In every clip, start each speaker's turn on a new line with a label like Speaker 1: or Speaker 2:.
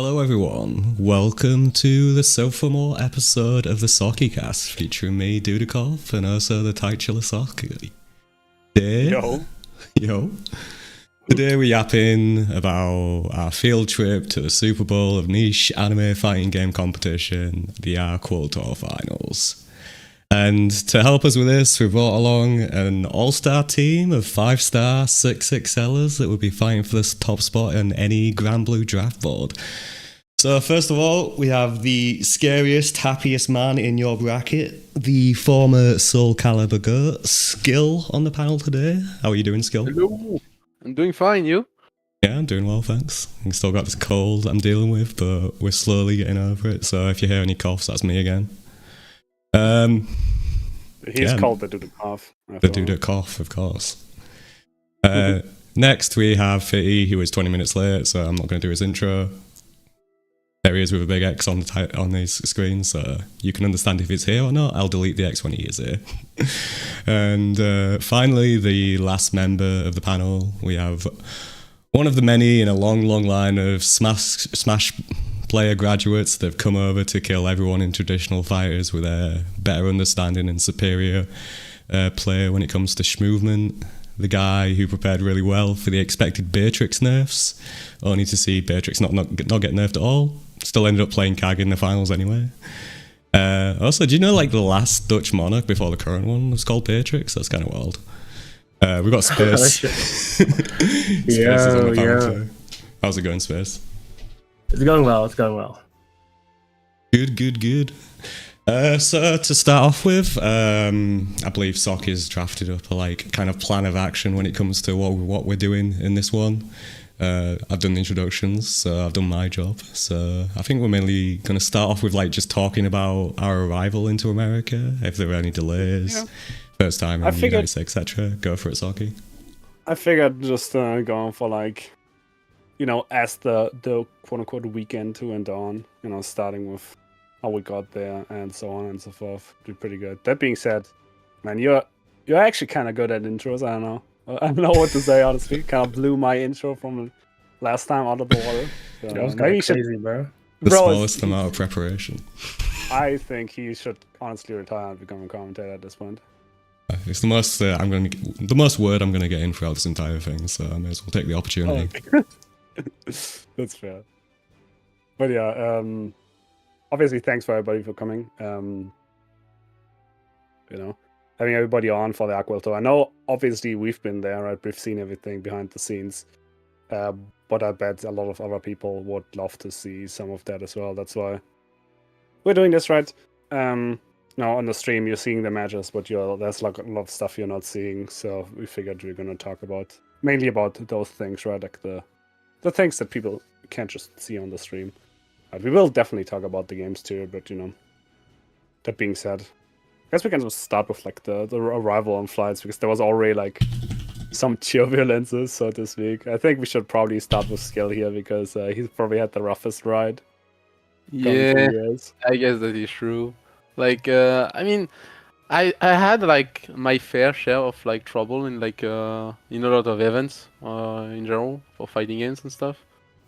Speaker 1: Hello everyone, welcome to the sophomore episode of the Sockycast featuring me, Dudeakoff, and also the titular Socky. Yo. Today we're yapping about our field trip to the Super Bowl of niche anime fighting game competition, the Aquiltor Finals. And to help us with this, we brought along an all-star team of 5-star 6XLers that would be fighting for this top spot in any Grand Blue draft board. So first of all, we have the scariest, happiest man in your bracket, the former Soul Calibur Guests Skyll on the panel today. How are you doing, Skyll?
Speaker 2: Hello. I'm doing fine, you?
Speaker 1: Yeah, I'm doing well, thanks. I still got this cold I'm dealing with, but we're slowly getting over it. So if you hear any coughs, that's me again.
Speaker 2: He's called the Dudeakoff.
Speaker 1: The Dudeakoff, of course. Next, we have Fitty, who is 20 minutes late, so I'm not going to do his intro. There he is with a big X on his screen, so you can understand if he's here or not. I'll delete the X when he is here. And finally, the last member of the panel, we have one of the many in a long, long line of Smash player graduates that have come over to kill everyone in traditional fighters with a better understanding and superior play when it comes to movement. The guy who prepared really well for the expected Beatrix nerfs, only to see Beatrix not get nerfed at all. Still ended up playing CAG in the finals anyway. Also, do you know like the last Dutch monarch before the current one was called Beatrix? That's kind of wild. We've got Space. Space is on the panel too. How's it going, Space?
Speaker 3: It's going well.
Speaker 1: Good. So to start off with, I believe Sock is drafted up a like kind of plan of action when it comes to what we're doing in this one. I've done the introductions, so I've done my job. So I think we're mainly going to start off with like just talking about our arrival into America, if there were any delays, first time in the United States, etc. Go for it, Socky.
Speaker 2: I figured just going for like, as the quote-unquote weekend to and on, starting with how we got there and so on and so forth. Be pretty good. That being said, man, you're actually kind of good at intros. I don't know. I don't know what to say, honestly. Kind of blew my intro from last time out of the water. So
Speaker 3: that was kind of crazy, bro.
Speaker 1: The smallest amount of preparation.
Speaker 2: I think he should honestly retire and become a commentator at this point.
Speaker 1: It's the most the most word I'm gonna get in throughout this entire thing, so I may as well take the opportunity.
Speaker 2: That's fair. But yeah, obviously thanks for everybody for coming. Having everybody on for the Aquiltor. I know obviously we've been there, right? We've seen everything behind the scenes. But I bet a lot of other people would love to see some of that as well. That's why we're doing this, right? Now on the stream you're seeing the matches, but there's like a lot of stuff you're not seeing. So we figured we're gonna talk mainly about those things, right? Like the things that people can't just see on the stream. We will definitely talk about the games too, but that being said, I guess we can just start with like the arrival on flights, because there was already like some turbulences, so to speak. I think we should probably start with Skyll here, because he's probably had the roughest ride.
Speaker 4: Yeah, I guess that is true. Like, I mean, I had like my fair share of like trouble in like in a lot of events in general for fighting games and stuff.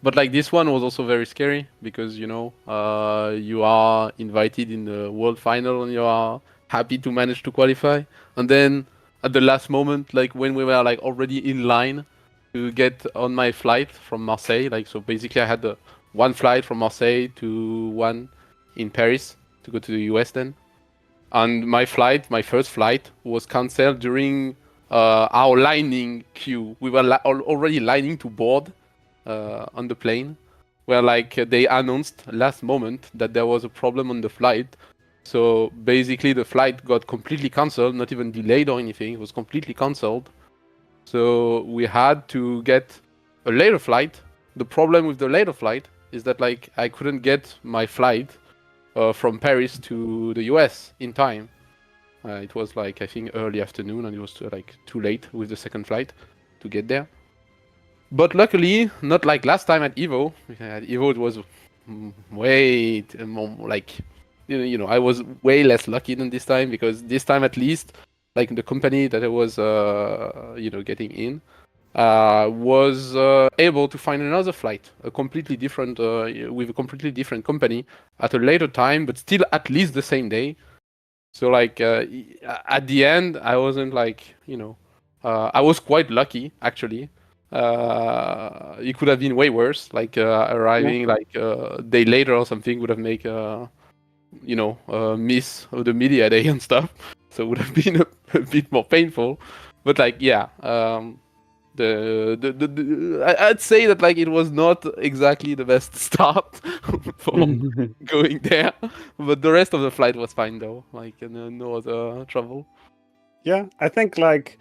Speaker 4: But like this one was also very scary, because you are invited in the world final and you are happy to manage to qualify, and then at the last moment, like when we were like already in line to get on my flight from Marseille, like so basically I had the one flight from Marseille to one in Paris to go to the US then, and my first flight was cancelled during our lining queue. We were already lining to board on the plane, where like they announced last moment that there was a problem on the flight. So basically the flight got completely cancelled, not even delayed or anything. It was completely cancelled. So we had to get a later flight. The problem with the later flight is that like I couldn't get my flight from Paris to the US in time. It was like I think early afternoon, and it was like too late with the second flight to get there. But luckily, not like last time at Evo. At Evo it was way more like, I was way less lucky than this time, because this time at least, like the company that I was, getting in, was able to find another flight, a completely different with a completely different company at a later time, but still at least the same day. So like at the end, I wasn't like I was quite lucky actually. It could have been way worse. Like arriving like a day later or something would have made miss of the media day and stuff. So it would have been a bit more painful. But like I'd say that like it was not exactly the best start for going there, but the rest of the flight was fine though. Like no other trouble.
Speaker 2: Yeah, I think like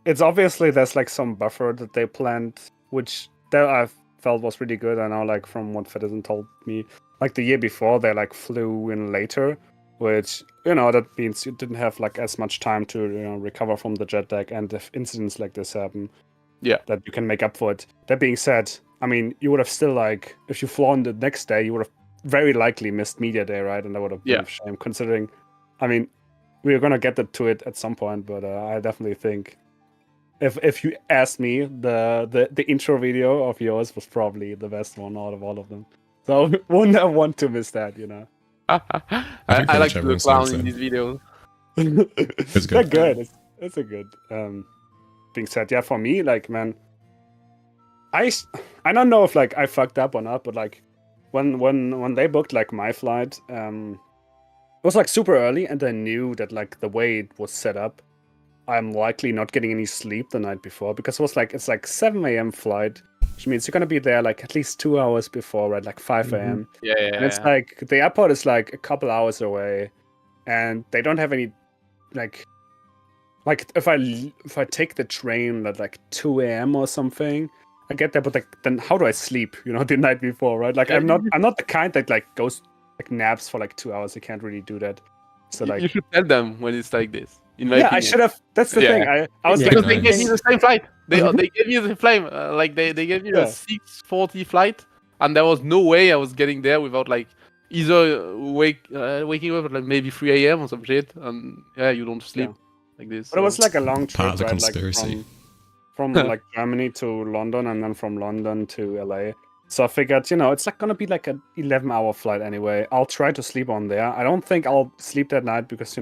Speaker 2: it's obviously there's like some buffer that they planned, which I felt was pretty good. I know like from what Fitizen told me, like the year before they like flew in later, which that means you didn't have like as much time to recover from the jet lag, and if incidents like this happen, that you can make up for it. That being said, I mean, you would have still like if you flown the next day, you would have very likely missed media day, right? And that would have been a shame considering. I mean, we're gonna get to it at some point, but I definitely think if you ask me, the intro video of yours was probably the best one out of all of them. So wouldn't have want to miss that,
Speaker 4: I like the clown in these videos.
Speaker 1: It's good.
Speaker 2: They're good. It's a good. Being said, yeah, for me, like, man, I don't know if like I fucked up or not, but like when they booked like my flight, it was like super early, and I knew that like the way it was set up, I'm likely not getting any sleep the night before, because it's like 7 a.m. flight, which means you're gonna be there like at least 2 hours before, right? Like 5 a.m.
Speaker 4: Yeah.
Speaker 2: And it's like the airport is like a couple hours away, and they don't have any like if I take the train at like 2 a.m. or something, I get there, but like then how do I sleep? The night before, right? Like I'm not the kind that like goes like naps for like 2 hours. I can't really do that. So like
Speaker 4: you should tell them when it's like this.
Speaker 2: I should have. That's the thing. I was
Speaker 4: because
Speaker 2: like,
Speaker 4: they gave me the same flight. They gave me the flight. Like they gave me a 6:40 flight, and there was no way I was getting there without like either waking up at like maybe 3 a.m. or some shit. And you don't sleep like this.
Speaker 2: But it was like a long trip,
Speaker 1: Part of the
Speaker 2: right?
Speaker 1: conspiracy.
Speaker 2: Like from like Germany to London, and then from London to LA. So I figured, it's like gonna be like an 11-hour flight anyway. I'll try to sleep on there. I don't think I'll sleep that night because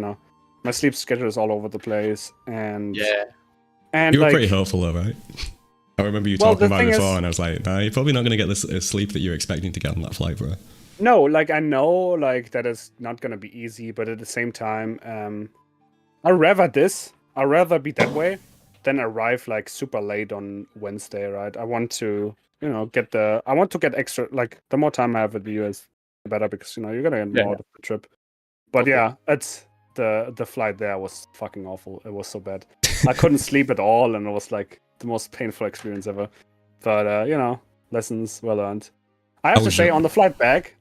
Speaker 2: my sleep schedule is all over the place, and
Speaker 1: you were pretty hopeful though, right? I remember you talking about it before, and I was like, nah, you're probably not going to get this sleep that you're expecting to get on that flight, bro.
Speaker 2: No, like I know like that is not going to be easy, but at the same time, I'd rather be that way than arrive like super late on Wednesday, right? I want to get extra, like the more time I have with the US, the better, because you're gonna get more out of the trip. But it's the flight there was fucking awful. It was so bad. I couldn't sleep at all, and it was like the most painful experience ever. But lessons well learned. I have to say, on the flight back,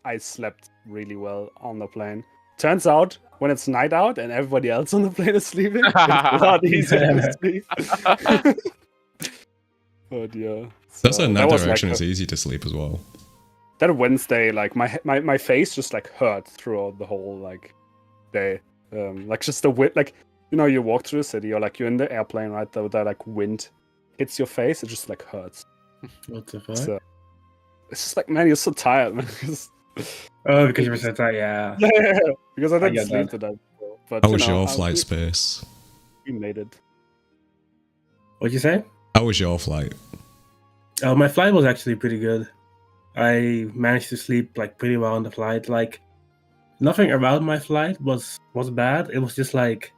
Speaker 2: I slept really well on the plane. Turns out, when it's night out and everybody else on the plane is sleeping, it's a lot easier to sleep. But
Speaker 1: that's in that direction. It's easy to sleep as well.
Speaker 2: That Wednesday, like my face just like hurt throughout the whole like day. Like just the wind, like you walk through the city, or like you're in the airplane, right? The like wind hits your face, it just like hurts.
Speaker 3: What the fuck?
Speaker 2: So, it's just like, man, you're so tired, man.
Speaker 3: Oh, because you were so tired, yeah.
Speaker 2: Yeah, because I didn't sleep the night before. But
Speaker 1: how was your flight space?
Speaker 2: We made it.
Speaker 3: What'd you say?
Speaker 1: How was your flight?
Speaker 3: Oh, my flight was actually pretty good. I managed to sleep like pretty well on the flight. Like nothing about my flight was bad. It was just like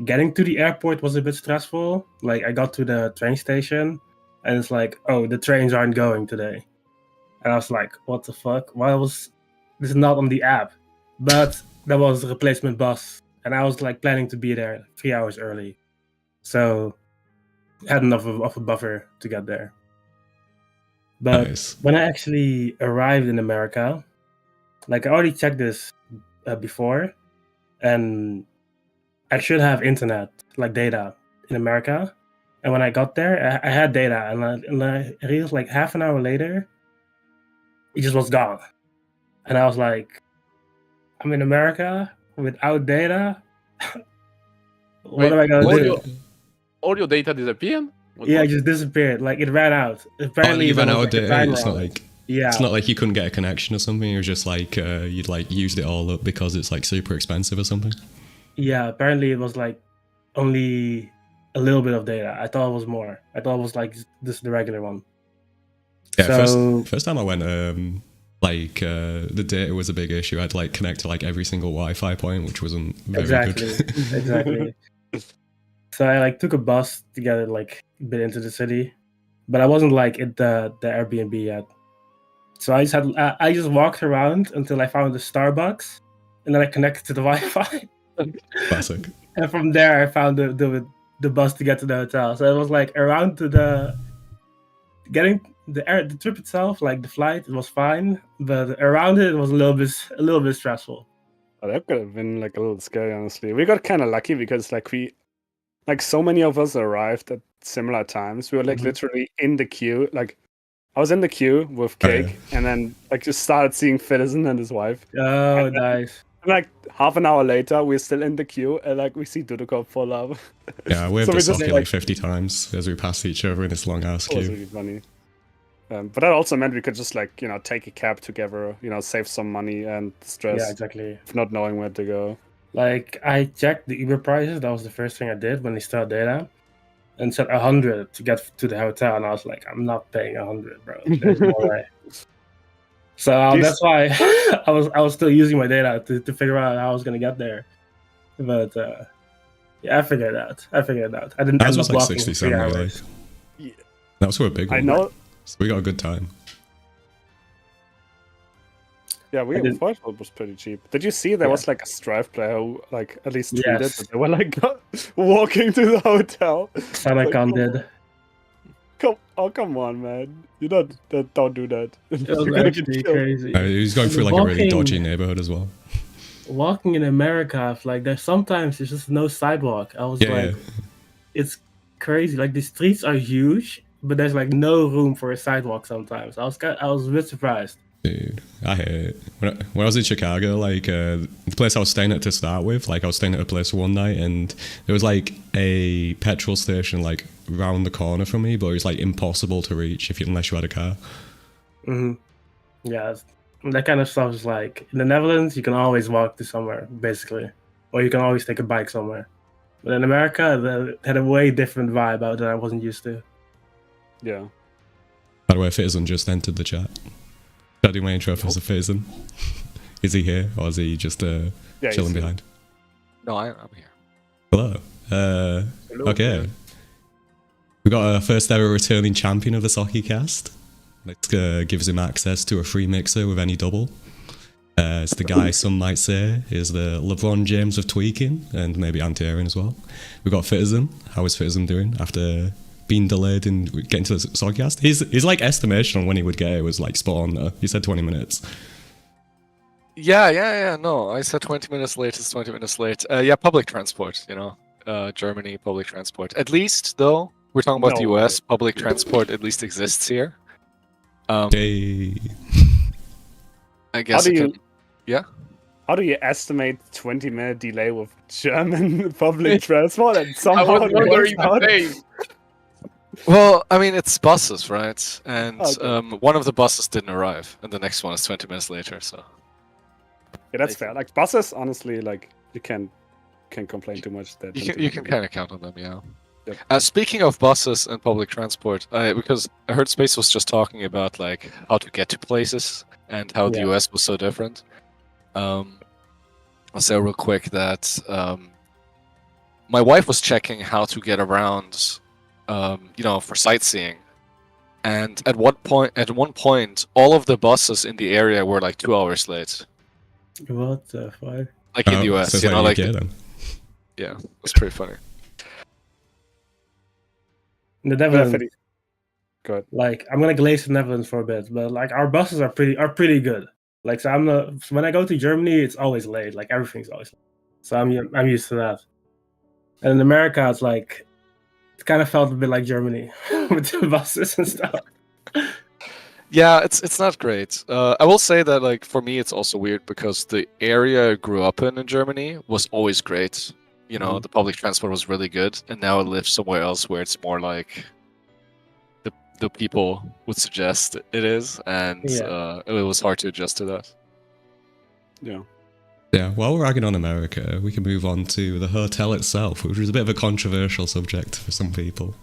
Speaker 3: getting to the airport was a bit stressful. Like I got to the train station and it's like, oh, the trains aren't going today. And I was like, what the fuck? Why was this not on the app? But there was a replacement bus, and I was like planning to be there 3 hours early. So I had enough of a buffer to get there. But when I actually arrived in America, like I already checked this before, and I should have internet, like data in America. And when I got there, I had data, and I realized like half an hour later, it just was gone. And I was like, I'm in America without data? What am I going to do?
Speaker 4: All your data disappeared?
Speaker 3: Yeah, it just disappeared. Like it ran out. Apparently,
Speaker 1: you ran
Speaker 3: there
Speaker 1: out
Speaker 3: was,
Speaker 1: of
Speaker 3: like, a
Speaker 1: data.
Speaker 3: timer
Speaker 1: It's not
Speaker 3: on it.
Speaker 1: like
Speaker 3: Yeah,
Speaker 1: it's not like you couldn't get a connection or something. It was just like you'd like used it all up because it's like super expensive or something.
Speaker 3: yeah. Apparently, it was like only a little bit of data. I thought it was more. I thought it was like just the regular one.
Speaker 1: Yeah,
Speaker 3: So
Speaker 1: first time I went, the data was a big issue. I had to like connect to like every single Wi-Fi point, which wasn't very
Speaker 3: exactly,
Speaker 1: good.
Speaker 3: exactly. So I like took a bus to get like a bit into the city, but I wasn't like at the Airbnb yet. So I just walked around until I found a Starbucks, and then I connected to the Wi-Fi,
Speaker 1: Classic.
Speaker 3: and from there I found the bus to get to the hotel. So it was like around to the getting the trip itself, like the flight, it was fine, but around it was a little bit stressful.
Speaker 2: Oh, that could have been like a little scary, honestly. We got kind of lucky because like so many of us arrived at similar times. We were like
Speaker 3: Mhm.
Speaker 2: literally in the queue. Like I was in the queue with Cake, and then like just started seeing Fitizen and his wife.
Speaker 3: Oh,
Speaker 2: And then,
Speaker 3: nice.
Speaker 2: like half an hour later, we're still in the queue, and like we see Dudeakoff pull up.
Speaker 1: Yeah, I waved
Speaker 2: So
Speaker 1: at
Speaker 2: we just,
Speaker 1: Socky
Speaker 2: like-
Speaker 1: like 50 times as we passed each other in this long ass
Speaker 2: It was
Speaker 1: queue.
Speaker 2: really funny. But that also meant we could just like take a cab together, save some money and stress
Speaker 3: Yeah, exactly.
Speaker 2: of not knowing where to go.
Speaker 3: Like I checked the Uber prices. That was the first thing I did when they started data, and said 100 to get to the hotel. And I was like, I'm not paying 100, bro. There's no way. So that's why I was still using my data to figure out how I was gonna get there. But yeah, I figured it out. I didn't.
Speaker 1: That
Speaker 3: end
Speaker 1: was
Speaker 3: up
Speaker 1: like
Speaker 3: walking for
Speaker 1: 60
Speaker 3: 3
Speaker 1: something, like.
Speaker 3: hours.
Speaker 2: Yeah.
Speaker 1: That was for a big one.
Speaker 2: I know.
Speaker 1: So we got a good time.
Speaker 2: Yeah, we thought it was pretty cheap. Did you see there was like a Strive player who like at least tweeted
Speaker 3: Yes.
Speaker 2: that they were like walking to the hotel?
Speaker 3: Sanakon did.
Speaker 2: Come on, man! You don't do that.
Speaker 3: It
Speaker 2: You're
Speaker 3: was
Speaker 2: gonna get
Speaker 3: actually
Speaker 2: killed.
Speaker 3: crazy.
Speaker 1: He was going through like a really
Speaker 3: Walking-
Speaker 1: dodgy neighborhood as well.
Speaker 3: Walking in America, like there's just no sidewalk. I was
Speaker 1: Yeah,
Speaker 3: like, it's crazy. Like the streets are huge, but there's like no room for a sidewalk sometimes. I was a bit surprised.
Speaker 1: dude, I hate it. When I was in Chicago, like the place I was staying at to start with, like I was staying at a place one night, and there was like a petrol station like round the corner from me, but it was like impossible to reach unless you had a car.
Speaker 3: Hmm. Yeah, that kind of stuff is like in the Netherlands, you can always walk to somewhere basically, or you can always take a bike somewhere. But in America, they had a way different vibe out that I wasn't used to.
Speaker 2: Yeah.
Speaker 1: By the way, Fitizen just entered the chat. Should I do my intro for Fitizen? Is he here, or is he just
Speaker 2: Yeah,
Speaker 1: chilling
Speaker 2: he's-
Speaker 1: behind?
Speaker 5: No, I'm here.
Speaker 1: Hello.
Speaker 2: Hello,
Speaker 1: Okay.
Speaker 2: yeah.
Speaker 1: We got our first ever returning champion of the Sockycast. That gives him access to a free mixer with any double. It's the guy some might say is the LeBron James of tweaking, and maybe anti-airing as well. We got Fitizen. How is Fitizen doing after being delayed in getting to the Sockycast? His like estimation on when he would get it was like spot on though. He said 20 minutes.
Speaker 5: Yeah. No, I said 20 minutes late. It's 20 minutes late. Yeah, public transport. Germany public transport. At least though, we're talking about the
Speaker 2: No.
Speaker 5: US. Public transport at least exists here.
Speaker 1: Hey.
Speaker 5: I guess.
Speaker 2: How do you?
Speaker 5: Yeah?
Speaker 2: How do you estimate 20-minute delay with German public transport and
Speaker 4: I
Speaker 2: somehow
Speaker 4: was
Speaker 2: it
Speaker 4: wondering
Speaker 2: works
Speaker 4: the
Speaker 2: out?
Speaker 4: same.
Speaker 5: Well, I mean, it's buses, right? And
Speaker 2: Okay.
Speaker 5: one of the buses didn't arrive, and the next one is 20 minutes later. So
Speaker 2: Yeah, that's fair. Like buses, honestly, like you can't complain too much. That
Speaker 5: you can kind of count on them, yeah.
Speaker 2: Yep.
Speaker 5: Speaking of buses and public transport, because I heard Space was just talking about like how to get to places and how the
Speaker 3: Yeah.
Speaker 5: US was so different. I'll say real quick that my wife was checking how to get around, for sightseeing, and at one point, all of the buses in the area were like 2 hours late.
Speaker 3: What the fuck?
Speaker 5: Like in the
Speaker 1: Oh,
Speaker 5: US,
Speaker 1: so it's
Speaker 5: you know, like
Speaker 1: UK then.
Speaker 5: yeah, it's pretty funny.
Speaker 3: In the
Speaker 2: Yeah,
Speaker 3: Netherlands,
Speaker 2: Freddy. Go ahead.
Speaker 3: like I'm gonna glaze the Netherlands for a bit, but like our buses are pretty good. Like so when I go to Germany, it's always late. Like everything's always late. So I'm used to that. And in America, it's like it kind of felt a bit like Germany with the buses and stuff.
Speaker 5: Yeah, it's not great. I will say that like for me, it's also weird because the area I grew up in Germany was always great. You know, the public transport was really good, and now I live somewhere else where it's more like the people would suggest it is, and it was hard to adjust to that.
Speaker 2: Yeah.
Speaker 1: Yeah, while we're ragging on America, we can move on to the hotel itself, which was a bit of a controversial subject for some people.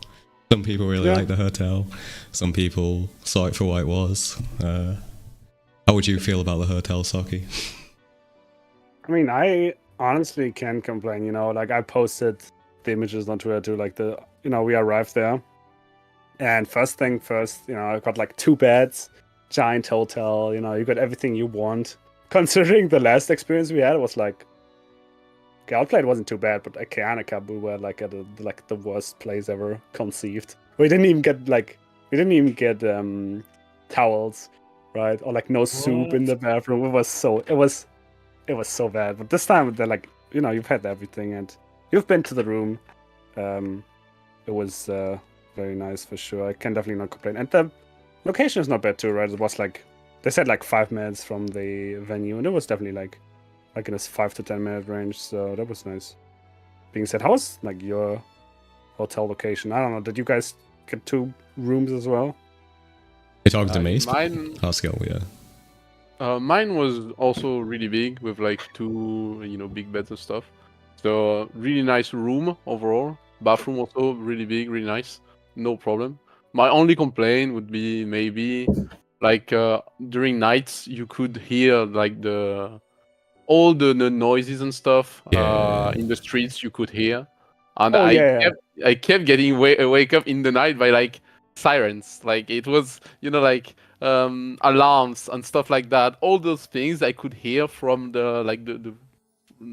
Speaker 1: Some people really like the hotel. Some people saw it for what it was. How would you feel about the hotel, Socky?
Speaker 2: I mean, I honestly can't complain. You know, like I posted the images on Twitter too. Like we arrived there, and first thing first, I got like 2 beds, giant hotel. You got everything you want. Considering the last experience we had, it was like, okay, Outplayed wasn't too bad, but at Kayanaka we were like at the worst place ever conceived. We didn't even get towels, right? Or like no soup in the bathroom. It was so bad. But this time they're like, you've had everything and you've been to the room. It was very nice for sure. I can definitely not complain. And the location is not bad too, right? It was like, they said like 5 minutes from the venue, and it was definitely like in this 5 to 10 minute range, so that was nice. Being said, how was like your hotel location? I don't know, did you guys get 2 rooms as well?
Speaker 1: You talking to me?
Speaker 4: Mine,
Speaker 1: Skyll, yeah.
Speaker 4: Mine was also really big with like 2, big beds and stuff. So really nice room overall. Bathroom also really big, really nice. No problem. My only complaint would be maybe like during nights you could hear like all the noises and stuff in the streets you could hear, and I kept getting wake up in the night by like sirens. Like it was like alarms and stuff like that. All those things I could hear from the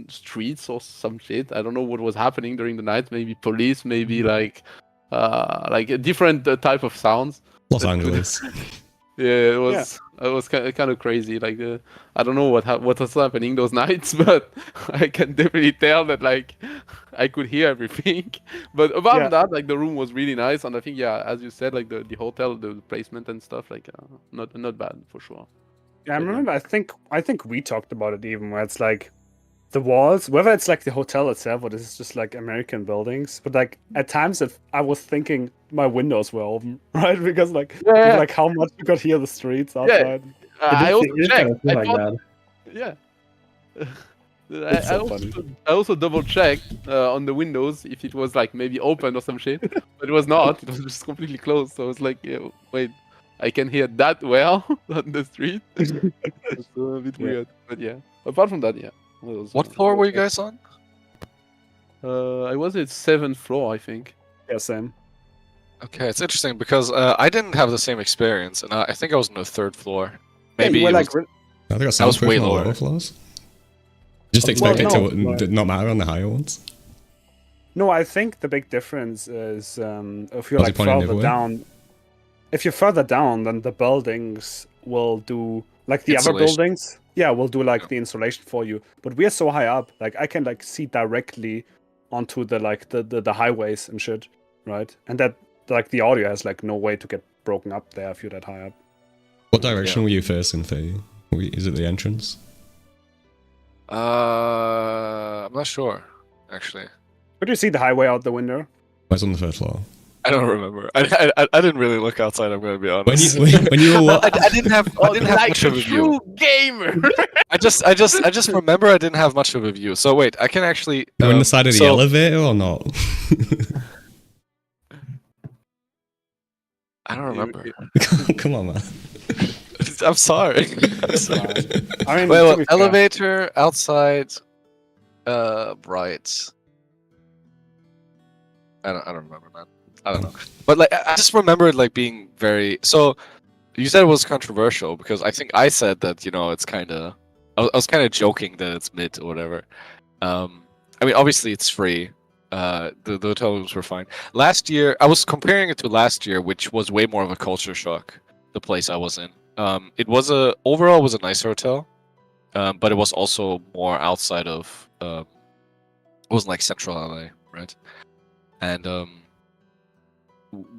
Speaker 4: streets or some shit. I don't know what was happening during the night. Maybe police, maybe like a different type of sounds.
Speaker 1: Los Angeles.
Speaker 4: Yeah, it was kind of crazy. Like I don't know what was happening those nights, but I can definitely tell that like I could hear everything. But apart from that, like the room was really nice, and I think as you said, like the hotel, the placement and stuff, like not bad for sure.
Speaker 2: Yeah, I remember. I think we talked about it even where it's like the walls, whether it's like the hotel itself or this is just like American buildings, but like at times if I was thinking my windows were open, right? Because like like how much you could hear the streets outside.
Speaker 4: I also checked. I also double checked on the windows if it was like maybe open or some shit, but it was not. It was just completely closed. So I was like, wait, I can hear that well on the street. It's a bit weird, but apart from that,
Speaker 5: What floor were you guys on?
Speaker 4: I was at 7th floor, I think.
Speaker 2: Yeah, same.
Speaker 5: Okay, it's interesting because I didn't have the same experience, and I think I was on the 3rd floor. Maybe
Speaker 2: you were like,
Speaker 1: I think
Speaker 5: I was way lower.
Speaker 1: Lower floors. Just expect it to not matter on the higher ones.
Speaker 2: No, I think the big difference is if you're like further down. If you're further down, then the buildings will do like the other buildings. Yeah, we'll do like the insulation for you. But we're so high up, like I can like see directly onto the like the highways and shit, right? And that like the audio has like no way to get broken up there if you're that high up.
Speaker 1: What direction were you facing, Faye? Is it the entrance?
Speaker 5: I'm not sure, actually.
Speaker 2: Could you see the highway out the window?
Speaker 1: I was on the 3rd floor.
Speaker 5: I don't remember. I didn't really look outside. I'm gonna be honest.
Speaker 1: When you were
Speaker 5: I didn't have much of a view.
Speaker 4: Gamer.
Speaker 5: I just remember I didn't have much of a view. So wait, I can actually.
Speaker 1: You on the side of the elevator or not?
Speaker 5: I don't remember.
Speaker 1: Come on, man.
Speaker 5: I'm sorry.
Speaker 2: I mean,
Speaker 5: wait, elevator outside. Right. I don't remember, man. I don't know, but like I just remember it like being very. So you said it was controversial because I think I said that it's kind of. I was kind of joking that it's mid or whatever. I mean, obviously it's free. The hotel rooms were fine. Last year, I was comparing it to last year, which was way more of a culture shock. The place I was in. It was overall was a nicer hotel, but it was also more outside of. It wasn't like central LA, right? And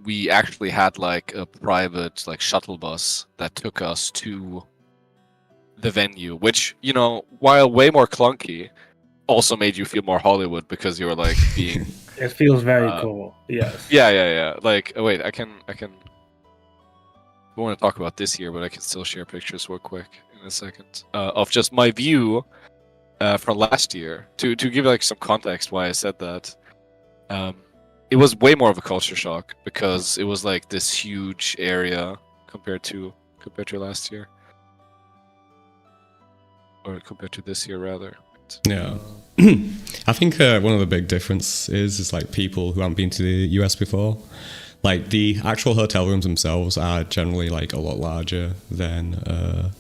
Speaker 5: we actually had like a private like shuttle bus that took us to the venue, which while way more clunky, also made you feel more Hollywood because you were like being.
Speaker 3: It feels very cool. Yes.
Speaker 5: Yeah. Like wait, I can we want to talk about this year, but I can still share pictures real quick in a second of just my view from last year. To give like some context why I said that, it was way more of a culture shock because it was like this huge area compared to last year, or compared to this year rather.
Speaker 1: Yeah. I think one of the big differences is like people who haven't been to the US before. Like the actual hotel rooms themselves are generally like a lot larger than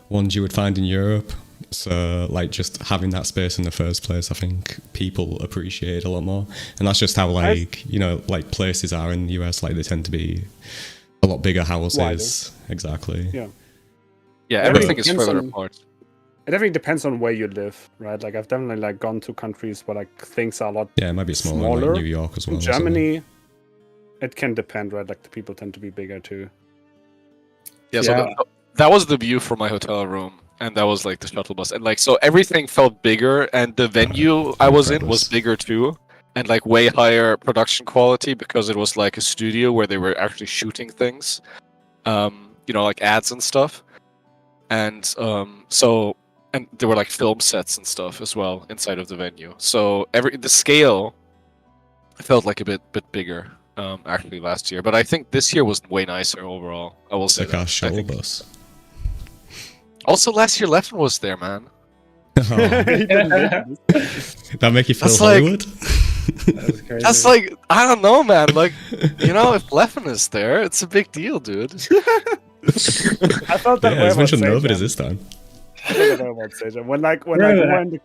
Speaker 1: ones you would find in Europe. So like just having that space in the first place, I think people appreciate a lot more. And that's just how like, you know, like places are in the US, like they tend to be a lot bigger houses.
Speaker 2: Wider.
Speaker 1: Exactly.
Speaker 5: Yeah, everything is further apart.
Speaker 2: It definitely depends on where you live, right? Like I've definitely like gone to countries where like things are a lot
Speaker 1: it might be smaller. Like New York as well.
Speaker 2: In Germany, it can depend, right? Like the people tend to be bigger too.
Speaker 5: Yeah, so that was the view from my hotel room, and that was like the shuttle bus, and like so everything felt bigger, and the venue I was in was bigger too, and like way higher production quality because it was like a studio where they were actually shooting things, you know, like ads and stuff, and and there were like film sets and stuff as well inside of the venue. So the scale felt like a bit bigger actually last year, but I think this year was way nicer overall. I will say
Speaker 1: like our shuttle bus.
Speaker 5: Also, last year Leffen was there, man.
Speaker 1: That make you feel
Speaker 5: That's
Speaker 1: Hollywood?
Speaker 3: That's crazy.
Speaker 5: That's like, I don't know, man. Like, you know, if Leffen is there, it's a big deal, dude.
Speaker 2: I felt that way
Speaker 1: Yeah,
Speaker 2: about
Speaker 1: we should know
Speaker 2: Sage
Speaker 1: if it
Speaker 2: Jam.
Speaker 1: is this time.
Speaker 2: I felt that way about Sage Jam. When I were in the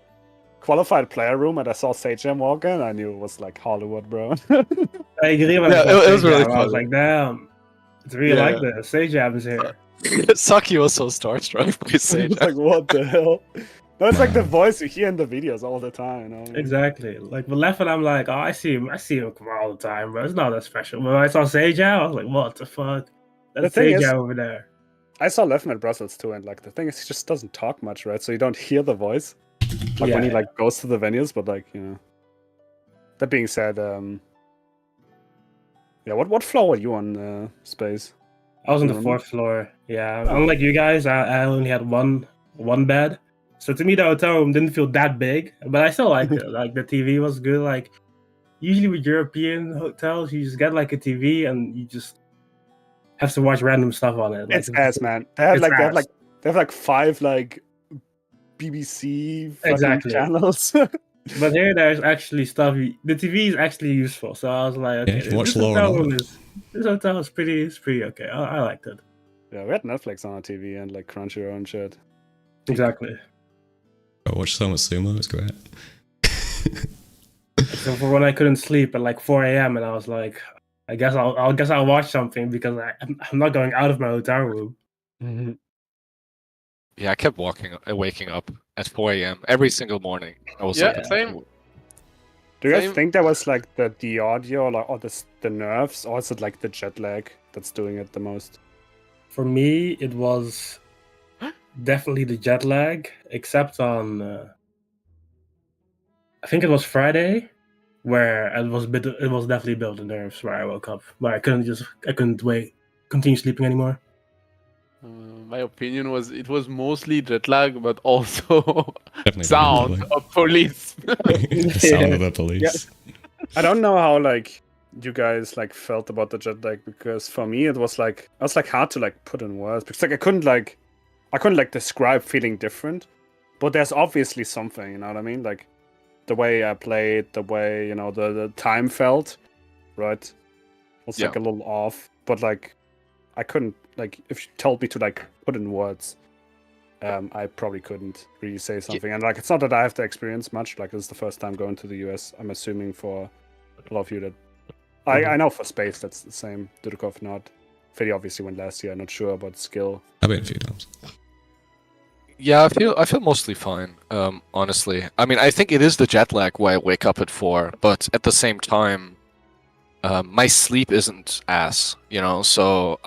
Speaker 2: qualified player room and I saw Sage Jam walk in, I knew it was like Hollywood, bro.
Speaker 3: I agree with
Speaker 5: it was really
Speaker 3: I was
Speaker 5: fun.
Speaker 3: like, damn, it's really like this. Sage Jam is here.
Speaker 5: Socky was so starstruck by Sage.
Speaker 2: Like, what the hell? No, it's like the voice you hear in the videos all the time, you know?
Speaker 3: Exactly. Like with Leffen, I'm like, oh, I see him come all the time, but it's not that special. When I saw Sage Jam, I was like, what the fuck? That's
Speaker 2: thing
Speaker 3: Sage
Speaker 2: is-
Speaker 3: Jam over there.
Speaker 2: I saw Leffen at Brussels too, and like the thing is, he just doesn't talk much, right? So you don't hear the voice, like when he like goes to the venues. But like, you know, that being said, yeah, what floor were you on, Space?
Speaker 3: I was on the
Speaker 2: Remember?
Speaker 3: 4th floor. Yeah, unlike you guys, I only had one bed. So to me, the hotel room didn't feel that big, but I still liked it. Like the TV was good. Like usually with European hotels, you just get like a TV and you just have to watch random stuff on it. Like,
Speaker 2: It's ass, man. They have
Speaker 3: it's
Speaker 2: like 5 like BBC fucking
Speaker 3: Exactly.
Speaker 2: channels.
Speaker 3: But here, there's actually stuff. The TV is actually useful. So I was like, okay,
Speaker 1: you can watch
Speaker 3: this
Speaker 1: Law and
Speaker 3: hotel
Speaker 1: Order.
Speaker 3: room this hotel is pretty okay. I liked it.
Speaker 2: Yeah, we had Netflix on our TV and like Crunchyroll and shit.
Speaker 3: Exactly.
Speaker 1: I watched so much sumo, it's great.
Speaker 3: So for when I couldn't sleep at like 4 a.m. and I was like, I guess I'll watch something because I'm not going out of my hotel room.
Speaker 5: Yeah, I kept waking up at 4 a.m. every single morning. I was
Speaker 4: Yeah,
Speaker 5: like,
Speaker 4: same.
Speaker 2: Do you guys
Speaker 4: Same.
Speaker 2: think that was like the audio or the nerves, or is it like the jet lag that's doing it the most?
Speaker 3: For me, it was definitely the jet lag, except on I think it was Friday, where it was definitely built the nerves where I woke up, where I couldn't continue sleeping anymore.
Speaker 4: My opinion was it was mostly jet lag, but also
Speaker 1: Definitely
Speaker 4: sound
Speaker 1: jet
Speaker 4: of police.
Speaker 1: the sound of the police.
Speaker 2: I don't know how like you guys like felt about the jet lag, because for me it was like hard to like put in words, because like I couldn't describe feeling different, but there's obviously something, you know what I mean? Like the way I played, the way, you know, the time felt, right? Was like a little off, but like I couldn't, like, if you told me to like put in words, I probably couldn't really say something. And like, it's not that I have to experience much. Like, this is the first time going to the US. I'm assuming for a lot of you that I know for Space that's the same. Dudeakoff not. Fitty obviously went last year. I'm not sure about Skill.
Speaker 1: I've been a few times.
Speaker 5: yeah, I feel mostly fine. Honestly, I mean, I think it is the jet lag why I wake up at 4, but at the same time, my sleep isn't ass, you know. So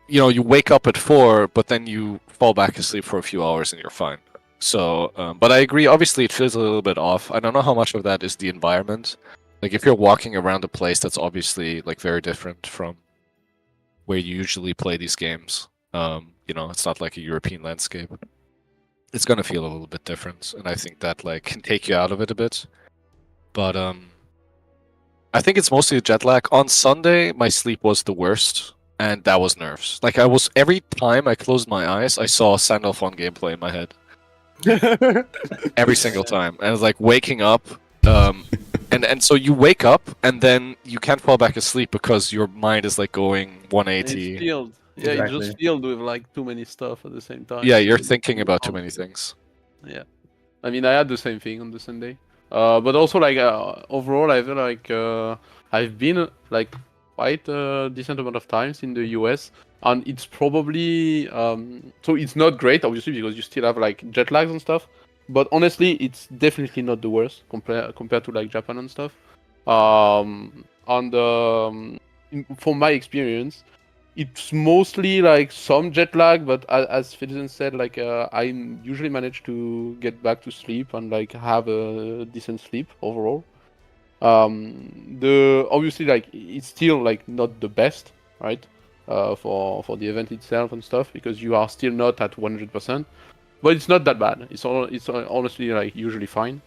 Speaker 5: you know, you wake up at 4, but then you fall back asleep for a few hours and you're fine. So, but I agree. Obviously, it feels a little bit off. I don't know how much of that is the environment. Like, if you're walking around a place that's obviously like very different from where you usually play these games. It's not like a European landscape. It's gonna feel a little bit different, and I think that like can take you out of it a bit. But I think it's mostly a jet lag. On Sunday, my sleep was the worst, and that was nerves. Like every time I closed my eyes, I saw Sandalphon on gameplay in my head. Every single time. And I was like waking up, and so you wake up and then you can't fall back asleep because your mind is like going 180.
Speaker 4: It's filled. Yeah,
Speaker 3: Exactly.
Speaker 4: it's just filled with like too many stuff at the same time.
Speaker 5: Yeah, you're thinking about too many things.
Speaker 4: Yeah, I mean, I had the same thing on the Sunday. But also like overall, I feel like I've been like quite a decent amount of times in the US, and it's probably so it's not great obviously because you still have like jet lags and stuff. But honestly, it's definitely not the worst compared to like Japan and stuff. From my experience, it's mostly like some jet lag, but as Fitizen said, like I usually manage to get back to sleep and like have a decent sleep overall. Obviously like it's still like not the best, right? For the event itself and stuff because you are still not at 100%, but it's not that bad. It's honestly like usually fine.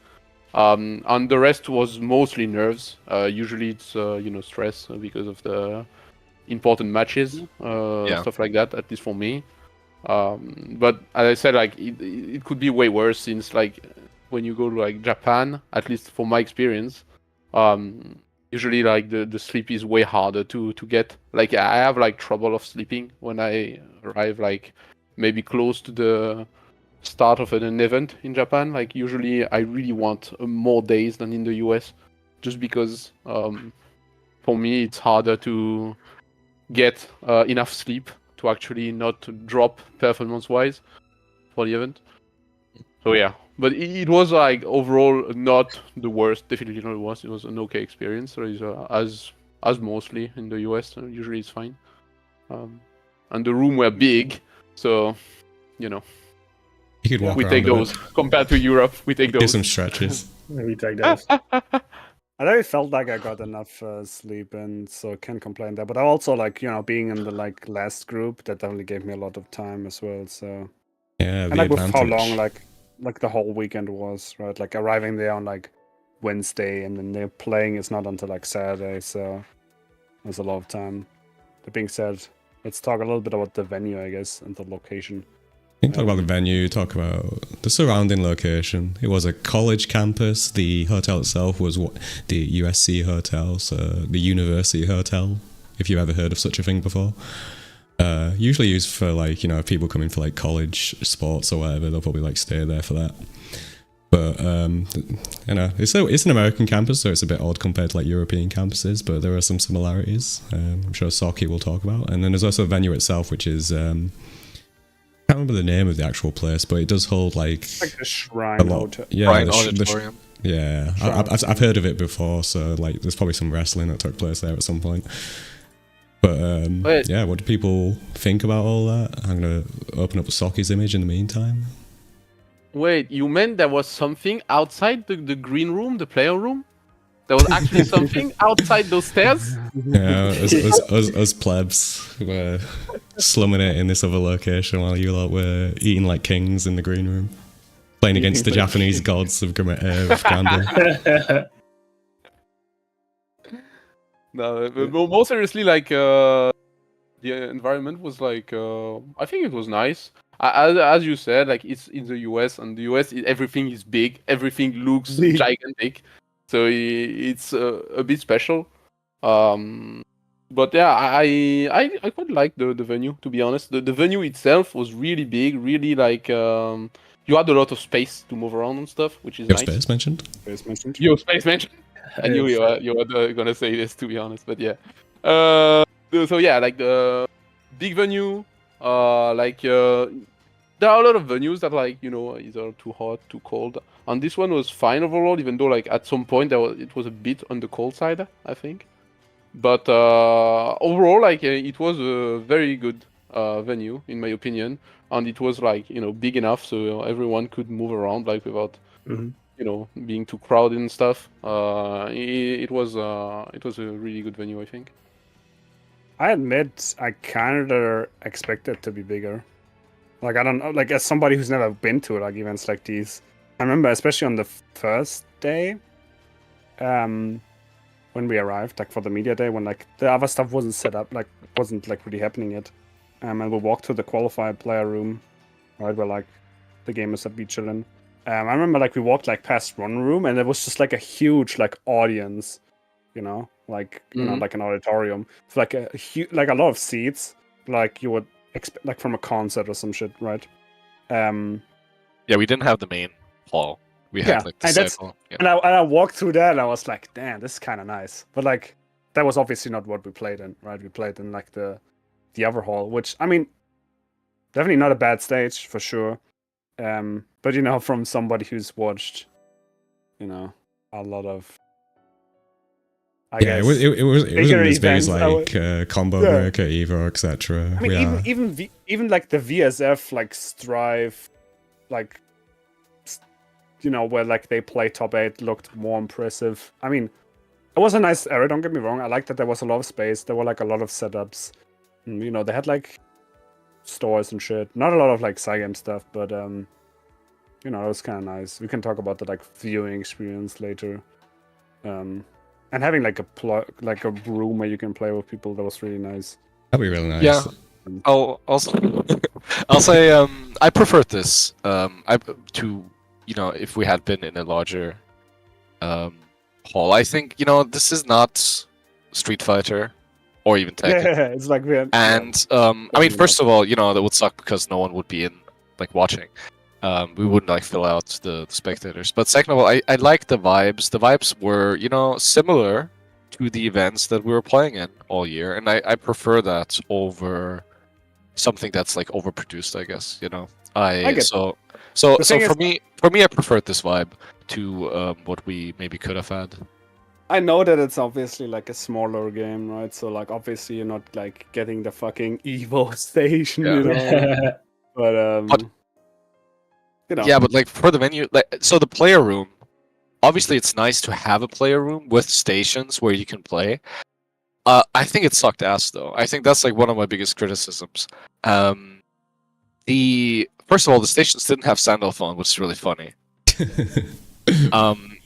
Speaker 4: And the rest was mostly nerves. Usually it's stress because of the important matches, stuff like that, at least for me. But as I said, like it could be way worse since like when you go to like Japan, at least from my experience, usually like the sleep is way harder to get. Like I have like trouble of sleeping when I arrive like maybe close to the start of an event in Japan. Like usually I really want more days than in the US, just because for me it's harder to get enough sleep to actually not drop performance-wise for the event. So yeah, but it was like overall not the worst. Definitely not the worst. It was an okay experience. So it's as mostly in the US. Usually it's fine. And the room were big, so
Speaker 1: You could walk
Speaker 4: we
Speaker 1: around
Speaker 4: take
Speaker 1: a bit.
Speaker 4: those compared to Europe. We take
Speaker 1: Do
Speaker 4: those.
Speaker 1: some stretches.
Speaker 3: We take those.
Speaker 2: I really felt like I got enough sleep, and so can't complain there. But I also like being in the like last group that definitely gave me a lot of time as well. So
Speaker 1: Yeah,
Speaker 2: and
Speaker 1: the
Speaker 2: like with how
Speaker 1: advantage.
Speaker 2: long like the whole weekend was, right? Like arriving there on like Wednesday, and then they're playing is not until like Saturday. So there's a lot of time. That being said, let's talk a little bit about the venue, I guess, and the location.
Speaker 1: You can talk about the venue, talk about the surrounding location. It was a college campus. The hotel itself was the USC hotel, so the University Hotel, if you've ever heard of such a thing before. Usually used for like, people coming for like college sports or whatever, they'll probably like stay there for that. But, it's an American campus, so it's a bit odd compared to like European campuses, but there are some similarities. I'm sure Socky will talk about. And then there's also the venue itself, which is... I can't remember the name of the actual place, but it does hold like
Speaker 2: the Shrine Hotel.
Speaker 1: Yeah,
Speaker 5: Shrine Auditorium.
Speaker 1: Yeah, I've heard of it before, so like there's probably some wrestling that took place there at some point. But what do people think about all that? I'm gonna open up Socky's image in the meantime.
Speaker 4: Wait, you meant there was something outside the green room, the player room? There was actually something outside those stairs?
Speaker 1: Yeah, us plebs were slumming it in this other location while you lot were eating like kings in the green room. Playing against the Japanese gods of Gambling.
Speaker 4: No, but more seriously, like the environment was like I think it was nice. As you said, like it's in the US, and the US everything is big, everything looks gigantic, so it's a bit special. But yeah, I quite like the venue, to be honest. The venue itself was really big, really like you had a lot of space to move around and stuff, which is
Speaker 1: Your
Speaker 4: nice.
Speaker 1: space mentioned?
Speaker 4: Your space mentioned. I knew you were gonna say this, to be honest, but yeah. So yeah, like the big venue, there are a lot of venues that like either too hot, too cold, and this one was fine overall. Even though like at some point it was a bit on the cold side, I think. But overall, like it was a very good venue in my opinion, and it was like big enough so everyone could move around like without being too crowded and stuff. It was a really good venue, I think.
Speaker 2: I admit I kind of expect it to be bigger. Like, I don't know, like, as somebody who's never been to like events like these, I remember especially on the first day, when we arrived, like for the media day, when like the other stuff wasn't set up, like wasn't like really happening yet, and we walked to the qualified player room, right, where like the gamers would be chilling. I remember like we walked like past one room, and there was just like a huge like audience, you know, like you know, like an auditorium, with, like a like a lot of seats, like you would expect like from a concert or some shit, right?
Speaker 5: Yeah, we didn't have the main hall. We had like the
Speaker 2: and
Speaker 5: side hall. Yeah.
Speaker 2: And I walked through that, and I was like, damn, this is kind of nice. But like, that was obviously not what we played in, right? We played in like the other hall, which I mean, definitely not a bad stage for sure. But you know, from somebody who's watched, you know, a lot of, I guess,
Speaker 1: it was in this big as
Speaker 2: events,
Speaker 1: like Combo Breaker, Evo, etc.
Speaker 2: I mean, even like the VSF like Strive, like, you know, where like they play top 8 looked more impressive. I mean, it was a nice area, don't get me wrong. I liked that there was a lot of space. There were like a lot of setups. And, you know, they had like stores and shit. Not a lot of like Cygame stuff, but you know, it was kind of nice. We can talk about the like viewing experience later. And having like a room where you can play with people, that was really nice.
Speaker 1: That'd be really nice.
Speaker 5: Yeah. I'll say I preferred this to, you know, if we had been in a larger hall. I think, you know, this is not Street Fighter or even Tekken.
Speaker 2: Yeah, it's like weird.
Speaker 5: And I mean, first of all, you know, that would suck because no one would be in like watching. We wouldn't like fill out the spectators. But second of all, I like the vibes. The vibes were, you know, similar to the events that we were playing in all year, and I prefer that over something that's like overproduced, I guess. You know, so for me, I preferred this vibe to what we maybe could have had.
Speaker 2: I know that it's obviously like a smaller game, right? So like obviously you're not like getting the fucking Evo station, you know. But you know.
Speaker 5: Yeah, but like for the venue, like so the player room, obviously it's nice to have a player room with stations where you can play. I think it sucked ass though. I think that's like one of my biggest criticisms. First of all, the stations didn't have standoff on, which is really funny.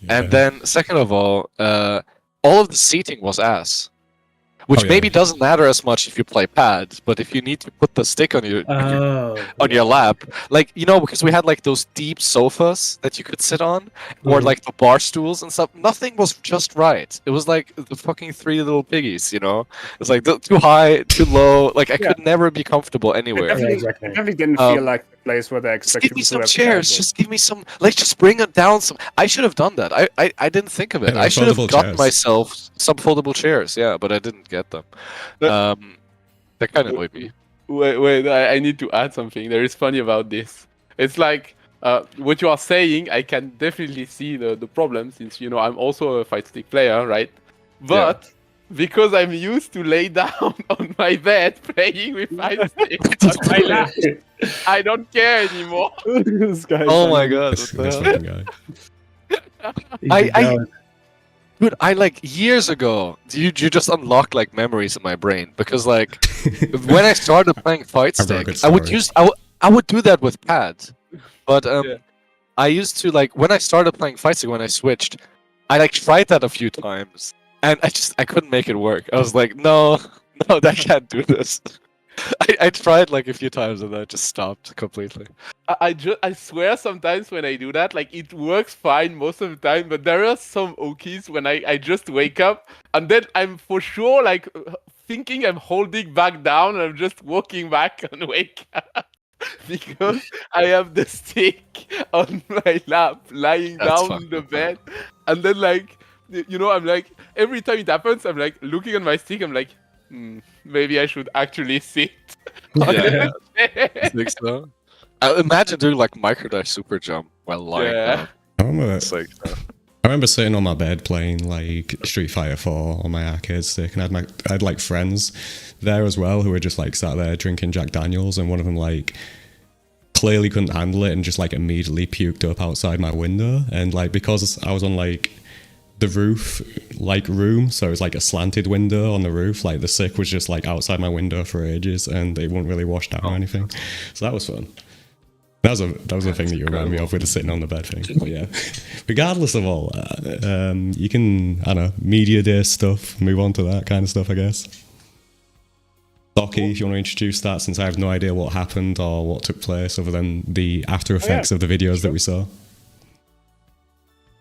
Speaker 5: And then second of all of the seating was ass. Which maybe doesn't matter as much if you play pad, but if you need to put the stick on your your lap, like, you know, because we had like those deep sofas that you could sit on, or like the bar stools and stuff. Nothing was just right. It was like the fucking Three Little Piggies, you know. It's like too high, too low. Like I could never be comfortable anywhere.
Speaker 2: It definitely didn't feel like the place where they expected
Speaker 5: give me some chairs. Just give me some. Like, just bring it down some. I should have done that. I didn't think of it. I should have gotten myself some foldable chairs. Yeah, but I didn't get them. That kind of annoyed me.
Speaker 4: Wait, I need to add something. There is funny about this. It's like what you are saying. I can definitely see the problem, since, you know, I'm also a fight stick player, right? But because I'm used to lay down on my bed playing with fight sticks on my lap, I don't care anymore.
Speaker 5: Oh my god! Dude, I like years ago, you just unlock like memories in my brain, because like when I started playing fight stick, I would do that with pads, but I used to, like, when I started playing fight stick, when I switched, I like tried that a few times, and I couldn't make it work. I was like, no, I can't do this. I tried like a few times and I just stopped completely.
Speaker 4: I swear sometimes when I do that, like, it works fine most of the time, but there are some okis when I just wake up and then I'm for sure like thinking I'm holding back down and I'm just walking back and wake up because I have the stick on my lap lying down in the bed, and then, like, you know, I'm like, every time it happens, I'm like looking at my stick, I'm like, maybe I should actually sit.
Speaker 5: Yeah, I think so. Imagine doing like microdash super jump while lying down.
Speaker 1: I remember sitting on my bed playing like Street Fighter 4 on my arcade stick, and I had like friends there as well who were just like sat there drinking Jack Daniels, and one of them like clearly couldn't handle it and just like immediately puked up outside my window. And like, because I was on like the roof like room, so it was like a slanted window on the roof. Like the sick was just like outside my window for ages, and it wouldn't really wash down or anything. So that was fun. That was a thing that you reminded me of with the sitting on the bed thing. But yeah, regardless of all that, you can, I don't know, media day stuff, move on to that kind of stuff, I guess. Socky, if you want to introduce that, since I have no idea what happened or what took place other than the after effects of the videos that we saw.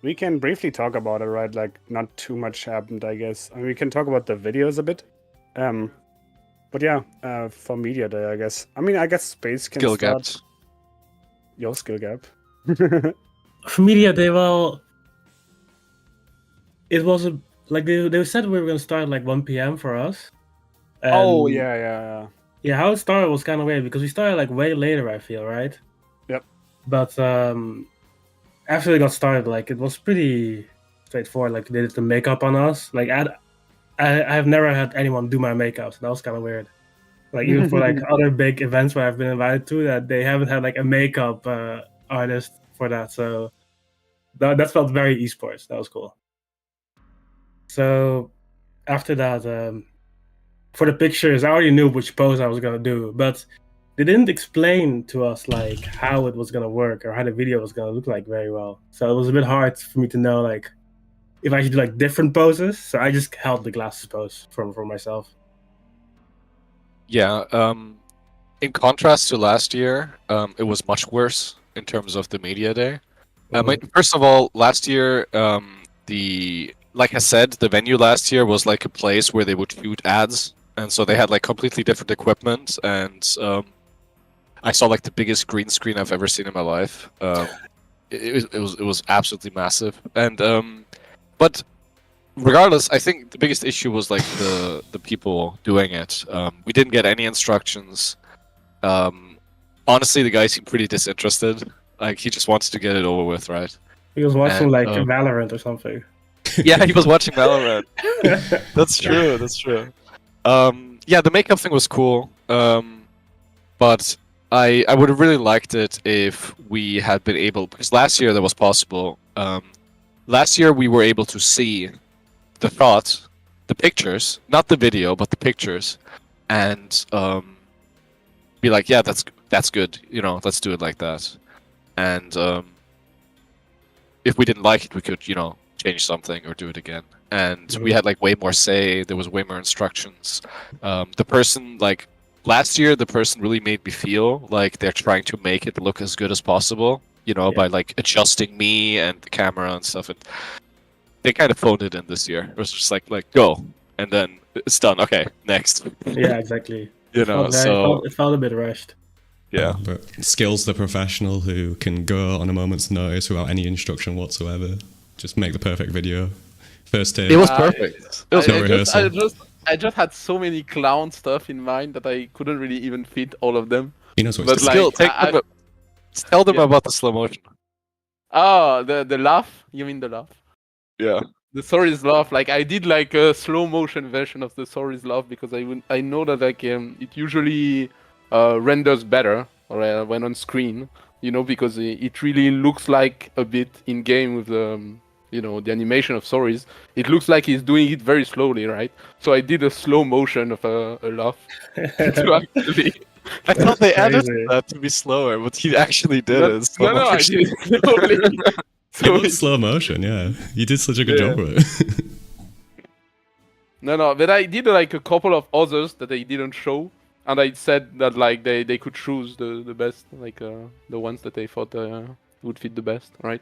Speaker 2: We can briefly talk about it, right? Like, not too much happened, I guess. I mean, we can talk about the videos a bit. But yeah, for Media Day, I guess. I mean, I guess Space can
Speaker 5: Skill
Speaker 2: start.
Speaker 5: gaps.
Speaker 2: Your skill gap.
Speaker 3: For Media Day, well, it was like they said we were gonna start at like 1 p.m. for us.
Speaker 2: Oh yeah.
Speaker 3: Yeah, how it started was kind of weird because we started like way later, I feel, right?
Speaker 2: Yep.
Speaker 3: But after we got started, like it was pretty straightforward. Like they did the makeup on us. Like I've never had anyone do my makeup, so that was kind of weird. Like even for like other big events where I've been invited to, that they haven't had like a makeup artist for that. So that felt very esports. That was cool. So after that, for the pictures, I already knew which pose I was gonna do, but they didn't explain to us like how it was gonna work or how the video was gonna look like very well. So it was a bit hard for me to know like if I should do like different poses. So I just held the glasses pose for myself.
Speaker 5: Yeah. In contrast to last year, it was much worse in terms of the media day. First of all, last year, like I said, the venue last year was like a place where they would shoot ads, and so they had like completely different equipment, and I saw like the biggest green screen I've ever seen in my life. It was absolutely massive, and but regardless, I think the biggest issue was like the people doing it. We didn't get any instructions. Honestly, the guy seemed pretty disinterested. Like he just wanted to get it over with, right?
Speaker 3: He was watching like Valorant or something.
Speaker 5: Yeah, he was watching Valorant. That's true. That's true. Yeah, the makeup thing was cool. But I would have really liked it if we had been able, because last year that was possible. Last year we were able to see the thoughts, the pictures, not the video, but the pictures, and be like, yeah, that's good. You know, let's do it like that. And if we didn't like it, we could, you know, change something or do it again. And we had like way more say. There was way more instructions. The person, like last year, the person really made me feel like they're trying to make it look as good as possible. You know, by like adjusting me and the camera and stuff. And they kind of phoned it in this year. It was just like go, and then it's done. Okay, next.
Speaker 3: Yeah, exactly.
Speaker 5: You know,
Speaker 3: it felt a bit rushed.
Speaker 5: Yeah,
Speaker 1: but Skill's the professional who can go on a moment's notice without any instruction whatsoever. Just make the perfect video. First take.
Speaker 5: It was perfect. It was
Speaker 1: no rehearsal.
Speaker 4: I just had so many clown stuff in mind that I couldn't really even fit all of them.
Speaker 1: He knows what
Speaker 4: But
Speaker 1: he's
Speaker 4: like,
Speaker 1: doing.
Speaker 5: Tell them about the slow motion.
Speaker 4: Oh, the laugh? You mean the laugh?
Speaker 5: Yeah.
Speaker 4: The Sorry's laugh. Like I did like a slow motion version of the Sorry's laugh because I know that like it usually renders better or when on screen, you know, because it really looks like a bit in game with the you know, the animation of Sorry's. It looks like he's doing it very slowly, right? So I did a slow motion of a laugh to actually.
Speaker 5: I thought they added that to be slower, but he actually did it.
Speaker 4: No, I did it slowly.
Speaker 1: So it was slow motion, yeah. You did such a good job with it.
Speaker 4: No, but I did like a couple of others that they didn't show, and I said that like they could choose the best, like the ones that they thought would fit the best, right?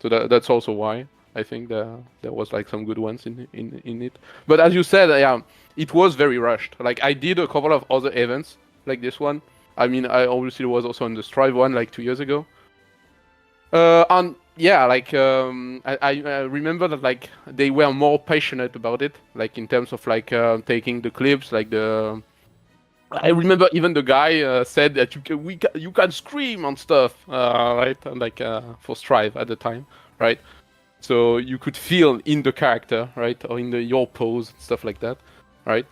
Speaker 4: So that's also why I think there was like some good ones in it. But as you said, yeah, it was very rushed. Like I did a couple of other events like this one. I mean, I obviously was also on the Strive one like 2 years ago. And yeah, like I remember that like they were more passionate about it, like in terms of like taking the clips, like the. I remember even the guy said that you can scream and stuff, right? And like for Strive at the time, right? So you could feel in the character, right, or in your pose, stuff like that, right?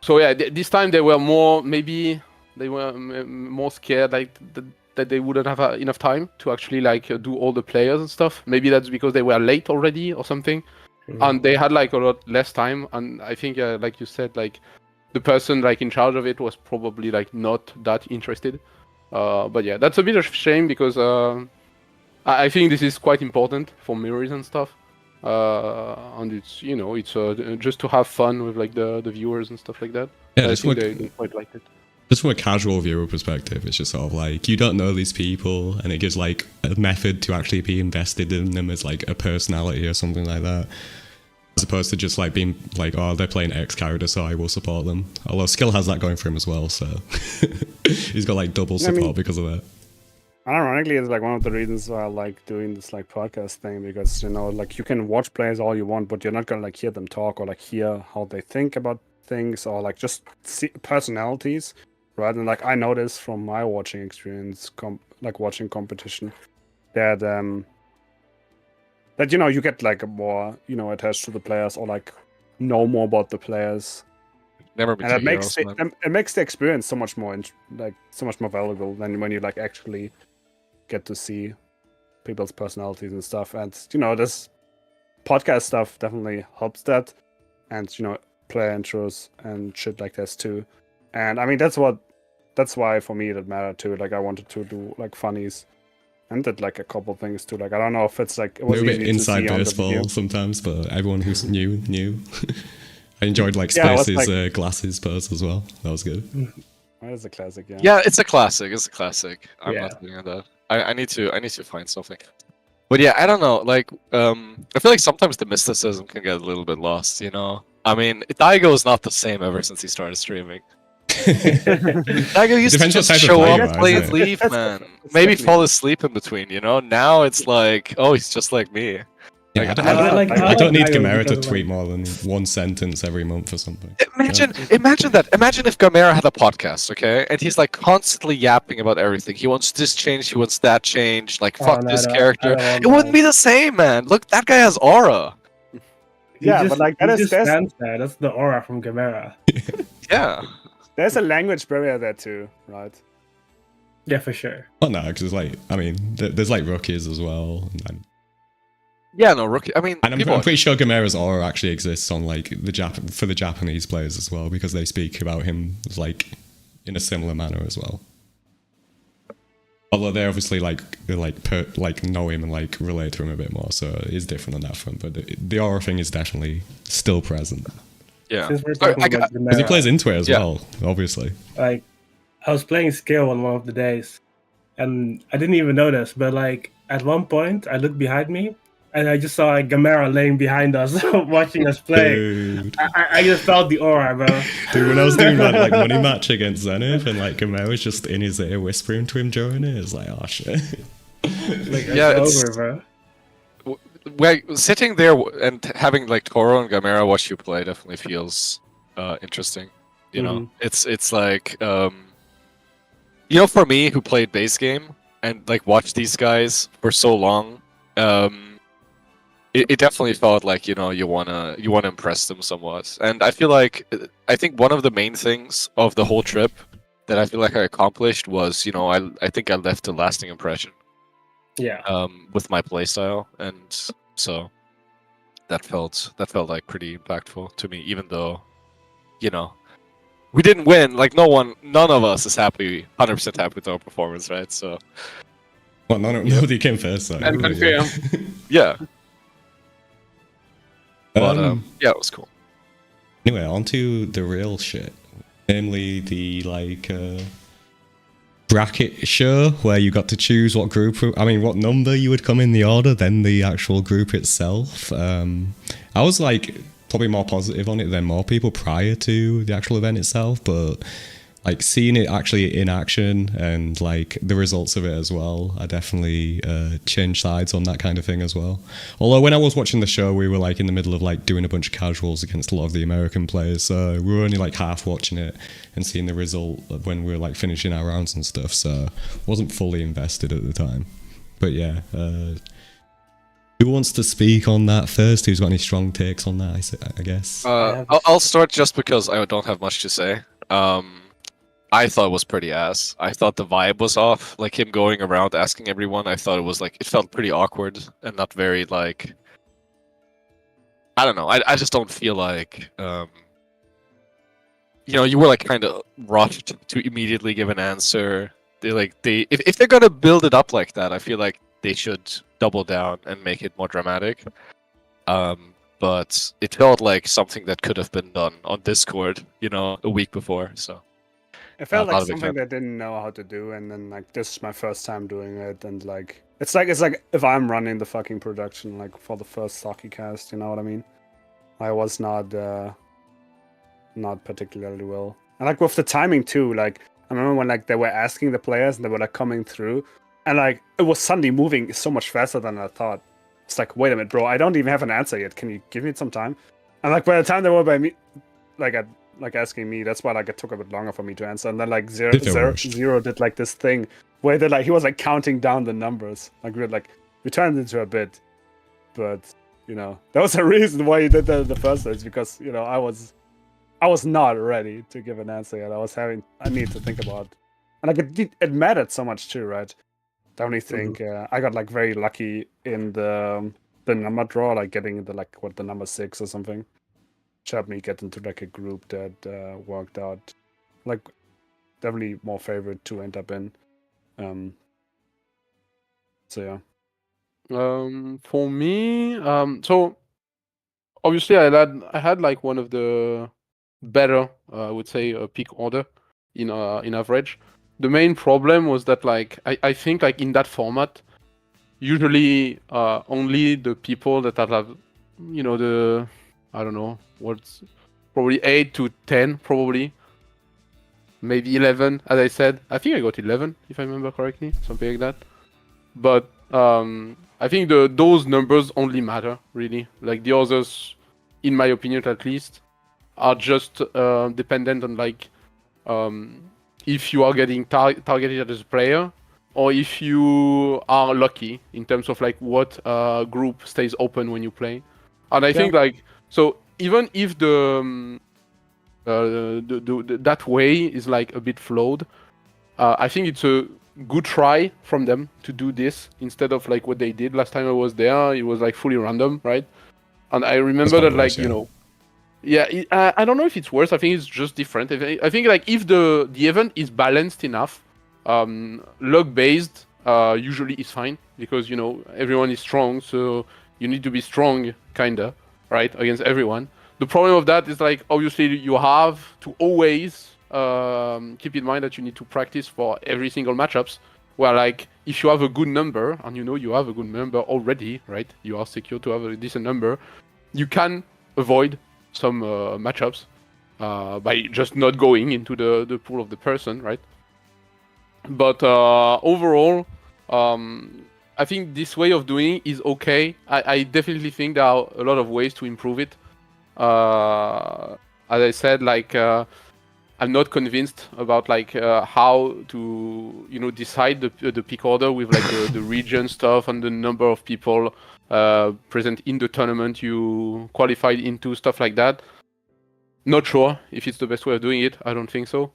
Speaker 4: So yeah, this time they were more more scared. Like that they wouldn't have enough time to actually like do all the players and stuff. Maybe that's because they were late already or something, and they had like a lot less time. And I think, like you said, like the person like in charge of it was probably like not that interested. But yeah, that's a bit of a shame because I think this is quite important for mirrors and stuff. And it's it's just to have fun with like the viewers and stuff like that.
Speaker 1: Yeah,
Speaker 4: I think they quite liked it.
Speaker 1: Just from a casual viewer perspective, it's just sort of like you don't know these people, and it gives like a method to actually be invested in them as like a personality or something like that, as opposed to just like being like, oh, they're playing X character, so I will support them. Although Skyll has that going for him as well, so he's got like double support because of that.
Speaker 2: Ironically, it's like one of the reasons why I like doing this like podcast thing, because like you can watch players all you want, but you're not gonna like hear them talk or like hear how they think about things or like just see personalities. Right, and like I noticed from my watching experience, like watching competition, that that you get like a more attached to the players or like know more about the players.
Speaker 5: Never
Speaker 2: and it makes the experience so much more valuable than when you like actually get to see people's personalities and stuff. And this podcast stuff definitely helps that, and player intros and shit like this too. And I mean that's why for me it mattered too. Like I wanted to do like funnies and did like a couple things too. Like I don't know if it's like it was
Speaker 1: a bit
Speaker 2: easy
Speaker 1: inside
Speaker 2: to see
Speaker 1: baseball sometimes, but everyone who's knew. I enjoyed like Space's glasses pose as well. That was good.
Speaker 2: That is a classic, yeah.
Speaker 5: Yeah, it's a classic. I'm not doing that. I need to find something. But yeah, I don't know. Like, I feel like sometimes the mysticism can get a little bit lost. I mean, Daigo is not the same ever since he started streaming. Daigo used to just show up, play and leave, man. Maybe fall asleep in between. Now it's like, oh, he's just like me.
Speaker 1: Yeah, I don't need Gamera to tweet more than one sentence every month or something.
Speaker 5: Imagine that. Imagine if Gamera had a podcast, okay? And he's like constantly yapping about everything. He wants this change, he wants that change, like fuck this character. It wouldn't be the same, man. Look, that guy has aura.
Speaker 2: Yeah, but like that's
Speaker 3: the aura from Gamera.
Speaker 5: Yeah.
Speaker 2: There's a language barrier there too, right?
Speaker 3: Yeah, for sure.
Speaker 1: Well, no, because like, I mean, there's like rookies as well.
Speaker 5: Yeah, no, rookie. I mean,
Speaker 1: and I'm pretty sure Gamera's aura actually exists on like for the Japanese players as well, because they speak about him like in a similar manner as well. Although they obviously like know him and like relate to him a bit more, so it is different on that front. But the aura thing is definitely still present.
Speaker 5: Yeah,
Speaker 1: because he plays into it as well, obviously.
Speaker 3: Like, I was playing Skyll on one of the days, and I didn't even notice, but like at one point I looked behind me, and I just saw like Gamera laying behind us, watching us play.
Speaker 1: Dude.
Speaker 3: I just felt the aura, bro.
Speaker 1: Dude, when I was doing that like money match against Zenith, and like Gamera was just in his ear whispering to him during it, it's like, oh shit.
Speaker 3: Like, yeah, it's over, bro.
Speaker 5: We're sitting there and having like Toro and Gamera watch you play definitely feels interesting. It's like for me who played base game and like watched these guys for so long, it definitely felt like you wanna impress them somewhat. And I think one of the main things of the whole trip that I feel like I accomplished was I think I left a lasting impression.
Speaker 3: Yeah.
Speaker 5: With my playstyle, and so that felt like pretty impactful to me, even though, we didn't win. Like none of us is 100% happy with our performance, right? So,
Speaker 1: well, nobody came first, so
Speaker 4: and confirm.
Speaker 5: Yeah. But yeah, it was cool.
Speaker 1: Anyway, on to the real shit, namely the bracket show where you got to choose what number you would come in the order, then the actual group itself. I was like probably more positive on it than more people prior to the actual event itself, but like seeing it actually in action and like the results of it as well, I definitely changed sides on that kind of thing as well. Although when I was watching the show, we were like in the middle of like doing a bunch of casuals against a lot of the American players, so we were only like half watching it and seeing the result when we were like finishing our rounds and stuff, so wasn't fully invested at the time. But yeah, who wants to speak on that first? Who's got any strong takes on that, I guess?
Speaker 5: I'll start just because I don't have much to say. I thought it was pretty ass. I thought the vibe was off. Like him going around asking everyone, I thought it was like, it felt pretty awkward and not very like, I don't know. I just don't feel like, you were like kind of rushed to immediately give an answer. If they're gonna build it up like that, I feel like they should double down and make it more dramatic. But it felt like something that could have been done on Discord, a week before. So
Speaker 2: It felt
Speaker 5: not
Speaker 2: like
Speaker 5: a big
Speaker 2: something
Speaker 5: fan.
Speaker 2: they didn't know how to do, and then like this is my first time doing it, and like it's like if I'm running the fucking production like for the first Sockycast, you know what I mean? I was not particularly well, and like with the timing too. Like I remember when like they were asking the players and they were like coming through, and like it was suddenly moving so much faster than I thought. It's like, wait a minute, bro, I don't even have an answer yet. Can you give me some time? And like by the time they were by me, like asking me, that's why like it took a bit longer for me to answer. And then like
Speaker 1: They feel rushed.
Speaker 2: Zero did like this thing where they like he was like counting down the numbers. Like we turned into a bit, but that was a reason why he did that in the first place, because I was not ready to give an answer yet. I need to think about, and like it mattered so much too, right? I only think I got like very lucky in the number draw, like getting into like the number 6 or something. Which helped me get into like a group that worked out. Like definitely more favorite to end up in. So yeah.
Speaker 4: For me, so obviously I had like one of the better, I would say, pick order in average. The main problem was that like I think like in that format, usually only the people that have the, I don't know, what's probably 8 to 10 probably, maybe 11, as I said. I think I got 11 if I remember correctly, something like that. But I think those numbers only matter really. Like the others, in my opinion at least, are just dependent on like if you are getting targeted as a player, or if you are lucky in terms of like what group stays open when you play. And I think like, so even if that way is like a bit flawed, I think it's a good try from them to do this instead of like what they did last time I was there. It was like fully random, right? And I remember that like
Speaker 1: worse,
Speaker 4: I don't know if it's worse. I think it's just different. I think like if the event is balanced enough, luck based usually is fine, because everyone is strong, so you need to be strong kinda, right, against everyone. The problem of that is like obviously you have to always keep in mind that you need to practice for every single matchups. Where like if you have a good number, and you have a good number already, right? You are secure to have a decent number. You can avoid some matchups by just not going into the pool of the person, right? But overall, I think this way of doing is okay. I definitely think there are a lot of ways to improve it. As I said, like I'm not convinced about like how to decide the pick order with like the region stuff and the number of people present in the tournament you qualified into, stuff like that. Not sure if it's the best way of doing it. I don't think so,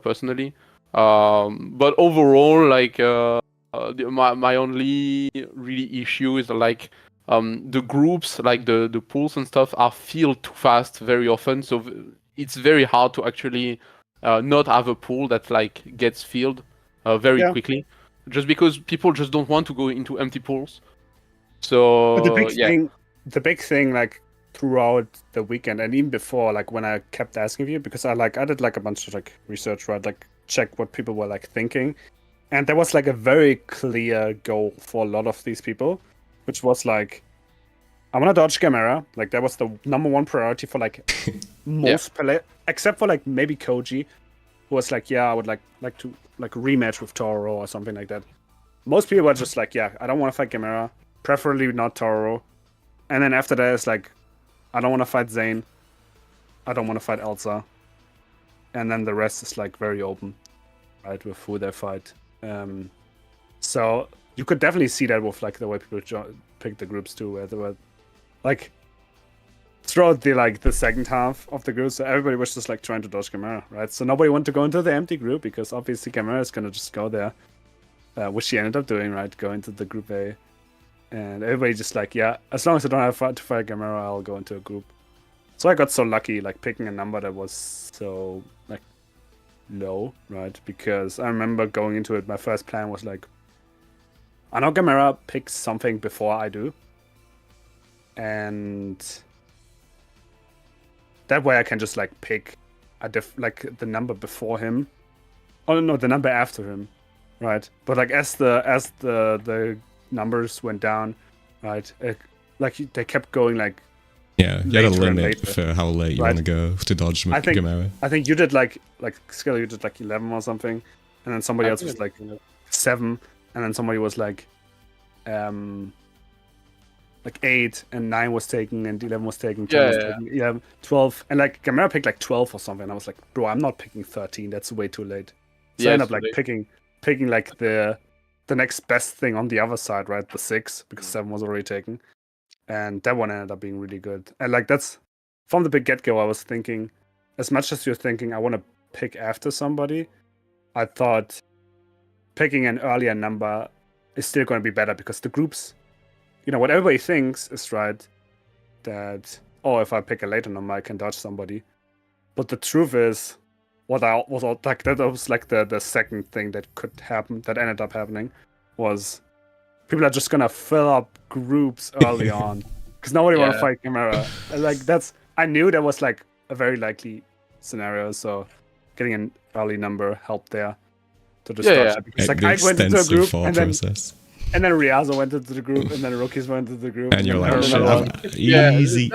Speaker 4: personally. But overall, like my only really issue is like the groups, like the pools and stuff, are filled too fast very often. So it's very hard to actually not have a pool that like gets filled very quickly, just because people just don't want to go into empty pools. So
Speaker 2: but the big thing like throughout the weekend and even before, like when I kept asking you, because I did like a bunch of like research, right, like check what people were like thinking, and there was like a very clear goal for a lot of these people, which was like, I want to dodge Gamera. Like that was the number one priority for like most players, except for like maybe Koji, who was like, I would like to like rematch with Toro or something like that. Most people were just like, I don't want to fight Gamera, preferably not Toro. And then after that, it's like, I don't want to fight Zane. I don't want to fight Elsa. And then the rest is like very open, right, with who they fight. So you could definitely see that with like the way people pick the groups too, where they were like throughout the second half of the group, so everybody was just like trying to dodge Gamera, right? So nobody wanted to go into the empty group because obviously Gamera is gonna just go there, which she ended up doing, right? Go into the group A, and everybody just like, yeah, as long as I don't have to fight Gamera, I'll go into a group. So I got so lucky, like picking a number that was so like low, right? Because I remember going into it, my first plan was like, I know Gamera picks something before I do, and that way I can just like pick like the number before him. Oh no, the number after him, right? But like as the numbers went down, right? Like they kept going like.
Speaker 1: Yeah, you had a limit
Speaker 2: later,
Speaker 1: for how late you
Speaker 2: right?
Speaker 1: want to go to dodge Gamera.
Speaker 2: I think you did like Skyll, you did like 11 or something, and then somebody else was like 7, and then somebody was like 8, and 9 was taken, and 11 was taken, 10 was taken, 11, 12, and like Gamera picked like 12 or something, and I was like, bro, I'm not picking 13, that's way too late. So I ended up like picking like the next best thing on the other side, right? The 6, because 7 was already taken. And that one ended up being really good. And like that's from the big get-go, I was thinking, as much as you're thinking I want to pick after somebody, I thought picking an earlier number is still going to be better because the groups, what everybody thinks is right, that if I pick a later number I can dodge somebody. But the truth is, that was like the second thing that could happen, that ended up happening, was people are just gonna fill up groups early on because nobody want to fight Gamera. Like I knew that was like a very likely scenario, so getting an early number helped there to just dodge it. Because like I went into a group and then Riazo went into the group and then Rookies went into the group,
Speaker 1: and you're like,
Speaker 2: easy.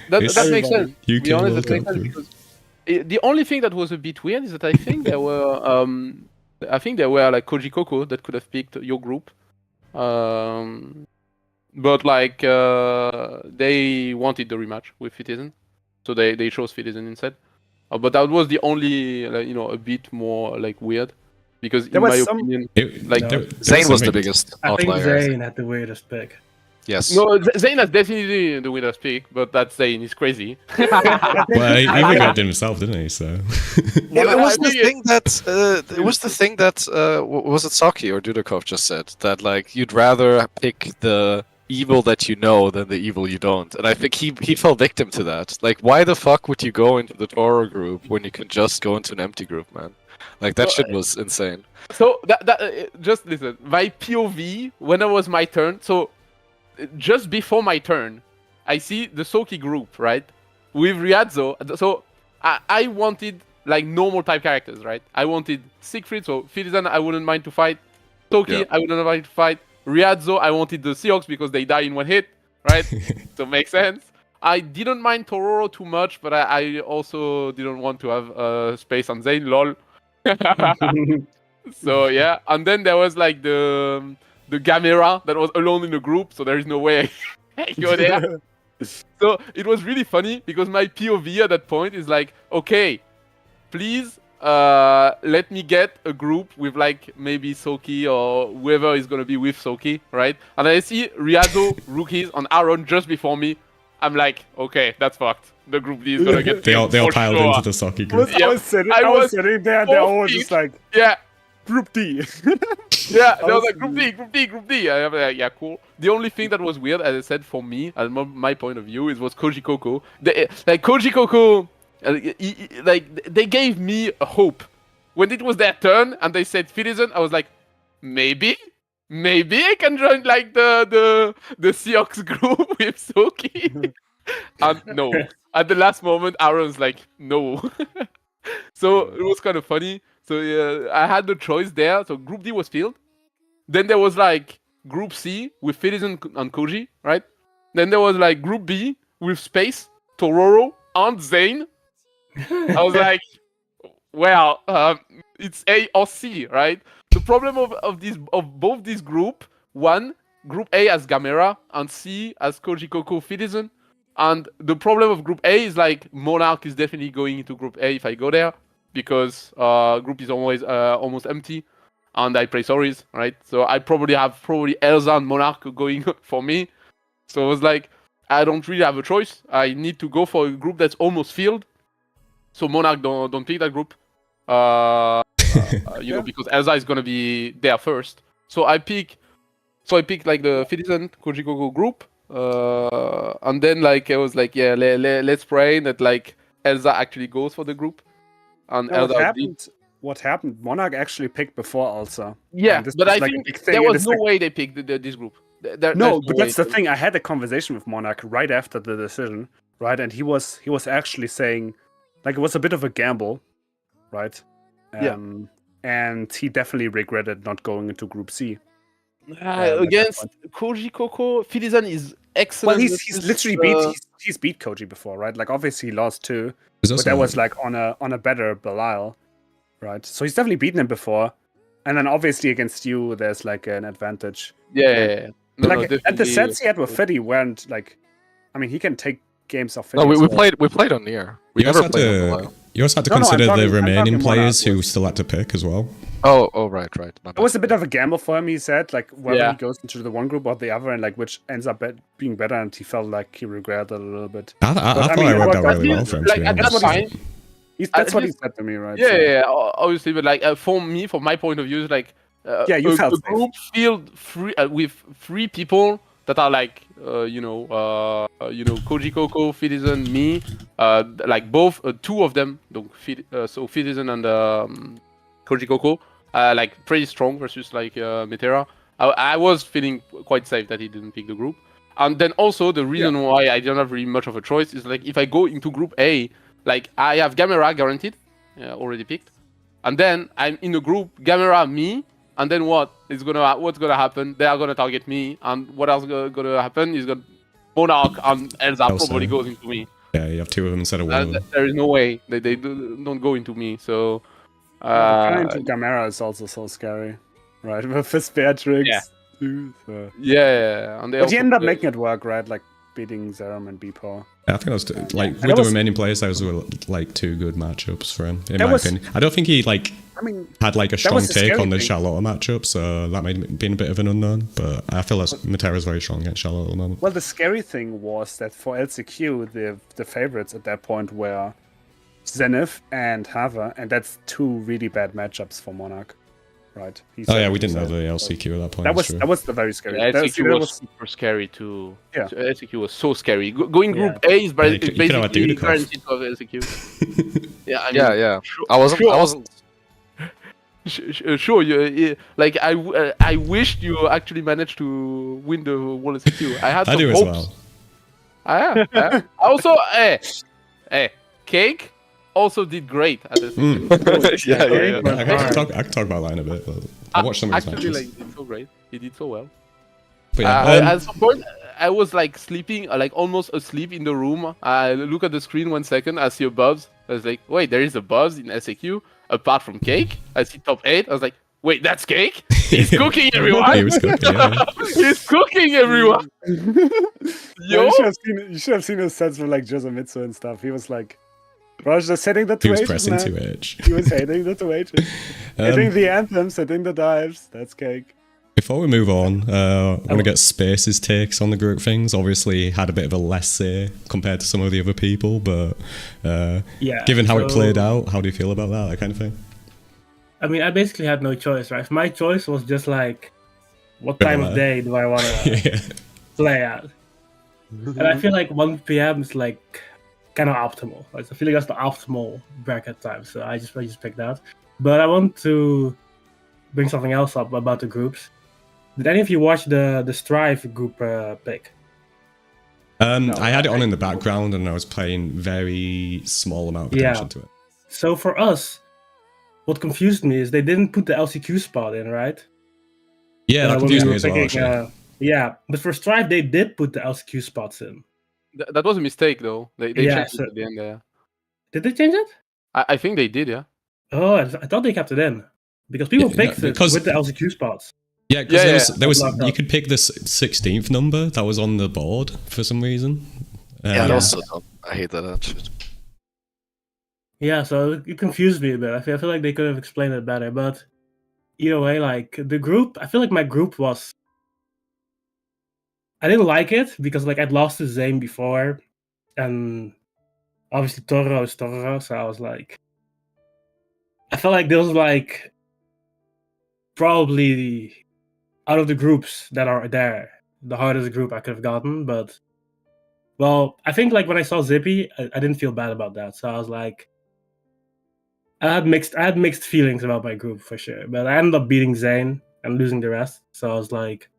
Speaker 4: That makes sense.
Speaker 1: You
Speaker 4: to be honest, that makes sense because the only thing that was a bit weird is that I think there were like Koji Koko that could have picked your group. But like they wanted the rematch with Fitizen, so they chose Fitizen instead. But that was the only a bit more like weird, because in my opinion,
Speaker 5: Zane was the biggest outlier.
Speaker 3: I think Zane had the weirdest pick.
Speaker 5: Yes.
Speaker 4: No, Zane has definitely the winner's pick, but that Zane is crazy.
Speaker 1: Well, he regretted himself, didn't he? So
Speaker 5: it was the thing that was it Socky or Dudeakoff just said that like you'd rather pick the evil that you know than the evil you don't, and I think he fell victim to that. Like, why the fuck would you go into the Toro group when you can just go into an empty group, man? Like that shit was insane.
Speaker 4: So that just listen, my POV when it was my turn. So just before my turn, I see the Socky group, right? With Riazo. So I wanted like normal type characters, right? I wanted Siegfried, so Fitizen I wouldn't mind to fight. Socky I wouldn't mind to fight. Riazo I wanted the Seahawks because they die in one hit, right? So makes sense. I didn't mind Tororo too much, but I also didn't want to have space on Zane, lol. So yeah, and then there was like the Gamera that was alone in the group, so there is no way I go there. So it was really funny because my POV at that point is like, okay, please let me get a group with like maybe Socky or whoever is gonna be with Socky, right? And I see Riazo, Rookies, and Aaron just before me. I'm like, okay, that's fucked. The group D is gonna get
Speaker 1: they all piled into the Socky group.
Speaker 2: I was sitting there, and they're all just like, Group D.
Speaker 4: Yeah, they were like Group D. I was like, yeah, cool. The only thing that was weird, as I said, for me, and my point of view, was Koji Koko. Koji Koko, they gave me a hope. When it was their turn and they said Fitizen, I was like, maybe I can join like the Seahawks group with Socky. And no, at the last moment, Aaron's like, no. So it was kind of funny. So I had the choice there. So Group D was filled. Then there was like Group C with Fitizen and Koji, right? Then there was like Group B with Space, Tororo, and Zane. I was like, well, it's A or C, right? The problem of both these group, one, Group A as Gamera and C as Koji Koko Fitizen. And the problem of Group A is like Monarch is definitely going into Group A if I go there, because group is always almost empty, and I play Soris, right? So I probably have Elsa and Monarch going for me. So it was like, I don't really have a choice. I need to go for a group that's almost filled. So Monarch don't pick that group. You know, because Elsa is gonna be there first. So I pick like the Fitizen Kojikoko group. And then like I was like, yeah, let's pray that like Elsa actually goes for the group. And
Speaker 2: No,
Speaker 4: Elsa
Speaker 2: what happened? Monarch actually picked before Elsa.
Speaker 4: Yeah, but I
Speaker 2: like
Speaker 4: think there was no way they picked this group.
Speaker 2: No, but that's the thing. I had a conversation with Monarch right after the decision, right? And he was actually saying, like, it was a bit of a gamble, right? And he definitely regretted not going into Group C.
Speaker 4: Against Koji Koko, Fitizen is excellent.
Speaker 2: Well, he's literally he's beat Koji before, right? Like, obviously he lost too, but that was like on a better Belial, right? So he's definitely beaten him before, and then obviously against you, there's like an advantage.
Speaker 4: Yeah.
Speaker 2: No, and the sets he had with Fitty weren't like, I mean, he can take games off Fitty.
Speaker 5: No, we played on Nier. We never played on Belial.
Speaker 1: You also had to consider the remaining players who still had to pick as well.
Speaker 5: Oh, right.
Speaker 2: It was a bit of a gamble for him, he said, like whether he goes into the one group or the other, and like which ends up being better, and he felt like he regretted it a little bit.
Speaker 1: I thought I read that really well for him.
Speaker 4: Like,
Speaker 2: that's what he said to me, right?
Speaker 4: Yeah, obviously, but like for me, from my point of view, it's like
Speaker 2: you felt
Speaker 4: a group filled with 3 people that are like Koji Koko, Fitizen, me, like both 2 of them, so Fitizen and Koji Koko, like pretty strong versus like Metera. I was feeling quite safe that he didn't pick the group, and then also the reason why I don't have really much of a choice is like if I go into Group A, like I have Gamera guaranteed, already picked, and then I'm in a group Gamera me. And then what's gonna happen? They are gonna target me, and what else gonna happen is Monarch and Elsa probably goes into me.
Speaker 1: Yeah, you have 2 of them instead of 1 of them.
Speaker 4: There is no way they don't go into me. So
Speaker 2: going to Gamera is also so scary, right? With his spare tricks.
Speaker 4: Yeah. And
Speaker 2: but he ended up making it work, right? Like beating Zerum and Beepo.
Speaker 1: Yeah, I think that was like with the remaining players, those were like 2 good matchups for him, in my opinion. I don't think he had like a strong take on the Charlotte matchup, so that might have been a bit of an unknown. But I feel like Metera's very strong against Charlotte at the moment.
Speaker 2: Well, the scary thing was that for LCQ, the favorites at that point were Zenith and Hava, and that's 2 really bad matchups for Monarch. Right.
Speaker 1: We didn't know the LCQ at that point.
Speaker 2: That was the very scary.
Speaker 4: Yeah, LCQ was super scary too. Yeah, so LCQ was so scary. Going Group A is basically guaranteed to have LCQ.
Speaker 5: Yeah. I wasn't.
Speaker 4: Sure, like I wished you actually managed to win the whole LCQ. I had some hopes.
Speaker 1: As well.
Speaker 4: I also, Cake also did great at this.
Speaker 1: I can talk about that in a bit. I watched some of his matches.
Speaker 4: Like, he did so great. He did so well.
Speaker 1: But
Speaker 4: at some point, I was like sleeping, like almost asleep in the room. I look at the screen 1 second. I see a buzz. I was like, wait, there is a buzz in SAQ apart from Cake. I see top 8. I was like, wait, that's Cake? He's cooking everyone.
Speaker 1: He was cooking, yeah.
Speaker 4: He's cooking everyone.
Speaker 2: Yo, you should have seen his sets with like Josamitsu and stuff. He was like. Raj just hitting the 2Hs.
Speaker 1: He was pressing 2H.
Speaker 2: He was hitting the 2Hs. Hitting the anthems, hitting the dives. That's Cake.
Speaker 1: Before we move on, I want to get Space's takes on the group things. Obviously, had a bit of a less say compared to some of the other people, but given how it played out, how do you feel about that kind of thing?
Speaker 3: I mean, I basically had no choice, right? My choice was just like, what time of day do I want to play at? And I feel like 1 p.m. is like kind of optimal. Like, I feel like that's the optimal bracket time, so I just picked that. But I want to bring something else up about the groups. Did any of you watch the Strive group pick?
Speaker 1: No, I had it on in the background, and I was paying very small amount of attention to it.
Speaker 3: So for us, what confused me is they didn't put the LCQ spot in, right?
Speaker 1: Yeah, that confused me as well, actually.
Speaker 3: Yeah, but for Strive, they did put the LCQ spots in.
Speaker 4: That was a mistake, though. They changed it at the end there.
Speaker 3: Did they change it?
Speaker 4: I think they did, yeah.
Speaker 3: Oh, I thought they kept it in. Because people picked it with the LCQ spots.
Speaker 1: Yeah, because there was you could pick the 16th number that was on the board for some reason.
Speaker 5: That also dumb. I hate that shit.
Speaker 3: Yeah, so it confused me a bit. I feel like they could have explained it better, but either way, like the group, I feel like my group was. I didn't like it because like I'd lost to Zane before, and obviously Toro is Toro, so I was like, I felt like there was like probably out of the groups that are there, the hardest group I could have gotten. But well, I think like when I saw Zippy, I didn't feel bad about that. So I was like, I had mixed feelings about my group for sure. But I ended up beating Zane and losing the rest. So I was like,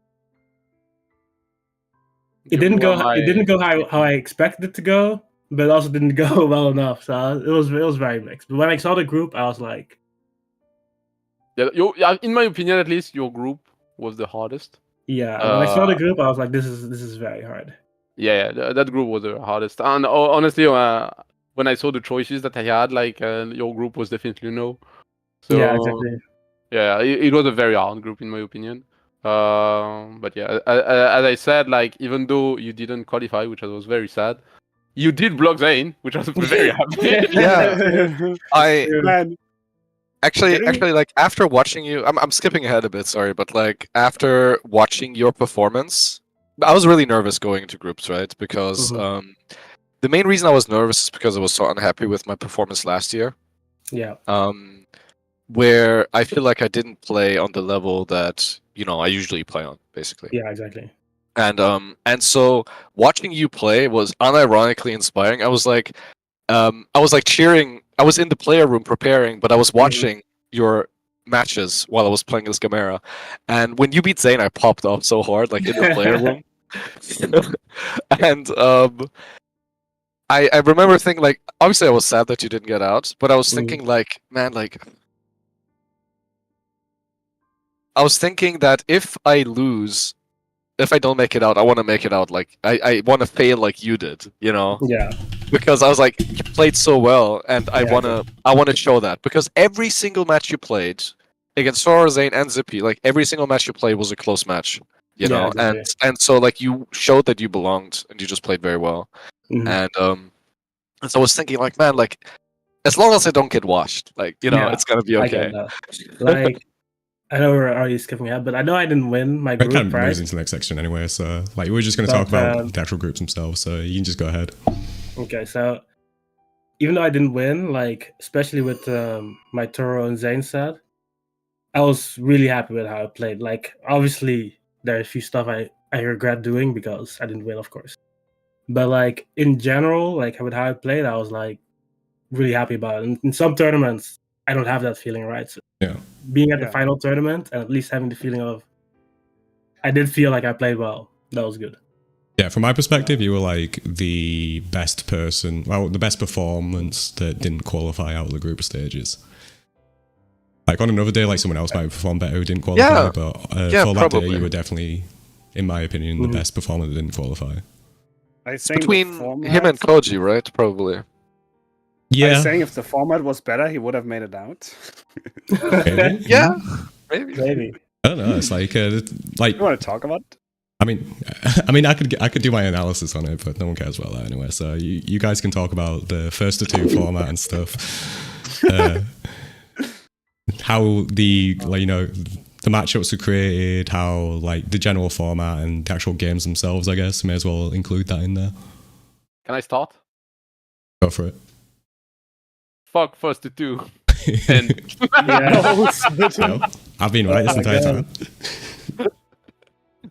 Speaker 3: it didn't go how I expected it to go, but it also didn't go well enough. So it was very mixed. But when I saw the group, I was like,
Speaker 4: yeah, in my opinion, at least your group was the hardest.
Speaker 3: yeah. When I saw the group, I was like, this is very hard.
Speaker 4: Yeah, that group was the hardest. And honestly, when I saw the choices that I had, like your group was definitely no. So
Speaker 3: yeah, exactly.
Speaker 4: yeah, it was a very hard group in my opinion. But yeah, as I said, like even though you didn't qualify, which I was very sad, you did block Zane, which I was very happy.
Speaker 5: Yeah,
Speaker 2: Man,
Speaker 5: actually, like after watching you, I'm skipping ahead a bit, sorry, but like after watching your performance, I was really nervous going into groups, right? Because the main reason I was nervous is because I was so unhappy with my performance last year.
Speaker 3: Yeah.
Speaker 5: Where I feel like I didn't play on the level that I usually play on, basically.
Speaker 3: Yeah, exactly.
Speaker 5: And so watching you play was unironically inspiring. I was like cheering. I was in the player room preparing, but I was watching your matches while I was playing as Gamera. And when you beat Zane, I popped off so hard, like in the player room. And I remember thinking, like, obviously I was sad that you didn't get out, but I was thinking, like, man, like, I was thinking that if I lose, if I don't make it out, I want to make it out like I want to fail like you did,
Speaker 3: Yeah.
Speaker 5: Because I was like, you played so well, and I wanna show that, because every single match you played against Sora, Zane, and Zippy, like every single match you played was a close match, know,
Speaker 3: exactly.
Speaker 5: and so like you showed that you belonged and you just played very well, and so I was thinking, like, man, like as long as I don't get washed, like it's gonna be okay.
Speaker 3: Like, I know we're already skipping ahead, but I know I didn't win my group,
Speaker 1: kind of
Speaker 3: right?
Speaker 1: moves into the next section anyway, so like we're just going to talk about the actual groups themselves, so you can just go ahead.
Speaker 3: Okay, so even though I didn't win, like especially with my Toro and Zane set, I was really happy with how I played. Like obviously there are a few stuff I regret doing because I didn't win, of course. But like in general, like with how I played, I was like really happy about it. And in some tournaments, I don't have that feeling, right? So
Speaker 1: Yeah.
Speaker 3: Being at the final tournament and at least having the feeling of I did feel like I played well. That was good.
Speaker 1: Yeah, from my perspective, you were like the best person, well, the best performance that didn't qualify out of the group stages. Like on another day, like someone else might have performed better who didn't qualify, but for that day, you were definitely, in my opinion, the best performer that didn't qualify.
Speaker 5: It's between him and Koji, right? Probably.
Speaker 1: Yeah.
Speaker 2: I was saying if the format was better, he would have made it out.
Speaker 1: Maybe?
Speaker 5: Yeah, maybe.
Speaker 1: I don't know. It's like
Speaker 2: You want to talk about it?
Speaker 1: I mean, I could do my analysis on it, but no one cares about that anyway. So you guys can talk about the first to two format and stuff. How the the matchups were created, how like the general format and the actual games themselves. I guess may as well include that in there.
Speaker 4: Can I start?
Speaker 1: Go for it.
Speaker 4: Fuck first to two. And
Speaker 1: I've been right this entire time.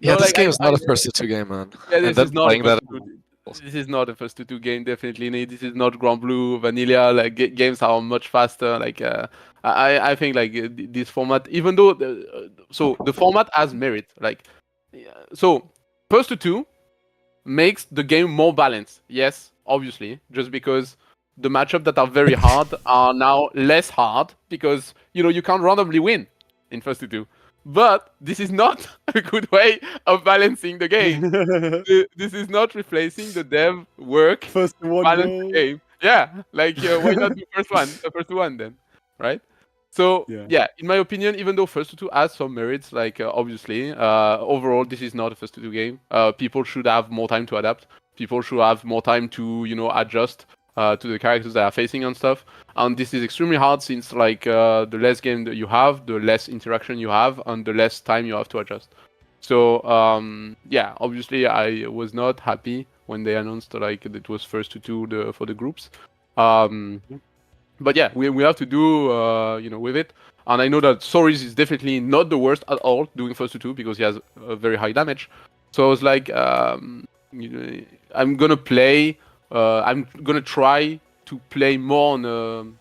Speaker 5: Yeah, this game is not a first to two game, man.
Speaker 4: Yeah, this is not a first to two game, definitely. This is not Grand Blue, Vanilla. Like games are much faster. Like I think like this format, even though the format has merit. Like so, first to two makes the game more balanced. Yes, obviously, just because the matchups that are very hard are now less hard because you can't randomly win in first to two. But this is not a good way of balancing the game. This is not replacing the dev work.
Speaker 2: First one,
Speaker 4: balance the game. Yeah, like why not the first one then, right? So yeah, in my opinion, even though first to two has some merits, like obviously, overall this is not a first to two game. People should have more time to adapt. People should have more time to adjust to the characters that are facing and stuff. And this is extremely hard since like the less game that you have, the less interaction you have, and the less time you have to adjust. So yeah, obviously I was not happy when they announced like it was first to two for the groups. But yeah, we have to do with it. And I know that Soris is definitely not the worst at all doing first to two because he has a very high damage. So I was like, I'm gonna play. I'm gonna try to play more on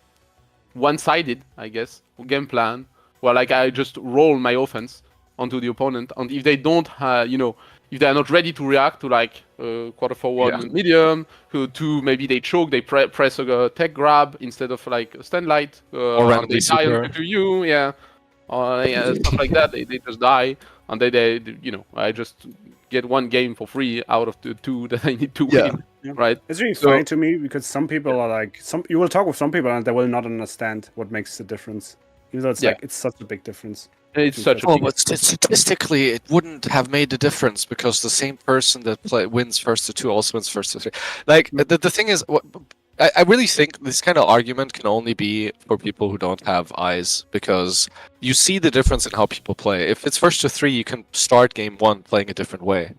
Speaker 4: one-sided, I guess, game plan, where like I just roll my offense onto the opponent, and if they don't, if they are not ready to react to like quarter forward medium, to maybe they choke, they press a tech grab instead of like a stand light,
Speaker 5: or randomly
Speaker 4: die to you, stuff like that. They just die, and they I just get one game for free out of the two that I need to win.
Speaker 2: Yeah.
Speaker 4: Right?
Speaker 2: It's really funny to me because some people are like, you will talk with some people and they will not understand what makes the difference. Even though it's like it's such a big difference.
Speaker 4: It's such a
Speaker 5: but statistically, it wouldn't have made a difference because the same person that wins first to two also wins first to three. Like the thing is, I really think this kind of argument can only be for people who don't have eyes, because you see the difference in how people play. If it's first to three, you can start game one playing a different way,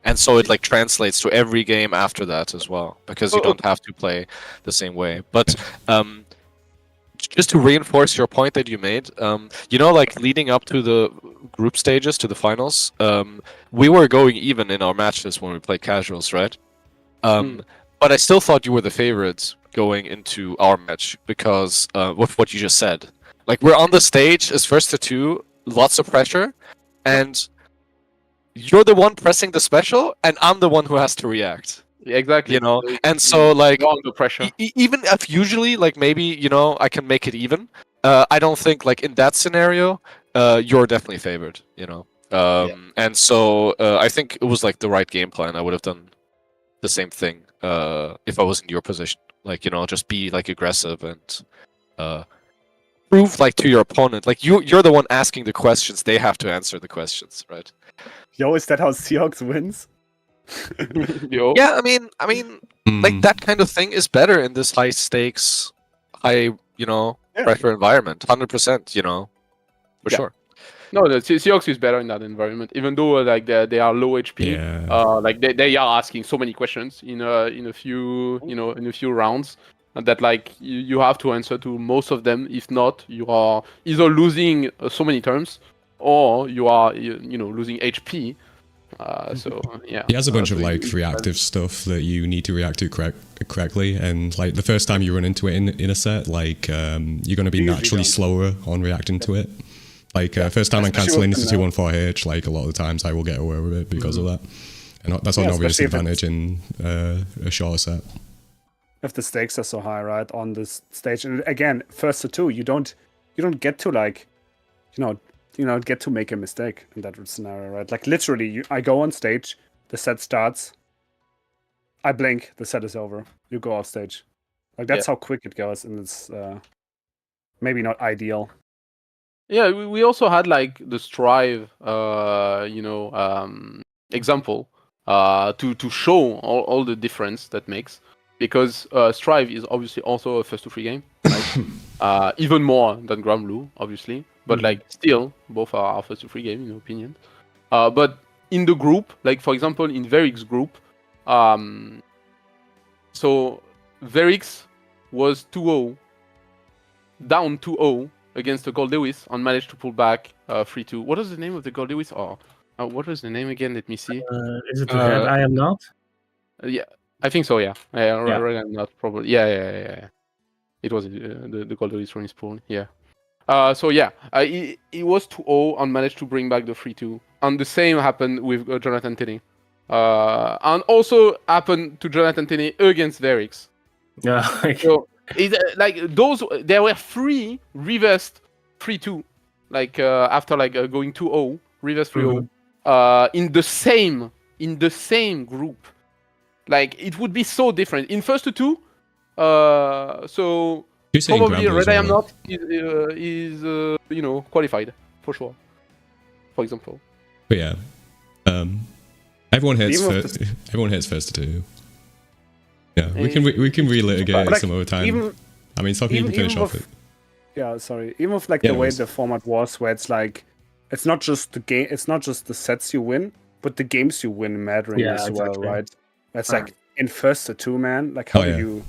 Speaker 5: and so it like translates to every game after that as well, because you don't have to play the same way. But just to reinforce your point that you made, like leading up to the group stages, to the finals, we were going even in our matches when we played casuals, right? But I still thought you were the favorites going into our match because with what you just said. Like, we're on the stage as first to two, lots of pressure, and you're the one pressing the special, and I'm the one who has to react.
Speaker 4: Exactly.
Speaker 5: And so like
Speaker 4: under pressure.
Speaker 5: Even if usually like maybe I can make it even, I don't think like in that scenario you're definitely favored, and so I think it was like the right game plan. I would have done the same thing if I was in your position, like just be like aggressive and prove like to your opponent, like you're the one asking the questions, they have to answer the questions, right?
Speaker 2: Yo, is that how Seahawks wins?
Speaker 5: Yeah, I mean, like that kind of thing is better in this high stakes, high, pressure environment. 100%, for sure.
Speaker 4: No, the Seahawks is better in that environment, even though like they are low HP. Like they are asking so many questions in a few in a few rounds, and that like you have to answer to most of them. If not, you are either losing so many turns, or you are losing HP. So yeah,
Speaker 1: he has a bunch of like reactive stuff that you need to react to correctly, and like the first time you run into it in a set, like you're going to be naturally slower on reacting to it. Like first time I'm cancelling into 214H, like a lot of the times I will get away with it because of that, and that's an obvious advantage in a shorter set.
Speaker 2: If the stakes are so high, right, on this stage, and again, first to two, you don't get to like, get to make a mistake in that scenario, right? Like literally, I go on stage, the set starts, I blink, the set is over. You go off stage. Like that's how quick it goes, and it's maybe not ideal.
Speaker 4: Yeah, we also had like the Strive, example, to show all the difference that makes, because Strive is obviously also a first to three game, right? Even more than Grand Blue, obviously. But like still, both are first to free game in my opinion. But in the group, like for example in Verix group, so Verix was 2-0, down 2-0 against the Gold Lewis, and managed to pull back 3-2. What is the name of the Gold Lewis? What was the name again? Let me see.
Speaker 3: Is it the head? I am not.
Speaker 4: Yeah, I think so. Yeah, right, I'm not probably. Yeah. It was the Gold Lewis from his pool. Yeah. So yeah, it was 2-0 and managed to bring back the 3-2. And the same happened with Jonathan Tenney. And also happened to Jonathan Tenney against Verix.
Speaker 3: Yeah.
Speaker 4: So like those, there were 3 reversed 3-2, like after like going 2-0, reverse 3-0, in the same group. Like it would be so different in first to 2. So. Probably Red I Am Not is qualified for sure. For example.
Speaker 1: But yeah, everyone hits first to two. Yeah, we can relitigate it some other time. I mean, Socky, you can finish off it.
Speaker 2: Yeah, sorry. Even with like the way the format was, where it's like it's not just the game. It's not just the sets you win, but the games you win mattering as well,
Speaker 3: exactly.
Speaker 2: right? That's like in first to 2 man. Like how do you?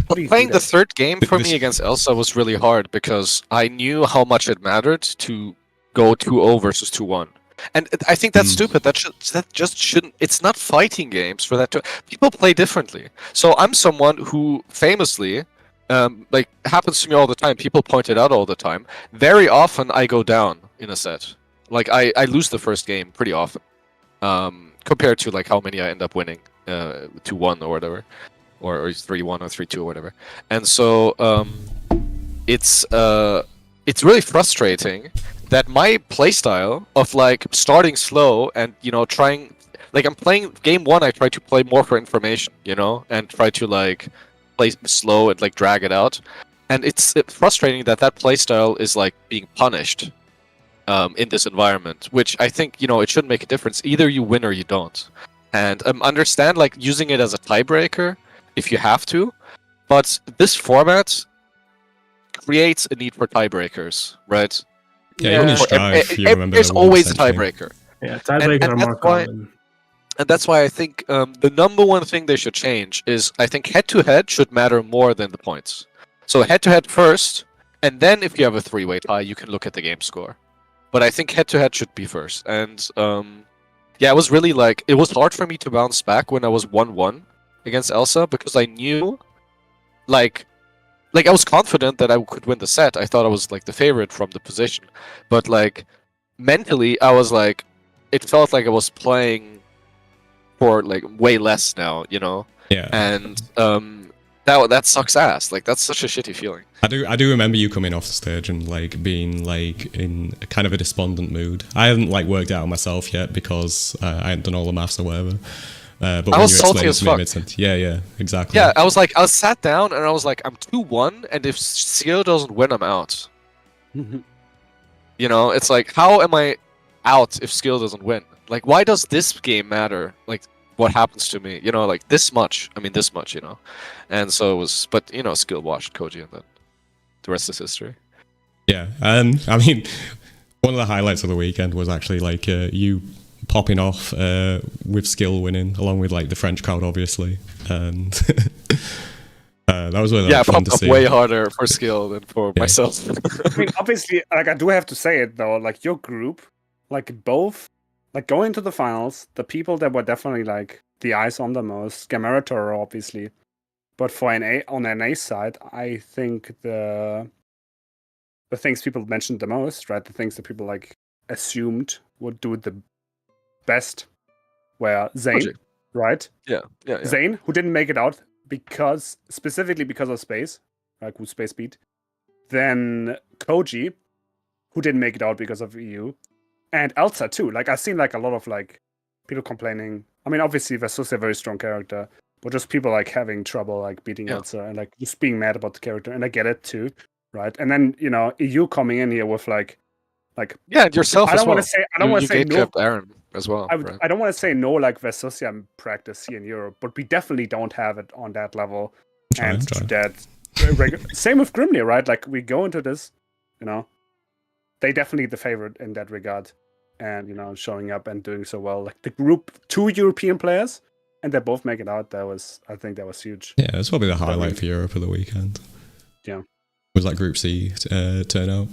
Speaker 2: How do you
Speaker 5: Playing
Speaker 2: do
Speaker 5: the
Speaker 2: that?
Speaker 5: third game for
Speaker 1: This-
Speaker 5: me against Elsa was really hard because I knew how much it mattered to go 2-0 versus 2-1. And I think that's stupid. That just shouldn't. It's not fighting games for that to. People play differently. So I'm someone who famously, like happens to me all the time. People point it out all the time. Very often I go down in a set. Like I lose the first game pretty often, compared to like how many I end up winning, 2-1 or whatever, or 3-1 or 3-2 or whatever. And so it's really frustrating that my playstyle of like starting slow and trying, like I'm playing game 1, I try to play more for information, and try to like play slow and like drag it out, and it's frustrating that playstyle is like being punished in this environment, which I think it shouldn't make a difference. Either you win or you don't, and understand like using it as a tiebreaker if you have to, but this format creates a need for tiebreakers, right?
Speaker 1: Yeah, you only strive. You remember
Speaker 5: There's
Speaker 1: the
Speaker 5: always a
Speaker 1: 1% thing.
Speaker 5: tiebreaker.
Speaker 3: Yeah, tiebreakers are
Speaker 5: that's
Speaker 3: more
Speaker 5: why-
Speaker 3: common.
Speaker 5: And that's why I think the number one thing they should change is I think head-to-head should matter more than the points. So head-to-head first, and then if you have a 3-way tie, you can look at the game score. But I think head-to-head should be first. And yeah, it was really like, it was hard for me to bounce back when I was 1-1 against Elsa, because I knew, like I was confident that I could win the set. I thought I was like the favorite from the position. But like mentally, I was like, it felt like I was playing for like way less now,
Speaker 1: Yeah.
Speaker 5: And that sucks ass. Like that's such a shitty feeling.
Speaker 1: I do remember you coming off the stage and like being like in a kind of a despondent mood. I hadn't like worked it out myself yet because I hadn't done all the maths or whatever. But when
Speaker 5: was
Speaker 1: you
Speaker 5: salty
Speaker 1: explained
Speaker 5: as
Speaker 1: it to me, it
Speaker 5: fuck.
Speaker 1: made sense. Yeah, exactly.
Speaker 5: Yeah, I sat down and I was like, I'm 2-1, and if Skyll doesn't win, I'm out. It's like, how am I out if Skyll doesn't win? Like, why does this game matter? Like, what happens to me? Like this much. I mean, this much. And so it was, but Skyll washed Koji, and then the rest is history.
Speaker 1: Yeah, I mean, one of the highlights of the weekend was actually like you popping off with Skyll winning, along with like the French crowd, obviously, and that was really
Speaker 5: Yeah, I
Speaker 1: fun
Speaker 5: popped
Speaker 1: to
Speaker 5: up
Speaker 1: see.
Speaker 5: way harder for Skyll than for myself.
Speaker 2: I mean, obviously, like I do have to say it though. Like your group, like both, like going to the finals, the people that were definitely like the eyes on the most, Gamera Toro, obviously, but for on NA side, I think the things people mentioned the most, right? The things that people like assumed would do the best were Zane,
Speaker 5: Koji.
Speaker 2: right?
Speaker 5: Yeah.
Speaker 2: Zane, who didn't make it out specifically because of space, like with space beat. Then Koji, who didn't make it out because of EU, and Elsa too. Like I've seen like a lot of like people complaining. I mean, obviously Vesus a very strong character, but just people like having trouble like beating Elsa and like just being mad about the character, and I get it too, right? And then EU coming in here with like
Speaker 5: Yeah, and yourself
Speaker 2: I
Speaker 5: as
Speaker 2: don't
Speaker 5: well.
Speaker 2: want to say I don't want to say no.
Speaker 5: Aaron as well. Right?
Speaker 2: I don't want to say no like Vesusia practice here in Europe, but we definitely don't have it on that level.
Speaker 1: Trying.
Speaker 2: Same with Grimnir, right? Like we go into this, they definitely the favorite in that regard, and showing up and doing so well. Like the group, 2 European players, and they both make it out. I think that was huge.
Speaker 1: Yeah, that's probably the highlight for Europe of the weekend.
Speaker 2: Yeah,
Speaker 1: was like Group C turnout.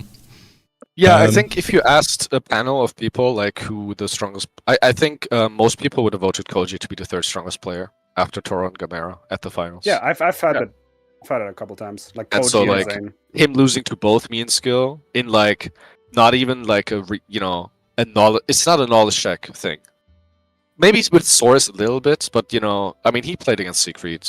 Speaker 5: Yeah, I think if you asked a panel of people like who the strongest, I think most people would have voted Koji to be the third strongest player after Toro and Gamera at the finals.
Speaker 2: Yeah, I've had it. I've had it a couple times. Like
Speaker 5: and
Speaker 2: Koji
Speaker 5: so
Speaker 2: and
Speaker 5: like
Speaker 2: Zane.
Speaker 5: him losing to both me and Skill in like not even like a knowledge. It's not a knowledge check thing. Maybe it's with Source a little bit, but I mean he played against Siegfried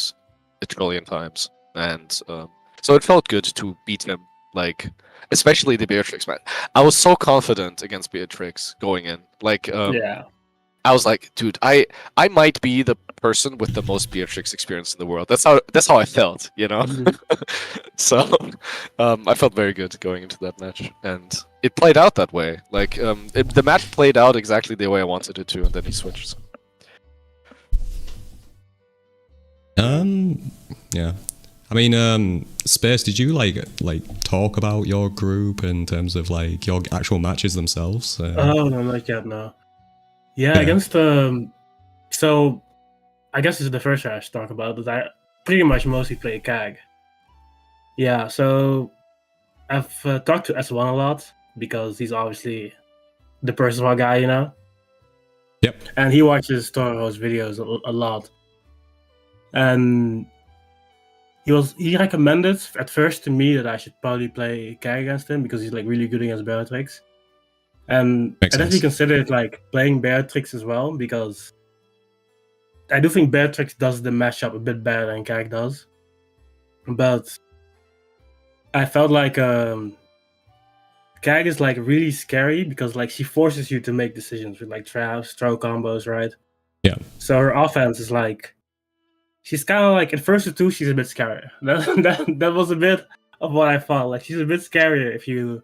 Speaker 5: a trillion times, and so it felt good to beat him. Like especially the Beatrix match. I was so confident against Beatrix going in. Like
Speaker 3: Yeah.
Speaker 5: I was like, dude, I might be the person with the most Beatrix experience in the world. That's how I felt, So I felt very good going into that match, and it played out that way. Like the match played out exactly the way I wanted it to, and then he switched.
Speaker 1: Yeah. I mean, Space, did you like talk about your group in terms of like your actual matches themselves?
Speaker 3: Oh no, not yet. No. Yeah, against so I guess this is the first thing I should talk about. Is I pretty much mostly play CAG. Yeah, so I've talked to S1 a lot because he's obviously the personal guy, you know.
Speaker 1: Yep.
Speaker 3: And he watches Toro's videos a lot, and he recommended at first to me that I should probably play CAG against him because he's like really good against Bellatrix. And I definitely considered like playing Bellatrix as well because I do think Bellatrix does the mashup a bit better than CAG does. But I felt like CAG is like really scary because like she forces you to make decisions with like traps, throw combos, right?
Speaker 1: Yeah.
Speaker 3: So her offense is like she's kind of like in first to two she's a bit scarier. That was a bit of what I thought. Like she's a bit scarier if you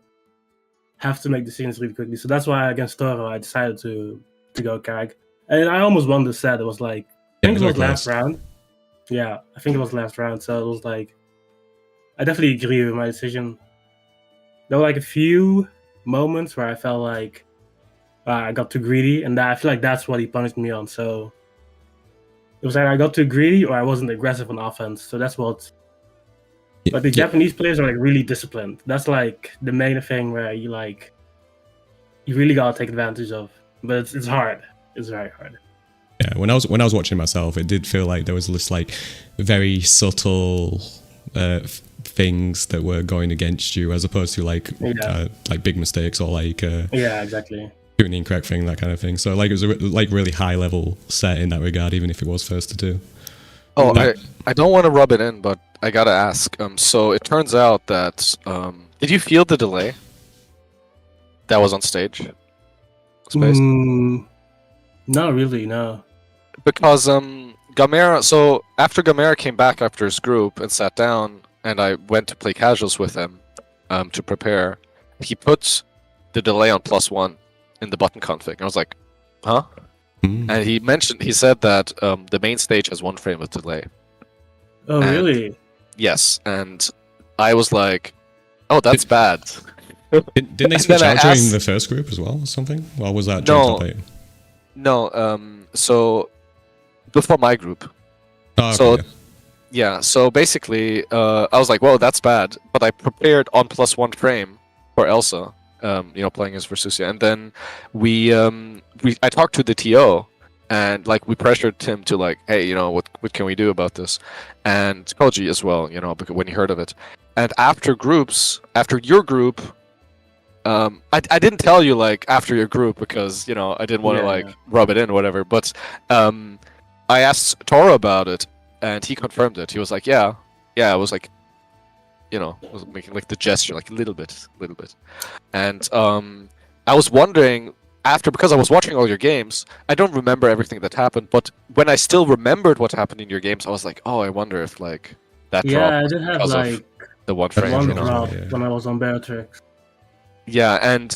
Speaker 3: have to make decisions really quickly. So that's why against Toro I decided to go CAG. And I almost won the set. It was like I think it was last round. Yeah, I think it was last round. So it was like I definitely agree with my decision. There were like a few moments where I felt like I got too greedy, and I feel like that's what he punished me on. So it was like I got too greedy or I wasn't aggressive on offense. So that's what. But the Japanese players are like really disciplined. That's like the main thing where you really gotta take advantage of. But it's hard. It's very hard.
Speaker 1: Yeah, when I was watching myself, it did feel like there was this like very subtle things that were going against you, as opposed to like big mistakes or like
Speaker 3: exactly
Speaker 1: doing the incorrect thing, that kind of thing. So like it was a like really high level set in that regard, even if it was first to two.
Speaker 5: Oh, I don't want to rub it in, but I gotta ask. So it turns out that did you feel the delay that was on stage? Space?
Speaker 3: Not really, no.
Speaker 5: Because Gamera. So after Gamera came back after his group and sat down, and I went to play casuals with him to prepare, he put the delay on +1 in the button config. And I was like, huh? And he said that the main stage has 1 frame of delay.
Speaker 3: Oh, really?
Speaker 5: Yes, and I was like, oh, that's bad.
Speaker 1: Didn't they switch out during the first group as well or something? Or was that during
Speaker 5: No, so before my group.
Speaker 1: Oh, okay,
Speaker 5: so yeah, so basically I was like, whoa, that's bad. But I prepared on +1 frame for Elsa. Playing as Versusia, and then I talked to the TO, and like we pressured him to like, hey, what can we do about this, and Koji as well, because when he heard of it, and after your group, I didn't tell you like after your group because I didn't want to rub it in or whatever, but I asked Toro about it, and he confirmed it. He was like, yeah, I was like. Was making like the gesture, like a little bit. And I was wondering, because I was watching all your games, I don't remember everything that happened, but when I still remembered what happened in your games, I was like, oh, I wonder if like that dropped.
Speaker 3: Yeah, I did have like
Speaker 5: the 1 frame.
Speaker 3: One drop when I was on Bellatrix.
Speaker 5: Yeah, and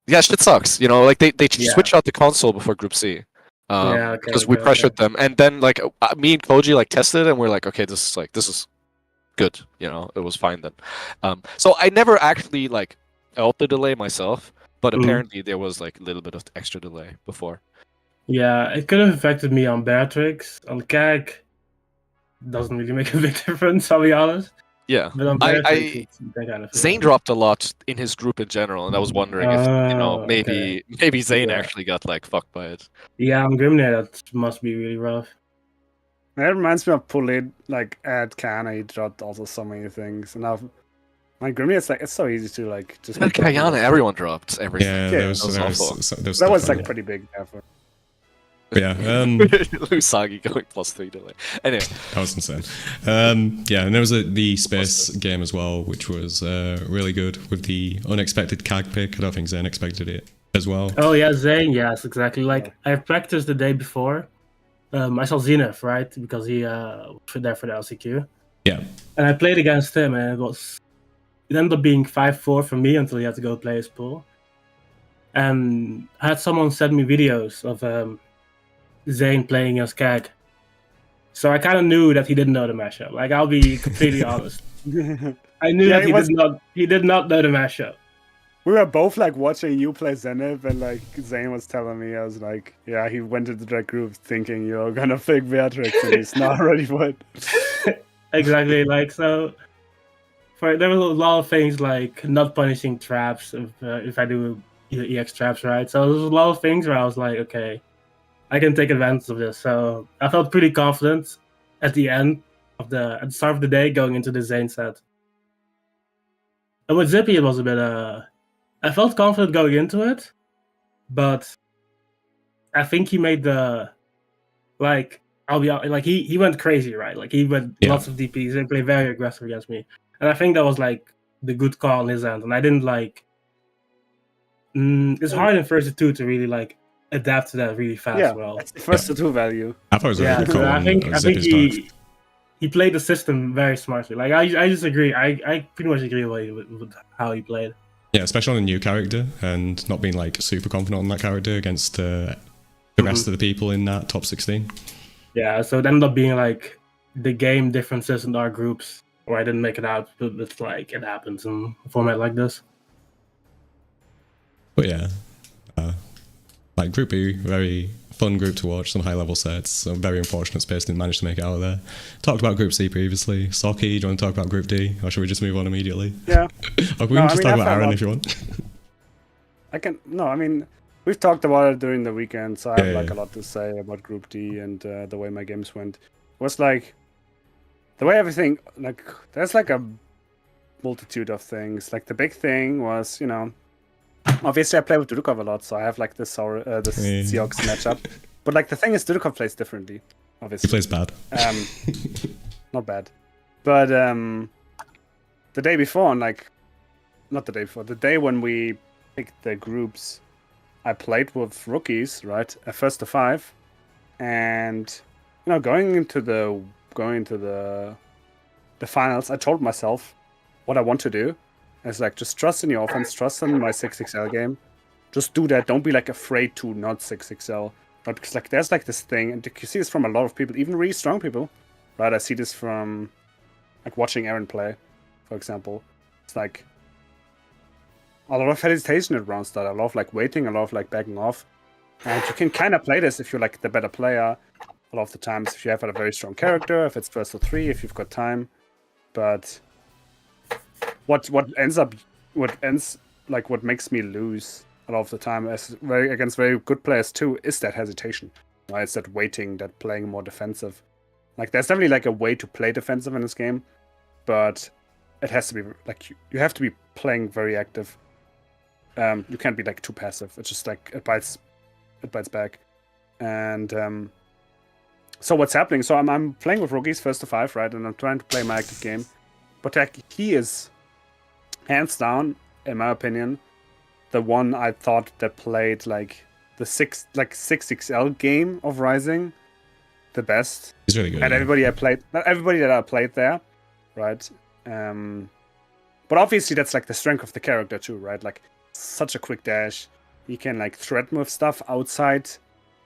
Speaker 5: shit sucks. Like they switched out the console before Group C. Because we pressured them, and then like me and Koji like tested it, and we're like, okay, this is good, it was fine then. So I never actually like felt the delay myself, but apparently there was like a little bit of extra delay before.
Speaker 3: Yeah, it could have affected me on Bellatrix. On CAG, doesn't really make a big difference, I'll be honest.
Speaker 5: Yeah,
Speaker 3: but on Bellatrix,
Speaker 5: Zane dropped a lot in his group in general, and I was wondering if maybe Zane actually got like fucked by it.
Speaker 3: Yeah, on Grimnir that must be really rough.
Speaker 2: That reminds me of Pulid, like at Kana, he dropped also so many things. And now, my Grimnir, it's so easy to like just.
Speaker 5: At Kayana, everyone dropped everything.
Speaker 1: Yeah, that
Speaker 2: was like pretty big effort.
Speaker 1: Yeah,
Speaker 5: Usagi going +3 delay. Anyway,
Speaker 1: that was insane. And there was the Space game as well, which was really good with the unexpected CAG pick. I don't think Zane expected it as well.
Speaker 3: Oh yeah, Zane, yes, exactly. Like I practiced the day before. I saw Zenith, right? Because he was there for the LCQ.
Speaker 1: Yeah.
Speaker 3: And I played against him, and it ended up being 5-4 for me until he had to go play his pool. And I had someone send me videos of Zane playing as CAG. So I kind of knew that he didn't know the mashup. Like, I'll be completely honest. I knew that he did not know the mashup.
Speaker 2: We were both like watching you play Zenith, and like Zane was telling me, I was like, yeah, he went into that group thinking you're gonna fake Beatrix, and he's not ready for it.
Speaker 3: Exactly. Like, so there was a lot of things like not punishing traps if I do EX traps, right? So there's a lot of things where I was like, okay, I can take advantage of this. So I felt pretty confident at the at the start of the day going into the Zane set. And with Zippy, it was a bit I felt confident going into it, but I think he made I'll be like he went crazy, right? Like, he went lots of DPs and played very aggressive against me, and I think that was like the good call on his end. And I didn't like. It's hard in first two to really like adapt to that really fast.
Speaker 2: Yeah,
Speaker 3: well,
Speaker 2: it's the first to two value.
Speaker 1: I thought it was a really good call.
Speaker 3: I think
Speaker 1: Zippy's
Speaker 3: he played the system very smartly. Like, I just agree. I pretty much agree with how he played.
Speaker 1: Yeah, especially on a new character and not being like super confident on that character against the rest of the people in that top 16.
Speaker 3: Yeah, so it ended up being like the game differences in our groups, or I didn't make it out, but it's like it happens in a format like this.
Speaker 1: But yeah, like Group B, very fun group to watch, some high level sets. Some very unfortunate Space didn't manage to make it out of there. Talked about Group C previously. Socky, do you want to talk about Group D, or should we just move on immediately?
Speaker 2: Yeah.
Speaker 1: Or we can just talk about Aaron if you want.
Speaker 2: We've talked about it during the weekend, so I have a lot to say about Group D and the way my games went. It was like the way everything, like, there's like a multitude of things. Like, the big thing was, obviously I play with Dudeakoff a lot, so I have like this Seahawks matchup. But like, the thing is, Dudeakoff plays differently. Obviously,
Speaker 1: He plays bad.
Speaker 2: Not bad, but the day before, and like, not the day before, the day when we picked the groups, I played with rookies, right? At first to 5, and going into the finals, I told myself what I want to do. It's like, just trust in your offense, trust in my 6XL game. Just do that. Don't be like afraid to not 6XL. Right? Because like, there's like this thing, and you see this from a lot of people, even really strong people. Right? I see this from like watching Aaron play, for example. It's like a lot of hesitation at round start, a lot of like waiting, a lot of like backing off. And you can kind of play this if you're like the better player. A lot of the times, if you have a very strong character, if it's first or 3, if you've got time. But what makes me lose a lot of the time against very good players too is that hesitation. Right? It's that waiting, that playing more defensive. Like, there's definitely like a way to play defensive in this game, but it has to be like you have to be playing very active. You can't be like too passive. It's just like it bites back. And so what's happening? So I'm playing with rookies first to 5, right? And I'm trying to play my active game. But like, he is hands down, in my opinion, the one I thought that played like the 6XL game of Rising the best.
Speaker 1: He's really good.
Speaker 2: And not everybody that I played there, right? But obviously that's like the strength of the character too, right? Like, such a quick dash. He can like threaten with stuff outside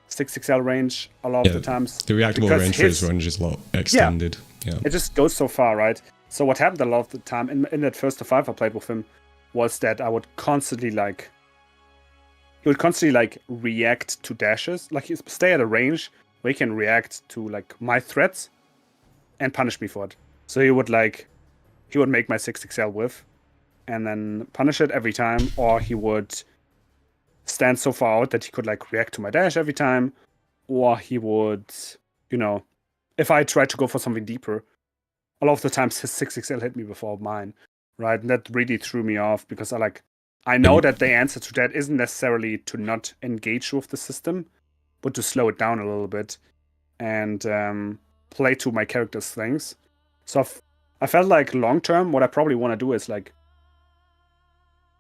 Speaker 2: 6XL range a lot of the times.
Speaker 1: The reactable range for his range is a lot extended. Yeah.
Speaker 2: It just goes so far, right? So what happened a lot of the time in that first to 5 I played with him was that I would constantly react to dashes. Like, he stay at a range where he can react to like my threats and punish me for it. So he would make my 6XL whiff and then punish it every time, or he would stand so far out that he could like react to my dash every time, or he would, if I tried to go for something deeper, a lot of the times his 6XL hit me before mine, right? And that really threw me off, because I know that the answer to that isn't necessarily to not engage with the system, but to slow it down a little bit and play to my character's strengths. So I felt like long term, what I probably want to do is like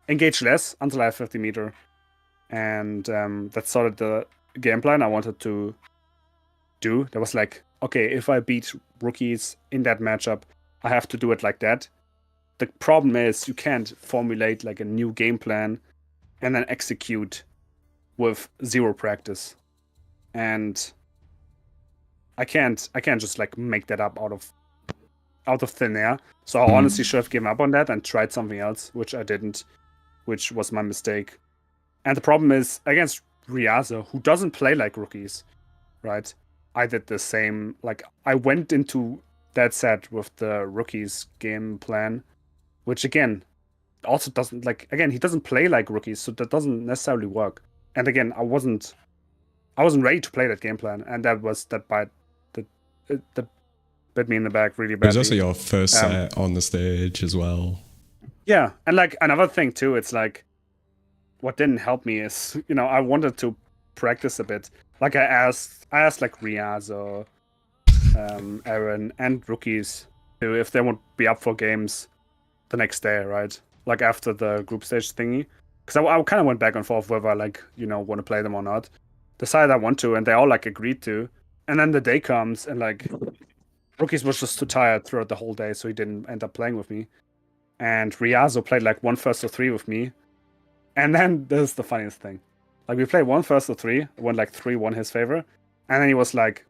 Speaker 2: engage less until I have 50 meter. And that's sort of the game plan I wanted to do. There was like, okay, if I beat rookies in that matchup, I have to do it like that. The problem is you can't formulate like a new game plan and then execute with 0 practice. And I can't just like make that up out of thin air. So I honestly should have given up on that and tried something else, which I didn't, which was my mistake. And the problem is against Riazo, who doesn't play like rookies, right? I did the same. Like I went into that set with the rookies game plan, which again also doesn't he doesn't play like rookies, so that doesn't necessarily work. And again, I wasn't ready to play that game plan, and that bit me in the back really badly.
Speaker 1: It was also your first set on the stage as well.
Speaker 2: Yeah, and like another thing too, it's like what didn't help me is, I wanted to practice a bit. Like I asked like Riazo, Aaron, and rookies if they would be up for games the next day, right? Like after the group stage thingy. Because I kind of went back and forth whether I want to play them or not. Decided I want to, and they all like agreed to. And then the day comes, and like rookies was just too tired throughout the whole day, so he didn't end up playing with me. And Riazo played like 1 first of 3 with me. And then this is the funniest thing. Like we played 1 first of 3, went like 3-1 his favor. And then he was like,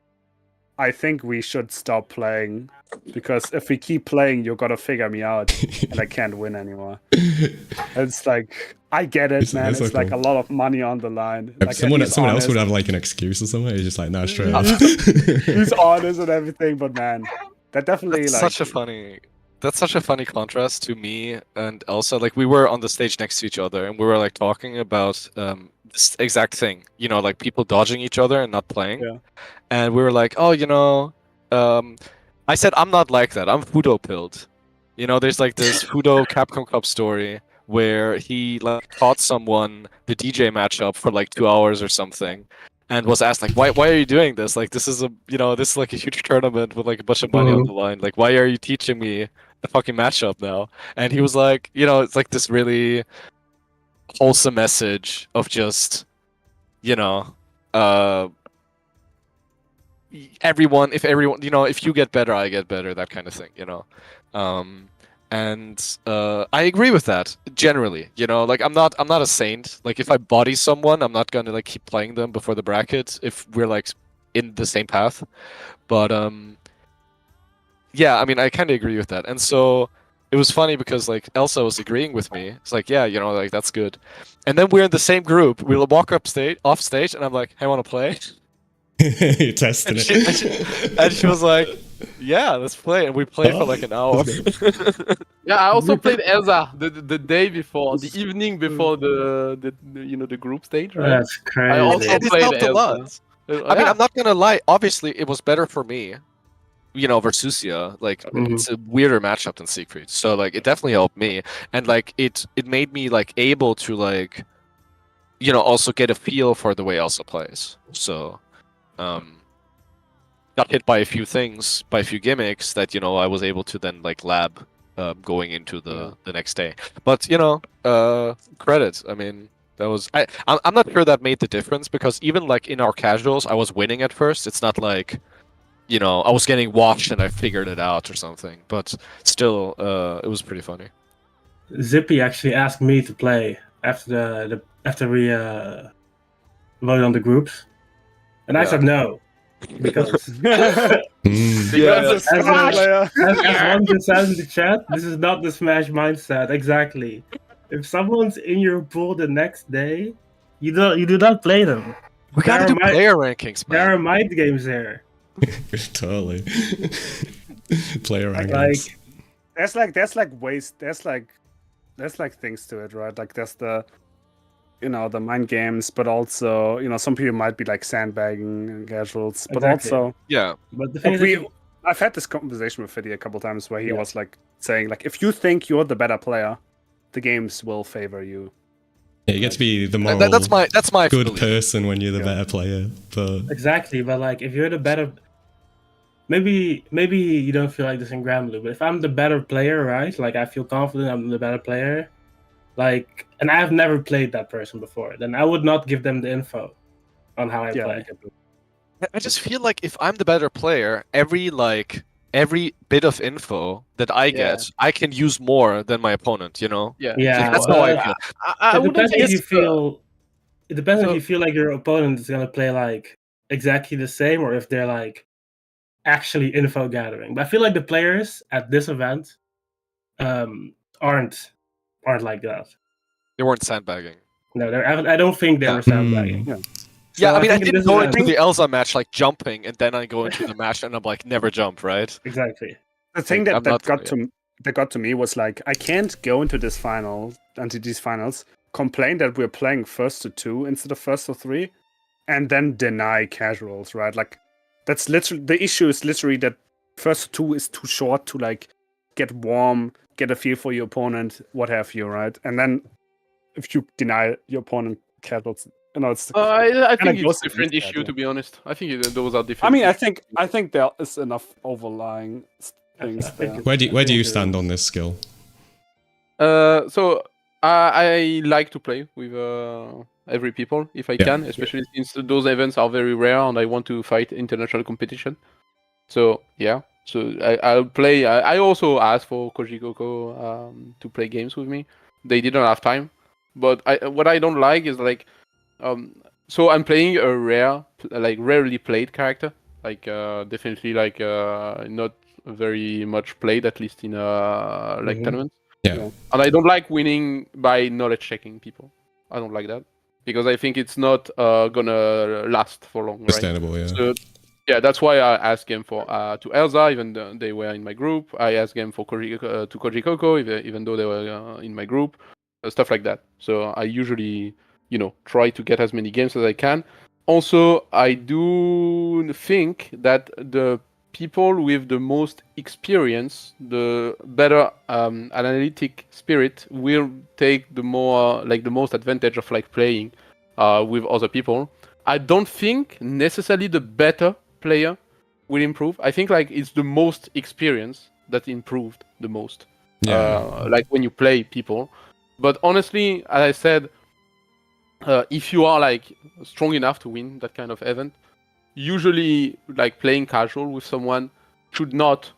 Speaker 2: I think we should stop playing, because if we keep playing, you're gonna figure me out and I can't win anymore. It's like, I get it, man. It's like a lot of money on the line. Like,
Speaker 1: someone else would have like an excuse or something. He's just like, no, straight up.
Speaker 2: He's honest and everything, but man, that definitely
Speaker 5: That's such a funny contrast to me and Elsa. Like we were on the stage next to each other and we were like talking about this exact thing, like people dodging each other and not playing.
Speaker 2: Yeah.
Speaker 5: And we were like, oh, I said I'm not like that. I'm Fudo pilled. There's like this Fudo Capcom Cup story where he like taught someone the DJ matchup for like 2 hours or something, and was asked like, why are you doing this? Like this is this is like a huge tournament with like a bunch of money on the line. Like why are you teaching me the fucking matchup now? And he was like, it's like this really wholesome message of just, everyone, if you get better, I get better, that kind of thing, and I agree with that generally, like I'm not a saint. Like if I body someone, I'm not gonna like keep playing them before the bracket if we're like in the same path. But yeah, I mean I kind of agree with that. And so it was funny because like Elsa was agreeing with me. It's like, yeah, like that's good. And then we're in the same group. We'll walk off stage, and I'm like, hey, want to play?
Speaker 1: You're testing it.
Speaker 5: And she was like, yeah, let's play. And we played for like an hour.
Speaker 4: Yeah, I also played Elsa the day before, the evening before the group stage, right?
Speaker 3: That's crazy.
Speaker 4: I also played
Speaker 5: helped a
Speaker 4: Elsa.
Speaker 5: lot. I mean, I'm not gonna lie. Obviously, it was better for me, Versusia. Like it's a weirder matchup than Siegfried, so like it definitely helped me, and like it made me like able to like, also get a feel for the way Elsa plays. So, got hit by a few things, by a few gimmicks that I was able to then like lab going into the next day. But credit. I mean, that was I'm not sure that made the difference, because even like in our casuals, I was winning at first. It's not like I was getting washed and I figured it out or something. But still, it was pretty funny.
Speaker 3: Zippy actually asked me to play after we voted on the groups, and I said no. Because as one just said in the chat, this is not the Smash mindset. Exactly. If someone's in your pool the next day, you do not play them.
Speaker 5: We gotta do player rankings, man.
Speaker 3: There are mind games there.
Speaker 1: Totally. Player rankings.
Speaker 2: Like there's ways. There's things to it, right? Like there's the the mind games, but also, some people might be like sandbagging casuals, but also,
Speaker 5: yeah.
Speaker 3: But the thing is,
Speaker 2: I've had this conversation with Fiddy a couple times where he was like saying like, if you think you're the better player, the games will favor you.
Speaker 1: Yeah, you get to be the moral,
Speaker 5: that's my
Speaker 1: good
Speaker 5: belief.
Speaker 1: person when you're the better player. But
Speaker 3: exactly, but like if you're the better, maybe you don't feel like this in Grand Blue, but if I'm the better player, right? Like I feel confident I'm the better player. Like, and I've never played that person before, then I would not give them the info on how I play.
Speaker 5: I just feel like if I'm the better player, every bit of info that I get, I can use more than my opponent.
Speaker 4: Yeah.
Speaker 5: That's how I feel.
Speaker 3: It depends if you feel. It depends if you feel like your opponent is gonna play like exactly the same, or if they're like actually info gathering. But I feel like the players at this event aren't like that.
Speaker 5: They weren't sandbagging.
Speaker 3: No, I don't think they
Speaker 5: Yeah.
Speaker 3: were sandbagging.
Speaker 2: Yeah.
Speaker 5: Yeah,
Speaker 3: So
Speaker 5: I mean, I
Speaker 3: think in
Speaker 5: didn't
Speaker 3: this
Speaker 5: go
Speaker 3: event-
Speaker 5: into the Elsa match like jumping, and then I go into the match and I'm like, never jump, right?
Speaker 3: Exactly.
Speaker 2: The thing
Speaker 5: Like,
Speaker 2: that got to me was like, I can't go into these finals, complain that we're playing first to 2 instead of first to 3, and then deny casuals, right? Like, that's literally the issue. Is literally that first to 2 is too short to like get warm, get a feel for your opponent, what have you, right? And then if you deny your opponent casuals, it's
Speaker 4: I think
Speaker 2: goes
Speaker 4: it's a different
Speaker 2: against that,
Speaker 4: issue,
Speaker 2: yeah.
Speaker 4: to be honest. I think those are different.
Speaker 2: I mean,
Speaker 4: issues.
Speaker 2: I think there is enough overlying things
Speaker 3: I think
Speaker 2: there.
Speaker 1: Where do you stand on this skill?
Speaker 4: So I like to play with every people if I can, especially since those events are very rare and I want to fight international competition. So yeah, so I'll play. I also asked for Koji Coco to play games with me. They didn't have time, but what I don't like is like, so I'm playing a rarely played character, like definitely like not very much played, at least in tournaments.
Speaker 1: Yeah.
Speaker 4: And I don't like winning by knowledge checking people. I don't like that because I think it's not gonna last for long, right?
Speaker 1: Sustainable, yeah.
Speaker 4: So, yeah, that's why I asked them for to Elsa, even though they were in my group. I asked them for Koji Coco, even though they were in my group, stuff like that. So I usually, try to get as many games as I can. Also, I do think that the people with the most experience, the better analytic spirit, will take the most advantage of like playing with other people. I don't think necessarily the better player will improve. I think like it's the most experience that improved the most. Like when you play people. But honestly, as I said, if you are like strong enough to win that kind of event, usually like playing casual with someone should not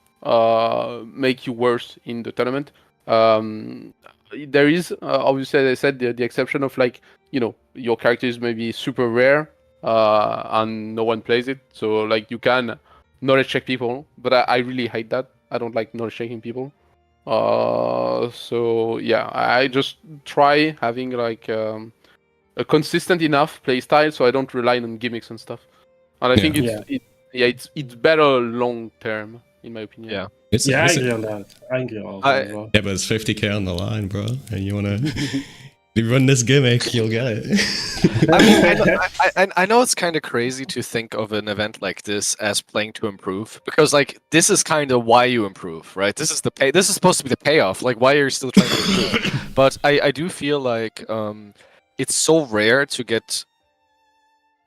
Speaker 4: make you worse in the tournament. There is obviously, as I said, the exception of like, your character is maybe super rare and no one plays it, so like you can knowledge check people, but I really hate that. I don't like knowledge checking people. So yeah, I just try having like a consistent enough play style so I don't rely on gimmicks and stuff. And I think it's better long term, in my opinion.
Speaker 5: Yeah.
Speaker 3: I agree on that. I agree on that as well.
Speaker 1: Yeah, but it's 50k on the line, bro, and you wanna you run this gimmick, you'll get it.
Speaker 5: I mean, I know it's kind of crazy to think of an event like this as playing to improve, because like this is kind of why you improve, right? This is supposed to be the payoff. Like, why are you still trying to improve? But I do feel like it's so rare to get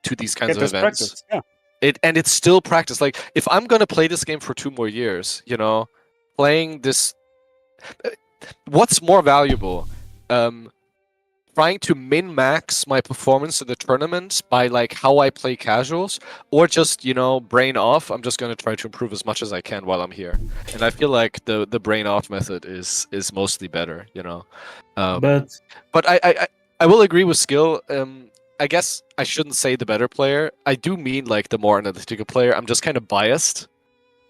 Speaker 5: to these kinds of events.
Speaker 2: Practice. Yeah.
Speaker 5: It's still practice. Like, if I'm gonna play this game for 2 more years, playing this, what's more valuable? Trying to min-max my performance in the tournament by like how I play casuals, or just brain off. I'm just gonna try to improve as much as I can while I'm here, and I feel like the brain off method is mostly better, But I will agree with Skill. I guess I shouldn't say the better player. I do mean like the more analytical player. I'm just kind of biased.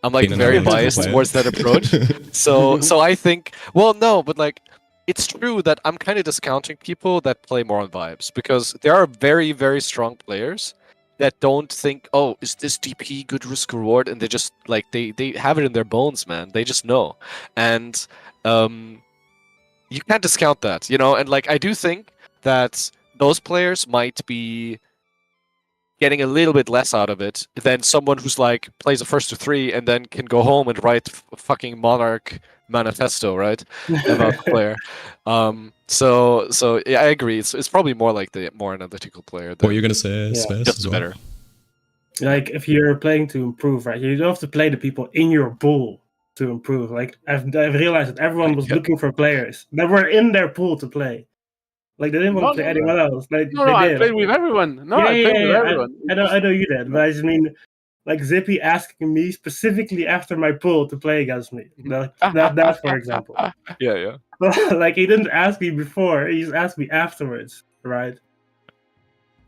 Speaker 5: I'm like very biased towards that approach. So I think, well, no, but like, it's true that I'm kind of discounting people that play more on vibes, because there are very, very strong players that don't think, oh, is this DP good risk reward? And they just like, they have it in their bones, man. They just know. And you can't discount that, and like, I do think that those players might be getting a little bit less out of it than someone who's like plays a first to 3 and then can go home and write fucking Monarch manifesto, right? About the player. So yeah, I agree. It's probably more like the more analytical player.
Speaker 1: What are you gonna say, Space?
Speaker 5: Just better.
Speaker 3: Like, if you're playing to improve, right? You don't have to play the people in your pool to improve. Like, I've realized that everyone was looking for players that were in their pool to play. Like, they didn't want to play anyone else. Like,
Speaker 4: I played with everyone. I played with everyone.
Speaker 3: I know you did, but I just mean, like, Zippy asking me specifically after my pool to play against me. That for example.
Speaker 5: Yeah.
Speaker 3: Like, he didn't ask me before; he just asked me afterwards, right?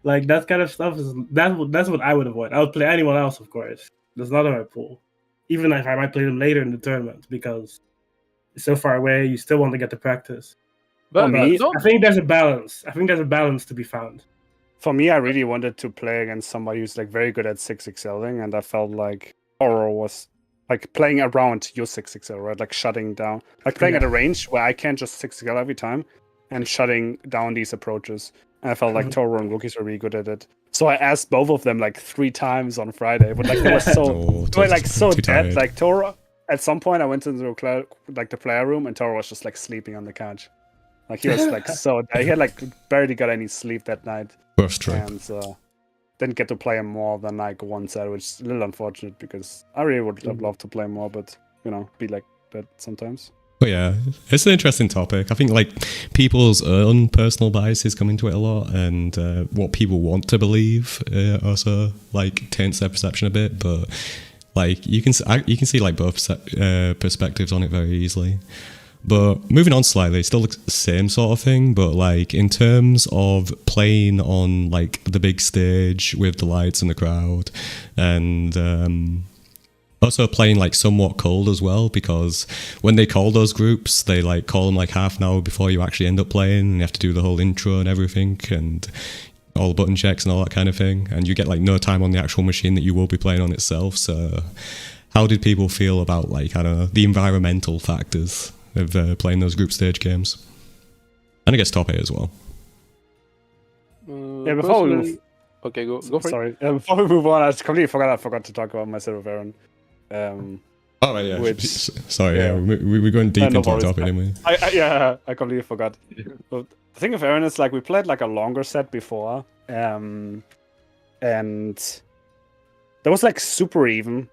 Speaker 3: Like, that kind of stuff that's what I would avoid. I would play anyone else, of course. That's not in my pool. even if I might play them later in the tournament because it's so far away. You still want to get the practice.
Speaker 4: But
Speaker 2: me,
Speaker 3: I think there's a balance. I think there's a balance to be found.
Speaker 2: For me, I really wanted to play against somebody who's like very good at 6XLing, and I felt like Toro was like playing around your 6XL, right? Like shutting down, like playing at a range where I can't just 6XL every time and shutting down these approaches. And I felt like Toro and Rookies were really good at it. So I asked both of them like 3 times on Friday, but like they were so
Speaker 1: too
Speaker 2: dead.
Speaker 1: tired.
Speaker 2: Like Toro, at some point I went into the player room and Toro was just like sleeping on the couch. Like he was like so he had like barely got any sleep that night.
Speaker 1: First trip.
Speaker 2: And didn't get to play him more than like one set, which is a little unfortunate because I really would have loved to play more, but be like that sometimes.
Speaker 1: But yeah, it's an interesting topic. I think like people's own personal biases come into it a lot, and what people want to believe also like taints their perception a bit. But like you can see like both perspectives on it very easily. But moving on slightly, still the same sort of thing, but like in terms of playing on like the big stage with the lights and the crowd, and also playing like somewhat cold as well, because when they call those groups, they like call them like half an hour before you actually end up playing, and you have to do the whole intro and everything, and all the button checks and all that kind of thing, and you get like no time on the actual machine that you will be playing on itself. So how did people feel about like, I don't know, the environmental factors of playing those group stage games? And I guess top 8 as well.
Speaker 2: Yeah, before we move...
Speaker 4: Okay, go for
Speaker 2: Sorry. Before we move on, I completely forgot to talk about my set of Aaron.
Speaker 1: Oh, right, yeah.
Speaker 2: Which,
Speaker 1: Sorry, yeah. We're going deep into the topic, didn't we?
Speaker 2: I completely forgot. But the thing of Aaron is like we played like a longer set before, and that was like super even.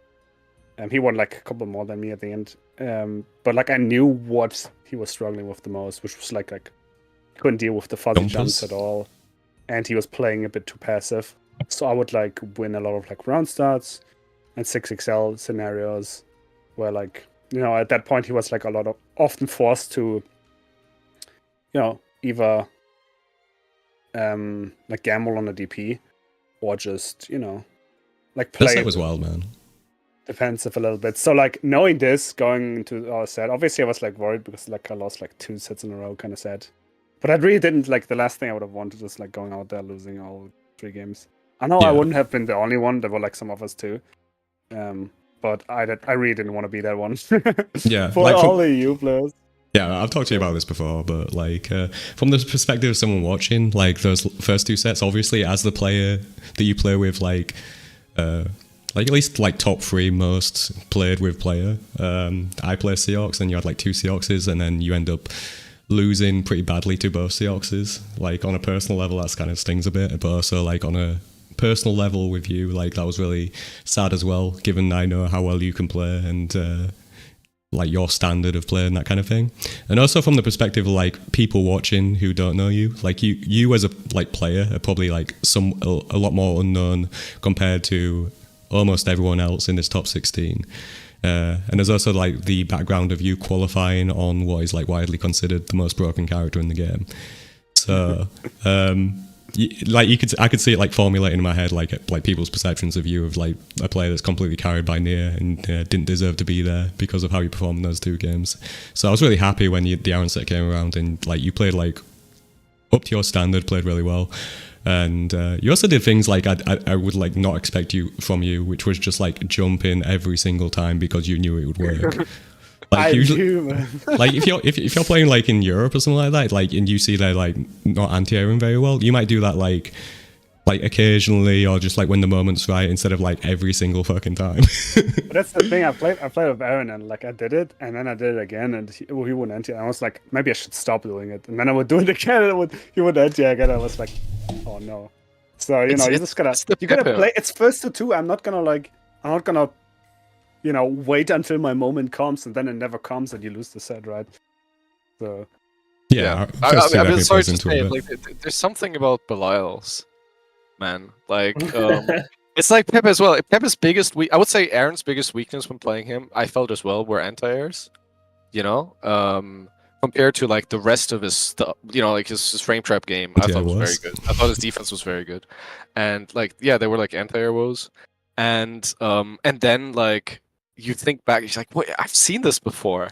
Speaker 2: He won like a couple more than me at the end. But like I knew what he was struggling with the most, which was like couldn't deal with the fuzzy jumps at all, and he was playing a bit too passive. So I would like win a lot of like round starts and 6XL scenarios, where like at that point he was like often forced to either like gamble on a DP or just like play.
Speaker 1: That was wild, man.
Speaker 2: Defensive a little bit. So like knowing this going into our set, obviously I was like worried because like I lost like 2 sets in a row, kind of sad. But I really didn't like the last thing I would have wanted is like going out there losing all 3 games. I know I wouldn't have been the only one. There were like some of us too. But I really didn't want to be that one.
Speaker 1: Yeah,
Speaker 2: for like all the EU players.
Speaker 1: Yeah, I've talked to you about this before, but like from the perspective of someone watching, like those first 2 sets, obviously as the player that you play with, like at least like top 3 most played with player. I play Seahawks, and you had like 2 Seahawkses, and then you end up losing pretty badly to both Seahawkses. Like on a personal level, that's kind of stings a bit, but also like on a personal level with you, like that was really sad as well, given I know how well you can play and like your standard of play and that kind of thing. And also from the perspective of like people watching who don't know you, like you as a like player are probably like a lot more unknown compared to almost everyone else in this top 16. And there's also like the background of you qualifying on what is like widely considered the most broken character in the game. So like I could see it like formulating in my head like people's perceptions of you of like a player that's completely carried by Nier and didn't deserve to be there because of how you performed in those 2 games. So I was really happy when the Aaron set came around and like you played like up to your standard, played really well. And you also did things like I would like not expect from you, which was just like jump in every single time because you knew it would work. Like usually, like if you're playing like in Europe or something like that, like and you see they're like not anti-airing very well, you might do that like occasionally or just like when the moment's right instead of like every single fucking time.
Speaker 2: But that's the thing. I played with Aaron and like I did it and then I did it again and he wouldn't anti. I was like, maybe I should stop doing it, and then I would do it again and he would anti again. I was like, oh no. So you just gotta play. It's first to 2. I'm not gonna wait until my moment comes and then it never comes and you lose the set, right? So
Speaker 5: yeah, I'm just sorry to say, like there's something about Belial's, man. Like it's like Pep as well. Pep's biggest I would say Aaron's biggest weakness when playing him, I felt as well, were anti-airs. Compared to like the rest of his stuff, like his frame trap game, I thought was very good. I thought his defense was very good, and like they were like anti-air woes, and then like you think back, you're like, wait, I've seen this before.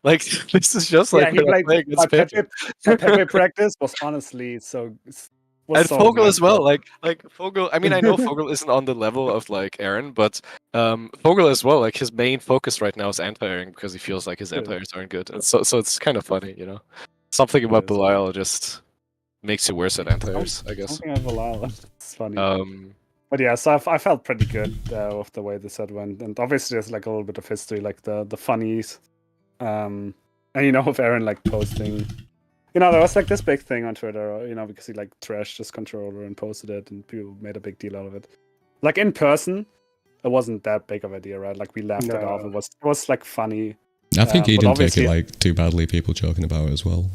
Speaker 5: Like this is just like
Speaker 2: he
Speaker 5: when I'm
Speaker 2: played
Speaker 5: playing against Pepe.
Speaker 2: Pepe practice was honestly
Speaker 5: And
Speaker 2: so
Speaker 5: Fogel
Speaker 2: nice.
Speaker 5: as well, like Fogel. I mean, I know Fogel isn't on the level of like Aaron, but Fogel as well. Like his main focus right now is anti-airing because he feels like his anti-airs aren't good, and so it's kind of funny, you know. Something about Belial just makes you worse at anti-airs, I guess.
Speaker 2: Something about Belial, it's funny. But yeah, so I felt pretty good with the way the set went, and obviously there's like a little bit of history, like the funnies, and you know, with Aaron like posting. You know, there was like this big thing on Twitter, you know, because he like trashed his controller and posted it, and people made a big deal out of it. Like in person, it wasn't that big of a deal, right? Like we laughed it off. It was like funny.
Speaker 1: I think he didn't take it like too badly. People joking about it as well.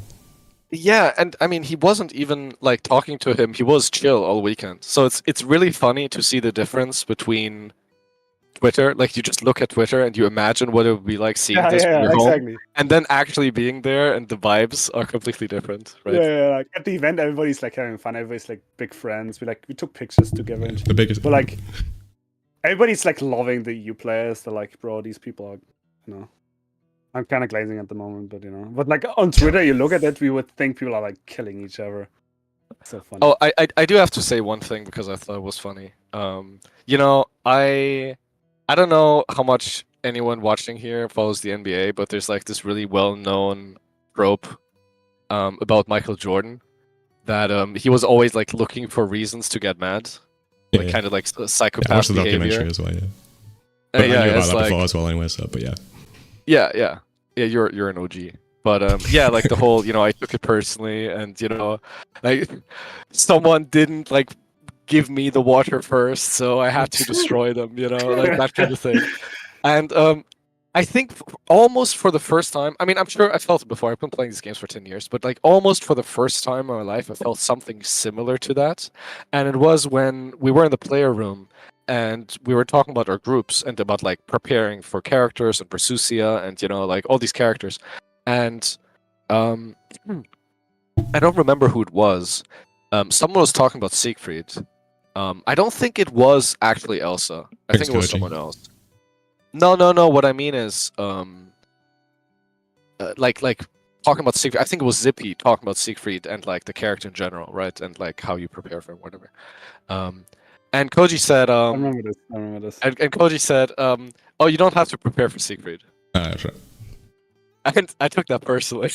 Speaker 5: Yeah, and I mean, he wasn't even like talking to him. He was chill all weekend. So it's really funny to see the difference between Twitter. Like you just look at Twitter and you imagine what it would be like seeing this from your home, and then actually being there, and the vibes are completely different, right?
Speaker 2: Yeah, like at the event, everybody's like having fun. Everybody's like big friends. We took pictures together. And
Speaker 1: the biggest,
Speaker 2: but like everybody's like loving the EU players. They're like, bro, these people are, you know. I'm kind of glazing at the moment, but you know, but like on Twitter, you look at it, we would think people are like killing each other. It's so funny.
Speaker 5: Oh, I do have to say one thing because I thought it was funny. You know, I don't know how much anyone watching here follows the NBA, but there's like this really well-known trope about Michael Jordan that he was always like looking for reasons to get mad, like kind of like psychopath
Speaker 1: I watched the
Speaker 5: behavior.
Speaker 1: documentary as well, yeah. But I knew about that before as well, anyway. So, but yeah.
Speaker 5: Yeah. You're an OG. But yeah, like the whole, you know, I took it personally, and you know, like someone didn't like give me the water first, so I had to destroy them, you know, like that kind of thing. And I think almost for the first time, I mean, I'm sure I felt it before. I've been playing these games for 10 years, but like almost for the first time in my life, I felt something similar to that. And it was when we were in the player room and we were talking about our groups and about like preparing for characters and Bersucia and, you know, like all these characters. And I don't remember who it was. Someone was talking about Siegfried. I don't think it was actually Elsa. I think it was someone else. No. What I mean is, like talking about Siegfried. I think it was Zippy talking about Siegfried and like the character in general, right? And like how you prepare for whatever. And Koji said,
Speaker 2: I remember this.
Speaker 5: And Koji said, "Oh, you don't have to prepare for Siegfried."
Speaker 1: Sure.
Speaker 5: And I took that personally.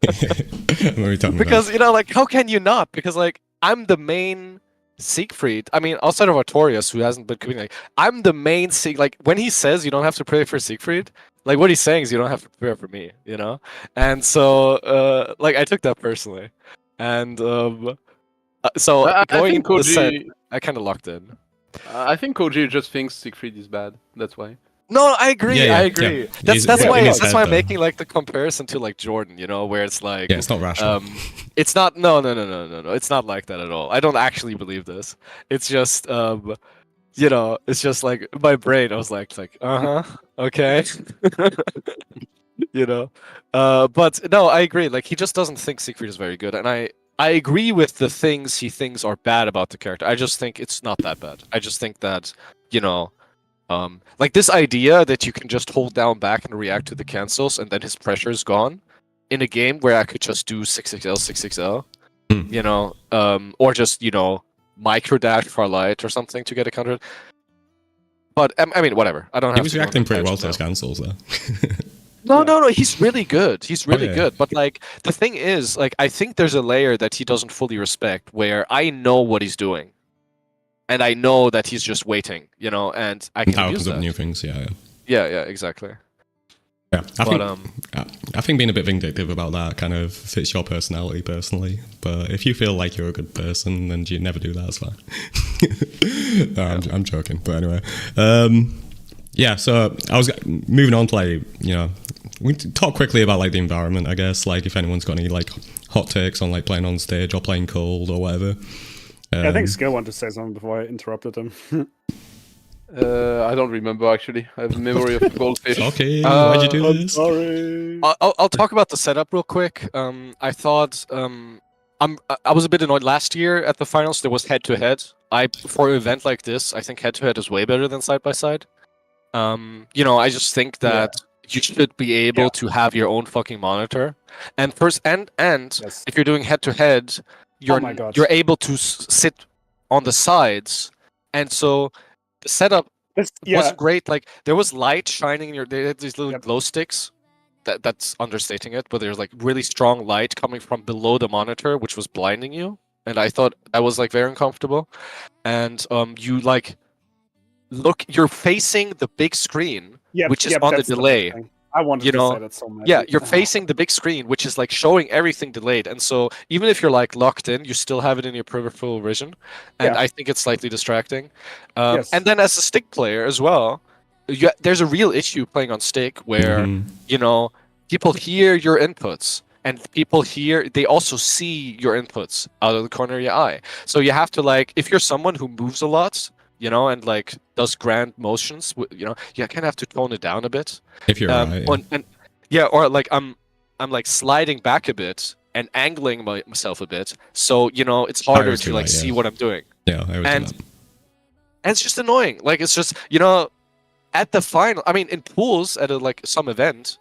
Speaker 1: Because
Speaker 5: because you know, like, how can you not? Because like, I'm the main Siegfried. I mean, outside of Artorias, who hasn't been coming, like, I'm the main Sieg. Like, when he says you don't have to prepare for Siegfried, like, what he's saying is you don't have to prepare for me, you know. And so, like, I took that personally, and so going into the set, I kind of locked in.
Speaker 4: I think Koji just thinks Siegfried is bad. That's why.
Speaker 5: No, I agree.
Speaker 1: Yeah,
Speaker 5: I agree.
Speaker 1: yeah.
Speaker 5: That's why I'm
Speaker 1: though.
Speaker 5: making like the comparison to like Jordan, you know, where it's like
Speaker 1: it's not rational.
Speaker 5: It's not. No. It's not like that at all. I don't actually believe this. It's just you know, it's just like my brain. I was like okay, you know. But no, I agree. Like he just doesn't think Siegfried is very good, and I agree with the things he thinks are bad about the character. I just think it's not that bad. I just think that, you know. Like this idea that you can just hold down back and react to the cancels and then his pressure is gone in a game where I could just do 6XL, you know, or just, you know, micro dash for light or something to get a counter. But I mean, whatever. I don't have.
Speaker 1: He was reacting pretty well to his cancels though.
Speaker 5: No. He's really good. He's really good. But like the thing is, like I think there's a layer that he doesn't fully respect where I know what he's doing. And I know that he's just waiting, you know, and I can use that.
Speaker 1: New things, yeah,
Speaker 5: exactly.
Speaker 1: Yeah, I think being a bit vindictive about that kind of fits your personality personally. But if you feel like you're a good person, then you never do that. It's fine. I'm joking, but anyway, yeah. So I was moving on to like, you know, we talk quickly about like the environment. I guess like if anyone's got any like hot takes on like playing on stage or playing cold or whatever.
Speaker 2: I think Skyll wanted to say something before I interrupted him.
Speaker 4: I don't remember actually. I have a memory of a goldfish.
Speaker 1: Okay, why'd you do this?
Speaker 2: Sorry.
Speaker 5: I'll talk about the setup real quick. I thought I was a bit annoyed last year at the finals. There was head to head. For an event like this, I think head to head is way better than side by side. I just think that you should be able to have your own fucking monitor. And
Speaker 2: Yes.
Speaker 5: if you're doing head to head,
Speaker 2: my God.
Speaker 5: you're able to sit on the sides, and so the setup wasn't great. Like there was light shining in your. They had these little glow sticks. That's understating it, but there's like really strong light coming from below the monitor, which was blinding you. And I thought that was like very uncomfortable. And you like you're facing the big screen, which is on the delay.
Speaker 2: I wanted to say that so much.
Speaker 5: Yeah, you're facing the big screen, which is like showing everything delayed, and so even if you're like locked in, you still have it in your peripheral vision, and I think it's slightly distracting. And then as a stick player as well, there's a real issue playing on stick where people hear your inputs, and people they also see your inputs out of the corner of your eye. So you have to like, if you're someone who moves a lot, and like does grand motions, you kind of have to tone it down a bit.
Speaker 1: If you're right.
Speaker 5: Or like I'm like sliding back a bit and angling myself a bit, so it's harder to like see what I'm doing.
Speaker 1: Yeah, I would do that.
Speaker 5: And it's just annoying. Like it's just at the final. I mean, in pools at some event,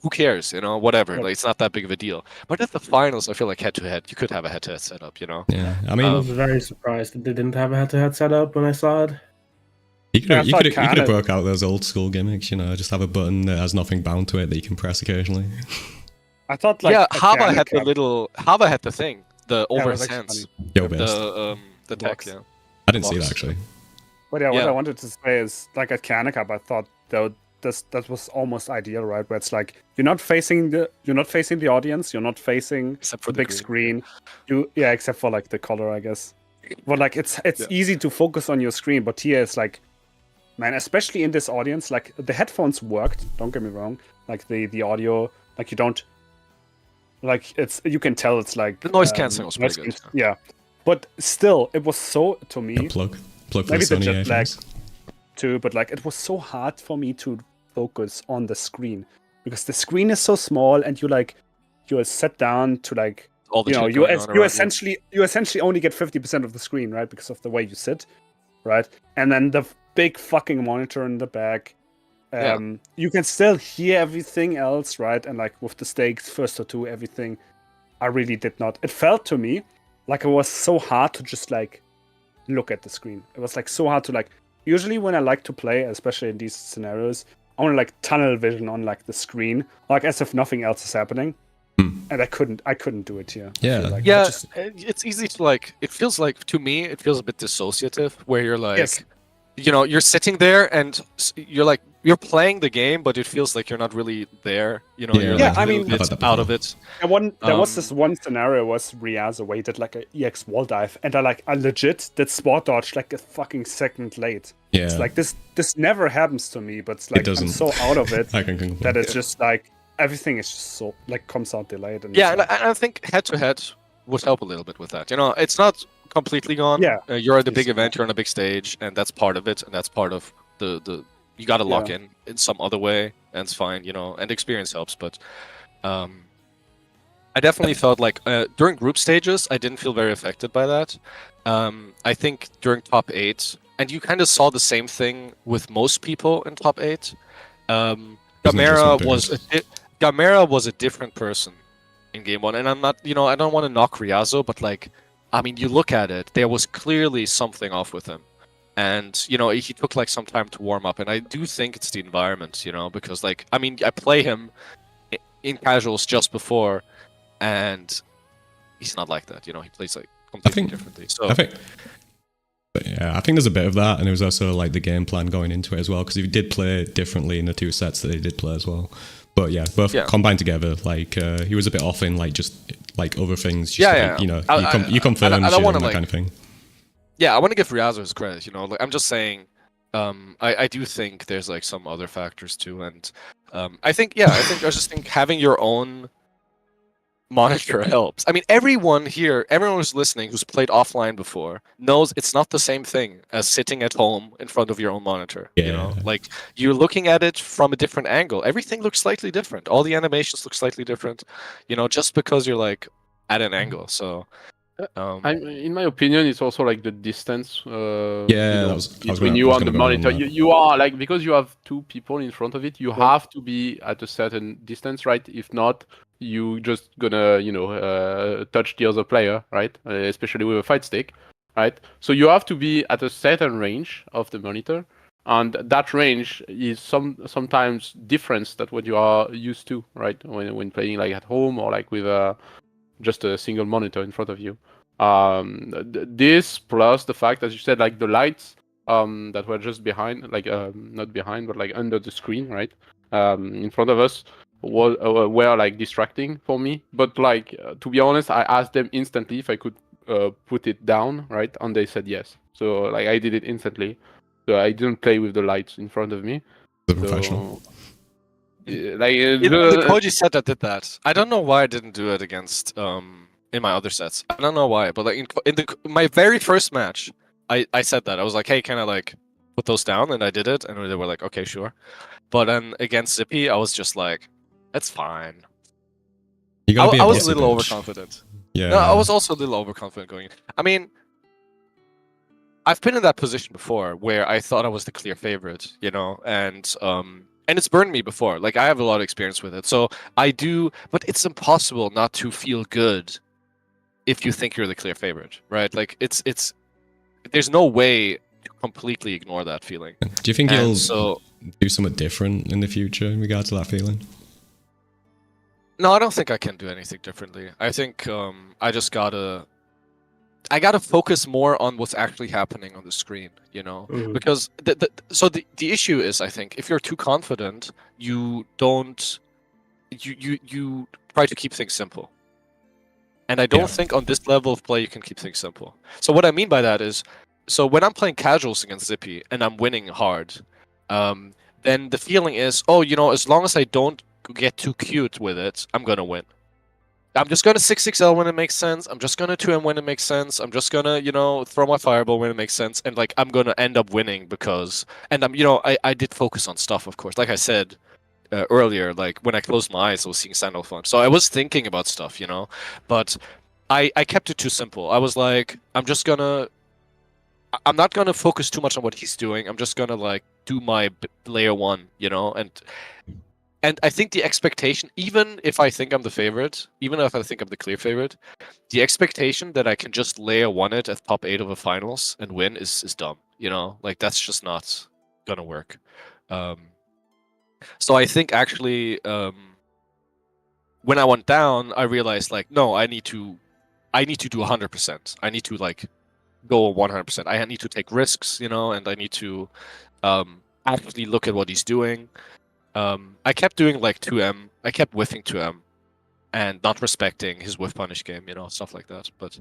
Speaker 5: who cares? Whatever. Like it's not that big of a deal. But at the finals, I feel like head to head, you could have a head to head setup.
Speaker 1: Yeah, I mean,
Speaker 3: I was very surprised that they didn't have a head to head setup when I saw it.
Speaker 1: You could have broke out those old school gimmicks. Just have a button that has nothing bound to it that you can press occasionally.
Speaker 2: I thought
Speaker 5: Hava had the thing, the over his hands, the tech. Yeah,
Speaker 1: I didn't see that actually.
Speaker 2: But what I wanted to say is, like at Canada Cup, I thought that was almost ideal, right? Where it's like you're not facing the audience, you're not facing the big screen. Except for like the color, I guess. But like it's easy to focus on your screen, but here it's like, man, especially in this audience, like the headphones worked. Don't get me wrong. Like the audio, like you don't, like you can tell it's like
Speaker 5: the noise cancelling was pretty good.
Speaker 2: Yeah, but still, it was so to me.
Speaker 1: Plug for
Speaker 2: maybe
Speaker 1: the
Speaker 2: the jet lag
Speaker 1: Sony
Speaker 2: too, but like it was so hard for me to focus on the screen because the screen is so small and you're set down to like
Speaker 5: all the
Speaker 2: you essentially only get 50% of the screen, right, because of the way you sit, right, and then the big fucking monitor in the back. You can still hear everything else, right, and like with the stakes first or two, everything. I really did not. It felt to me like it was so hard to just like look at the screen. It was like so hard to like. Usually when I like to play, especially in these scenarios, I want to like tunnel vision on like the screen, like as if nothing else is happening. And I couldn't do it here.
Speaker 1: Yeah.
Speaker 5: It's easy to like. It feels like to me, it feels a bit dissociative, where you're like, you're sitting there and you're playing the game, but it feels like you're not really there. You're like a little bit out of it.
Speaker 2: There was this one scenario was Riaz where he did like a EX wall dive, and I legit did spot dodge like a fucking second late.
Speaker 1: Yeah.
Speaker 2: It's like this never happens to me, but it's like I'm so out of it that it's just like everything is just so like comes out delayed. And
Speaker 5: and I think head to head would help a little bit with that. It's not completely gone. You're at a big event, you're on a big stage, and that's part of it, and that's part of the you got to lock in some other way, and it's fine, and experience helps. But I definitely felt like during group stages, I didn't feel very affected by that. I think during top 8, and you kind of saw the same thing with most people in top 8. Gamera was a different person in game 1, and I'm not, I don't want to knock Ryazo, but like, I mean, you look at it, there was clearly something off with him. And, he took like some time to warm up, and I do think it's the environment, because like, I mean, I play him in casuals just before, and he's not like that, he plays like completely differently. So
Speaker 1: I think there's a bit of that, and it was also like the game plan going into it as well, because he did play differently in the 2 sets that they did play as well. But both combined together, like he was a bit off in like just like other things. Just you confirm that kind of thing.
Speaker 5: Yeah, I want to give Ryazo his credit. Like I'm just saying, I do think there's like some other factors too, and I just think having your own monitor helps. I mean, everyone who's listening who's played offline before knows it's not the same thing as sitting at home in front of your own monitor. Like you're looking at it from a different angle. Everything looks slightly different. All the animations look slightly different. Just because you're like at an angle. So
Speaker 4: In my opinion, it's also like the distance. Between you and the monitor. You are like, because you have two people in front of it, you have to be at a certain distance, right? If not, you just gonna touch the other player, right? Especially with a fight stick, right? So you have to be at a certain range of the monitor, and that range is sometimes different than what you are used to, right? When playing like at home or like with just a single monitor in front of you. This plus the fact, as you said, like the lights that were just behind, like not behind, but like under the screen, right, in front of us, were like distracting for me. But like to be honest, I asked them instantly if I could put it down, right, and they said yes. So like I did it instantly. So I didn't play with the lights in front of me.
Speaker 1: The professional.
Speaker 4: Like
Speaker 5: the Koji set that did that. I don't know why I didn't do it against in my other sets. I don't know why, but like in my very first match, I said that. I was like, hey, can I like put those down? And I did it, and they were like, okay, sure. But then against Zippy, I was just like, it's fine. I was a little overconfident.
Speaker 1: Yeah.
Speaker 5: No, I was also a little overconfident going in. I mean, I've been in that position before where I thought I was the clear favorite, and it's burned me before. Like, I have a lot of experience with it. So I do, but it's impossible not to feel good if you think you're the clear favorite, right? Like, it's there's no way to completely ignore that feeling.
Speaker 1: Do you think you'll do something different in the future in regard to that feeling?
Speaker 5: No, I don't think I can do anything differently. I think I just gotta focus more on what's actually happening on the screen,
Speaker 3: Mhm.
Speaker 5: because the issue is, I think, if you're too confident, you try to keep things simple. And I don't think on this level of play you can keep things simple. So what I mean by that is, so when I'm playing casuals against Zippy and I'm winning hard, then the feeling is, as long as I don't get too cute with it, I'm gonna win. I'm just gonna 6-6L when it makes sense. I'm just gonna 2M when it makes sense. I'm just gonna, throw my fireball when it makes sense, and like I'm gonna end up winning because. And I did focus on stuff, of course. Like I said earlier, like when I closed my eyes, I was seeing Sandalphon, so I was thinking about stuff, But I kept it too simple. I was like, I'm not gonna focus too much on what he's doing. I'm just gonna like do my layer one, And I think the expectation, even if I think I'm the favorite, even if I think I'm the clear favorite, the expectation that I can just layer one it at top 8 of a finals and win is dumb. Like that's just not gonna work. So I think actually, when I went down, I realized like, no, I need to do 100%. I need to like go 100%. I need to take risks, and I need to actually look at what he's doing. I kept doing like 2M. I kept whiffing 2M and not respecting his whiff punish game, stuff like that. But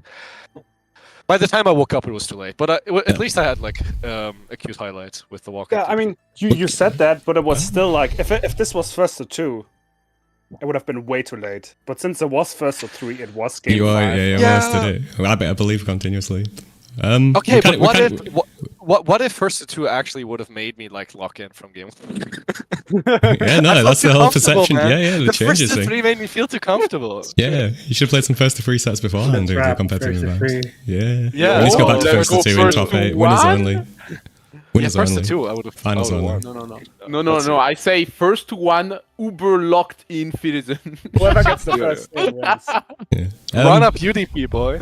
Speaker 5: by the time I woke up, it was too late. But at least I had like a cute highlight with the walk.
Speaker 2: Yeah, I mean, you said that, but it was still like, if this was first to 2, it would have been way too late. But since it was first to 3, it was game 5.
Speaker 1: Yeah. Today. I believe continuously.
Speaker 5: Okay, but what if first to 2 actually would have made me like lock in from game 1?
Speaker 1: Yeah, no, that's the whole perception.
Speaker 5: Man.
Speaker 1: Yeah, the changes
Speaker 5: first to
Speaker 1: thing.
Speaker 5: 3 made me feel too comfortable.
Speaker 1: Yeah, you should have played some first to 3 sets beforehand to do competitive events. Yeah.
Speaker 5: Yeah.
Speaker 1: We need to go back to first to 2 in top 8. Winners only. Winners
Speaker 5: first
Speaker 1: only.
Speaker 5: to 2, I would have.
Speaker 1: Finals only.
Speaker 4: No. I say first to 1, uber locked in Fitizen.
Speaker 2: Whoever gets the first thing wins.
Speaker 1: Yeah.
Speaker 5: Run up UDP, boy.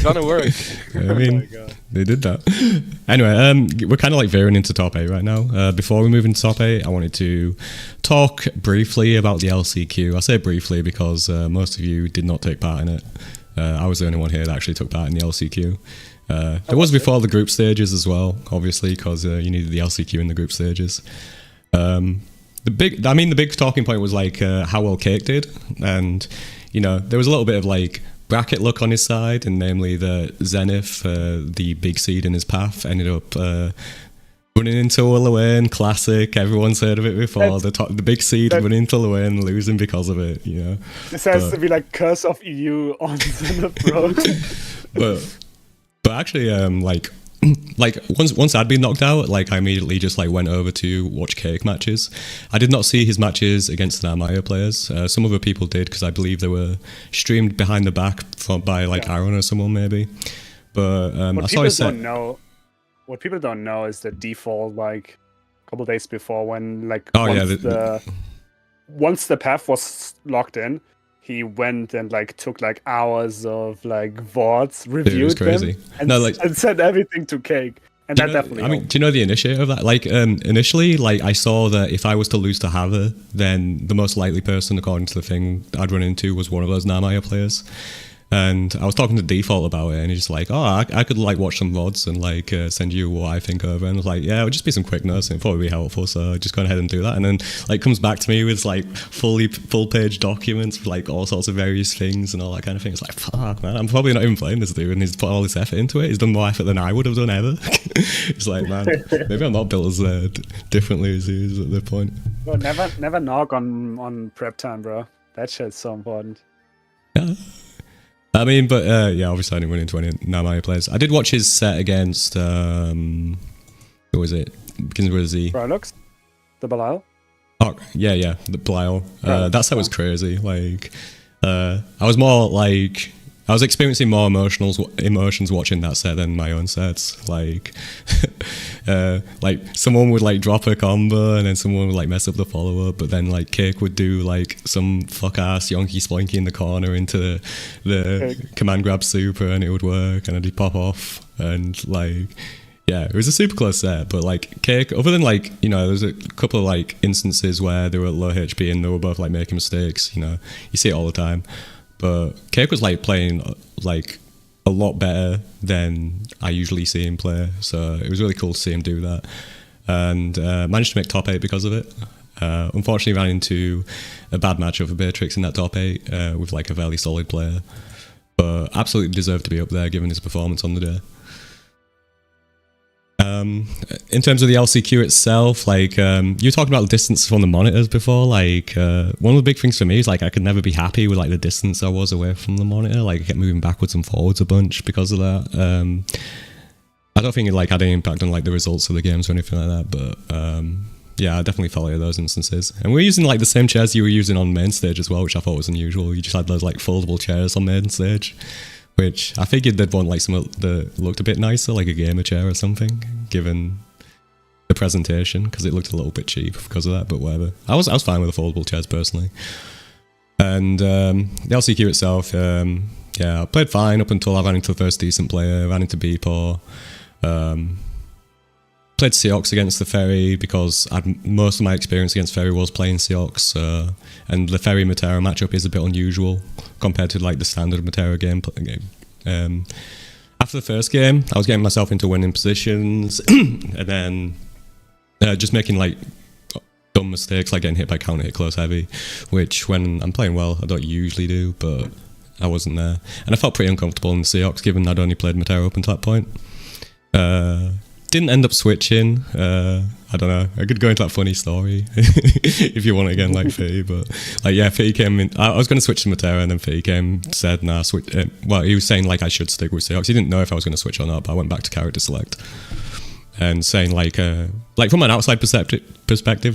Speaker 5: Gonna work.
Speaker 1: I mean, they did that. Anyway, we're kind of like veering into top 8 right now. Before we move into top 8, I wanted to talk briefly about the LCQ. I say briefly because most of you did not take part in it. I was the only one here that actually took part in the LCQ. There was before the group stages as well, obviously, because you needed the LCQ in the group stages. The big talking point was like how well Cake did, and there was a little bit of like bracket luck on his side, and namely the Zenith, the big seed in his path, ended up running into Lewin. Classic, everyone's heard of it before. The big seed running into Lewin, losing because of it.
Speaker 2: This has to be like Curse of EU on Zenith, bro.
Speaker 1: But actually, like like once I'd been knocked out, like I immediately just like went over to watch Cake matches. I did not see his matches against the Narmaya players. Some other people did because I believe they were streamed behind the back by like Aaron or someone maybe. But I saw his set.
Speaker 2: What people don't know is the default, like a couple days before, when like once the path was locked in, he went and like took like hours of like VODs, reviewed them, and sent everything to Cake. And that definitely helped.
Speaker 1: Do you know the initiator of that? Like initially, like I saw that if I was to lose to Haver, then the most likely person, according to the thing I'd run into, was one of those Narmaya players. And I was talking to Default about it, and he's just like, "Oh, I could like watch some VODs and like send you what I think over." And I was like, "Yeah, it would just be some quick notes, and it'd probably be helpful." So I just go ahead and do that. And then like comes back to me with like full page documents with like all sorts of various things and all that kind of thing. It's like, fuck, man, I'm probably not even playing this dude, and he's put all this effort into it. He's done more effort than I would have done ever. It's like, man, maybe I'm not built as differently as he is at this point.
Speaker 2: Bro, never knock on prep time, bro. That shit's so important.
Speaker 1: Yeah. I mean, but yeah, obviously I didn't run into any Narmaya players. I did watch his set against, who was it? Begins with a Z.
Speaker 2: Brylux? The Belial?
Speaker 1: Oh, yeah, the Belial. That set was crazy. Like, I was more like, I was experiencing more emotions watching that set than my own sets. Like, like someone would like drop a combo and then someone would like mess up the follow up, but then like Cake would do like some fuck ass yonky splinky in the corner into the command grab super and it would work and then he'd pop off and like. Yeah, it was a super close set, but like Cake, other than like, you know, there's a couple of like instances where they were at low HP and they were both like making mistakes, you know, you see it all the time. But Cake was like playing like a lot better than I usually see him play, so it was really cool to see him do that. And managed to make top 8 because of it. Unfortunately ran into a bad matchup for Beatrix in that top 8 with like a fairly solid player. But absolutely deserved to be up there given his performance on the day. In terms of the LCQ itself, like you were talking about the distance from the monitors before. Like one of the big things for me is like I could never be happy with like the distance I was away from the monitor. Like I kept moving backwards and forwards a bunch because of that. I don't think it like had any impact on like the results of the games or anything like that. But yeah, I definitely felt like those instances. And we were using like the same chairs you were using on main stage as well, which I thought was unusual. You just had those like foldable chairs on main stage. Which I figured they'd want like some that looked a bit nicer, like a gamer chair or something, given the presentation, because it looked a little bit cheap because of that. But whatever, I was fine with the foldable chairs personally. And the LCQ itself, yeah, I played fine up until I ran into the first decent player, ran into Beepor. Played Seox against the Ferry because most of my experience against Ferry was playing Seox, and the Ferry Matera matchup is a bit unusual compared to like the standard Matera game. After the first game, I was getting myself into winning positions, and then just making like dumb mistakes, like getting hit by counter hit close heavy, which when I'm playing well, I don't usually do, but I wasn't there, and I felt pretty uncomfortable in Seox given I'd only played Matera up until that point. Didn't end up switching. I don't know. I could go into that funny story if you want it again, like Fitty. But like, yeah, Fitty came in. I was going to switch to Matera, and then Fitty came, said, "Nah, switch." Well, he was saying like I should stick with Seox. He didn't know if I was going to switch or not. But I went back to character select and saying like from an outside perspective,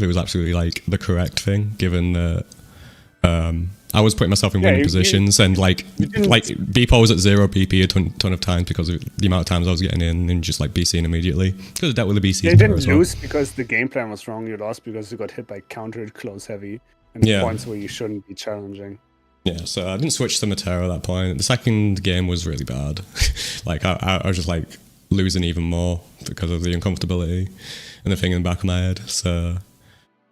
Speaker 1: it was absolutely like the correct thing, given that. I was putting myself in winning positions, and like Beepor was at 0 PP a ton of times because of the amount of times I was getting in and just like BCing immediately. Because I dealt with the BCs.
Speaker 2: You didn't lose because the game plan was wrong. You lost because you got hit by countered close heavy and points where you shouldn't be challenging.
Speaker 1: Yeah, so I didn't switch to Matera at that point. The second game was really bad. Like I was just like losing even more because of the uncomfortability and the thing in the back of my head. So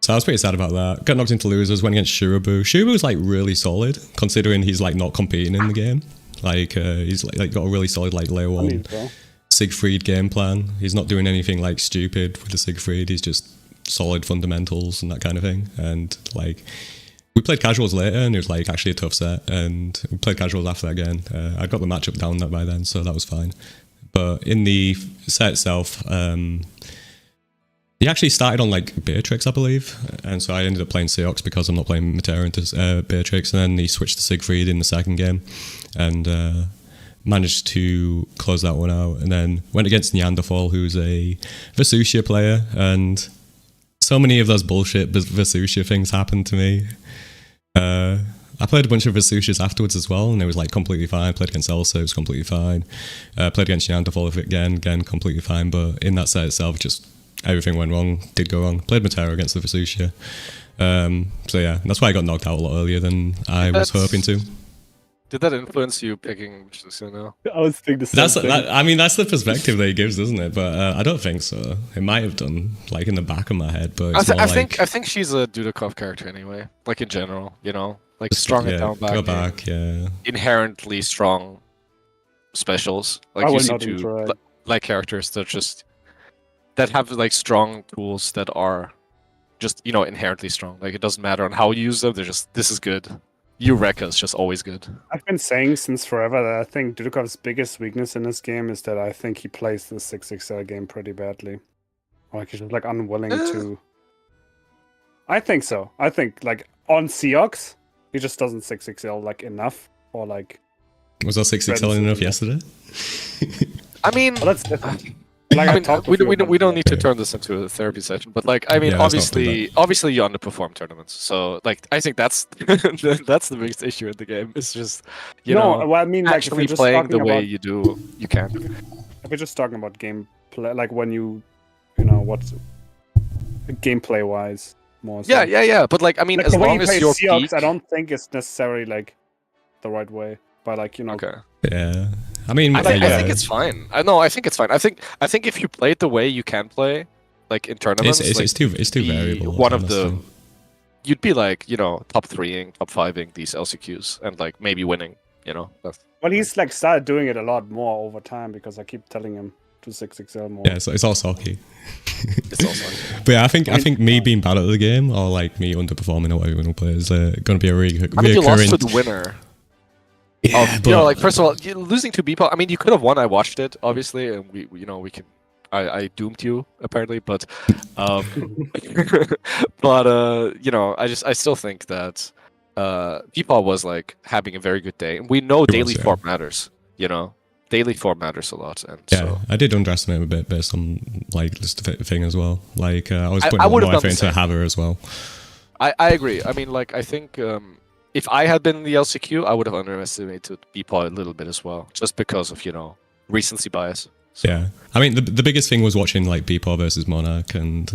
Speaker 1: I was pretty sad about that. Got knocked into losers, went against Shurabu. Shurabu's like really solid, considering he's like not competing in the game. Like he's like got a really solid like layer 1 Siegfried game plan. He's not doing anything like stupid with the Siegfried. He's just solid fundamentals and that kind of thing. And like we played casuals later, and it was like actually a tough set. And we played casuals after that again. I got the matchup down by then, so that was fine. But in the set itself, he actually started on like Beatrix, I believe, and so I ended up playing Seox because I'm not playing Matera into Beatrix, and then he switched to Siegfried in the second game, and managed to close that one out, and then went against Neanderthal, who's a Vesusia player, and so many of those bullshit Vesusia things happened to me. I played a bunch of Vesusias afterwards as well, and it was like completely fine. Played against Elsa, it was completely fine. Played against Neanderthal again, completely fine. But in that set itself, just everything went wrong, did go wrong. Played Matera against the Vesusia. So yeah, that's why I got knocked out a lot earlier than I was hoping to.
Speaker 5: Did that influence you picking Vesusia now?
Speaker 2: I was thinking the same thing.
Speaker 1: I mean, that's the perspective that he gives, isn't it? But I don't think so. It might have done, like in the back of my head. But
Speaker 5: I think she's a Dudeakoff character anyway. Like in general, you know, like strong and down back.
Speaker 1: Go back, yeah.
Speaker 5: Inherently strong specials. Like you seem to like characters that have like strong tools that are just, you know, inherently strong. Like it doesn't matter on how you use them. They're just, this is good. Eureka is just always good.
Speaker 2: I've been saying since forever that I think Dudeakoff's biggest weakness in this game is that I think he plays the 6XL game pretty badly. Like he's just like unwilling to. I think so. I think like on Seox, he just doesn't 6XL like enough, or like.
Speaker 1: Was our 6XL enough yesterday?
Speaker 5: I mean,
Speaker 2: well, that's different. Like
Speaker 5: I mean, we don't need to turn this into a therapy session, but like, I mean, obviously you underperform tournaments, so like, I think that's that's the biggest issue in the game. It's just, you know,
Speaker 2: well, I mean, like,
Speaker 5: actually playing the way you do, you can.
Speaker 2: If we're just talking about gameplay, like when you know, what's gameplay wise more. So.
Speaker 5: Yeah. But like, I mean, like, as long as you're peak,
Speaker 2: I don't think it's necessarily like the right way, but like, you know.
Speaker 5: Okay.
Speaker 1: Yeah. I mean,
Speaker 5: I think it's fine. I think it's fine. I think if you play it the way you can play, like in tournaments,
Speaker 1: it's too variable.
Speaker 5: One of the, you'd be like, you know, top 3ing, top 5ing these LCQs, and like maybe winning. You know.
Speaker 2: Well, he's like started doing it a lot more over time because I keep telling him to 6XL more.
Speaker 1: Yeah, so it's all Socky.
Speaker 5: It's all Socky.
Speaker 1: But yeah, I think me being bad at the game, or like me underperforming or whatever you want to play, is going to be a reoccurring.
Speaker 5: I mean, you lost to the winner.
Speaker 1: Yeah,
Speaker 5: you know, like first of all, losing to Beeple. I mean, you could have won. I watched it, obviously, and we you know, we can. I doomed you apparently, but, you know, I still think that Beeple was like having a very good day, and we know daily form matters. You know, daily form matters a lot, and so
Speaker 1: I did underestimate him a bit based on like this thing as well. Like I was putting more effort into Haver as well.
Speaker 5: I agree. I mean, like I think. If I had been in the LCQ, I would have underestimated Beeple a little bit as well, just because of, you know, recency bias. So.
Speaker 1: Yeah, I mean, the biggest thing was watching like Beeple versus Monarch, and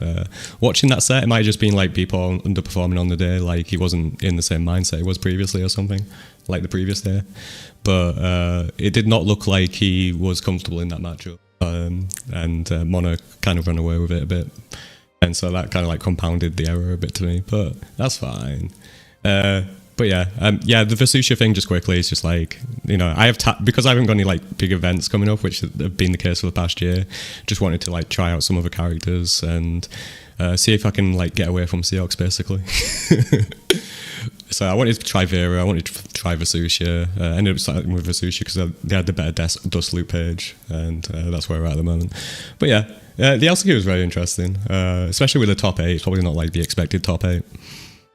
Speaker 1: watching that set, it might have just been like Beeple underperforming on the day, like he wasn't in the same mindset he was previously or something, like the previous day. But it did not look like he was comfortable in that matchup, and Monarch kind of ran away with it a bit, and so that kind of like compounded the error a bit to me. But that's fine. But yeah, the Vesusia thing, just quickly, it's just like, you know, I have because I haven't got any like big events coming up, which have been the case for the past year. Just wanted to like try out some other characters and see if I can like get away from Seox, basically. So I wanted to try Vera, I wanted to try Vesusia. Ended up starting with Vesusia because they had the better dust loop page, and that's where we're at the moment. But yeah, the LCQ was very interesting, especially with the top 8. It's probably not like the expected top 8.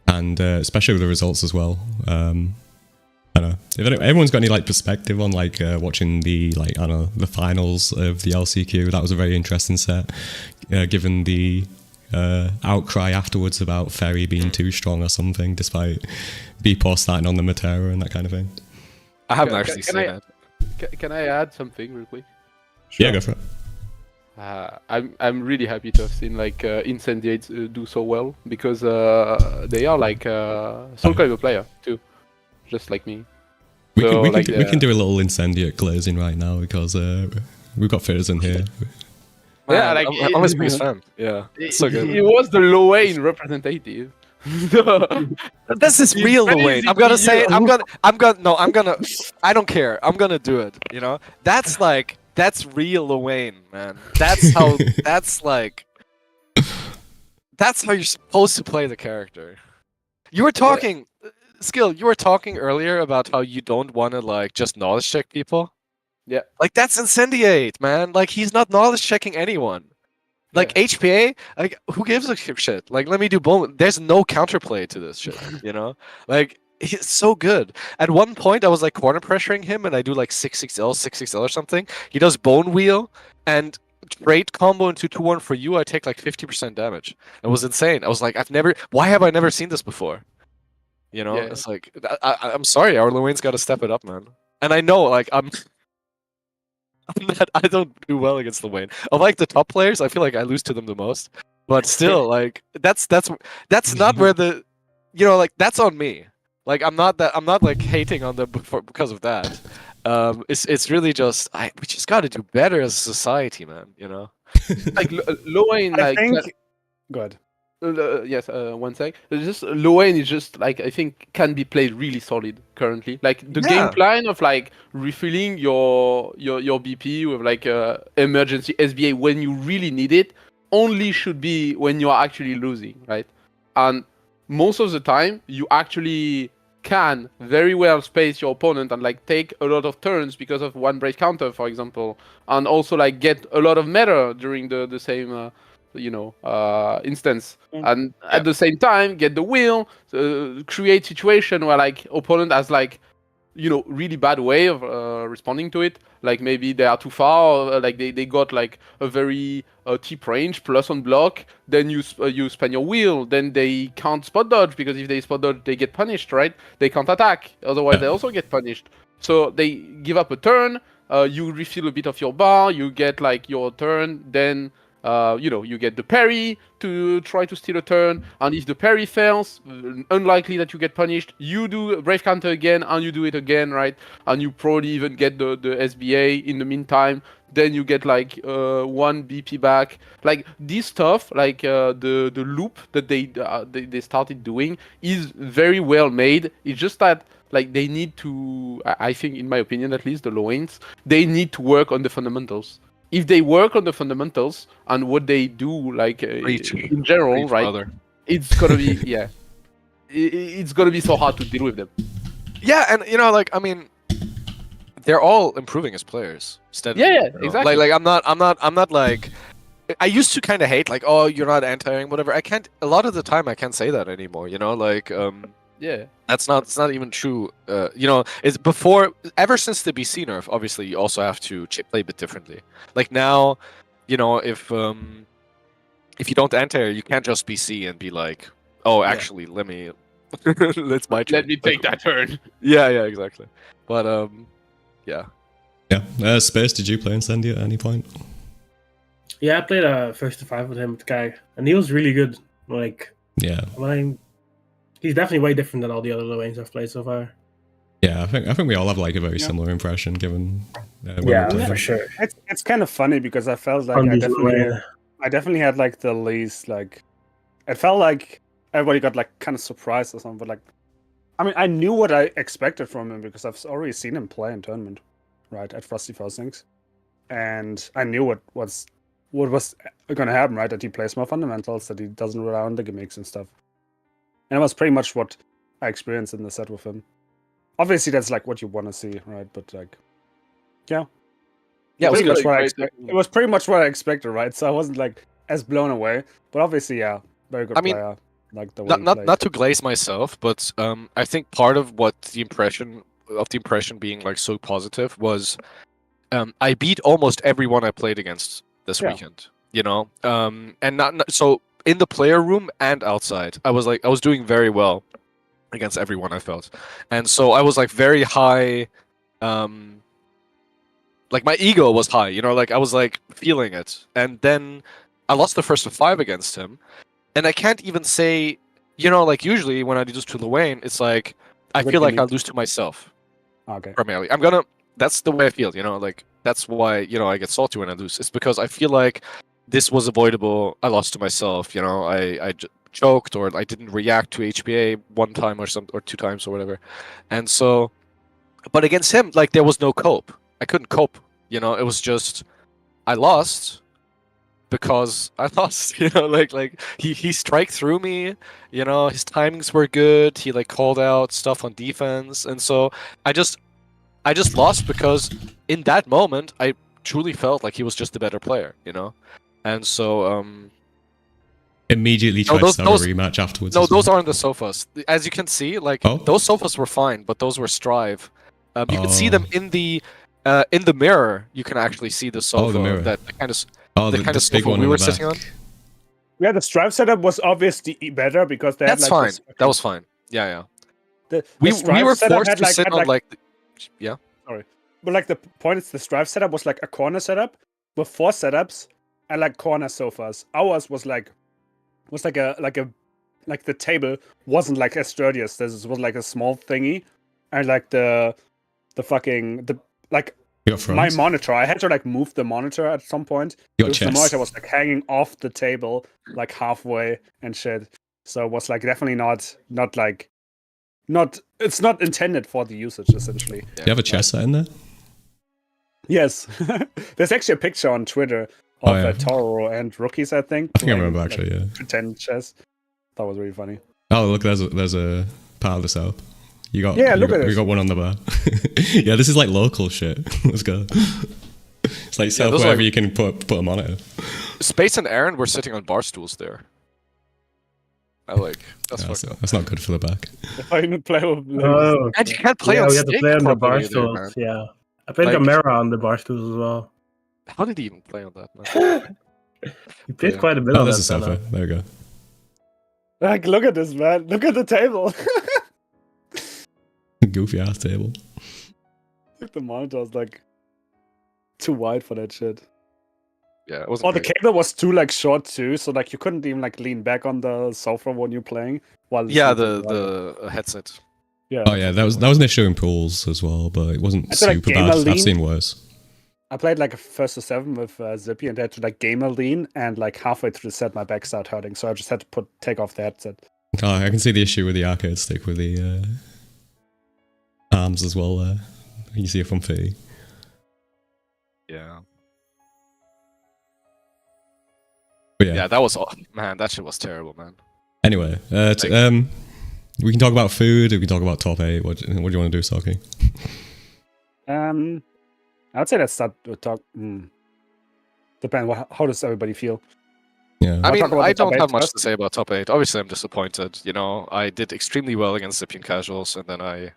Speaker 1: And especially with the results as well. I don't know if everyone's got any like perspective on like watching the like I don't know the finals of the LCQ. That was a very interesting set, given the outcry afterwards about Ferry being too strong or something, despite Beeple starting on the Matera and that kind of thing.
Speaker 5: I haven't actually seen that.
Speaker 4: Can I add something real quick?
Speaker 1: Sure. Yeah, go for it.
Speaker 4: I'm really happy to have seen like Incendiate do so well, because they are like Soul Calibur player too, just like me.
Speaker 1: We can do a little Incendiate glazing right now because we've got Fitizen here.
Speaker 5: Yeah, like I'm his biggest fan. Yeah, it's so good.
Speaker 4: It was the Lowain representative.
Speaker 5: This is real Lowain. I'm gonna say it. I don't care. I'm gonna do it. You know, that's like. That's real Lowain, man. That's how. That's how you're supposed to play the character. You were talking, Skill. You were talking earlier about how you don't want to like just knowledge check people.
Speaker 4: Yeah.
Speaker 5: Like that's Incendiate, man. Like he's not knowledge checking anyone. Like HPA, like who gives a shit? Like let me do boom. There's no counterplay to this shit. You know, like He's so good. At one point, I was like corner pressuring him, and I do like 6XL or something. He does Bone Wheel and trade combo into 2-1 for you. I take like 50% damage. It was insane. I was like, why have I never seen this before? You know,
Speaker 4: Yeah.
Speaker 5: it's like I'm sorry, our Luane's got to step it up, man. And I know, like I don't do well against Luane. Of like the top players, I feel like I lose to them the most. But still, like that's not where the, you know, like that's on me. Like I'm not like hating on them because of that. It's really just we just got to do better as a society, man. You know.
Speaker 4: Like Lowen,
Speaker 2: I
Speaker 4: like
Speaker 2: think. Good.
Speaker 4: yes, one sec. Just Lowen is just like I think can be played really solid currently. Like the game plan of like refilling your BP with like emergency SBA when you really need it only should be when you are actually losing, right? And most of the time you actually can very well space your opponent and like take a lot of turns because of one brave counter, for example, and also like get a lot of meta during the same instance, and at the same time get the wheel, create situation where like opponent has like really bad way of responding to it, like maybe they are too far, or, like they got like a very deep range plus on block, then you spend your wheel, then they can't spot dodge, because if they spot dodge they get punished, right? They can't attack, otherwise they also get punished, so they give up a turn, you refill a bit of your bar, you get like your turn, then you get the parry to try to steal a turn, and if the parry fails, unlikely that you get punished, you do a brave counter again, and you do it again, right? And you probably even get the SBA in the meantime, then you get like 1 BP back. Like this stuff, like the loop that they started doing is very well made. It's just that like they need to, I think in my opinion at least, the Loanes, they need to work on the fundamentals. If they work on the fundamentals and what they do, like in general, right?
Speaker 5: Brother.
Speaker 4: It's gonna be it's gonna be so hard to deal with them.
Speaker 5: Yeah, and like I mean, they're all improving as players. Steadily,
Speaker 4: Yeah,
Speaker 5: you know?
Speaker 4: exactly.
Speaker 5: Like I'm not like, I used to kind of hate like, oh, you're not anti-airing, whatever. I can't. A lot of the time, I can't say that anymore. You know, like
Speaker 4: Yeah.
Speaker 5: It's not even true. It's before, ever since the BC nerf, obviously you also have to play a bit differently. Like now, if you don't enter, you can't just BC and be like, oh, actually, let me, it's my turn.
Speaker 4: Let me take that turn.
Speaker 5: Yeah, exactly. But yeah.
Speaker 1: Yeah. Space, did you play Incendia at any point?
Speaker 3: Yeah, I played first to 5 with him, with the guy, and he was really good. Like,
Speaker 1: Yeah.
Speaker 3: He's definitely way different than all the other Loanes I've played so far.
Speaker 1: Yeah, I think we all have like a very similar impression given. When we played
Speaker 3: for
Speaker 1: it.
Speaker 3: sure.
Speaker 2: It's kind of funny because I felt like I definitely had like the least, like, it felt like everybody got like kind of surprised or something. But like, I mean, I knew what I expected from him because I've already seen him play in tournament, right, at Frosty Fosings, and I knew what was going to happen, right? That he plays more fundamentals, that he doesn't rely on the gimmicks and stuff. And it was pretty much what I experienced in the set with him. Obviously, that's like what you want to see, right? But like, yeah, it was pretty much what I expected, right? So I wasn't like as blown away. But obviously, yeah, very good player. Like the way
Speaker 5: not to glaze myself, but I think part of what the impression being like so positive was, I beat almost everyone I played against this weekend. And not so. In the player room and outside, I was doing very well against everyone, I felt. And so I was like very high, like my ego was high, like I was like feeling it. And then I lost the first of 5 against him. And I can't even say, like usually when I lose to Luane, it's like, I feel like I lose to myself.
Speaker 2: Okay.
Speaker 5: Primarily. That's the way I feel, like that's why, I get salty when I lose. It's because I feel like this was avoidable. I lost to myself. I choked, or I didn't react to HPA 1 time or 2 times or whatever. And so, but against him, like there was no cope. I couldn't cope. It was just I lost because I lost. Like he strike through me. His timings were good. He like called out stuff on defense, and so I just lost because in that moment I truly felt like he was just a better player. And so,
Speaker 1: immediately tried to start a rematch afterwards.
Speaker 5: No, those aren't the sofas. As you can see, like those sofas were fine, but those were Strive. You can see them in the mirror. You can actually see the sofa.
Speaker 1: The mirror.
Speaker 5: The kind of
Speaker 1: the
Speaker 5: sofa we were sitting on.
Speaker 2: Yeah, the Strive setup was obviously better because they
Speaker 5: That's
Speaker 2: had like
Speaker 5: fine. That was fine. Yeah.
Speaker 2: The
Speaker 5: we were
Speaker 2: setup
Speaker 5: forced to sit on like yeah.
Speaker 2: Sorry, but like the point is the Strive setup was like a corner setup with 4 setups and like corner sofas. Ours was like the table wasn't like as sturdy as this. It was like a small thingy, and like my monitor. I had to like move the monitor at some point. The monitor was like hanging off the table like halfway and shit. So it was like definitely not. It's not intended for the usage essentially.
Speaker 1: Do you have a chess set in there?
Speaker 2: Yes, there's actually a picture on Twitter of Toro and rookies. I think.
Speaker 1: I think I remember actually. Yeah.
Speaker 2: Pretend chess. That was really funny.
Speaker 1: Oh look, there's a part of the setup. You got we got one on the bar. Yeah, this is like local shit. Let's go. It's like set up wherever you can put them on it.
Speaker 5: Space and Aaron were sitting on bar stools there. That's
Speaker 1: not good for the back.
Speaker 2: I didn't play with
Speaker 5: and you can't play on
Speaker 3: we had to play on the bar
Speaker 5: either,
Speaker 3: stools.
Speaker 5: man.
Speaker 3: Yeah, I played Gamera on the bar stools as well.
Speaker 5: How did he even play on that? Man?
Speaker 3: He played quite a bit on that.
Speaker 1: Oh, there's a sofa. There we go.
Speaker 2: Like, look at this, man. Look at the table.
Speaker 1: Goofy ass table.
Speaker 2: The monitor's like too wide for that shit.
Speaker 5: Yeah, it wasn't.
Speaker 2: The cable was too like short too, so like you couldn't even like lean back on the sofa when you're playing.
Speaker 5: The headset.
Speaker 2: Yeah.
Speaker 1: Oh yeah, that was an issue in pools as well, but it wasn't super bad. I've seen worse.
Speaker 2: I played like a 1st-to-7 with Zippy, and I had to like gamer lean, and like halfway through the set, my back started hurting, so I just had to take off the headset.
Speaker 1: Oh, I can see the issue with the arcade stick with the arms as well. You see it from Fitty.
Speaker 5: Yeah.
Speaker 1: But
Speaker 5: yeah, that was man. That shit was terrible, man.
Speaker 1: Anyway, we can talk about food. We can talk about top 8. What do you want to do, Socky?
Speaker 2: I would say let's start to talk. Depends. How does everybody feel?
Speaker 1: Yeah.
Speaker 5: I mean, I don't have much to say about top 8. Obviously, I'm disappointed. You know, I did extremely well against Zippy and Casuals, and then I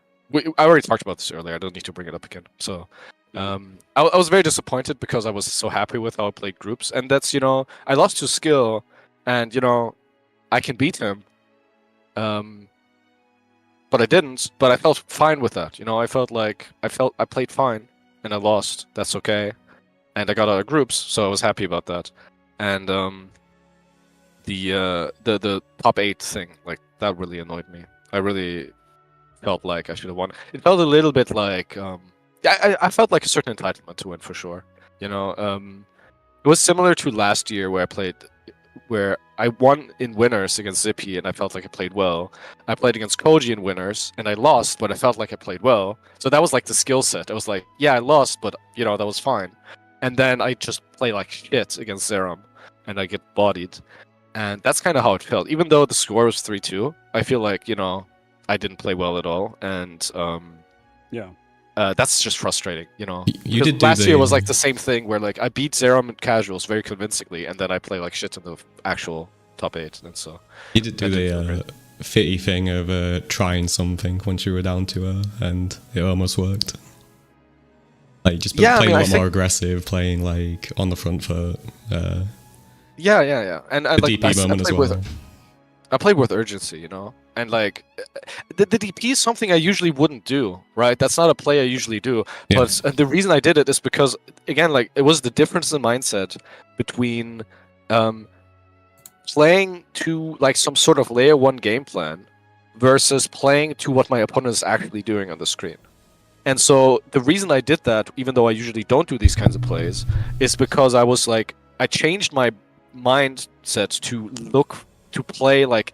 Speaker 5: already talked about this earlier. I don't need to bring it up again. So, I was very disappointed because I was so happy with how I played groups, and that's, you know, I lost to Skill, and you know, I can beat him. But I didn't. But I felt fine with that. You know, I felt like I played fine, and I lost. That's okay. And I got out of groups, so I was happy about that. And the top 8 thing, like, that really annoyed me. I really felt like I should have won. It felt a little bit like I felt like a certain entitlement to win for sure. You know, it was similar to last year where I won in winners against Zippy and I felt like I played well. I played against Koji in winners and I lost, but I felt like I played well. So that was like the skill set. I was like, yeah, I lost, but you know, that was fine. And then I just play like shit against Zerum and I get bodied. And that's kind of how it felt. Even though the score was 3-2, I feel like, you know, I didn't play well at all. And that's just frustrating, you know.
Speaker 1: You did
Speaker 5: last year was like the same thing where like I beat Zerum and Casuals very convincingly, and then I play like shit in the actual top 8. And so
Speaker 1: you did do the Fitty thing of trying something once you were down to her, and it almost worked. Like just playing a lot more aggressive, playing like on the front foot.
Speaker 5: Yeah. And I like
Speaker 1: DP moment as well.
Speaker 5: I played with urgency, you know, and like the DP is something I usually wouldn't do, right? That's not a play I usually do. Yeah. But the reason I did it is because, again, like it was the difference in mindset between playing to like some sort of layer 1 game plan versus playing to what my opponent is actually doing on the screen. And so the reason I did that, even though I usually don't do these kinds of plays, is because I was like, I changed my mindset to play like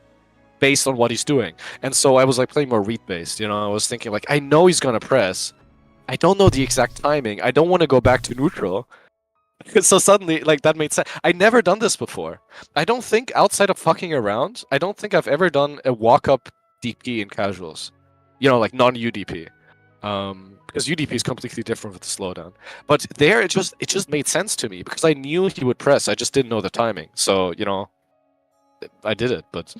Speaker 5: based on what he's doing. And so I was like playing more read based, you know. I was thinking like, I know he's gonna press, I don't know the exact timing, I don't want to go back to neutral. So suddenly like that made sense. I never done this before. I don't think, outside of fucking around, I don't think I've ever done a walk up DP in casuals, you know, like non UDP. Because UDP is completely different with the slowdown. But there it just made sense to me because I knew he would press, I just didn't know the timing. So, you know, I did it, but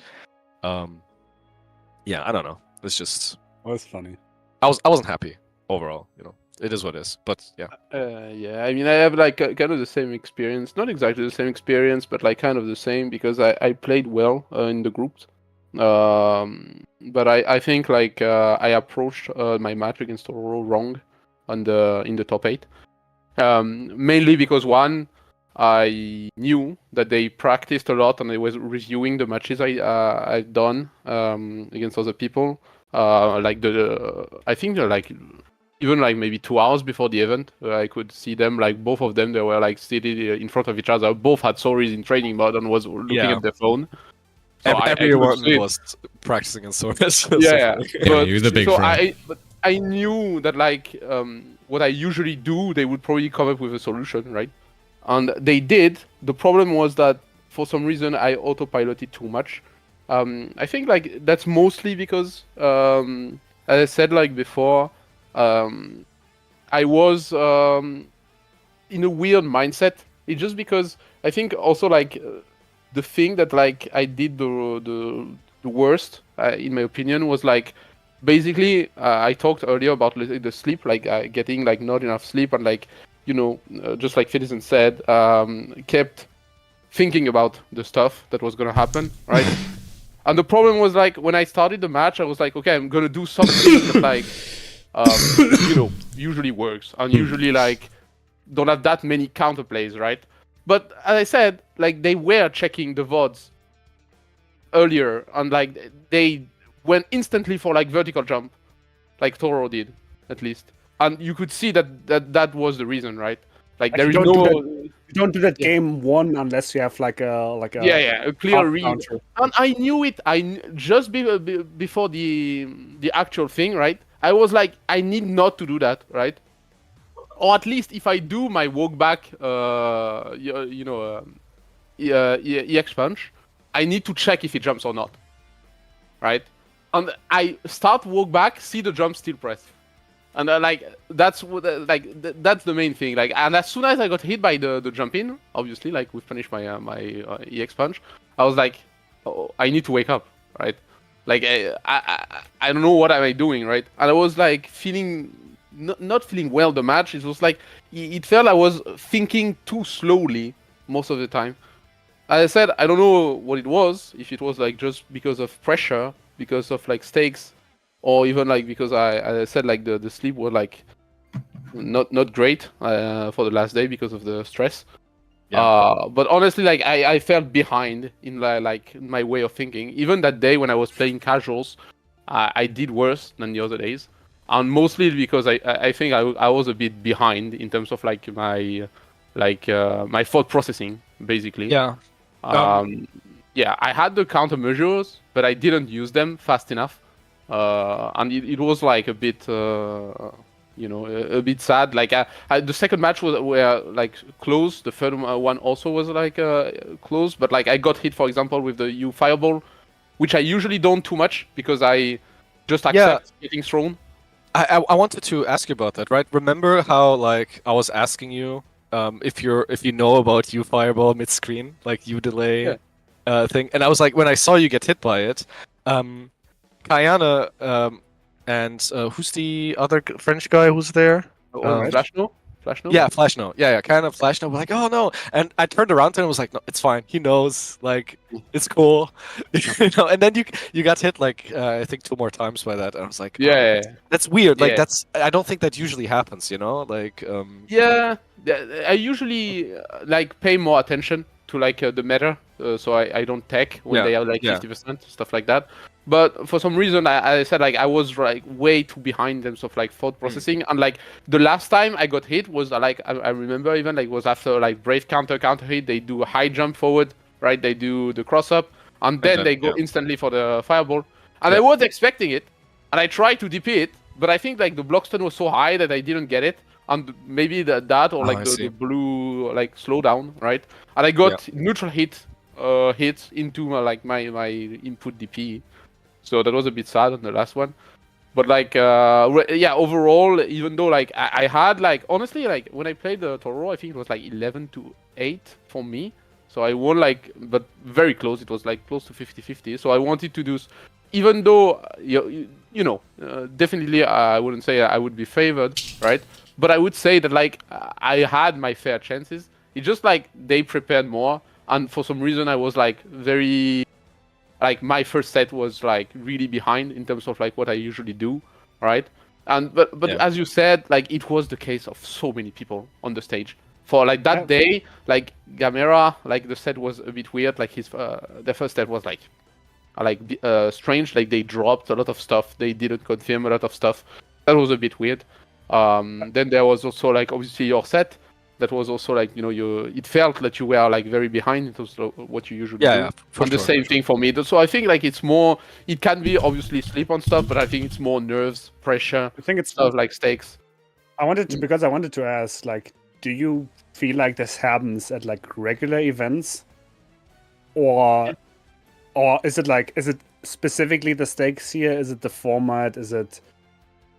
Speaker 5: yeah, I don't know. It's just
Speaker 2: That's funny.
Speaker 5: I wasn't happy overall. You know, it is what it is. But yeah,
Speaker 4: Yeah, I mean, I have like kind of the same experience. Not exactly the same experience, but like kind of the same because I played well in the groups. But I think like I approached my match against Toro wrong in the top 8. Mainly because one, I knew that they practiced a lot and I was reviewing the matches I've done against other people. Like I think like even like maybe 2 hours before the event, I could see them like both of them. They were like seated in front of each other. Both had stories in training mode and was looking at their phone. So
Speaker 5: everyone was practicing in Source.
Speaker 4: Yeah,
Speaker 1: but you're the big friend.
Speaker 4: But I knew that like what I usually do, they would probably come up with a solution, right? And they did. The problem was that for some reason I autopiloted too much. I think like that's mostly because, as I said like before, I was in a weird mindset. It's just because I think also like the thing that like I did the worst, in my opinion, was like basically I talked earlier about the sleep, like getting like not enough sleep, and like just like Fitizen said, kept thinking about the stuff that was gonna happen, right? And the problem was like when I started the match, I was like, okay, I'm gonna do something that like usually works and usually like don't have that many counterplays, right? But as I said, like they were checking the VODs earlier and like they went instantly for like vertical jump, like Toro did, at least. And you could see that was the reason, right? Like there is
Speaker 2: you don't do that game 1 unless you have like a
Speaker 4: clear read.
Speaker 2: counter.
Speaker 4: And I knew it. Just before the actual thing, right? I was like, I need not to do that, right? Or at least if I do my walk back, EX punch, I need to check if it jumps or not, right? And I start walk back, see the jump still pressed, and that's what that's the main thing. Like, and as soon as I got hit by the jump in, obviously, like we finished my EX punch, I was like, oh, I need to wake up, right? Like I don't know what am I doing, right? And I was like feeling. Not feeling well the match. It was like it felt I was thinking too slowly most of the time. As I said, I don't know what it was. If it was like just because of pressure, because of like stakes, or even like because as I said, like the sleep was like not great for the last day because of the stress. Yeah. But honestly, like I felt behind in like my way of thinking. Even that day when I was playing casuals, I did worse than the other days. And mostly because I think I was a bit behind in terms of like my thought processing, basically.
Speaker 5: Yeah.
Speaker 4: Yeah, I had the countermeasures, but I didn't use them fast enough. And it was like a bit, a bit sad. Like the second match were like close. The third one also was like close. But like I got hit, for example, with the U fireball, which I usually don't too much because I just accept getting thrown.
Speaker 5: I wanted to ask you about that, right? Remember how like I was asking you if you know about U fireball mid screen, like U delay thing, and I was like, when I saw you get hit by it, Kayana and who's the other French guy who's there?
Speaker 4: Flashno?
Speaker 5: Yeah, Flashno. Yeah, kind of Flashno. We're like, oh no, and I turned around to him and was like, no, it's fine. He knows. Like, it's cool. And then you got hit like I think 2 more times by that. And I was like,
Speaker 4: yeah,
Speaker 5: that's weird. Like I don't think that usually happens. Like.
Speaker 4: Yeah, I usually like pay more attention to like the meta, so I don't tech when they are like 50%, stuff like that. But for some reason, I said like I was like way too behind in terms of like thought processing, and like the last time I got hit was like I remember even like was after like brave counter hit. They do a high jump forward, right? They do the cross up, and then they go instantly for the fireball. And I was expecting it, and I tried to DP it, but I think like the block stun was so high that I didn't get it, and maybe that or like the blue like slowdown, right? And I got neutral hit into my input DP. So that was a bit sad on the last one. But like, overall, even though like I had like, honestly, like when I played the Toro, I think it was like 11-8 for me. So I won like, but very close. It was like close to 50-50. So I wanted to do, even though definitely I wouldn't say I would be favored, right? But I would say that like I had my fair chances. It's just like they prepared more, and for some reason I was like very, like my first set was like really behind in terms of like what I usually do, right? And but as you said, like it was the case of so many people on the stage. For like that day, like Gamera, like the set was a bit weird. Like the first set was like strange. Like they dropped a lot of stuff. They didn't confirm a lot of stuff. That was a bit weird. Then there was also like obviously your set. That was also like it felt that you were like very behind in terms of what you usually do.
Speaker 5: Yeah,
Speaker 4: and the same thing for me. So I think like it's more. It can be obviously sleep on stuff, but I think it's more nerves, pressure.
Speaker 2: I think it's
Speaker 4: stuff like stakes.
Speaker 2: I wanted to ask, like, do you feel like this happens at like regular events, or is it specifically the stakes here? Is it the format? Is it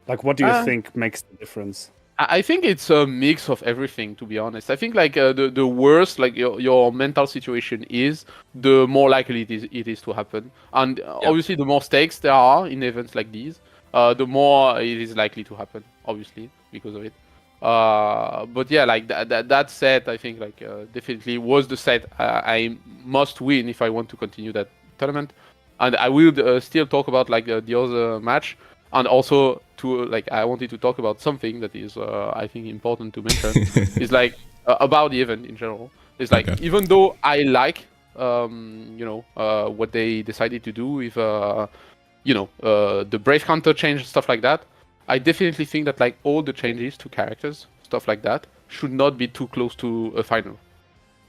Speaker 2: like, what do you think makes the difference?
Speaker 4: I think it's a mix of everything, to be honest. I think like the worse like your mental situation is, the more likely it is to happen. And obviously the more stakes there are in events like these, the more it is likely to happen, obviously, because of it. But yeah, like that set, I think like definitely was the set I must win if I want to continue that tournament. And I will still talk about like the other match. And also, I wanted to talk about something that is, I think, important to mention. Is like about the event in general. It's like even though I like, what they decided to do with, the Brave counter change, stuff like that. I definitely think that like all the changes to characters, stuff like that, should not be too close to a final.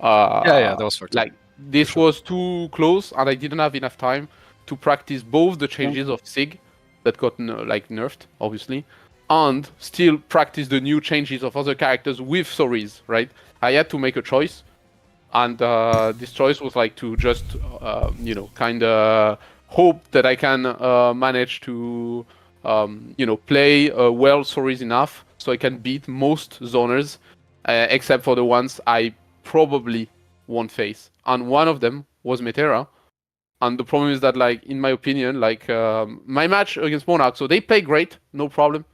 Speaker 5: That was for
Speaker 4: like this was too close, and I didn't have enough time to practice both the changes of Sig. That got nerfed, obviously, and still practice the new changes of other characters with stories, right? I had to make a choice, and this choice was like to just, kind of hope that I can manage to, play well stories enough so I can beat most zoners, except for the ones I probably won't face. And one of them was Metera. And the problem is that, like, in my opinion, like, my match against Monarch, so they play great, no problem.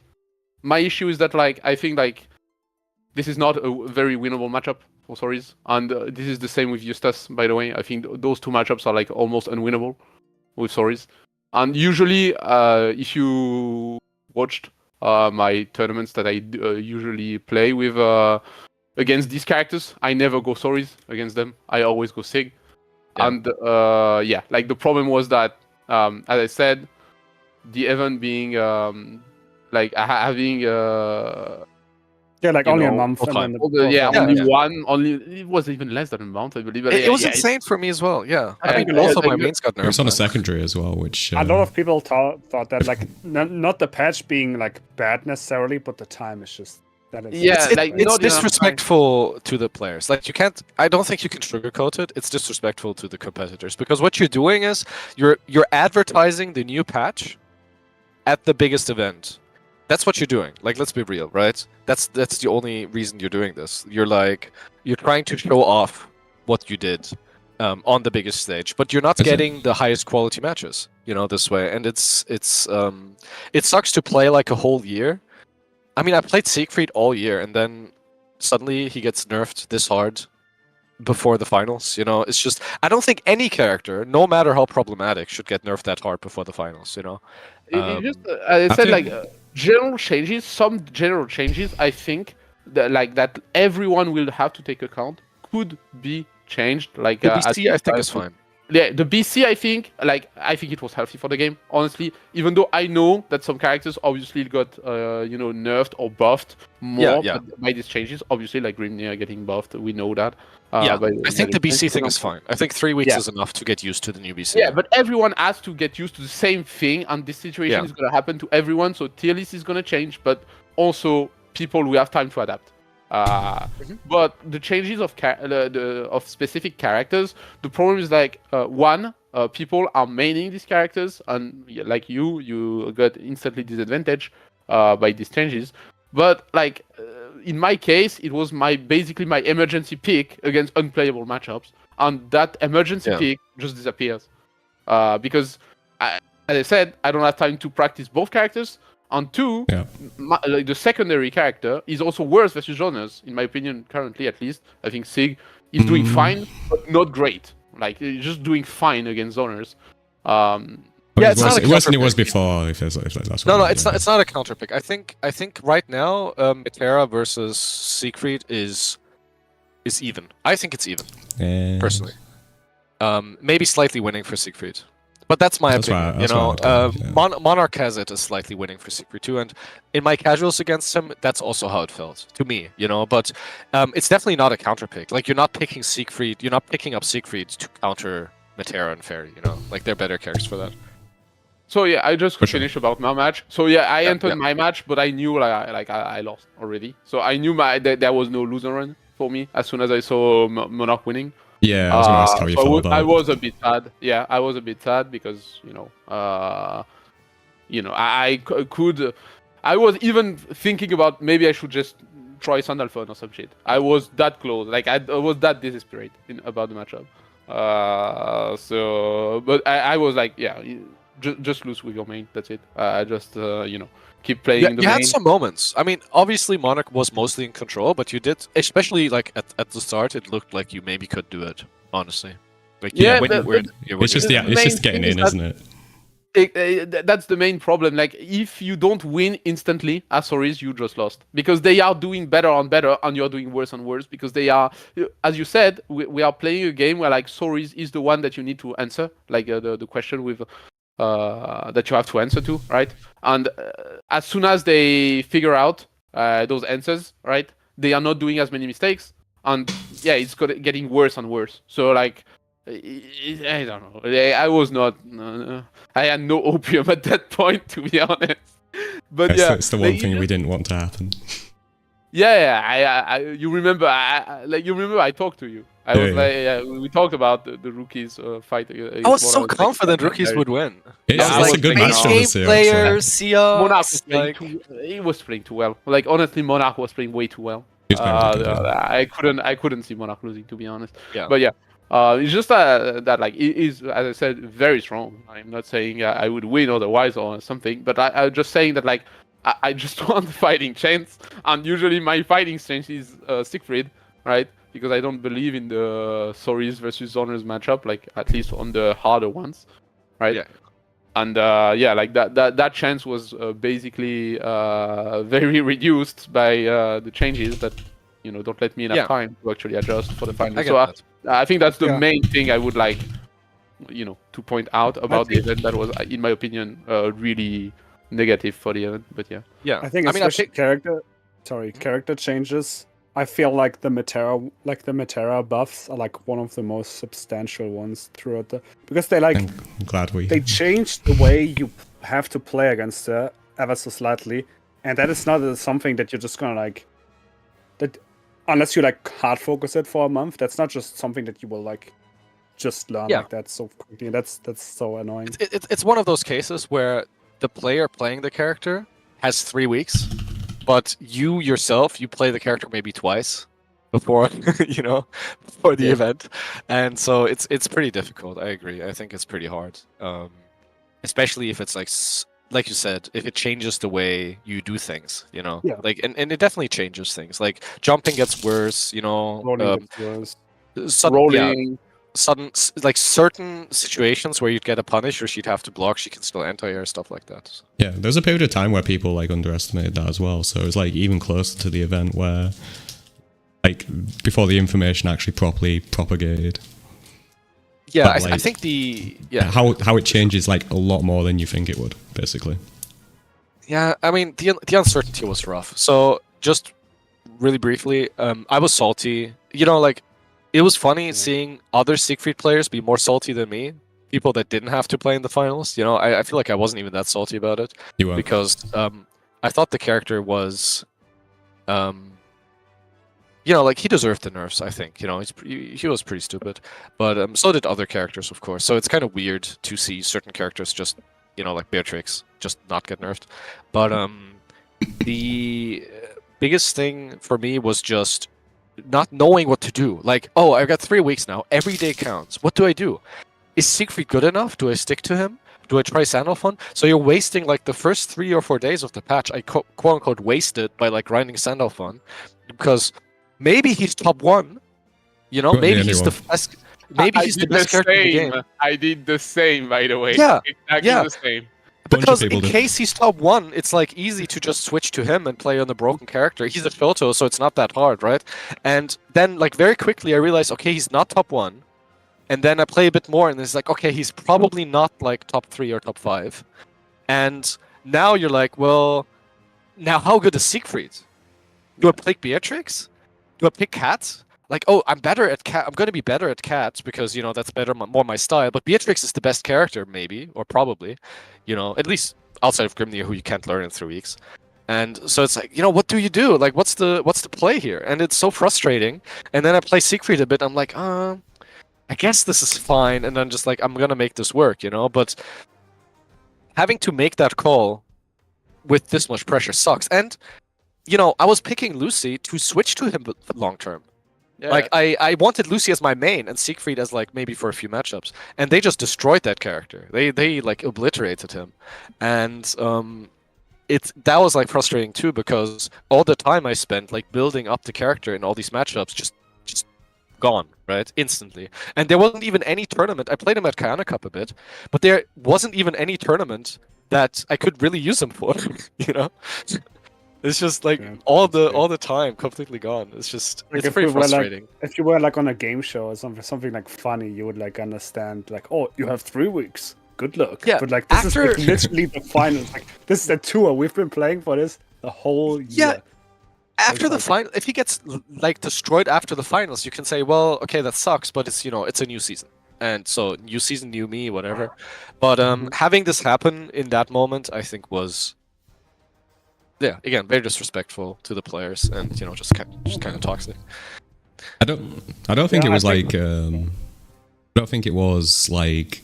Speaker 4: My issue is that, like, I think, like, this is not a very winnable matchup for stories. And this is the same with Eustace, by the way. I think those two matchups are, like, almost unwinnable with stories. And usually, if you watched my tournaments that I usually play with against these characters, I never go stories against them. I always go Sig. And like the problem was that, as I said, the event being having
Speaker 2: only a month.
Speaker 4: Only it was even less than a month, I believe.
Speaker 5: It was insane for me as well. Yeah, I think also my mains got nerfed.
Speaker 1: It was on a secondary as well, which
Speaker 2: a lot of people thought that like not the patch being like bad necessarily, but the time is just.
Speaker 5: It's disrespectful to the players. Like I don't think you can sugarcoat it. It's disrespectful to the competitors because what you're doing is you're advertising the new patch at the biggest event. That's what you're doing. Like, let's be real, right? That's the only reason you're doing this. You're trying to show off what you did on the biggest stage, but you're not getting the highest quality matches, this way. And it sucks to play like a whole year. I mean, I played Siegfried all year, and then suddenly he gets nerfed this hard before the finals. It's just I don't think any character, no matter how problematic, should get nerfed that hard before the finals.
Speaker 4: I said like general changes. Some general changes, I think that everyone will have to take account could be changed. Like
Speaker 5: the BC, I think is fine.
Speaker 4: Yeah, the BC, I think it was healthy for the game, honestly. Even though I know that some characters obviously got, nerfed or buffed more by these changes. Obviously, like Grimnir getting buffed, we know that.
Speaker 5: I think the BC thing is fine. I think 3 weeks is enough to get used to the new BC.
Speaker 4: Yeah, but everyone has to get used to the same thing, and this situation is going to happen to everyone. So tier list is going to change, but also people will have time to adapt. But the changes of specific characters, the problem is like people are maining these characters, and like you got instantly disadvantaged by these changes. But in my case, it was basically my emergency pick against unplayable matchups, and that emergency pick just disappears. Because, as I said, I don't have time to practice both characters. And two, like the secondary character is also worse versus zoners, in my opinion, currently at least. I think Sig is doing fine, but not great. Like, he's just doing fine against zoners.
Speaker 5: It's not
Speaker 1: worse than it was before. If that's what
Speaker 5: no, it's not a counter pick. I think right now, Metera versus Siegfried is even. I think it's even, personally. Maybe slightly winning for Siegfried. But that's my opinion. Monarch has it as slightly winning for Siegfried too, and in my casuals against him, that's also how it felt to me. But it's definitely not a counter pick. Like, you're not picking Siegfried. You're not picking up Siegfried to counter Metera and Fairy. Like, they're better characters for that.
Speaker 4: So yeah, I just finished about my match. So yeah, I entered my match, but I knew I lost already. So I knew there was no loser run for me as soon as I saw Monarch winning.
Speaker 1: Yeah, I was going to ask how you felt about it.
Speaker 4: I was a bit sad. Yeah, I was a bit sad because I could. I was even thinking about maybe I should just try Sandalphon or some shit. I was that close. Like, I was that desperate about the matchup. But I was like, yeah, just lose with your main. That's it. I just keep playing the main.
Speaker 5: You had some moments. I mean, obviously Monarch was mostly in control, but you did, especially like at the start, it looked like you maybe could do it. Honestly, like
Speaker 1: it's just getting in, isn't it?
Speaker 4: That's the main problem. Like, if you don't win instantly as Soris, you just lost, because they are doing better and better, and you're doing worse and worse, because they are, as you said, we are playing a game where like Soris is the one that you need to answer, like the question with. That you have to answer to, right? And as soon as they figure out those answers, right, they are not doing as many mistakes, and yeah, it's getting worse and worse. So like, I don't know. I was not. I had no opium at that point, to be honest. But
Speaker 1: it's the one thing we didn't want to happen.
Speaker 4: Yeah. You remember? I talked to you. We talked about the rookies fight.
Speaker 5: I was so confident rookies would win.
Speaker 1: It's a good match
Speaker 5: game player, Seahawks.
Speaker 4: He was playing too well. Like, honestly, Monarch was playing way too well. I couldn't see Monarch losing, to be honest.
Speaker 5: Yeah.
Speaker 4: But yeah, it's just that like, it is, as I said, very strong. I'm not saying I would win otherwise or something, but I'm just saying that like I just want the fighting chance, and usually my fighting chance is Siegfried, right? Because I don't believe in the Soris versus Zoners matchup, like at least on the harder ones, right? Yeah. And like that chance was basically very reduced by the changes that don't let me enough time to actually adjust for the final. So I think that's the main thing I would like, to point out about the event. That was, in my opinion, really negative for the event. But yeah.
Speaker 2: I think especially character changes. I feel like the Metera buffs are like one of the most substantial ones throughout because they like.
Speaker 1: I'm glad
Speaker 2: they changed the way you have to play against her ever so slightly, and that is not something that you're just gonna like. That unless you like hard focus it for a month, that's not just something that you will like just learn like that so quickly. That's so annoying.
Speaker 5: It's one of those cases where the player playing the character has 3 weeks. But you yourself, you play the character maybe twice before, before the event, and so it's pretty difficult. I agree. I think it's pretty hard, especially if it's like you said, if it changes the way you do things, like and it definitely changes things. Like jumping gets worse,
Speaker 2: Rolling gets worse.
Speaker 5: Rolling. Like certain situations where you'd get a punish or she'd have to block, she can still anti-air, stuff like that.
Speaker 1: Yeah, there was a period of time where people like underestimated that as well. So it was like even closer to the event where like before the information actually properly propagated.
Speaker 5: Yeah,
Speaker 1: but, like,
Speaker 5: I think
Speaker 1: how it changes like a lot more than you think it would, basically.
Speaker 5: Yeah, I mean the uncertainty was rough. So just really briefly, I was salty. It was funny seeing other Siegfried players be more salty than me. People that didn't have to play in the finals. I feel like I wasn't even that salty about it.
Speaker 1: You weren't.
Speaker 5: Because I thought the character was, like he deserved the nerfs. I think he was pretty stupid, but so did other characters, of course. So it's kind of weird to see certain characters just, like Beatrix, just not get nerfed. But the biggest thing for me was just not knowing what to do. Like, oh, I've got 3 weeks now. Every day counts. What do I do? Is Siegfried good enough? Do I stick to him? Do I try Sandalphon? So you're wasting like the first 3 or 4 days of the patch. I quote unquote wasted by like grinding Sandalphon because maybe he's top 1. You know, maybe he's the best. Maybe he's the best character in the game.
Speaker 6: I did the same, by the way.
Speaker 5: Yeah,
Speaker 6: exactly
Speaker 5: yeah.
Speaker 6: the same.
Speaker 5: Because in case he's top 1, it's like easy to just switch to him and play on the broken character. He's a Shoto, so it's not that hard, right? And then like very quickly I realized, okay, he's not top 1. And then I play a bit more and it's like, okay, he's probably not like top 3 or top 5. And now you're like, well, now how good is Siegfried? Do I pick Beatrix? Do I pick Cat? Like, oh, I'm better at Cat. I'm going to be better at Cat because, you know, that's better, more my style. But Beatrix is the best character, maybe, or probably, you know, at least outside of Grimnir, who you can't learn in 3 weeks. And so it's like, you know, what do you do? Like, what's the play here? And it's so frustrating. And then I play Siegfried a bit. I'm like, I guess this is fine. And then just like, I'm going to make this work, you know? But having to make that call with this much pressure sucks. And, you know, I was picking Lucy to switch to him long term. Yeah. Like, I wanted Lucy as my main and Siegfried as, like, maybe for a few matchups. And they just destroyed that character. They like, obliterated him. And that was, like, frustrating, too, because all the time I spent, like, building up the character in all these matchups just gone, right? Instantly. And there wasn't even any tournament. I played him at Kayana Cup a bit, but there wasn't even any tournament that I could really use him for, you know? It's just like all the time completely gone. It's just like it's pretty frustrating.
Speaker 2: If you were like on a game show or something like funny, you would like understand like, oh, you have 3 weeks. Good luck.
Speaker 5: Yeah,
Speaker 2: but like this is like, literally the finals. Like this is a tour. We've been playing for this the whole year.
Speaker 5: Yeah. After the final, if he gets like destroyed after the finals, you can say, well, okay, that sucks, but it's, you know, it's a new season. And so new season, new me, whatever. But having this happen in that moment, I think was, yeah, again, very disrespectful to the players, and you know, just kind of toxic.
Speaker 1: I don't think it was like I don't think it was like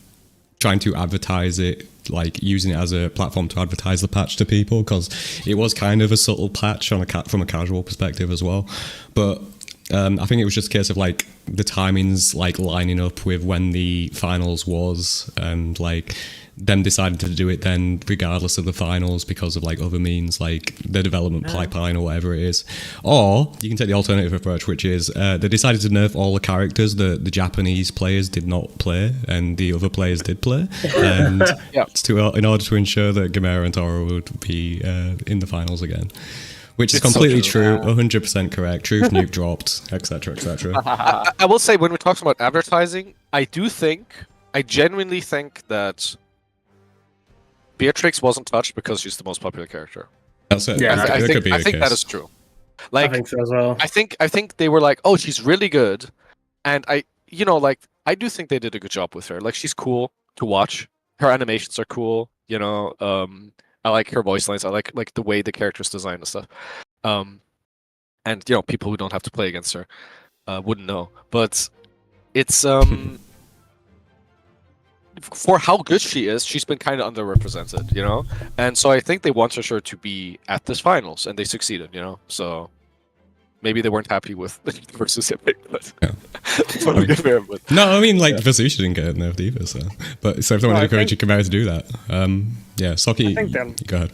Speaker 1: trying to advertise it, like using it as a platform to advertise the patch to people, because it was kind of a subtle patch on from a casual perspective as well. But I think it was just a case of like the timings like lining up with when the finals was, and like them decided to do it then regardless of the finals because of like other means, like the development pipeline or whatever it is. Or you can take the alternative approach, which is they decided to nerf all the characters that the Japanese players did not play and the other players did play, and in order to ensure that Gamera and Toro would be in the finals again. Which is completely true, 100% correct. Truth nuke dropped, etc., etc.
Speaker 5: I will say, when we're talking about advertising, I genuinely think that Beatrix wasn't touched because she's the most popular character.
Speaker 1: That's it.
Speaker 5: Yeah, I think that is true. Like,
Speaker 3: I think so as well.
Speaker 5: I think they were like, oh, she's really good, and I do think they did a good job with her. Like, she's cool to watch. Her animations are cool. You know, I like her voice lines. I like the way the character's designed and stuff. And you know, people who don't have to play against her wouldn't know. But it's for how good she is, she's been kind of underrepresented, you know. And so I think they wanted her to be at this finals, and they succeeded, you know. So maybe they weren't happy with the versus epic, but
Speaker 1: no, I mean like Vesushi didn't get nerfed either, so if someone encouraged you Gamera to do that, Socky, go ahead.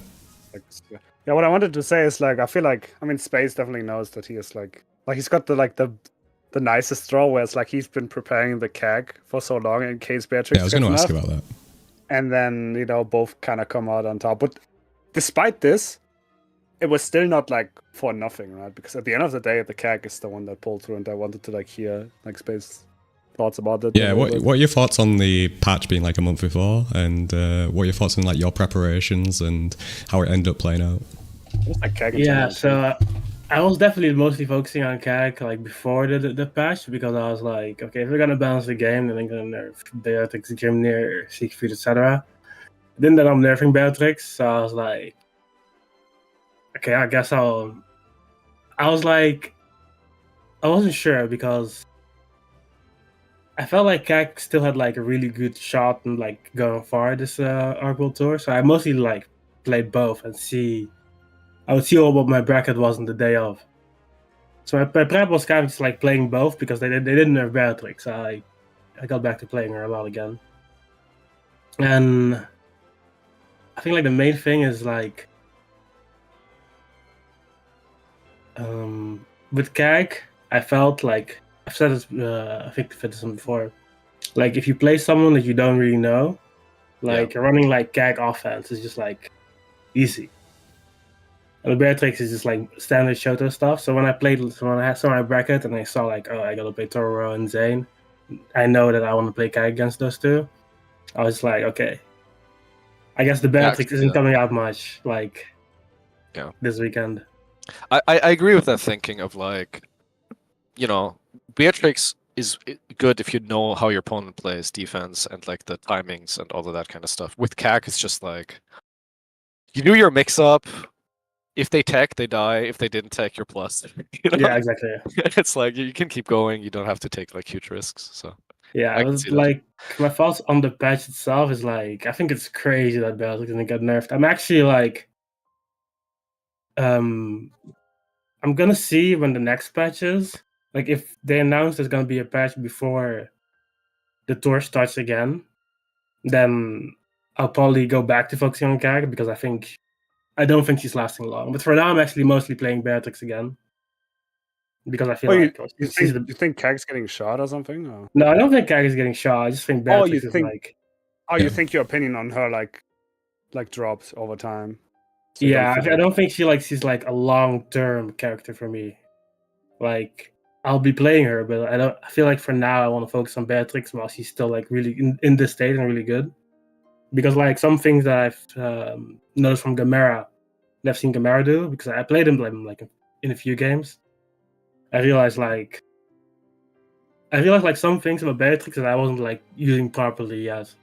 Speaker 2: Yeah, what I wanted to say is like I feel like Space definitely knows that he is like he's got the nicest draw, where it's like he's been preparing the keg for so long in case Beatrix.
Speaker 1: Yeah, I was going to ask about that.
Speaker 2: And then you know both kind of come out on top, but despite this, it was still not like for nothing, right? Because at the end of the day, the keg is the one that pulled through, and I wanted to like hear like Space thoughts about it.
Speaker 1: Yeah, what are your thoughts on the patch being like a month before, and what are your thoughts on like your preparations and how it ended up playing out?
Speaker 3: Yeah, so I was definitely mostly focusing on keg like before the patch, because I was like, okay, if we're gonna balance the game, then I'm gonna nerf Beatrix, Grimnir, Siegfried, etc. Then I'm nerfing Beatrix, so I was like, okay, I guess I was like, I wasn't sure, because I felt like Kek still had like a really good shot and like going far this Arc World Tour. So I mostly like played both and I would see what my bracket was on the day of. So my prep was kind of just like playing both because they didn't nerf Beatrix. I got back to playing her a lot again. And I think like the main thing is like with CAG, I felt like I've said this I think Fitizen before. Like if you play someone that you don't really know, like running like CAG offense is just like easy. And the Beatrix is just like standard Shoto stuff. So when I saw my bracket and I saw like, oh, I gotta play Toro and Zane, I know that I want to play CAG against those two. I was like, okay, I guess the Beatrix isn't coming out much like this weekend.
Speaker 5: I agree with that thinking of like, you know, Beatrix is good if you know how your opponent plays defense and like the timings and all of that kind of stuff. With CAC, it's just like you do your mix up. If they tech, they die. If they didn't tech, you're plus. You know?
Speaker 3: Yeah, exactly.
Speaker 5: It's like you can keep going. You don't have to take like huge risks. So
Speaker 3: yeah, I was like my thoughts on the patch itself is like I think it's crazy that Beatrix didn't get nerfed. I'm actually like I'm gonna see when the next patch is. Like if they announce there's gonna be a patch before the tour starts again, then I'll probably go back to focusing on CAG because I don't think she's lasting long. But for now, I'm actually mostly playing Beatrix again because I feel like
Speaker 2: you think CAG's getting shot or something? Or?
Speaker 3: No, I don't think CAG is getting shot. I just think Beatrix is like.
Speaker 2: Oh, you think your opinion on her like drops over time?
Speaker 3: So yeah, I don't think she's like a long-term character for me. Like I'll be playing her, but I feel like for now I want to focus on Beatrix while she's still like really in this state and really good. Because like some things that I've noticed from Gamera, that I've seen Gamera do, because I played him like in a few games, I realized like some things about Beatrix that I wasn't like using properly yet.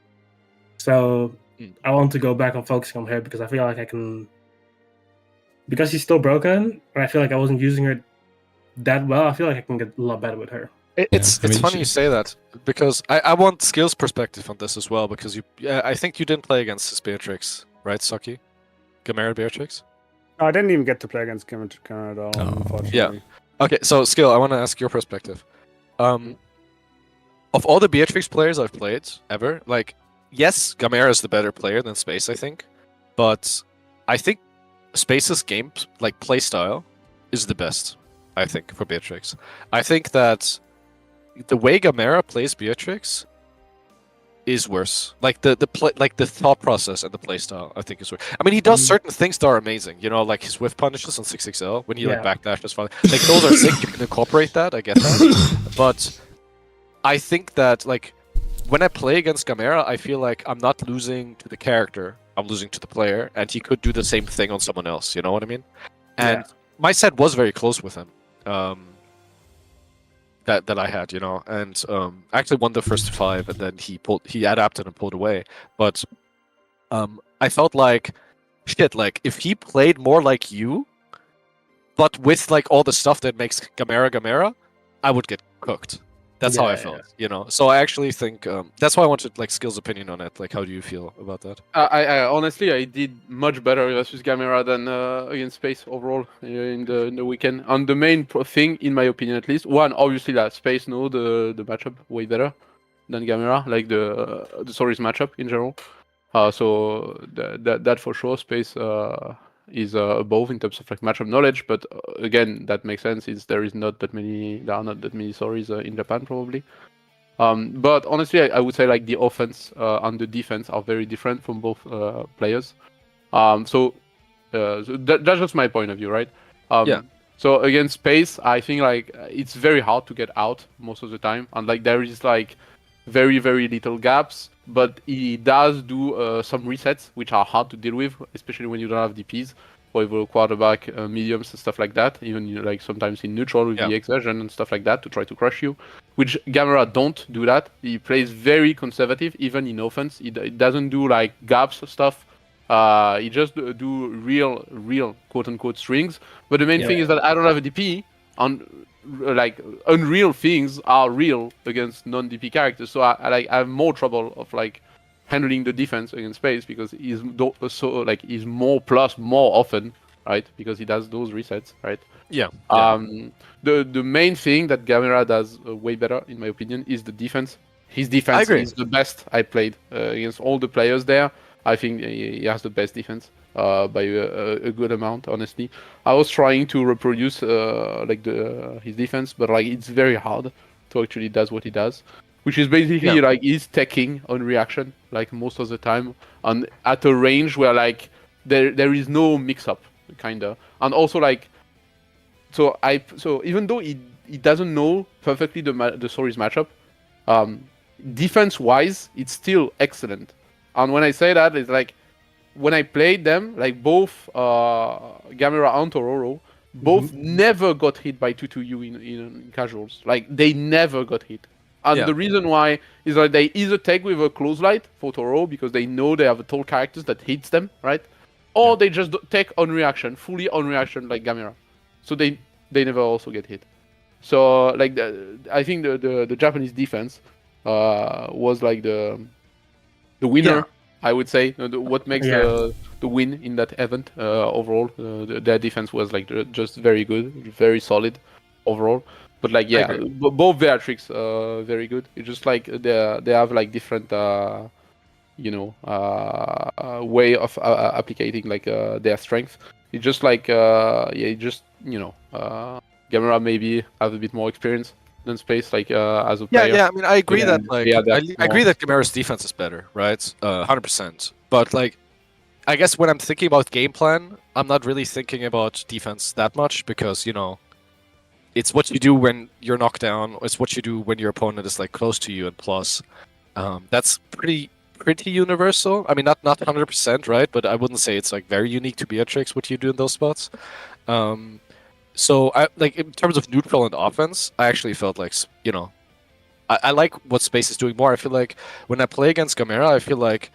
Speaker 3: So I want to go back on focusing on her because I feel like I can. Because she's still broken, and I feel like I wasn't using her that well, I feel like I can get a lot better with her.
Speaker 5: It's funny you say that because I want Skill's perspective on this as well because I think you didn't play against this Beatrix, right, Socky? Gamera Beatrix?
Speaker 2: No, I didn't even get to play against Gamera at all, unfortunately.
Speaker 5: Yeah. Okay, so Skill, I want to ask your perspective. Of all the Beatrix players I've played ever, like, yes, Gamera is the better player than Space, I think, but I think Space's game, like playstyle, is the best. I think for Beatrix, I think that the way Gamera plays Beatrix is worse. Like the thought process and the playstyle, I think is worse. I mean, he does certain things that are amazing. You know, like his whiff punishes on 6XL when he like backdashes. Like those are sick. You can incorporate that. I get that. But I think that like when I play against Gamera, I feel like I'm not losing to the character. I'm losing to the player, and he could do the same thing on someone else. You know what I mean? And my set was very close with him. That I had, you know, and I actually won the first 5, and then he adapted and pulled away. But I felt like shit. Like if he played more like you, but with like all the stuff that makes Gamera, I would get cooked. That's how I felt, you know. So I actually think that's why I wanted like Skill's opinion on it. Like, how do you feel about that?
Speaker 4: I honestly I did much better versus Gamera than against Space overall in the weekend. And the main thing, in my opinion at least, one obviously that Space know the matchup way better than Gamera, like the Stories matchup in general. So that for sure, Space is above in terms of like matchup knowledge, but again that makes sense since there are not that many stories in Japan probably. But honestly, I would say like the offense and the defense are very different from both players. So that's just my point of view, right? So against Space, I think like it's very hard to get out most of the time, and like there is like very little gaps, but he does do some resets which are hard to deal with, especially when you don't have DPs or even quarterback mediums and stuff like that, even like sometimes in neutral with the X version and stuff like that to try to crush you, which Gamera don't do that. He plays very conservative even in offense. He doesn't do like gaps stuff. He just do real quote-unquote strings, but the main thing is that I don't have a DP, and like unreal things are real against non-DP characters, so I have more trouble of like handling the defense against Space because he's more plus more often, right? Because he does those resets, right?
Speaker 5: Yeah.
Speaker 4: The main thing that Gamera does way better, in my opinion, is the defense. His defense is the best I played against all the players there. I think he has the best defense by a good amount. Honestly, I was trying to reproduce his defense, but like it's very hard to actually does what he does, which is basically like he's taking on reaction like most of the time, and at a range where like there is no mix up kinda, and also like so even though he doesn't know perfectly the Soris matchup, defense wise it's still excellent. And when I say that, it's like when I played them, like both Gamera and Tororo, both never got hit by 2-2U in casuals. Like they never got hit. And the reason why is that they either take with a close light for Tororo because they know they have a tall characters that hits them, right? Or they just take on reaction, fully on reaction like Gamera. So they never also get hit. So like I think the Japanese defense was like the winner, I would say. What makes the win in that event overall. Their defense was like just very good, very solid overall. But like both their tricks very good. It's just like they have like different way of applicating like their strength. It's just like Gamera maybe have a bit more experience than Space, like as a player.
Speaker 5: Yeah. I mean, I agree that like I agree that Gamera's defense is better, right? 100%. But like, I guess when I'm thinking about game plan, I'm not really thinking about defense that much because it's what you do when you're knocked down. It's what you do when your opponent is like close to you, and plus, that's pretty universal. I mean, not 100%, right? But I wouldn't say it's like very unique to Beatrix what you do in those spots. So I like in terms of neutral and offense, I actually felt like I like what Space is doing more. I feel like when I play against Gamera, I feel like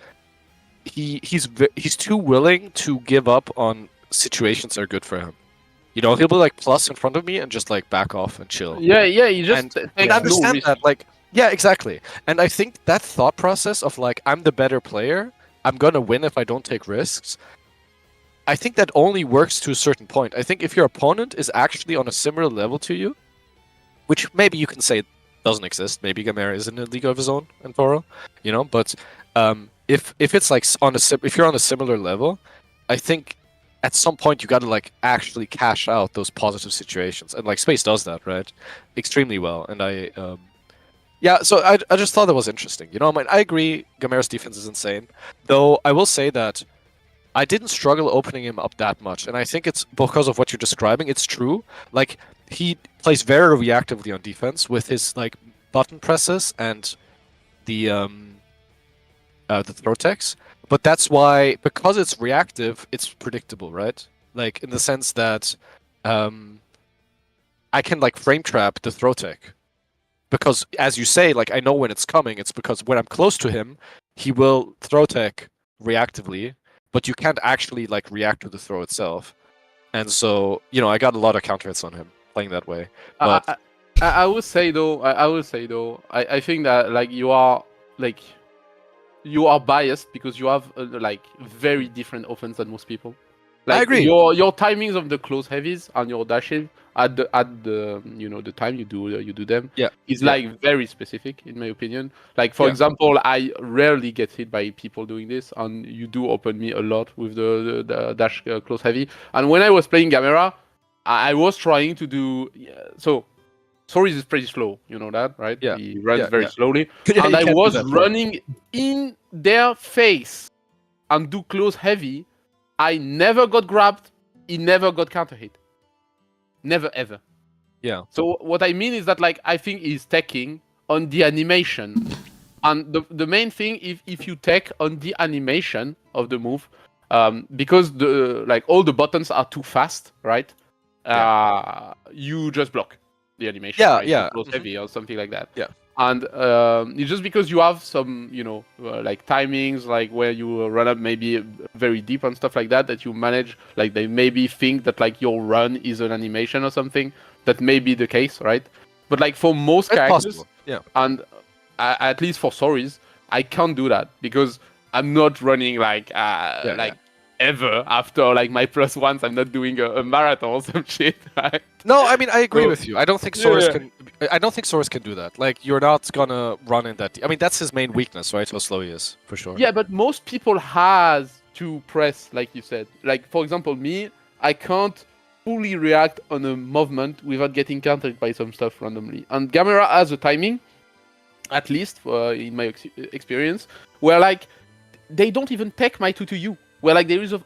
Speaker 5: he's too willing to give up on situations that are good for him. He'll be like plus in front of me and just like back off and chill.
Speaker 4: Yeah, you just
Speaker 5: and understand that like. Yeah, exactly. And I think that thought process of like, I'm the better player, I'm gonna win if I don't take risks, I think that only works to a certain point. I think if your opponent is actually on a similar level to you, which maybe you can say doesn't exist, maybe Gamera is in a league of his own and Toro, but if it's like if you're on a similar level, I think at some point you gotta like actually cash out those positive situations. And like Space does that, right? Extremely well. And so I just thought that was interesting. I mean, I agree Gamera's defense is insane. Though I will say that I didn't struggle opening him up that much. And I think it's because of what you're describing. It's true. Like, he plays very reactively on defense with his, like, button presses and the throw techs. But that's why, because it's reactive, it's predictable, right? Like, in the sense that I can, like, frame trap the throw tech. Because, as you say, like, I know when it's coming. It's because when I'm close to him, he will throw tech reactively, but you can't actually, like, react to the throw itself. And so, I got a lot of counter hits on him playing that way. But
Speaker 4: I would say though, I think that like you are biased because you have like very different offense than most people. Like,
Speaker 5: I agree.
Speaker 4: Your timings of the close heavies and your dashing at the the time you do them is like very specific in my opinion. Like for example, I rarely get hit by people doing this, and you do open me a lot with the dash close heavy. And when I was playing Gamera, I was trying to do so. Soris is pretty slow, you know that, right?
Speaker 5: Yeah.
Speaker 4: He runs very slowly, and I
Speaker 5: can't
Speaker 4: was
Speaker 5: do that,
Speaker 4: running in their face and do close heavy. I never got grabbed. He never got counter hit. Never ever.
Speaker 5: Yeah.
Speaker 4: So what I mean is that like I think he's taking on the animation, and the main thing if you take on the animation of the move, because the like all the buttons are too fast, right? You just block the animation.
Speaker 5: Yeah,
Speaker 4: right?
Speaker 5: yeah.
Speaker 4: Close heavy or something like that.
Speaker 5: Yeah.
Speaker 4: And it's just because you have some, like timings, like where you run up maybe very deep and stuff like that, that you manage, like they maybe think that like your run is an animation or something. That may be the case, right? But like for most characters,
Speaker 5: possible. Yeah.
Speaker 4: and at least for Soris, I can't do that because I'm not running like
Speaker 6: ever after like my plus ones. I'm not doing a marathon or some shit, right?
Speaker 5: No, I mean I agree
Speaker 6: So-
Speaker 5: with you. I don't think Soros
Speaker 6: Yeah.
Speaker 5: can. I don't think Soros can do that. Like you're not gonna run in that. I mean that's his main weakness, right? How slow he is, for sure.
Speaker 6: Yeah, but most people has to press, like you said. Like for example, me, I can't fully react on a movement without getting countered by some stuff randomly. And Gamera has a timing, at least in my experience, where like they don't even take my 2-2-U, where like there is a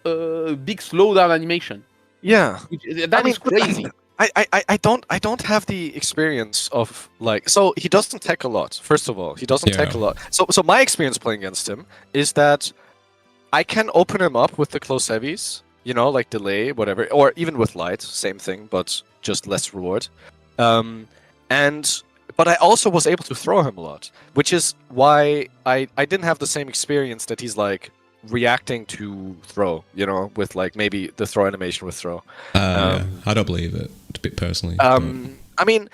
Speaker 6: big slowdown animation.
Speaker 5: Yeah.
Speaker 6: That is
Speaker 5: but
Speaker 6: crazy.
Speaker 5: I don't have the experience of like so he doesn't tech a lot. First of all, he doesn't tech a
Speaker 1: Yeah.
Speaker 5: lot. So my experience playing against him is that I can open him up with the close heavies, you know, like delay, whatever, or even with light, same thing, but just less reward. But I also was able to throw him a lot, which is why I didn't have the same experience that he's like reacting to throw, you know, with like maybe the throw animation with throw.
Speaker 1: Yeah. I don't believe it, a bit personally.
Speaker 5: I mean,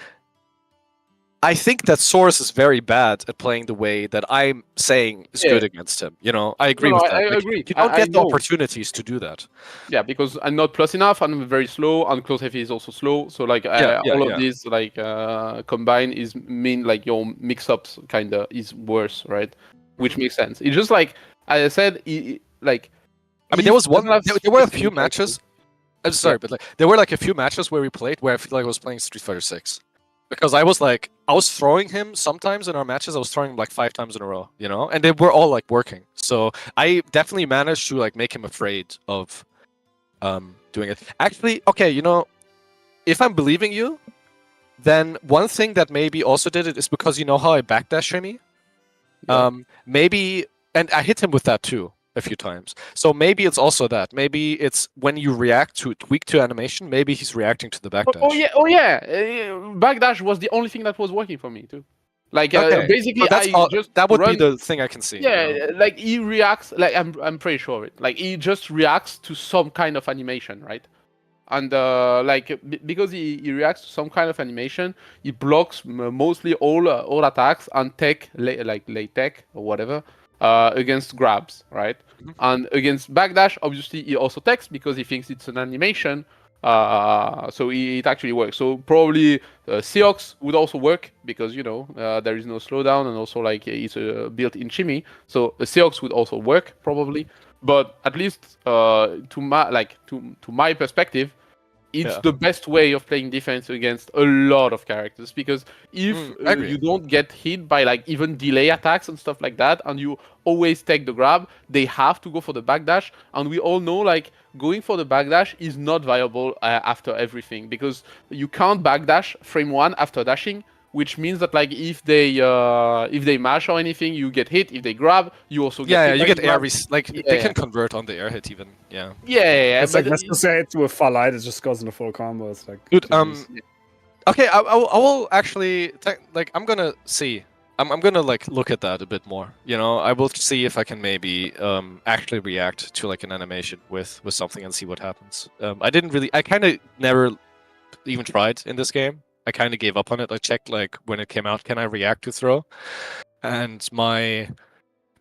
Speaker 5: I think that Soros is very bad at playing the way that I'm saying is good against him. You know, I agree
Speaker 6: No,
Speaker 5: with that.
Speaker 6: I
Speaker 5: Like,
Speaker 6: agree.
Speaker 5: You don't
Speaker 6: I
Speaker 5: get the
Speaker 6: know.
Speaker 5: opportunities to do that.
Speaker 6: Yeah, because I'm not plus enough, and I'm very slow, and close heavy is also slow. So like all of these like combined is mean like your mix-ups kinda is worse, right? Which makes sense. It's just like as I said, like
Speaker 5: I mean,
Speaker 6: he
Speaker 5: there was one.
Speaker 6: doesn't have
Speaker 5: There were a
Speaker 6: specific
Speaker 5: few
Speaker 6: characters.
Speaker 5: matches. I'm sorry, but like there were like a few matches where we played where I feel like I was playing Street Fighter 6. Because I was throwing him sometimes in our matches. I was throwing him like 5 times in a row, you know, and they were all like working. So I definitely managed to like make him afraid of doing it. Actually, okay, you know, if I'm believing you, then one thing that maybe also did it is because you know how I backdash shimmy. Maybe, and I hit him with that too a few times. So maybe it's also that. Maybe it's when you react to tweak to animation. Maybe he's reacting to the backdash.
Speaker 6: Oh yeah. Backdash was the only thing that was working for me too. Like
Speaker 5: Okay.
Speaker 6: basically,
Speaker 5: So that would be
Speaker 6: run.
Speaker 5: the thing I can see.
Speaker 6: Yeah,
Speaker 5: you know?
Speaker 6: like he reacts. Like I'm pretty sure of it. Like he just reacts to some kind of animation, right? And because he reacts to some kind of animation, he blocks mostly all attacks and tech like late tech or whatever against grabs, right? And against backdash, obviously he also techs because he thinks it's an animation. So it actually works. So probably Seox would also work because you know there is no slowdown and also like it's a built-in shimmy. So Seox would also work probably. But at least to my perspective, it's the best way of playing defense against a lot of characters because if you don't get hit by like even delay attacks and stuff like that, and you always take the grab, they have to go for the backdash, and we all know like going for the backdash is not viable after everything because you can't backdash frame 1 after dashing. Which means that like if they mash or anything, you get hit. If they grab, you also get hit.
Speaker 5: You get air they can
Speaker 6: yeah.
Speaker 5: convert on the air hit even. Yeah.
Speaker 6: Yeah.
Speaker 2: It's like let's just say it's with far light, it just goes into full combo. It's like
Speaker 5: Dude, okay, I will actually I'm gonna see. I'm gonna like look at that a bit more. You know, I will see if I can maybe actually react to like an animation with something and see what happens. I kind of never even tried in this game. I kind of gave up on it. I checked like when it came out, can I react to throw? And my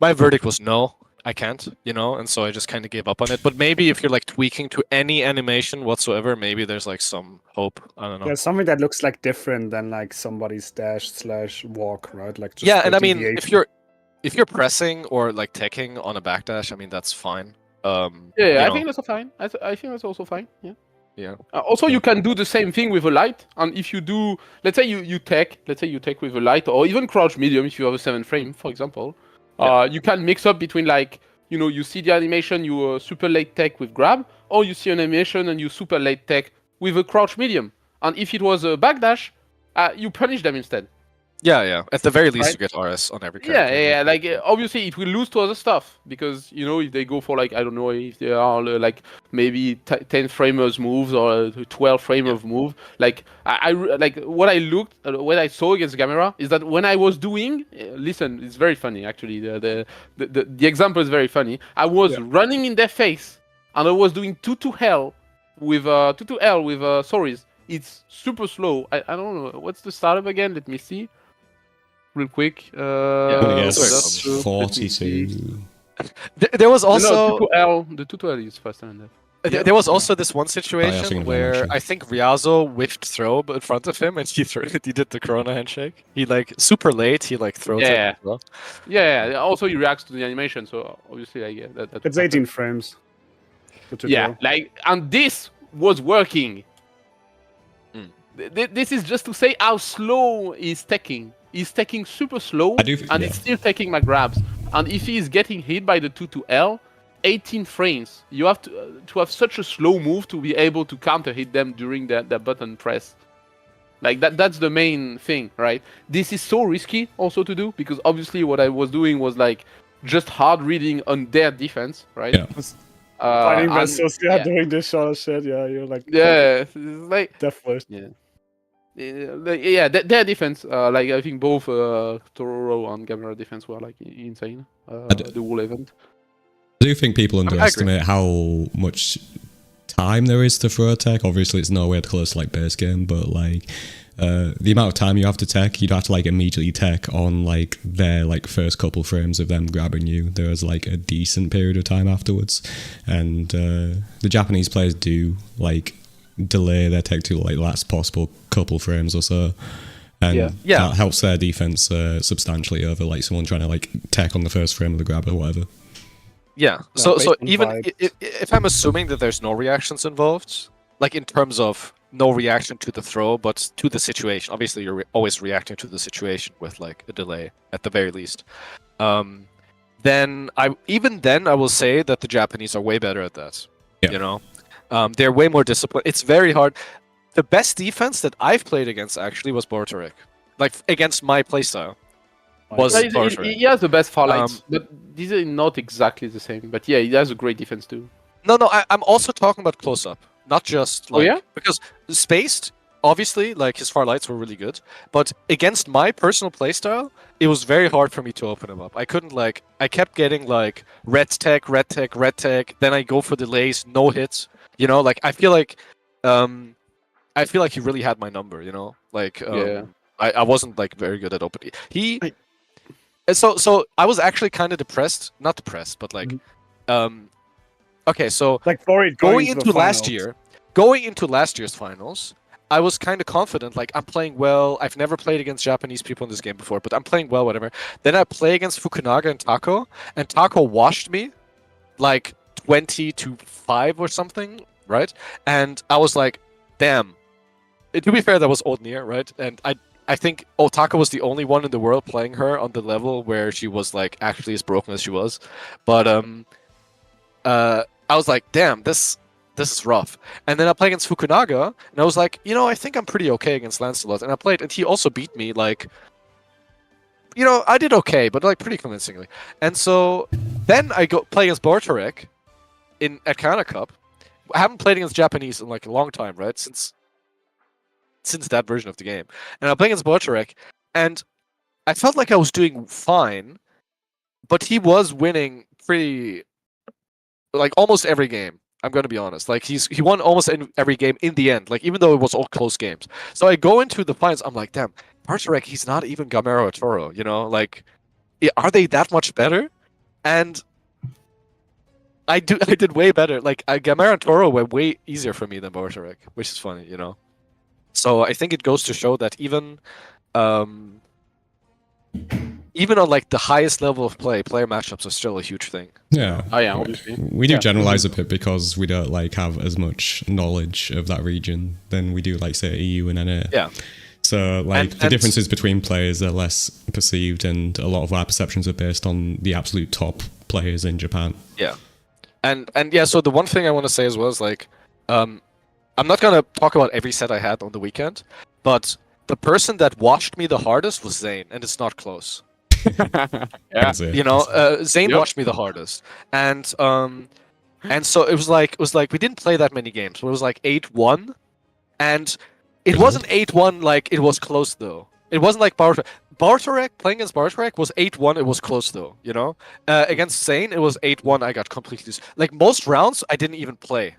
Speaker 5: verdict was no, I can't, you know, and so I just kind of gave up on it. But maybe if you're like tweaking to any animation whatsoever, maybe there's like some hope. I don't know.
Speaker 2: yeah, something that looks like different than like somebody's dash/walk, right? Like just
Speaker 5: Yeah, and
Speaker 2: the
Speaker 5: I mean
Speaker 2: deviation.
Speaker 5: if you're pressing or like teching on a backdash, I mean that's fine.
Speaker 6: I think that's fine. I think that's also fine. Yeah.
Speaker 5: Yeah.
Speaker 6: Also, you can do the same thing with a light, and if you do, let's say you tech with a light, or even crouch medium if you have a 7 frame, for example, you can mix up between like you see the animation, you super late tech with grab, or you see an animation and you super late tech with a crouch medium, and if it was a backdash, you punish them instead.
Speaker 5: Yeah. At the very least,
Speaker 6: Right?
Speaker 5: you get RS on every character.
Speaker 6: Yeah. Like obviously, it will lose to other stuff because if they go for like I don't know if they are like maybe 10 framers moves or 12 framers move. Like I like what I saw against Gamera is that when I was doing, listen, it's very funny actually. The example is very funny. I was running in their face and I was doing 2-2-L with 2-2-L with Soris. It's super slow. I don't know what's the startup again. Let me see. Real quick.
Speaker 1: I guess
Speaker 6: that's true.
Speaker 1: 42.
Speaker 5: There was
Speaker 6: No,
Speaker 5: also
Speaker 6: 2-2L, the 2-2L is faster than that.
Speaker 5: there was also this one
Speaker 1: I
Speaker 5: situation
Speaker 1: think
Speaker 5: where
Speaker 1: actually.
Speaker 5: I think Riazo whiffed throw in front of him and he did the Corona handshake. He like super late. He like throws it.
Speaker 6: Yeah.
Speaker 5: As well.
Speaker 6: Yeah. Also, he reacts to the animation, so obviously, I get that.
Speaker 2: It's 18 frames. The
Speaker 6: Yeah,
Speaker 2: tutorial.
Speaker 6: like, and this was working. This is just to say how slow he's taking. He's taking super slow, and it's still taking my grabs. And if he is getting hit by the 2-2L, 18 frames. You have to have such a slow move to be able to counter hit them during that button press. Like that's the main thing, right? This is so risky also to do, because obviously what I was doing was like just hard reading on their defense, right?
Speaker 1: Yeah.
Speaker 2: Fighting versus doing this sort of shit. Yeah, you're like
Speaker 6: like
Speaker 2: death first.
Speaker 6: Their defense, like I think both Tororo and Gamera defense were like insane. The whole event.
Speaker 1: I do think people underestimate how much time there is to throw a tech. Obviously, it's nowhere close to like base game, but like the amount of time you have to tech, you'd have to like immediately tech on like their like first couple frames of them grabbing you. There was like a decent period of time afterwards, and the Japanese players do like delay their tech to like last possible couple frames or so, and that helps their defense substantially over like someone trying to like tech on the first frame of the grab or whatever.
Speaker 5: Yeah. So even if I'm assuming that there's no reactions involved, like in terms of no reaction to the throw, but to the situation. Obviously, you're always reacting to the situation with like a delay at the very least. Then I will say that the Japanese are way better at that. Yeah. You know, they're way more disciplined. It's very hard. The best defense that I've played against actually was Bortorek, like against my playstyle.
Speaker 6: He has the best far lights, but these are not exactly the same. But yeah, he has a great defense too.
Speaker 5: No, I'm also talking about close up, not just like because spaced. Obviously, like his far lights were really good, but against my personal playstyle, it was very hard for me to open him up. I couldn't like. I kept getting like red tech. Then I go for delays, no hits. You know, like I feel like he really had my number. You know, like I wasn't like very good at opening. So I was actually kind of depressed. Not depressed, but like, okay. So
Speaker 2: like going
Speaker 5: into last year's finals, I was kind of confident. Like I'm playing well. I've never played against Japanese people in this game before, but I'm playing well. Whatever. Then I play against Fukunaga and Taco washed me, like 20-5 or something, right? And I was like, damn. To be fair, that was old Nier, right? And I think Otaka was the only one in the world playing her on the level where she was like actually as broken as she was. But I was like, damn, this is rough. And then I played against Fukunaga, and I was like, you know, I think I'm pretty okay against Lancelot. And I played, and he also beat me. Like, you know, I did okay, but like pretty convincingly. And so then I go play against Bortorek at Kana Cup. I haven't played against Japanese in like a long time, right? Since that version of the game. And I'm playing against Bortorek, and I felt like I was doing fine, but he was winning pretty, like almost every game. I'm going to be honest. Like he won almost every game in the end, like even though it was all close games. So I go into the finals, I'm like, damn, Bortorek, he's not even Gamera or Toro, you know? Like, are they that much better? And I did way better. Like Gamera and Toro were way easier for me than Bortorek, which is funny, you know? So I think it goes to show that even on like the highest level of player matchups are still a huge thing.
Speaker 1: Yeah.
Speaker 6: Oh yeah, obviously.
Speaker 1: We do generalize a bit because we don't like have as much knowledge of that region than we do like say EU and NA.
Speaker 5: Yeah.
Speaker 1: So like the differences between players are less perceived, and a lot of our perceptions are based on the absolute top players in Japan.
Speaker 5: Yeah. And yeah, so the one thing I want to say as well is like I'm not going to talk about every set I had on the weekend, but the person that watched me the hardest was Zane, and it's not close. You know, Zane watched me the hardest. And so it was like we didn't play that many games, but it was like 8-1, and it wasn't 8-1 like it was close though. It wasn't like Bortorek playing against Bortorek was 8-1, it was close though, you know? Against Zane, it was 8-1, I got completely like most rounds I didn't even play.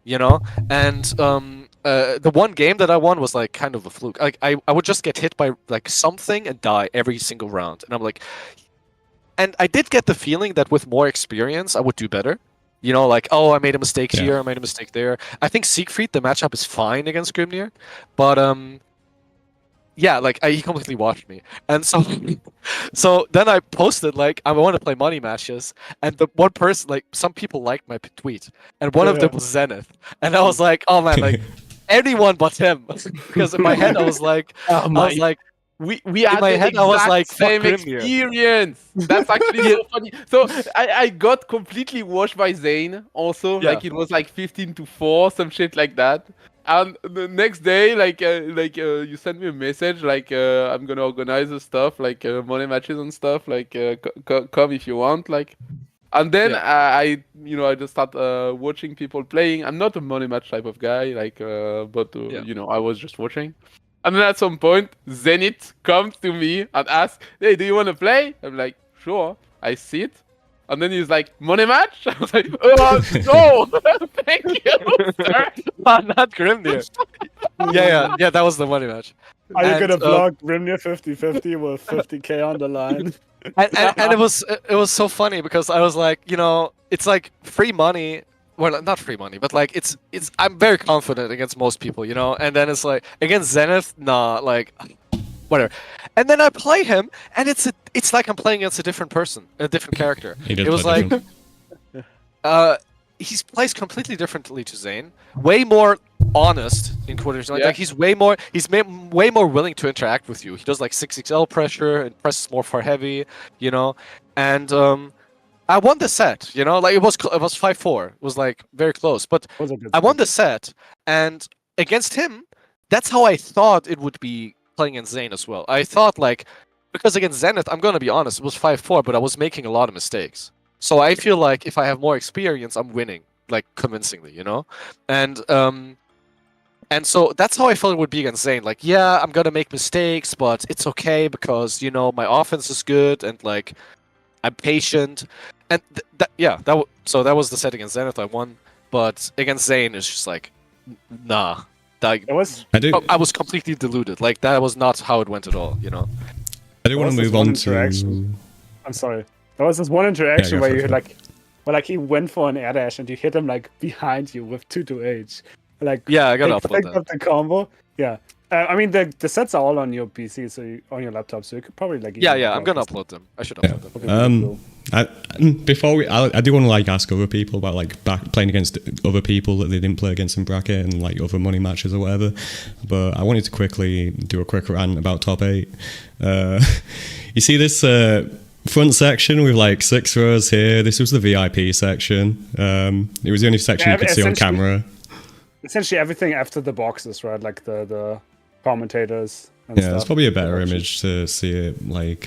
Speaker 5: You know, and the one game that I won was like kind of a fluke. Like I would just get hit by like something and die every single round, and I'm like, And I did get the feeling that with more experience, I would do better. You know, like, oh, I made a mistake here, I made a mistake there. I think Siegfried, the matchup is fine against Grimnir, but yeah, like he completely watched me, and so so then I posted like I want to play money matches, and the one person, like some people liked my tweet, and one of them was Zenith, and I was like, oh man, like anyone but him, because in my head I was like,
Speaker 6: we had the exact same experience. That's actually so funny. So I got completely washed by Zane also. Like it was like 15-4, some shit like that. And the next day, you sent me a message like I'm gonna organize the stuff, like money matches and stuff. Like come if you want. Like, and then I just start watching people playing. I'm not a money match type of guy, like but I was just watching. And then at some point, Zenith comes to me and asks, "Hey, do you want to play?" I'm like, "Sure." I sit. And then he's like, "Money match?" I was like, "No, thank you, sir."
Speaker 5: Not Grimnir. yeah, that was the money match.
Speaker 2: Are you gonna block Grimnir 50-50 with 50k on the line?
Speaker 5: and it was so funny because I was like, it's like free money. Well, not free money, but like it's I'm very confident against most people, and then it's like against Zenith, nah, like whatever. And then I play him, and it's like I'm playing against a different person, a different character.
Speaker 1: It was like
Speaker 5: he plays completely differently to Zane, way more honest in quotation. Like he's way more willing to interact with you. He does like 6XL pressure and presses more for heavy, and I won the set, like it was 5-4. It was like very close, but I won the set, and against him, that's how I thought it would be playing against Zane as well. I thought like, because against Zenith, I'm gonna be honest, it was 5-4, but I was making a lot of mistakes. So I feel like if I have more experience, I'm winning, like convincingly, and so that's how I felt it would be against Zane. Like, yeah, I'm gonna make mistakes, but it's okay because my offense is good and like I'm patient. And so that was the set against Zenith. I won, but against Zane, it's just like, nah. I was completely deluded. Like that was not how it went at all.
Speaker 1: I do want to move on to.
Speaker 2: I'm sorry. There was this one interaction where you like he went for an air dash and you hit him like behind you with 2-2-H. Like
Speaker 5: I got to upload that.
Speaker 2: Up the combo. Yeah. I mean the sets are all on your PC, so on your laptop, so you could probably like.
Speaker 5: I'm gonna upload them. I should upload them.
Speaker 1: I do want to like ask other people about like playing against other people that they didn't play against in bracket and like other money matches or whatever. But I wanted to quickly do a quick rant about top 8. You see this front section with like 6 rows here. This was the VIP section. It was the only section you could see on camera.
Speaker 2: Essentially everything after the boxes, right? Like the commentators and stuff.
Speaker 1: It's probably a better image to see it like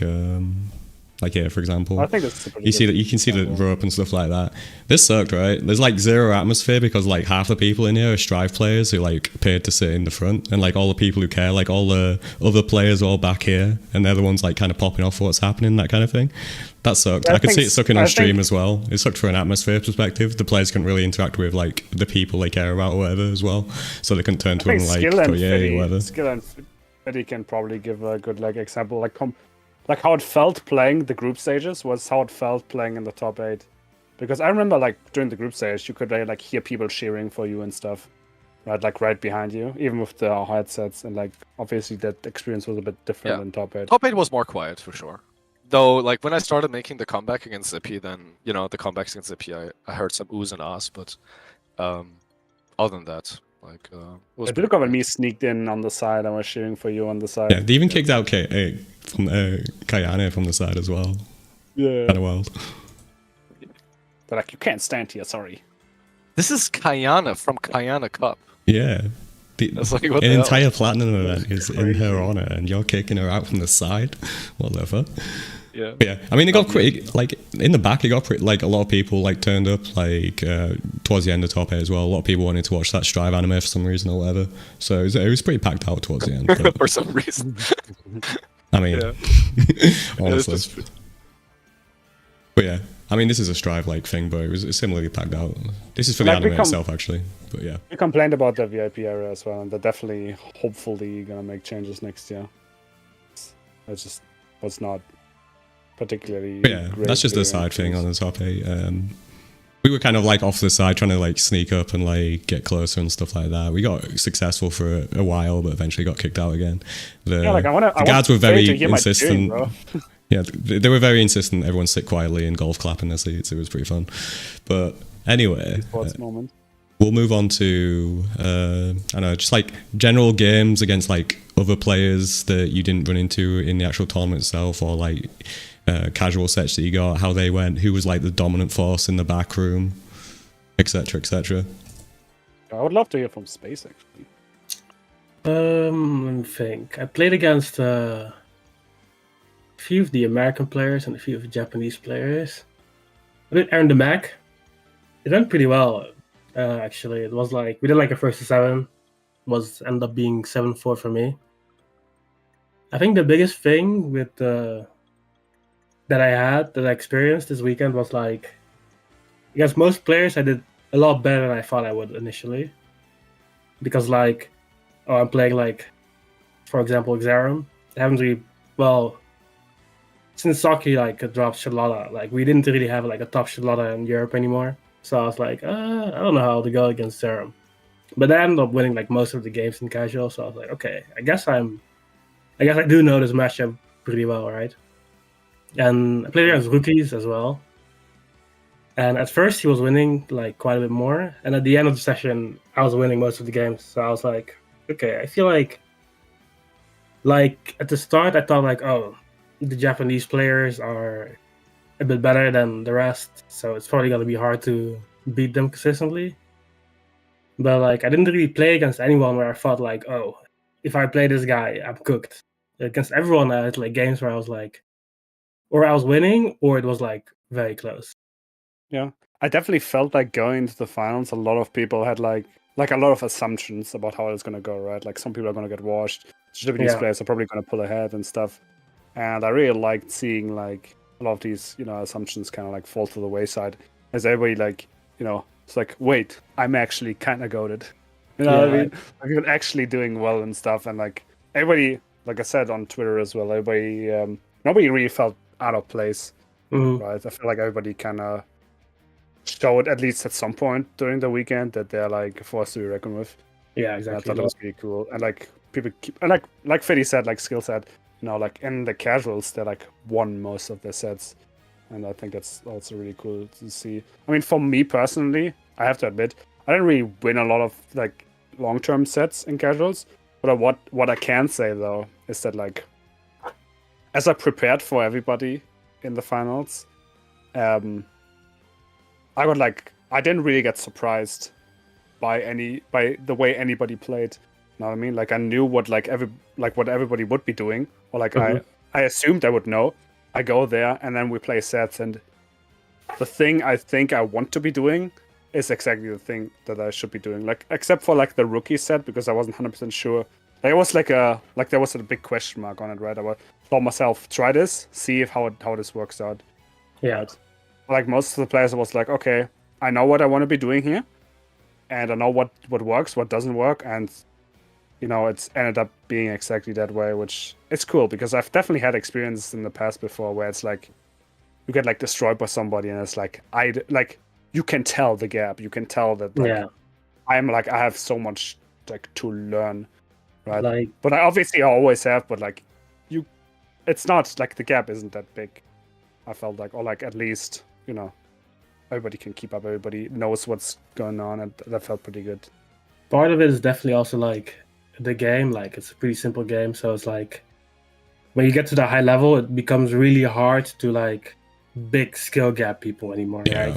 Speaker 1: here, for example.
Speaker 2: I think it's
Speaker 1: you can see the rope and stuff like that. This sucked, right? There's like zero atmosphere because like half the people in here are Strive players who like paid to sit in the front, and like all the people who care, like all the other players are all back here, and they're the ones like kind of popping off what's happening, that kind of thing. That sucked. I could see it sucking on stream as well. It sucked for an atmosphere perspective. The players couldn't really interact with like the people they care about or whatever as well, so they couldn't turn to them like Koye or whatever.
Speaker 2: Skill and Fitty can probably give a good like example, like how it felt playing the group stages was how it felt playing in the top 8. Because I remember like during the group stage, you could like hear people cheering for you and stuff, right? Like right behind you, even with the headsets, and like obviously that experience was a bit different in top 8.
Speaker 5: Top 8 was more quiet for sure. Though, like when I started making the comeback against Zippy, then the comebacks against Zippy, I heard some oohs and ahs, but other than that, like
Speaker 2: Dudeakoff and me sneaked in on the side. I was cheering for you on the side.
Speaker 1: Yeah, they even kicked out from Kayane from the side as well.
Speaker 2: Yeah,
Speaker 1: kind of wild.
Speaker 2: They're like, you can't stand here. Sorry.
Speaker 5: This is Kayana from Kayana Cup.
Speaker 1: Yeah.
Speaker 5: Like,
Speaker 1: an entire platinum event is in her honor, and you're kicking her out from the side. What the fuck? Yeah. I mean, it got pretty like in the back. It got pretty, like a lot of people like turned up like towards the end of top 8 as well. A lot of people wanted to watch that Strive anime for some reason or whatever. So it was pretty packed out towards the end. But,
Speaker 5: for some reason.
Speaker 1: I mean, honestly. But yeah, I mean, this is a Strive like thing, but it was similarly packed out. This is for the anime itself, actually. But yeah,
Speaker 2: we complained about the VIP area as well, and they're definitely, hopefully, gonna make changes next year. It just was not particularly.
Speaker 1: But yeah, that's just a side thing on the top 8. We were kind of like off the side trying to like sneak up and like get closer and stuff like that. We got successful for a while, but eventually got kicked out again. The guards were very insistent. Tune, yeah, they were very insistent. Everyone sit quietly and golf clap in their seats. It was pretty fun. But anyway, we'll move on to I don't know, just like general games against like other players that you didn't run into in the actual tournament itself, or like casual sets that you got, how they went, who was like the dominant force in the back room, etc., etc.
Speaker 2: I would love to hear from Space actually.
Speaker 3: Let me think. I played against a few of the American players and a few of the Japanese players. I did earn the Mac. It went pretty well, actually. It was like we did like a 1st-7. Ended up being 7-4 for me. I think the biggest thing with that I experienced this weekend was like against most players I did a lot better than I thought I would initially. Because like I'm playing like, for example, Xarum. I haven't really since Socky like dropped Charlotta, like we didn't really have like a top Charlotta in Europe anymore. So I was like, I don't know how to go against Xarum. But I ended up winning like most of the games in casual, so I was like, okay, I guess I do know this matchup pretty well, right? And I played against rookies as well. And at first he was winning like quite a bit more, and at the end of the session I was winning most of the games. So I was like, okay, I feel like at the start I thought like, oh, the Japanese players are a bit better than the rest, so it's probably gonna be hard to beat them consistently. But like I didn't really play against anyone where I thought like, oh, if I play this guy, I'm cooked. Against everyone I had like games where I was like, or I was winning, or it was like very close.
Speaker 2: Yeah, I definitely felt like going into the finals, a lot of people had like a lot of assumptions about how it's gonna go, right? Like some people are gonna get washed. Japanese players are probably gonna pull ahead and stuff. And I really liked seeing like a lot of these, assumptions kind of like fall to the wayside as everybody like, it's like, wait, I'm actually kind of goated. You know what I mean? Like you're actually doing well and stuff. And like everybody, like I said on Twitter as well, everybody, nobody really felt out of place, right? I feel like everybody kind of showed at least at some point during the weekend that they're like forced to be reckoned with.
Speaker 3: Yeah, exactly.
Speaker 2: I thought that was pretty cool. And like people keep, and like Fitty said, like Skill said, like in the casuals, they like won most of their sets. And I think that's also really cool to see. I mean, for me personally, I have to admit, I didn't really win a lot of like long-term sets in casuals. But what I can say though is that like, as I prepared for everybody in the finals, I didn't really get surprised by the way anybody played. You know what I mean? Like I knew what what everybody would be doing, or like I assumed I would know. I go there and then we play sets, and the thing I think I want to be doing is exactly the thing that I should be doing. Like except for like the rookie set, because I wasn't 100% sure. Like it was there was a big question mark on it, right? I thought myself, try this, see how this works out.
Speaker 3: Yeah.
Speaker 2: Right? Like most of the players, I was like, okay, I know what I want to be doing here, and I know what works, what doesn't work, and it's ended up being exactly that way, which is cool because I've definitely had experiences in the past before where it's like you get like destroyed by somebody, and it's like you can tell the gap, you can tell that I have so much like to learn, right? But I always have, but like it's not like the gap isn't that big. I felt like, or like at least everybody can keep up, everybody knows what's going on, and that felt pretty good.
Speaker 3: Part of it is definitely also like the game, like it's a pretty simple game, so it's like when you get to the high level, it becomes really hard to like big skill gap people anymore, right?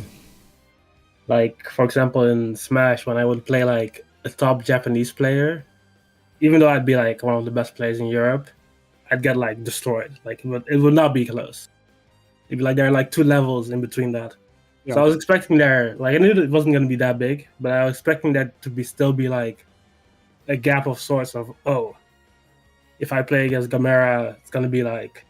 Speaker 3: Like for example in Smash, when I would play like a top Japanese player, even though I'd be like one of the best players in Europe, I'd get like destroyed. Like it would not be close. It'd be like there are like 2 levels in between that. So I was expecting I knew it wasn't going to be that big, but I was expecting that to still be like a gap of sorts of, oh, if I play against Gamera, it's going to be like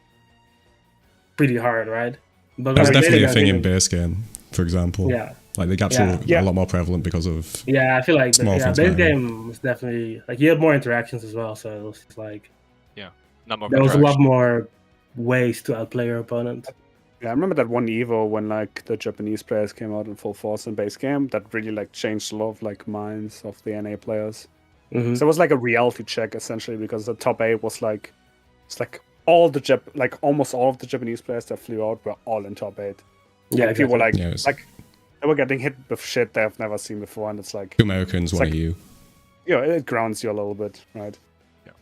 Speaker 3: pretty hard, right? But
Speaker 1: that's definitely a thing in base game, for example.
Speaker 3: Yeah.
Speaker 1: Like the gaps are a lot more prevalent because of
Speaker 3: I feel like base game was definitely like you had more interactions as well, so it was just like
Speaker 5: not more
Speaker 3: there was a lot more ways to outplay your opponent.
Speaker 2: Yeah, I remember that one Evo when like the Japanese players came out in full force in base game. That really like changed a lot of like minds of the NA players.
Speaker 3: Mhm.
Speaker 2: So it was like a reality check essentially because the top 8 was like it's like all the almost all of the Japanese players that flew out were all in top 8.
Speaker 3: Yeah,
Speaker 2: And people were
Speaker 3: exactly.
Speaker 2: like they were getting hit with shit they've never seen before, and it's like
Speaker 1: Two Americans, one of you.
Speaker 2: Yeah, it grounds you a little bit, right?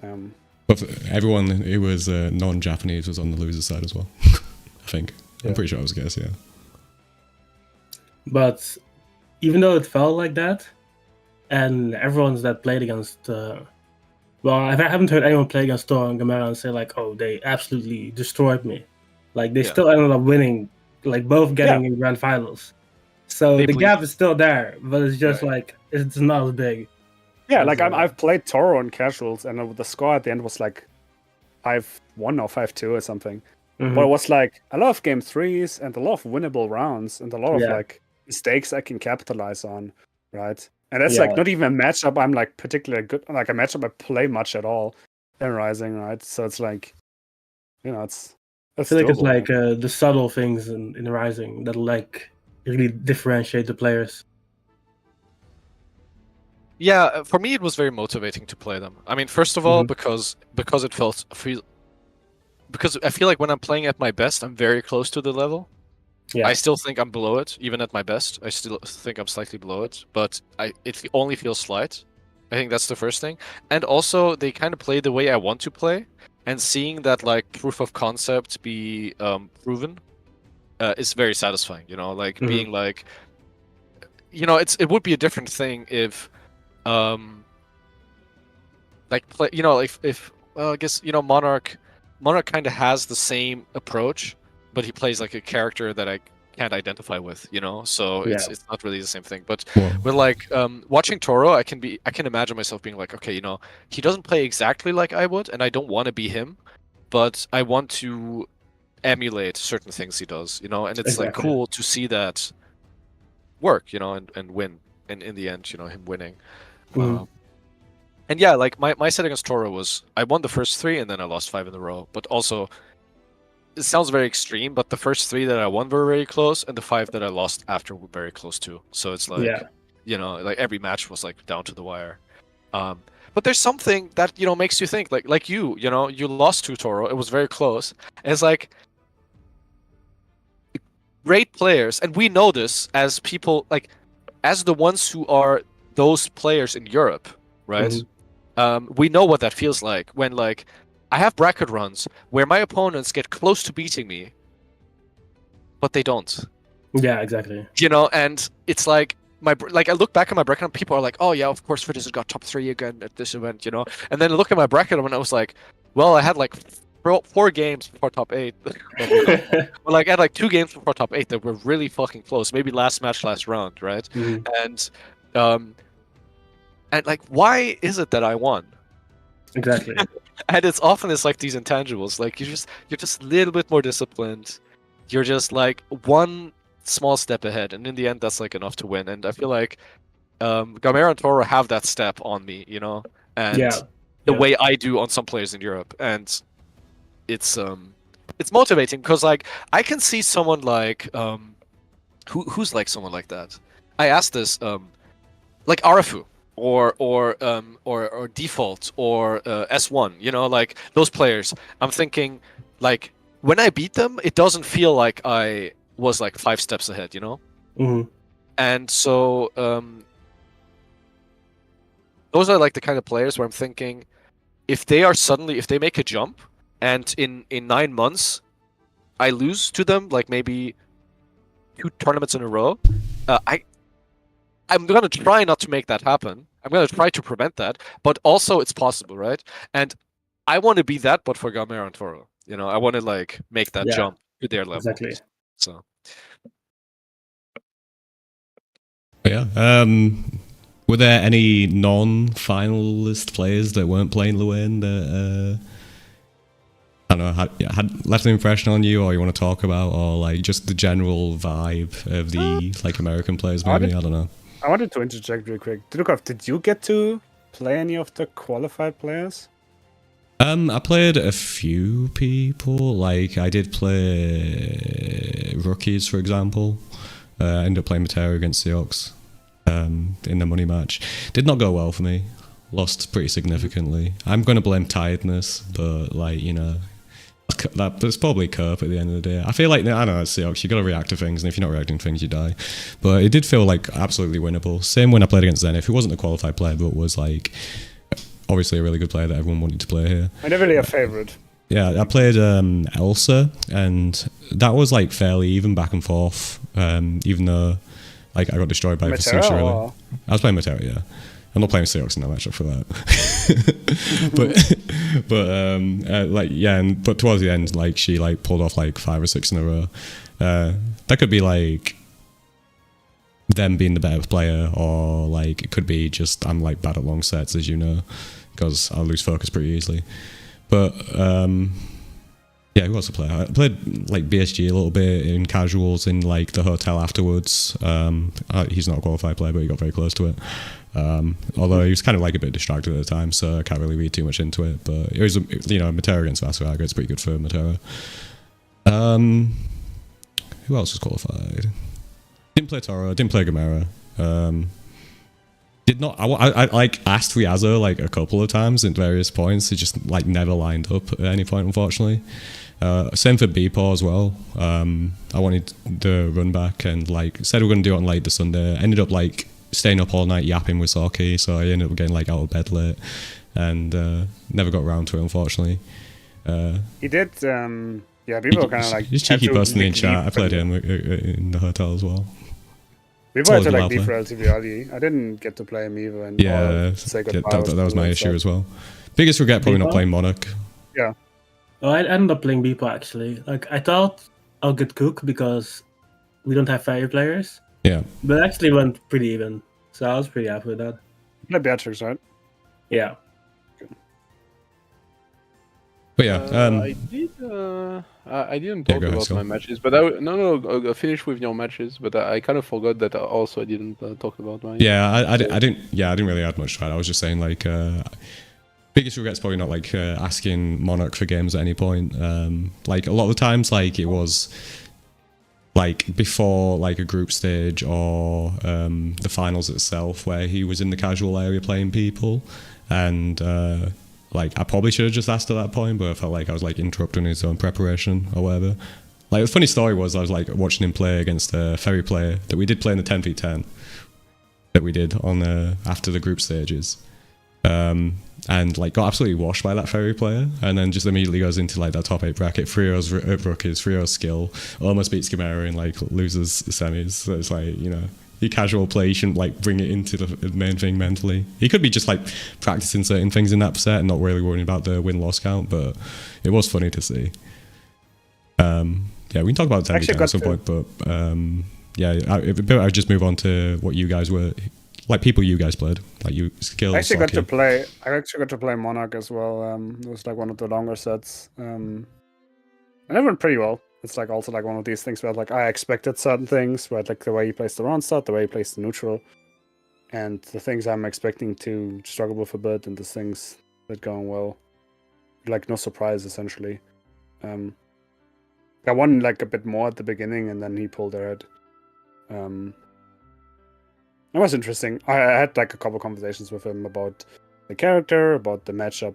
Speaker 5: Yeah.
Speaker 1: But for everyone who was non-Japanese was on the loser side as well. I think. I'm pretty sure I was a guess, yeah.
Speaker 3: But even though it felt like that, and everyone's that played against, well, I haven't heard anyone play against Toro and Gamera and say like, oh, they absolutely destroyed me. Like they still ended up winning, like both getting in grand finals. So the gap is still there, but it's just like it's not as big.
Speaker 2: Yeah, like I've played Toro on casuals, and the score at the end was like 5-1 or 5-2 or something.
Speaker 3: Mhm.
Speaker 2: But it was like a lot of game threes and a lot of winnable rounds and a lot of like mistakes I can capitalize on, right? And that's like not even a matchup I'm like particularly good, like a matchup I play much at all in Rising, right? So it's like, it's.
Speaker 3: I feel like it's like the subtle things in Rising that like really differentiate the players.
Speaker 5: Yeah, for me it was very motivating to play them. I mean, first of all, because it felt because I feel like when I'm playing at my best, I'm very close to the level. Yeah. I still think I'm below it, even at my best. I still think I'm slightly below it, but it only feels slight. I think that's the first thing. And also, they kind of play the way I want to play, and seeing that like proof of concept be proven is very satisfying. Like being like, it would be a different thing if, like play, if I guess Monarch kind of has the same approach, but he plays like a character that I can't identify with, so it's not really the same thing. But with like watching Toro, I can imagine myself being like, okay, he doesn't play exactly like I would, and I don't want to be him, but I want to emulate certain things he does, and it's like cool to see that work, and win, and in the end, him winning. And yeah, like my set against Toro was I won the first 3 and then I lost 5 in a row. But also, it sounds very extreme, but the first 3 that I won were very close, and the 5 that I lost after were very close too. So it's like, like every match was like down to the wire. But there's something that makes you think like you lost to Toro. It was very close. And it's like great players, and we know this as people like as the ones who are those players in Europe, right? We know what that feels like when like I have bracket runs where my opponents get close to beating me, but they don't.
Speaker 3: Yeah, exactly.
Speaker 5: And it's like I look back at my bracket and people are like, oh yeah, of course Fitizen got top 3 again at this event, And then I look at my bracket and I was like, well, I had like 4 games before top 8. Well, like I had like 2 games before top 8 that were really fucking close. Maybe last match, last round, right? And like, why is it that I won?
Speaker 3: Exactly.
Speaker 5: And it's like these intangibles. Like you're just a little bit more disciplined. You're just like one small step ahead, and in the end, that's like enough to win. And I feel like Gamera and Toro have that step on me, and the way I do on some players in Europe, and it's motivating because like I can see someone like who's like someone like that. I asked this like Arafu. Or Default or S1, like those players. I'm thinking, like when I beat them, it doesn't feel like I was like 5 steps ahead, And so those are like the kind of players where I'm thinking, if they make a jump, and in 9 months, I lose to them like maybe 2 tournaments in a row, I'm going to try not to make that happen. I'm going to try to prevent that, but also it's possible, right? And I want to be that, but for Gamera and Toro. I want to like make that jump to their level.
Speaker 3: Exactly.
Speaker 5: So.
Speaker 1: Yeah. Were there any non-finalist players that weren't playing Luan that I don't know had left an impression on you, or you want to talk about, or like just the general vibe of the like American players? Maybe I don't know.
Speaker 2: I wanted to interject real quick. Dudeakoff, did you get to play any of the qualified players?
Speaker 1: I played a few people. Like I did play rookies, for example. I ended up playing Matera against Seox in the money match. Did not go well for me. Lost pretty significantly. I'm going to blame tiredness, but like, you know, that's probably Kerp at the end of the day. I feel like, I don't know, it's Seox, you got to react to things, and if you're not reacting to things, you die. But it did feel like absolutely winnable. Same when I played against Zenith, who wasn't a qualified player, but was like obviously a really good player that everyone wanted to play here.
Speaker 2: I never really a favorite.
Speaker 1: Yeah, I played Elsa, and that was like fairly even back and forth, even though like I got destroyed by Fitizen really.
Speaker 2: Or?
Speaker 1: I was playing Matera, yeah. I'm not playing Seox in that matchup for that. but towards the end, like she like pulled off like 5 or 6 in a row. That could be like them being the better player, or like it could be just I'm like bad at long sets, as you know, because I lose focus pretty easily. But yeah, who else to play? I played like BSG a little bit in casuals in like the hotel afterwards. He's not a qualified player, but he got very close to it. Although he was kind of like a bit distracted at the time, so I can't really read too much into it. But it was, you know, Matera against Vasaraga, it's pretty good for Matera. Who else was qualified? Didn't play Toro, didn't play Gamera. Did not. I like asked Riazo like a couple of times at various points. It just like never lined up at any point, unfortunately. Same for Beepaw as well. I wanted the run back and like said we were gonna do it on like the Sunday. Ended up like staying up all night yapping with Socky, so I ended up getting like out of bed late and never got around to it, unfortunately.
Speaker 2: He did. Yeah, people kind of like.
Speaker 1: He's cheeky person in chat. I played him in the hotel as well.
Speaker 2: We wanted to like leave relatively early. I didn't get to play him either. And say goodbye
Speaker 1: that was my issue as well. Biggest regret probably not playing Monarch.
Speaker 2: Yeah.
Speaker 3: Oh, I ended up playing Beepa actually. Like I thought I'll get Cook because we don't have fairy players.
Speaker 1: Yeah.
Speaker 3: But it actually went pretty even, so I was pretty happy with that.
Speaker 2: You played Beatrix, right?
Speaker 3: Yeah.
Speaker 1: But yeah,
Speaker 6: I didn't talk about my matches, but I'll finish with your matches. But I kind of forgot that also I didn't talk about mine.
Speaker 1: Yeah, I didn't really add much to that. I was just saying like biggest regret's probably not like asking Monarch for games at any point. Like a lot of the times, like it was like before like a group stage or the finals itself, where he was in the casual area playing people, and like I probably should have just asked at that point, but I felt like I was like interrupting his own preparation or whatever. Like the funny story was I was like watching him play against a ferry player that we did play in the 10v10 that we did on after the group stages, and like got absolutely washed by that ferry player, and then just immediately goes into like that top 8 bracket. Frio's rookies, Frio's skill, almost beats Gamera and like loses the semis. So it's like, you know, your casual play, you shouldn't like bring it into the main thing mentally. He could be just like practicing certain things in that set and not really worrying about the win-loss count, but it was funny to see. Yeah, we can talk about the 10v10 at some point, but yeah, I just move on to what you guys were, like people you guys played, like you Skill.
Speaker 2: I actually got to play Monarch as well. It was like one of the longer sets. And it went pretty well. It's like also like one of these things where like I expected certain things, where like the way he plays the round start, the way he plays the neutral, and the things I'm expecting to struggle with a bit, and the things that going well. Like no surprise essentially. I won like a bit more at the beginning, and then he pulled ahead. It was interesting. I had like a couple conversations with him about the character, about the matchup,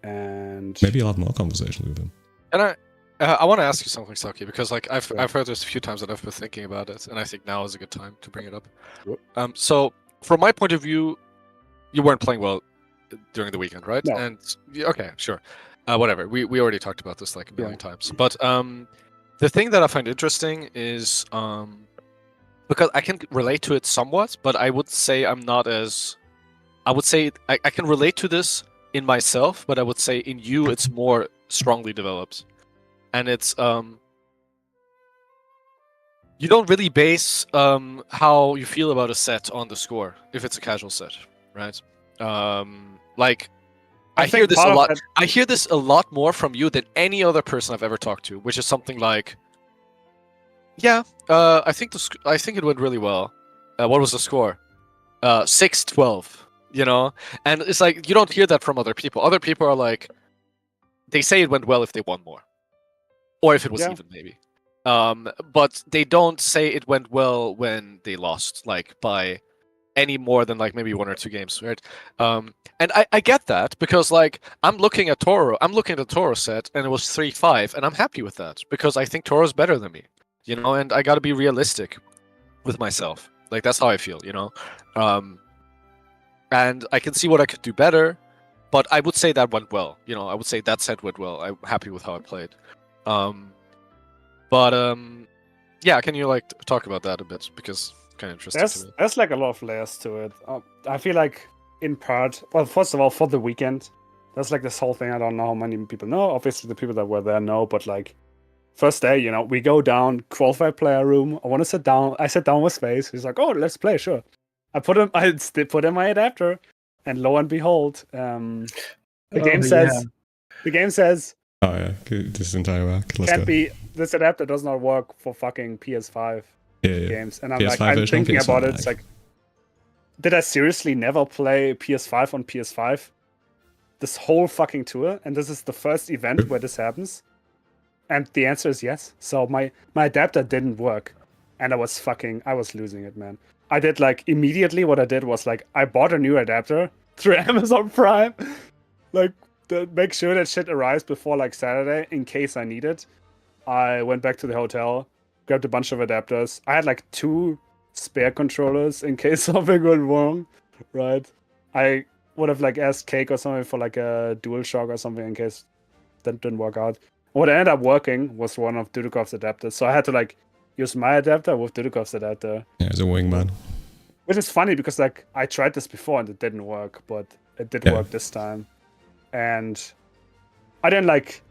Speaker 2: and
Speaker 1: maybe you'll have more conversations with him.
Speaker 5: And I want to ask you something, Socky, because like I've heard this a few times and I've been thinking about it, and I think now is a good time to bring it up. So from my point of view, you weren't playing well during the weekend, right?
Speaker 2: No.
Speaker 5: And okay, sure, whatever. We already talked about this like a million times, but the thing that I find interesting is because I can relate to it somewhat, but I would say I'm not as. I would say I can relate to this in myself, but I would say in you it's more strongly developed. And it's you don't really base how you feel about a set on the score if it's a casual set, right? Like I hear this a lot. I hear this a lot more from you than any other person I've ever talked to, which is something like, yeah, I think it went really well. What was the score? 6-12. You know, and it's like you don't hear that from other people. Other people are like, they say it went well if they won more, or if it was even, maybe. But they don't say it went well when they lost, like by any more than like maybe 1 or 2 games, right? And I get that, because like I'm looking at the Toro set, and it was 3-5, and I'm happy with that because I think Toro's better than me, you know, and I got to be realistic with myself. Like that's how I feel, you know. And I can see what I could do better, but I would say that went well. You know, I would say that set went well. I'm happy with how I played. Yeah, can you like talk about that a bit, because kind of interesting.
Speaker 2: There's like a lot of layers to it. I feel like in part, well, first of all, for the weekend, there's like this whole thing. I don't know how many people know. Obviously, the people that were there know, but like first day, you know, we go down, qualified player room. I want to sit down. I sit down with Space. He's like, "Oh, let's play, sure." I put in my adapter, and lo and behold, the game says,
Speaker 1: "Oh yeah, this entire work
Speaker 2: this adapter does not work for fucking PS5 games." And I'm
Speaker 1: PS5
Speaker 2: like, I'm thinking about it.
Speaker 1: Like.
Speaker 2: It's like, did I seriously never play PS5 on PS5 this whole fucking tour? And this is the first event where this happens? And the answer is yes. So my adapter didn't work, and I was losing it, man. I did like immediately what I did was like I bought a new adapter through Amazon Prime, like to make sure that shit arrives before like Saturday in case I need it. I went back to the hotel, grabbed a bunch of adapters. I had like 2 spare controllers in case something went wrong, right? I would have like asked Cake or something for like a DualShock or something in case that didn't work out. What ended up working was one of Dudeakoff's adapters, so I had to like use my adapter with Dudeakoff's adapter.
Speaker 1: Yeah, as a wingman.
Speaker 2: Which is funny because like I tried this before and it didn't work, but it did work this time. And I didn't like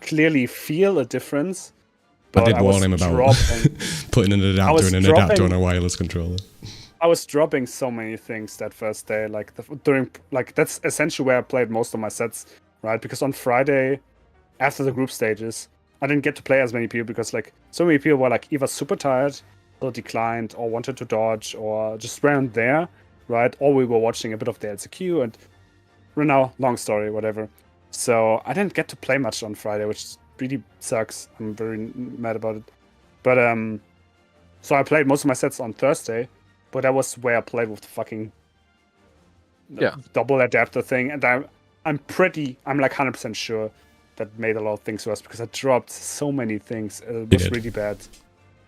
Speaker 2: clearly feel a difference. But
Speaker 1: I did warn him about putting an adapter and an adapter on a wireless controller.
Speaker 2: I was dropping so many things that first day, like that's essentially where I played most of my sets, right? Because on Friday, after the group stages, I didn't get to play as many people because like so many people were like either super tired or declined or wanted to dodge or just weren't there, right? Or we were watching a bit of the LCQ and now long story, whatever. So I didn't get to play much on Friday, which really sucks. I'm very mad about it. But so I played most of my sets on Thursday, but that was where I played with the fucking double adapter thing, and I'm like 100% sure that made a lot of things worse because I dropped so many things. It was really bad.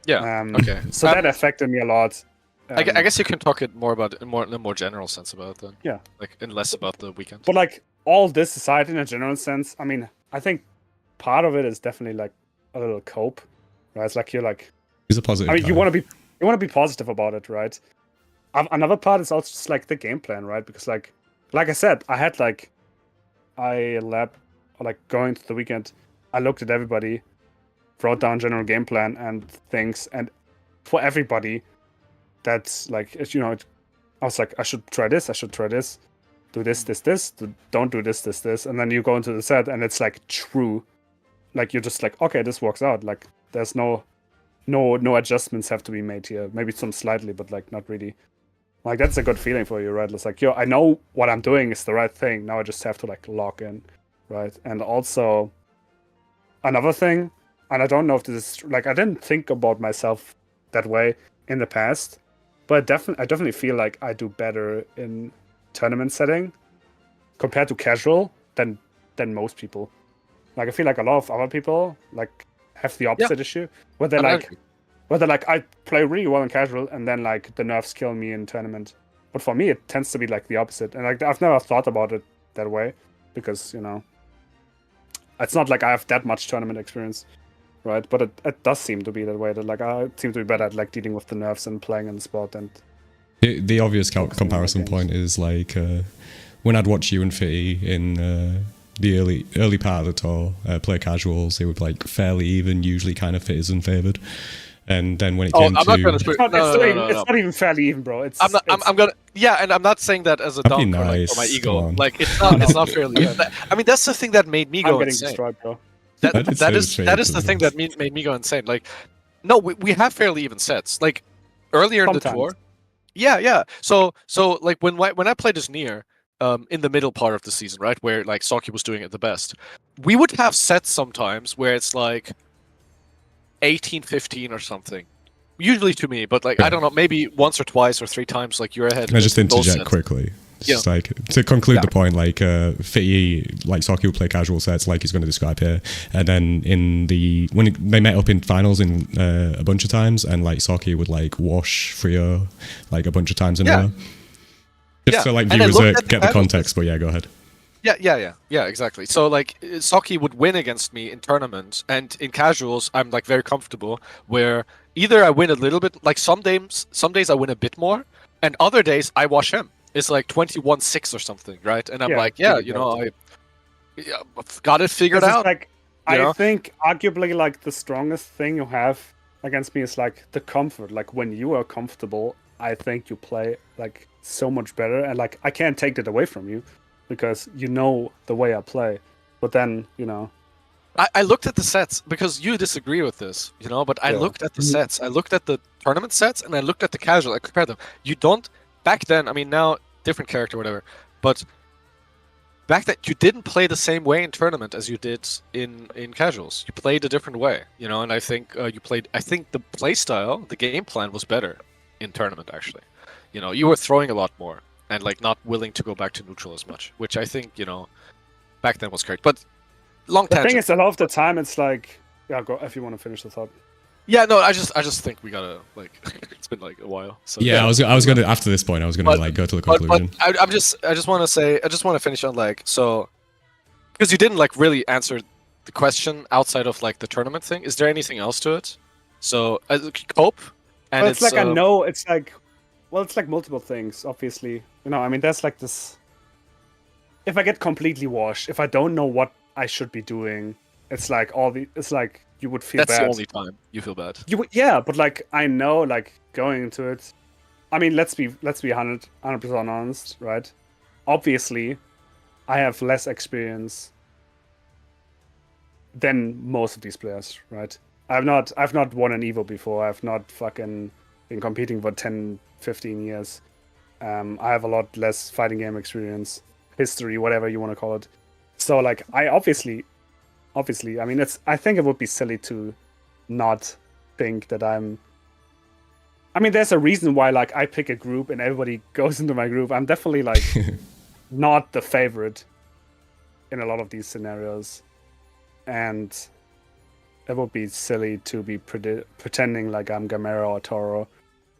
Speaker 5: Yeah. Okay.
Speaker 2: So that affected me a lot.
Speaker 5: I guess you can talk it more about in a more general sense about it then.
Speaker 2: Yeah.
Speaker 5: Like and less about the weekend.
Speaker 2: But like all this aside, in a general sense, I mean, I think part of it is definitely like a little cope, right? It's like you're like.
Speaker 1: It's a positive.
Speaker 2: I mean, you want to be positive about it, right? Another part is also just like the game plan, right? Because like I said, I had like going to the weekend, I looked at everybody, wrote down general game plan and things, and for everybody, that's like I was like, I should try this, do this, don't do this, and then you go into the set and it's like true, like you're just like, okay, this works out, like there's no adjustments have to be made here, maybe some slightly, but like not really. Like that's a good feeling for you, right? It's like, I know what I'm doing is the right thing. Now I just have to like lock in, right? And also another thing, and I don't know if this is like I didn't think about myself that way in the past, but I definitely feel like I do better in tournament setting compared to casual than most people. Like I feel like a lot of other people like have the opposite issue where they're like I play really well in casual and then like the nerfs kill me in tournament. But for me it tends to be like the opposite. And like I've never thought about it that way because, it's not like I have that much tournament experience, right? But it does seem to be that way. That like I seem to be better at like dealing with the nerfs and playing in the spot. And
Speaker 1: the obvious comparison point is like when I'd watch you and Fitty in the early part of the tour play casuals, they were like fairly even, usually kind of Fitizen favoured. And then when it came
Speaker 5: I'm not gonna
Speaker 2: it's not even fairly even, bro.
Speaker 5: I'm gonna and I'm not saying that as a dunk for my ego. Like it's not fairly even. I mean that's the thing that made me go insane.
Speaker 2: Destroyed, bro.
Speaker 5: That is the thing that made me go insane. Like no, we have fairly even sets. Like earlier in the tour. Yeah. So like when I played as Nier, in the middle part of the season, right, where like Socky was doing it the best, we would have sets sometimes where it's like 18-15 or something. Usually to me, but like I don't know, maybe once or twice or 3 times, like you're ahead.
Speaker 1: Can I just interject quickly? Just like to conclude the point, like Fitty, like Socky will play casual sets, like he's going to describe here, and then when they met up in finals in a bunch of times, and like Socky would like wash Frio like a bunch of times in a row. Just so like viewers get the context, but yeah, go ahead.
Speaker 5: Yeah, exactly. So like Socky would win against me in tournaments, and in casuals I'm like very comfortable where either I win a little bit, like some days I win a bit more, and other days I wash him. It's like 21-6 or something, right? And I'm like, I've got it figured out.
Speaker 2: Like, I think arguably like the strongest thing you have against me is like the comfort. Like when you are comfortable, I think you play like so much better, and like I can't take that away from you because you know the way I play. But then,
Speaker 5: I looked at the sets because you disagree with this, but I looked at the sets. I looked at the tournament sets and I looked at the casual. I compared them. You don't. Back then, I mean, now, different character, whatever. But back then, you didn't play the same way in tournament as you did in casuals. You played a different way, and I think I think the play style, the game plan was better in tournament, actually. You were throwing a lot more and, like, not willing to go back to neutral as much, which I think, back then was great. But long tangent.
Speaker 2: The thing is, a lot of the time, it's like, go if you want to finish the thought.
Speaker 5: Yeah, no, I just think we gotta like. It's been like a while. So
Speaker 1: I was gonna after this point. I was gonna like go to the conclusion.
Speaker 5: But I just want to finish on like so, because you didn't like really answer the question outside of like the tournament thing. Is there anything else to it? So cope. And
Speaker 2: it's like I know it's like, it's like multiple things. Obviously, I mean, there's like this. If I get completely washed, if I don't know what I should be doing, it's like it's like. You would feel bad.
Speaker 5: That's the only time you feel bad.
Speaker 2: But like I know, like going into it, I mean, let's be 100% honest, right? Obviously, I have less experience than most of these players, right? I've not won an Evo before. I've not fucking been competing for 10, 15 years. I have a lot less fighting game experience, history, whatever you want to call it. So like I obviously, I mean, I think it would be silly to not think that I mean, there's a reason why, like, I pick a group and everybody goes into my group. I'm definitely, like, not the favorite in a lot of these scenarios. And it would be silly to be pretending like I'm Gamera or Toro,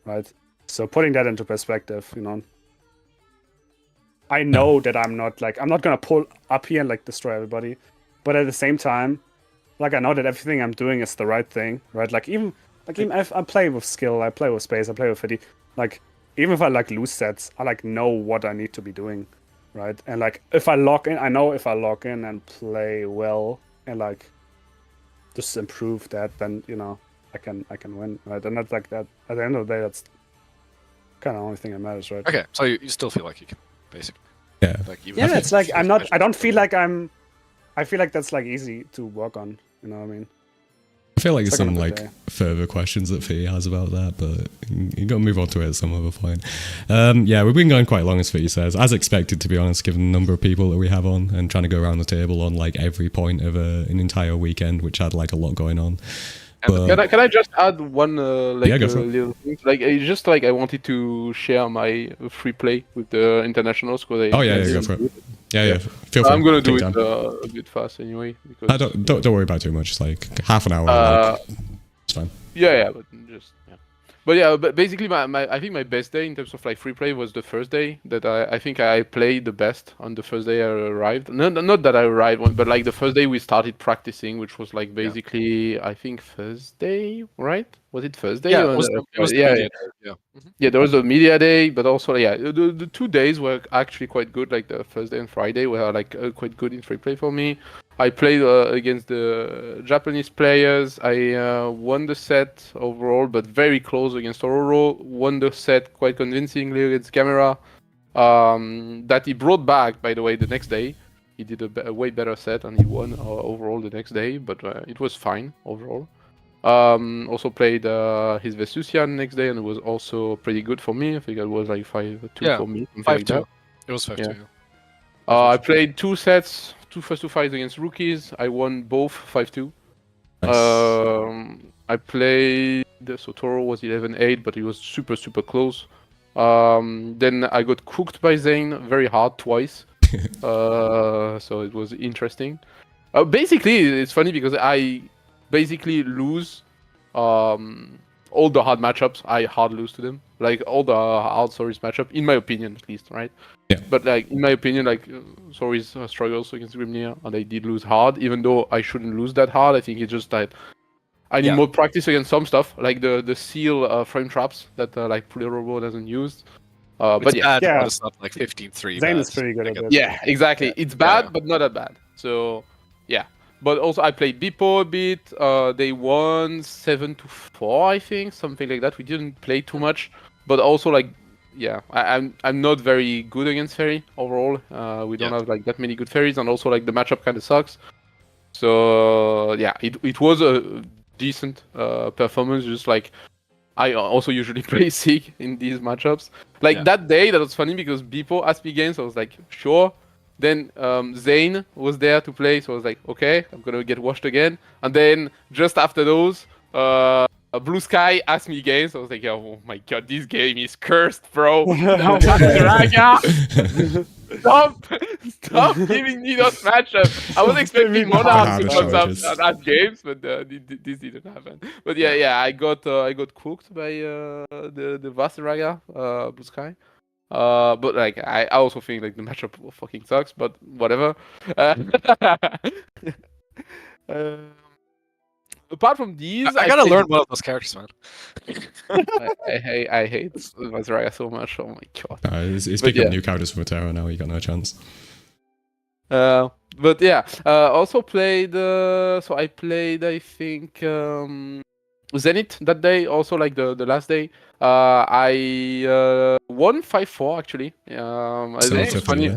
Speaker 2: right? So putting that into perspective, I know that I'm not going to pull up here and, like, destroy everybody. But at the same time, like I know that everything I'm doing is the right thing, right? Like even I play with skill, I play with space, I play with Fitty. Like even if I like lose sets, I like know what I need to be doing, right? And like if I log in, I know if I log in and play well and like just improve that, then I can win, right? And that's like that. At the end of the day, that's kind of the only thing that matters, right?
Speaker 5: Okay, so you still feel like you can, basically.
Speaker 1: Yeah.
Speaker 5: Like
Speaker 2: it's like I don't feel like I feel like that's like easy to work on, you know what I mean?
Speaker 1: I feel like there's some like further questions that Fitty has about that, but you got to move on to it at some other point. We've been going quite long, as Fitty says, as expected, to be honest, given the number of people that we have on and trying to go around the table on like every point of an entire weekend, which had like a lot going on. But,
Speaker 6: can I just add one
Speaker 1: little
Speaker 6: thing? Like it's just like I wanted to share my free play with the internationals because
Speaker 1: go for it. Yeah. Feel free.
Speaker 6: I'm gonna do it a bit fast anyway. Because
Speaker 1: don't worry about it too much. It's like half an hour. It's fine.
Speaker 6: But just. But basically, I think my best day in terms of like free play was the first day that I think I played the best on the first day I arrived. Not that I arrived, but like the first day we started practicing, which was like basically I think Thursday, right? Was it Thursday?
Speaker 5: Yeah, it was the media day.
Speaker 6: Yeah, there was a media day, but also the 2 days were actually quite good. Like the Thursday and Friday were like quite good in free play for me. I played against the Japanese players. I won the set overall, but very close against Ororo. Won the set quite convincingly against Gamera. That he brought back, by the way, the next day. He did a way better set and he won overall the next day, but it was fine overall. Also played his Vesusian next day, and it was also pretty good for me. I think it was like 5-2 for me.
Speaker 5: 5-2. It was 5-2.
Speaker 6: I played 2 sets, 2 first 2 fights against rookies. I won both 5-2.
Speaker 1: Nice.
Speaker 6: I played, so Toro was 11-8, but it was super close. Then I got cooked by Zane very hard twice. So it was interesting. Basically, it's funny because I basically lose all the hard matchups. I hard lose to them, like all the hard stories matchup, in my opinion, at least, right?
Speaker 1: Yeah.
Speaker 6: But like in my opinion, like stories struggles against Grimnir, and they did lose hard, even though I shouldn't lose that hard. I think it's just that I need more practice against some stuff, like the seal frame traps that like Robo doesn't use. But
Speaker 5: yeah, stuff like 15-3.
Speaker 2: Zane is pretty good at it.
Speaker 6: Yeah, exactly. It's bad, but not that bad. So yeah. But also I played Bipo a bit. They won 7-4, I think, something like that. We didn't play too much, but also like, yeah, I'm not very good against Fairy overall. We don't have like that many good Fairies, and also like the matchup kind of sucks. So yeah, it was a decent performance. Just like I also usually play Sig in these matchups. Like that day, that was funny because Bipo asked me games. So I was like, sure. Then Zane was there to play, so I was like, okay, I'm gonna get washed again. And then just after those, Blue Sky asked me games, so I was like, oh my god, this game is cursed, bro. Now Stop giving me those matchups. I was expecting Monarch to come up and ask games, but this didn't happen. But yeah, I got cooked by the Vasaraga, Blue Sky. But like I also think like the matchup fucking sucks, but whatever. Apart from these,
Speaker 5: I gotta learn one of those characters, man.
Speaker 6: I hate Vasaraga so much. Oh my god.
Speaker 1: He's picking up new characters from Terra now. You got no chance.
Speaker 6: But yeah, also played. So I played, I think, Zenith that day. Also like the last day. I won 5-4 actually. I think it was funny.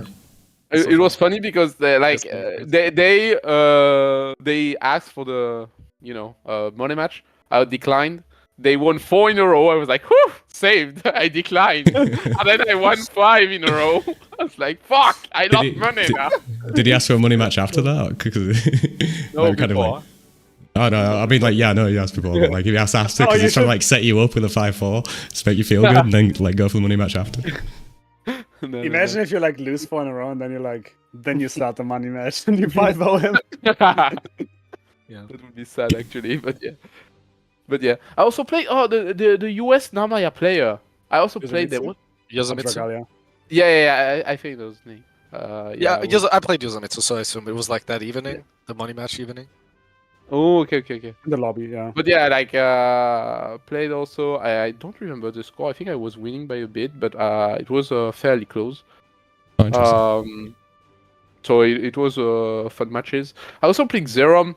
Speaker 6: It was funny because they asked for the money match. I declined. They won 4 in a row. I was like, whew, saved. I declined. And then I won 5 in a row. I was like, fuck, I lost money now.
Speaker 1: Did he ask for a money match after that?
Speaker 6: No, kind of like,
Speaker 1: oh no, I mean like yeah, no, he asked before, but like if he asked after, because he's trying to like set you up with a 5-4 to make you feel good, and then like go for the money match after.
Speaker 2: Imagine if you like lose 4 in a row, and then you start the money match and you 5-0 him.
Speaker 6: Yeah, that would be sad actually, but yeah. I also played the US Namaya player. I also played them.
Speaker 5: Yosamitsu.
Speaker 6: Yeah, I think that was his name.
Speaker 5: I played Yosamitsu, so I assume it was like that evening, the money match evening.
Speaker 6: Oh, okay.
Speaker 2: In the lobby, yeah.
Speaker 6: But yeah, like played also. I don't remember the score. I think I was winning by a bit, but it was fairly close.
Speaker 1: Oh, interesting.
Speaker 6: So it was fun matches. I also played Zerum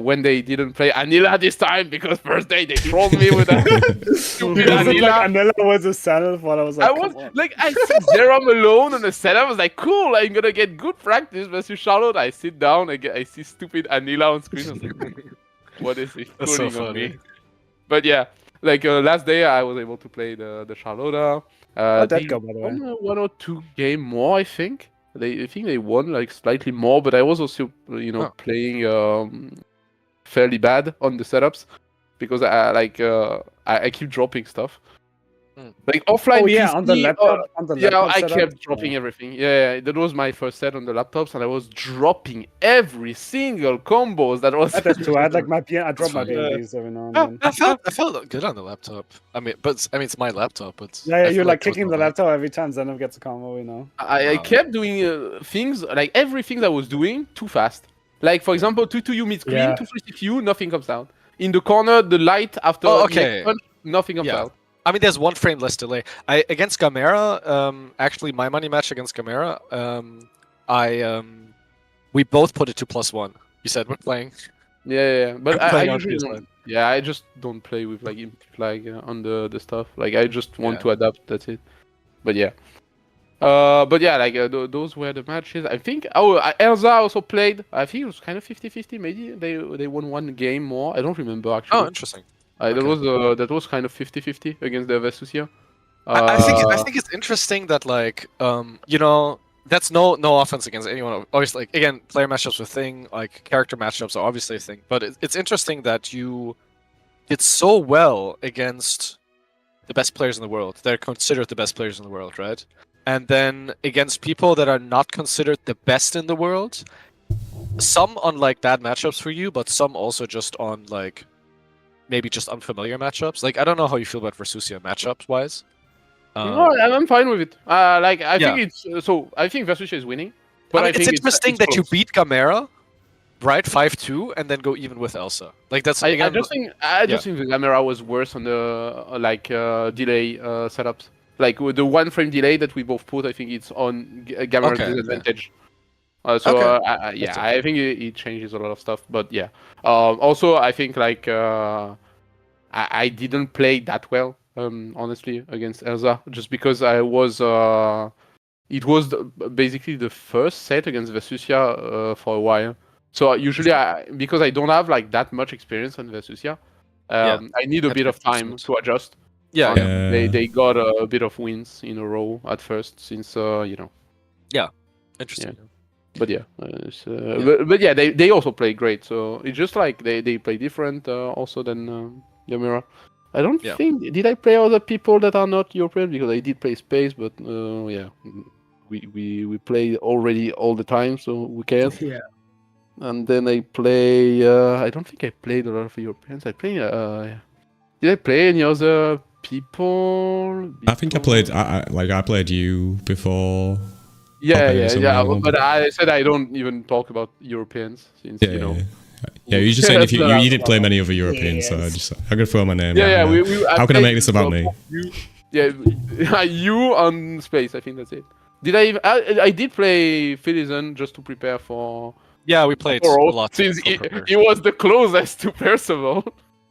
Speaker 6: when they didn't play Anila this time because first day they trolled me with that stupid Anila.
Speaker 2: Like Anila was a setup, but I was like,
Speaker 6: I see Zerum alone on the setup. I was like, cool, I'm gonna get good practice versus Charlotte. I sit down, I see stupid Anila on screen. I was like, what is it pulling on me? But yeah, like last day I was able to play the Charlotte.
Speaker 2: How'd that go, by the way?
Speaker 6: 1 or 2 game more, I think. I think they won like slightly more, but I was also playing fairly bad on the setups because I keep dropping stuff. Like offline.
Speaker 2: Oh yeah, on the laptop.
Speaker 6: I kept dropping everything. Yeah, that was my first set on the laptops, and I was dropping every single combos that was.
Speaker 2: That's true. I dropped my BNBs every now and then.
Speaker 5: I felt good on the laptop. I mean, it's my laptop. But
Speaker 2: yeah, you're like clicking the laptop every time Zenov gets a combo.
Speaker 6: I kept doing things like everything I was doing too fast. Like for example, 2-2 mid screen, 2-3 nothing comes out. In the corner, the light after punch, nothing comes out.
Speaker 5: I mean, there's 1 frame less delay. Against Gamera, actually, my money match against Gamera, we both put it to +1. You said we're playing.
Speaker 6: Yeah. But I usually don't. Yeah, I just don't play with like input flag on the stuff. Like I just want to adapt. That's it. But yeah. Those were the matches. I think. Elsa also played. I think it was kind of 50-50. Maybe they won 1 game more. I don't remember actually.
Speaker 5: Oh, interesting.
Speaker 6: That was kind of 50-50 against the Vesusia.
Speaker 5: I think it's interesting that like that's no offense against anyone. Obviously, like, again, player matchups are a thing. Like character matchups are obviously a thing. But it's interesting that you did so well against the best players in the world. They're considered the best players in the world, right? And then against people that are not considered the best in the world, some on like bad matchups for you, but some also just on like maybe just unfamiliar matchups. Like I don't know how you feel about Versusia matchups wise.
Speaker 6: No, I'm fine with it. Like I
Speaker 5: Yeah.
Speaker 6: think it's so. I think Versusia is winning, but I
Speaker 5: it's
Speaker 6: think
Speaker 5: interesting
Speaker 6: it's
Speaker 5: that you
Speaker 6: close.
Speaker 5: beat Gamera, right? 5-2, and then go even with Elsa. Like that's
Speaker 6: I
Speaker 5: again.
Speaker 6: just think the camera was worse on the delay setups. Like with the 1 frame delay that we both put, I think it's on Gamera's
Speaker 5: Okay,
Speaker 6: disadvantage.
Speaker 5: Okay.
Speaker 6: Yeah, I think it changes a lot of stuff. But yeah, also I think like I didn't play that well, honestly, against Elsa, just because I was. It was basically the first set against Vesusia for a while. So usually, because I don't have like that much experience on Vesusia,
Speaker 5: Yeah.
Speaker 6: I need a
Speaker 5: Had to
Speaker 6: bit of
Speaker 5: get used to
Speaker 6: time
Speaker 5: it.
Speaker 6: to adjust.
Speaker 5: Yeah,
Speaker 6: And
Speaker 5: yeah.
Speaker 6: they got a bit of wins in a row at first, since
Speaker 5: Interesting.
Speaker 6: But yeah, But yeah, they also play great. So it's just like they play different also than Yamira. I don't
Speaker 5: Yeah.
Speaker 6: think did I play other people that are not European, because I did play Space, but yeah, we play already all the time, so we can't.
Speaker 3: Yeah.
Speaker 6: And then I play. I don't think I played a lot of Europeans. I play. Did I play any other people?
Speaker 1: I think I played. I played you before.
Speaker 6: Yeah. But I said I don't even talk about Europeans, since
Speaker 1: Yeah,
Speaker 6: you know.
Speaker 1: Yeah, you just saying if you
Speaker 6: That's
Speaker 1: didn't play many other Europeans, so I could throw my name.
Speaker 6: Yeah,
Speaker 1: out
Speaker 6: yeah.
Speaker 1: there. How can I make this about me?
Speaker 6: You on Space. I think that's it. Did I even? I did play Fitizen just to prepare for.
Speaker 5: Yeah, we played a
Speaker 6: Overall,
Speaker 5: lot.
Speaker 6: since he was the closest to Percival.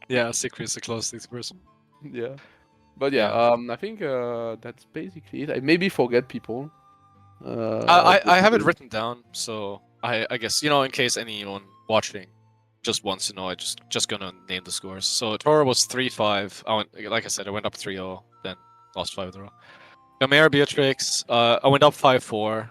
Speaker 5: Yeah, Secret is the closest person.
Speaker 6: Yeah, but yeah, I think that's basically it. I maybe forget people.
Speaker 5: I have it written down, so I guess in case anyone watching just wants to know, I just gonna name the scores. So Tora was 3-5. Like I said, I went up 3-0, then lost 5 in a row. Gamera Beatrix, I went up 5-4.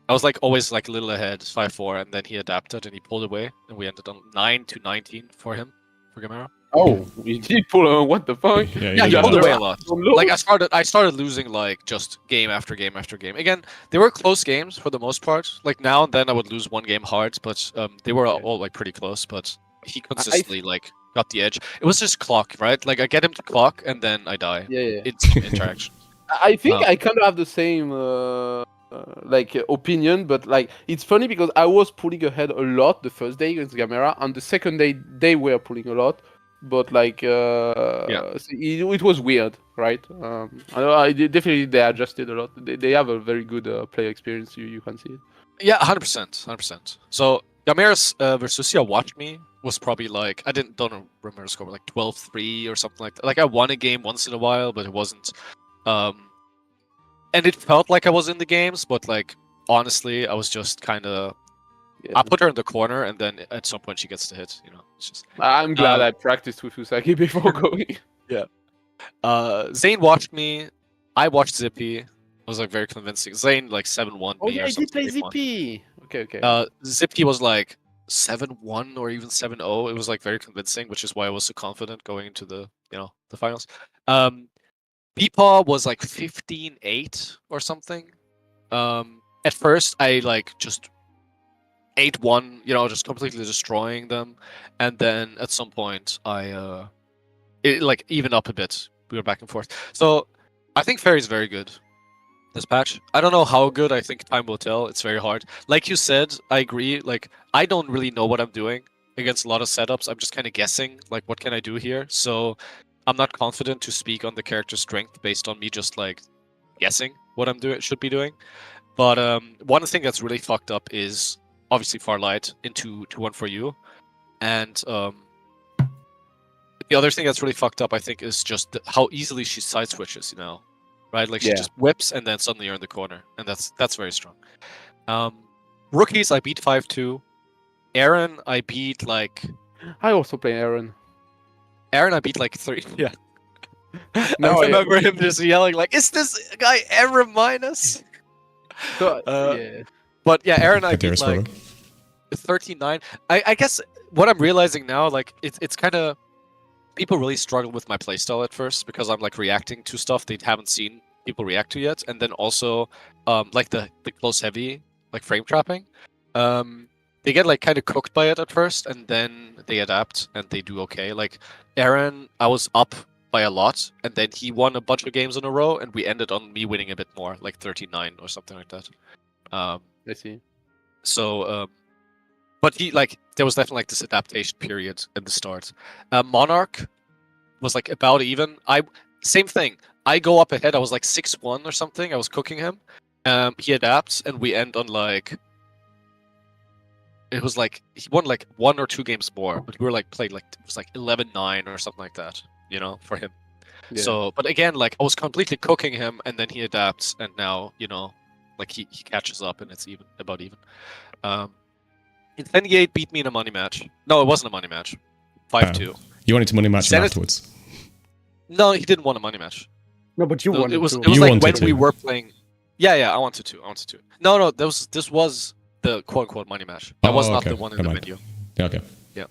Speaker 5: I was like always like a little ahead, 5-4, and then he adapted and he pulled away, and we ended on 9-19 for him, for Gamera.
Speaker 6: Oh, we did pull on. What the fuck?
Speaker 5: Yeah, he pulled away a lot. Like I started losing like just game after game after game. Again, they were close games for the most part. Like now and then I would lose one game hard, but they were all like pretty close. But he consistently like got the edge. It was just clock, right? Like I get him to clock and then I die.
Speaker 6: Yeah.
Speaker 5: It's interaction.
Speaker 6: I think I kind of have the same opinion, but like it's funny because I was pulling ahead a lot the first day against Gamera, and the second day they were pulling a lot. But like, it was weird, right? Definitely they adjusted a lot. They have a very good player experience. You can see it.
Speaker 5: Yeah, 100%. So Gamera's Versusia Watch Me was probably like don't remember the score, but like 12-3 or something like that. Like I won a game once in a while, but it wasn't. And it felt like I was in the games, but like honestly, I was just kind of. I put her in the corner, and then at some point she gets to hit. It's just.
Speaker 6: I'm glad I practiced with Usagi before going.
Speaker 5: Yeah. Zane watched me. I watched Zippy. It was like very convincing. Zane like 7-1.
Speaker 6: Oh yeah, I did play Zippy. Okay.
Speaker 5: Zippy was like 7-1 or even 7-0. It was like very convincing, which is why I was so confident going into the the finals. Peepaw was like 15-8 or something. At first I like just 8-1, just completely destroying them, and then at some point it like evened up a bit. We were back and forth. So I think Fairy's very good this patch. I don't know how good. I think time will tell. It's very hard. Like you said, I agree. Like I don't really know what I'm doing against a lot of setups. I'm just kind of guessing. Like what can I do here? So I'm not confident to speak on the character strength based on me just like guessing what I'm should be doing. But one thing that's really fucked up is obviously Farlight into 2-1 for you, and the other thing that's really fucked up, I think, is just how easily she side switches. Right? Like she just whips and then suddenly you're in the corner, and that's very strong. Rookies, I beat 5-2. Aaron, I beat like.
Speaker 6: I also play Aaron.
Speaker 5: Aaron, I beat like 3. Yeah.
Speaker 6: No,
Speaker 5: I remember him just yelling like, "Is this guy Aaron minus?"
Speaker 6: So,
Speaker 5: yeah. But yeah, Aaron and I beat like 39. I guess what I'm realizing now, like it's kind of people really struggle with my playstyle at first because I'm like reacting to stuff they haven't seen people react to yet, and then also like the close heavy like frame trapping. They get like kind of cooked by it at first, and then they adapt and they do okay. Like Aaron, I was up by a lot, and then he won a bunch of games in a row, and we ended on me winning a bit more, like 39 or something like that.
Speaker 6: I see.
Speaker 5: So, but he like there was definitely like this adaptation period at the start. Monarch was like about even. Same thing. I go up ahead. I was like 6-1 or something. I was cooking him. He adapts, and we end on like. It was like he won like 1 or 2 games more, but we were like played like it was like 11-9 or something like that, you know, for him.
Speaker 6: Yeah.
Speaker 5: So, but again, like I was completely cooking him, and then he adapts, and now you know, like he catches up, and it's about even. Incendiate beat me in a money match. No, it wasn't a money match. 5-2.
Speaker 1: You wanted to money match him afterwards.
Speaker 5: No, he didn't want a money match.
Speaker 2: No, but you wanted
Speaker 5: It was
Speaker 2: to.
Speaker 5: like when
Speaker 1: wanted
Speaker 5: we
Speaker 1: to.
Speaker 5: were playing. Yeah, I wanted to. No, this was the quote-unquote money match. That was not
Speaker 1: okay.
Speaker 5: the one in the video.
Speaker 1: Yeah, okay.
Speaker 5: Yeah.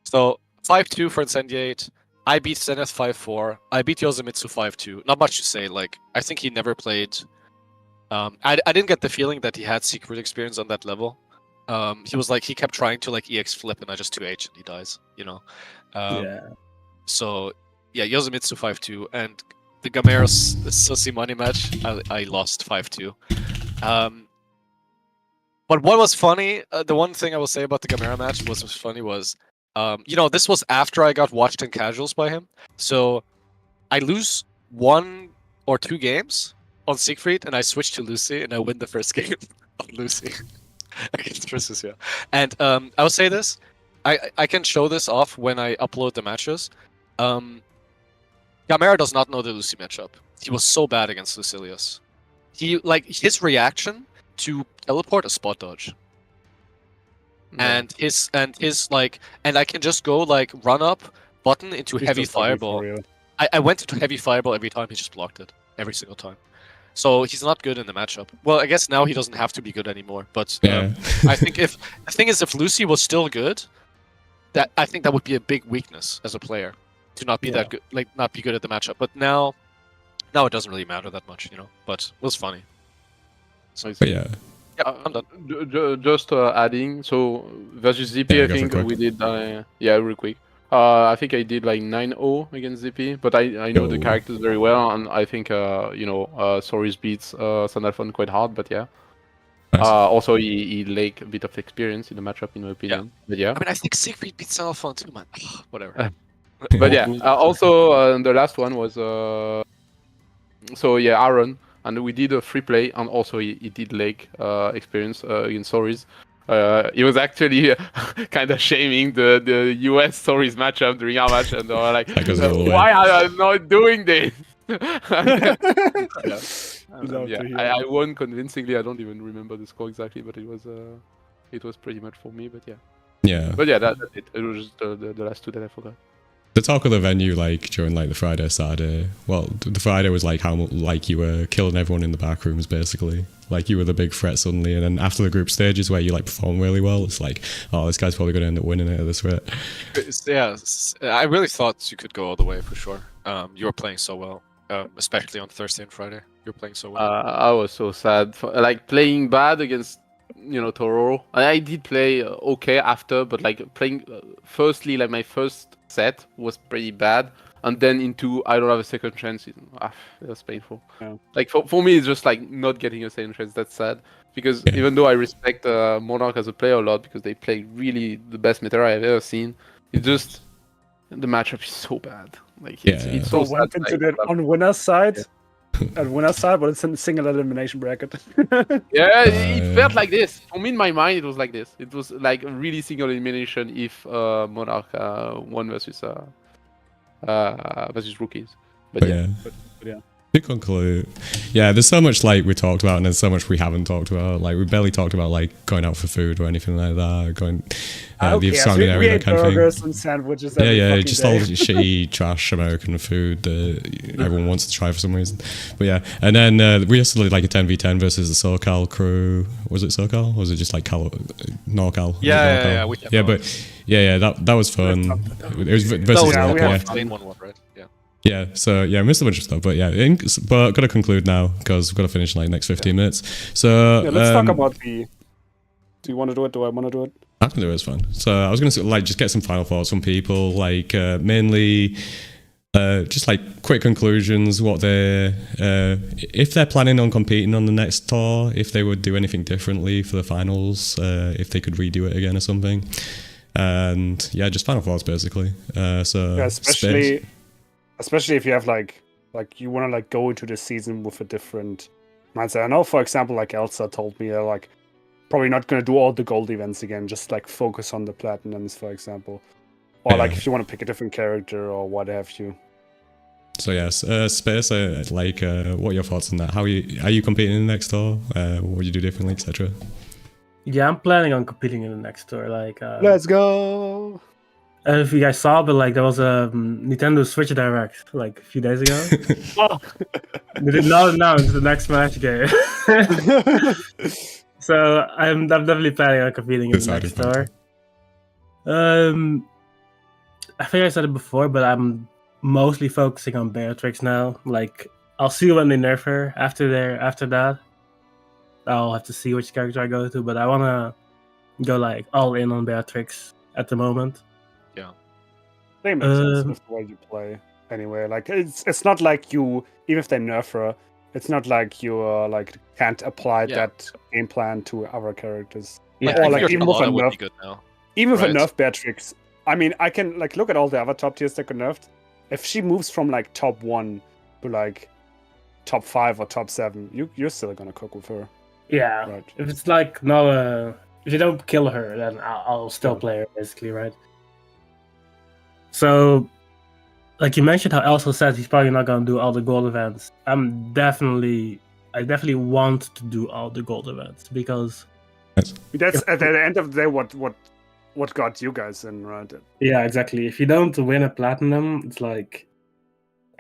Speaker 5: So 5-2 for Incendiate. I beat Zenith 5-4. I beat Yosemitsu 5-2. Not much to say. Like I think he never played. I didn't get the feeling that he had secret experience on that level. He was like he kept trying to like EX flip, and I just 2H and he dies. You know.
Speaker 3: Yeah.
Speaker 5: So yeah, Yosemitsu 5-2, and the Gameros Sussy money match, I lost 5-2. But what was funny, the one thing I will say about the Gamera match was funny was, you know, this was after I got watched in casuals by him. So I lose 1 or 2 games on Siegfried, and I switch to Lucy, and I win the first game of Lucy against Versus, yeah. And I will say this, I can show this off when I upload the matches. Gamera does not know the Lucy matchup. He was so bad against Lucilius. He like his reaction to teleport a spot dodge. And his like, and I can just go like run up button into
Speaker 2: He's
Speaker 5: heavy
Speaker 2: just lucky
Speaker 5: fireball.
Speaker 2: for you.
Speaker 5: I went into heavy fireball every time. He just blocked it every single time. So he's not good in the matchup. Well, I guess now he doesn't have to be good anymore. But I think if the thing is, if Lucy was still good, I think that would be a big weakness as a player to not be that good, like not be good at the matchup. But now it doesn't really matter that much, you know. But it was funny. So
Speaker 1: But yeah.
Speaker 5: Yeah, I'm done.
Speaker 6: Just adding, so versus ZP,
Speaker 1: Yeah,
Speaker 6: I
Speaker 1: go for
Speaker 6: think
Speaker 1: quick.
Speaker 6: we did, real quick. I think I did like 9-0 against ZP, but I know the
Speaker 1: Oh.
Speaker 6: characters very well, and I think Soris beats Sandalphon quite hard, but yeah.
Speaker 1: Nice.
Speaker 6: Also, he lacked a bit of experience in the matchup, in my opinion. But yeah.
Speaker 5: I mean, I think Siegfried beats Sandalphon too, man. Whatever.
Speaker 6: But yeah, also the last one was Aaron, and we did a free play, and also he did leg experience in Soris. He was actually kind of shaming the US Soris matchup during our match, and they were like,
Speaker 1: That goes all the way.
Speaker 6: "Why are you not doing this?" I won convincingly. I don't even remember the score exactly, but it was pretty much for me. But yeah.
Speaker 1: Yeah.
Speaker 6: But yeah, that's it. It was just the last two that I forgot.
Speaker 1: The talk of the venue, like during like the Friday, Saturday. Well, the Friday was like how like you were killing everyone in the back rooms, basically. Like you were the big threat suddenly, and then after the group stages where you like perform really well, it's like, oh, this guy's probably going to end up winning it at this rate.
Speaker 5: Yeah, I really thought you could go all the way for sure. You were playing so well, especially on Thursday and Friday. You were playing so well.
Speaker 6: I was so sad, like playing bad against Tororo. I did play okay after, but like playing firstly, like my first set was pretty bad, and then into I don't have a second chance. It was painful.
Speaker 2: Yeah.
Speaker 6: Like for me, it's just like not getting a second chance. That's sad because even though I respect Monarch as a player a lot because they play really the best meta I've ever seen, it's just the matchup is so bad. Like it's so sad.
Speaker 2: Went into the on winner's side. At winner's side, but it's in a single elimination bracket.
Speaker 6: Yeah, it felt like this. For me, in my mind, it was like this. It was like a really single elimination if Monarch won versus rookies. But yeah.
Speaker 1: To conclude, yeah, there's so much like we talked about, and there's so much we haven't talked about. Like we barely talked about like going out for food or anything like that. Going the surrounding
Speaker 2: we
Speaker 1: area,
Speaker 2: ate
Speaker 1: that kind of
Speaker 2: burgers
Speaker 1: thing.
Speaker 2: and sandwiches.
Speaker 1: Yeah,
Speaker 2: every
Speaker 1: yeah,
Speaker 2: fucking
Speaker 1: just
Speaker 2: day.
Speaker 1: all the shitty trash American food that everyone wants to try for some reason. But yeah, and then we also did like a 10v10 versus the SoCal crew. Was it SoCal? Or was it just like NorCal?
Speaker 5: Yeah,
Speaker 1: But yeah, that was fun. It was versus
Speaker 2: yeah,
Speaker 1: NorCal,
Speaker 2: we
Speaker 1: yeah.
Speaker 2: had
Speaker 5: main one, right? Yeah.
Speaker 1: Yeah, so yeah, I missed a bunch of stuff, but yeah, but got to conclude now because we've got to finish in like next 15 minutes. So
Speaker 2: Yeah, let's talk about the. Do you want to do it? Do I want to do it?
Speaker 1: I can do it. It's fun. So I was gonna like just get some final thoughts from people, like mainly just like quick conclusions. What they if they're planning on competing on the next tour, if they would do anything differently for the finals, if they could redo it again or something, and yeah, just final thoughts basically. So
Speaker 2: Yeah,
Speaker 1: Space.
Speaker 2: especially if you have like you want to like go into the season with a different mindset. I know, for example, like Elsa told me, like probably not gonna do all the gold events again, just like focus on the platinums, for example, or like if you want to pick a different character or what have you.
Speaker 1: So yes, Space. Like, what are your thoughts on that? Are you competing in the next tour? What would you do differently, etc.?
Speaker 3: Yeah, I'm planning on competing in the next tour. Like,
Speaker 2: Let's go.
Speaker 3: I don't know if you guys saw, but like there was a Nintendo Switch Direct like a few days ago.
Speaker 2: Oh.
Speaker 3: They did not announce the next Smash game. So I'm definitely planning on competing in the next tour. I think I said it before, but I'm mostly focusing on Beatrix now. Like, I'll see when they nerf her after that. I'll have to see which character I go to, but I wanna go like all in on Beatrix at the moment.
Speaker 2: I think it makes sense with the way you play. Anyway, like it's not like you, even if they nerf her, it's not like you like can't apply that game plan to other characters.
Speaker 3: Yeah,
Speaker 2: or like even with a
Speaker 5: would
Speaker 2: nerf,
Speaker 5: be good now.
Speaker 2: even with a
Speaker 5: Right.
Speaker 2: nerf Beatrix. I mean, I can like look at all the other top tiers that got nerfed. If she moves from like top 1 to like top 5 or top 7, you're still gonna cook with her.
Speaker 3: Yeah,
Speaker 2: Right.
Speaker 3: if it's like no, if you don't kill her, then I'll still play her basically, right? So, like you mentioned, how Elsa said he's probably not gonna do all the gold events. I definitely want to do all the gold events because
Speaker 2: That's at the end of the day what got you guys in, right?
Speaker 3: yeah, exactly. If you don't win a platinum, it's like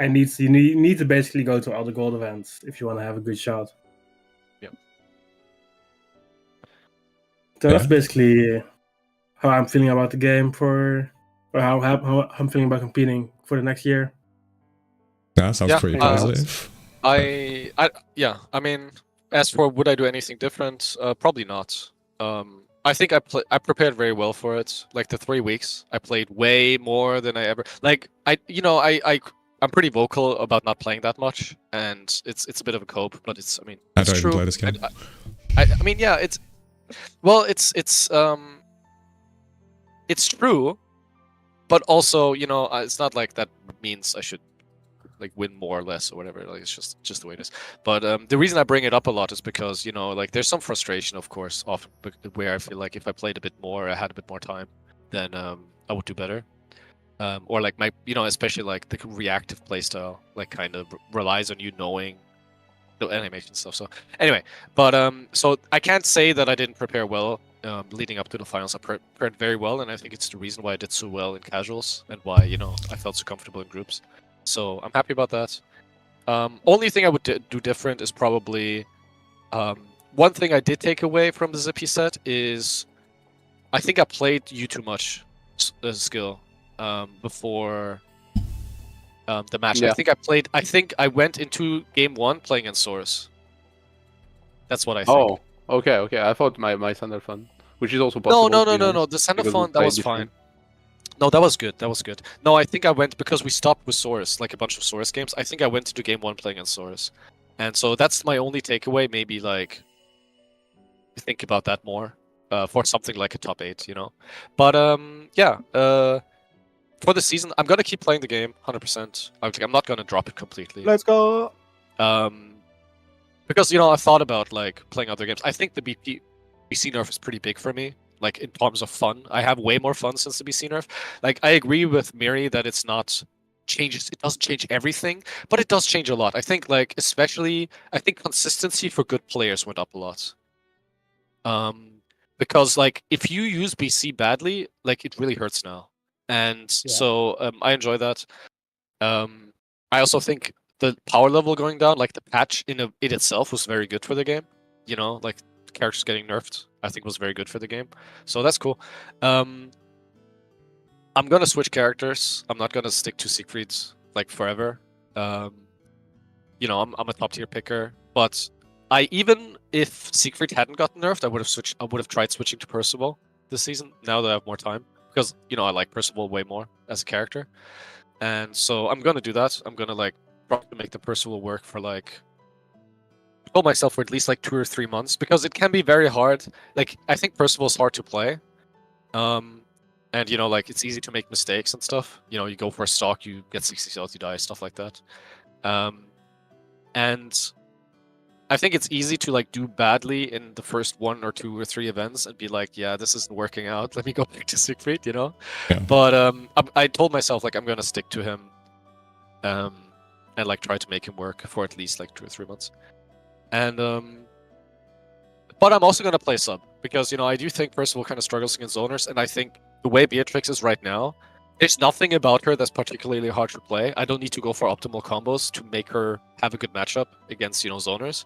Speaker 3: you need to basically go to all the gold events if you want to have a good shot.
Speaker 5: Yep.
Speaker 3: So that's basically how I'm feeling about the game or how I'm feeling about competing for the next year.
Speaker 1: That sounds pretty positive.
Speaker 5: I mean, as for would I do anything different? Probably not. I think I prepared very well for it. Like the 3 weeks, I played way more than I ever like. I'm pretty vocal about not playing that much, and it's a bit of a cope, but it's I
Speaker 1: don't
Speaker 5: true.
Speaker 1: even play this game.
Speaker 5: I mean, yeah, it's true, but also it's not like that means I should like win more or less or whatever. Like it's just the way it is. But the reason I bring it up a lot is because like there's some frustration, of course, often where I feel like if I played a bit more, I had a bit more time, then I would do better. Or like my especially like the reactive playstyle like kind of relies on you knowing the animation stuff. So anyway, but so I can't say that I didn't prepare well leading up to the finals. I prepared very well, and I think it's the reason why I did so well in casuals and why I felt so comfortable in groups. So I'm happy about that. Only thing I would do different is probably one thing I did take away from the Zippy set is I think I played you too much skill before the match.
Speaker 6: Yeah.
Speaker 5: I think I went into game 1 playing Ensaurus. That's what I think.
Speaker 6: Oh, okay. I thought my Thunderfun, which is also possible.
Speaker 5: No.
Speaker 6: to be honest,
Speaker 5: The Sand of
Speaker 6: because we
Speaker 5: Fun, that
Speaker 6: played
Speaker 5: was
Speaker 6: different.
Speaker 5: fine. No, that was good. No, I think I went because we stopped with Saurus, like a bunch of Saurus games. I think I went into game 1 playing on Saurus. And so that's my only takeaway. Maybe like think about that more for something like a top 8, But for the season, I'm gonna keep playing the game 100%. I'm not gonna drop it completely.
Speaker 2: Let's go.
Speaker 5: Because I thought about like playing other games. I think the BC nerf is pretty big for me. Like in terms of fun, I have way more fun since the BC nerf. Like I agree with Miri that it's not changes. It doesn't change everything, but it does change a lot. I think like especially I think consistency for good players went up a lot. Because like if you use BC badly, like it really hurts now. And so I enjoy that. I also think the power level going down, like the patch in itself was very good for the game. You know, like characters getting nerfed, I think was very good for the game. So that's cool. I'm gonna switch characters. I'm not gonna stick to Siegfried's like forever. You know, I'm a top tier picker, but even if Siegfried hadn't gotten nerfed, I would have tried switching to Percival this season. Now that I have more time, because you know I like Percival way more as a character, and so I'm gonna do that. I'm gonna like try to make the Percival work for like told myself for at least like 2 or 3 months, because it can be very hard. Like I think Percival's hard to play. And you know, like it's easy to make mistakes and stuff. You know, you go for a stock, you get 60 cells, you die, stuff like that. And I think it's easy to like do badly in the first 1 or 2 or 3 events and be like, yeah, this isn't working out. Let me go back to Siegfried, you know?
Speaker 1: Yeah.
Speaker 5: But I told myself like I'm gonna stick to him and like try to make him work for at least like 2 or 3 months. And but I'm also gonna play sub, because you know I do think Percival kind of struggles against zoners, and I think the way Beatrix is right now, there's nothing about her that's particularly hard to play. I don't need to go for optimal combos to make her have a good matchup against, you know, zoners.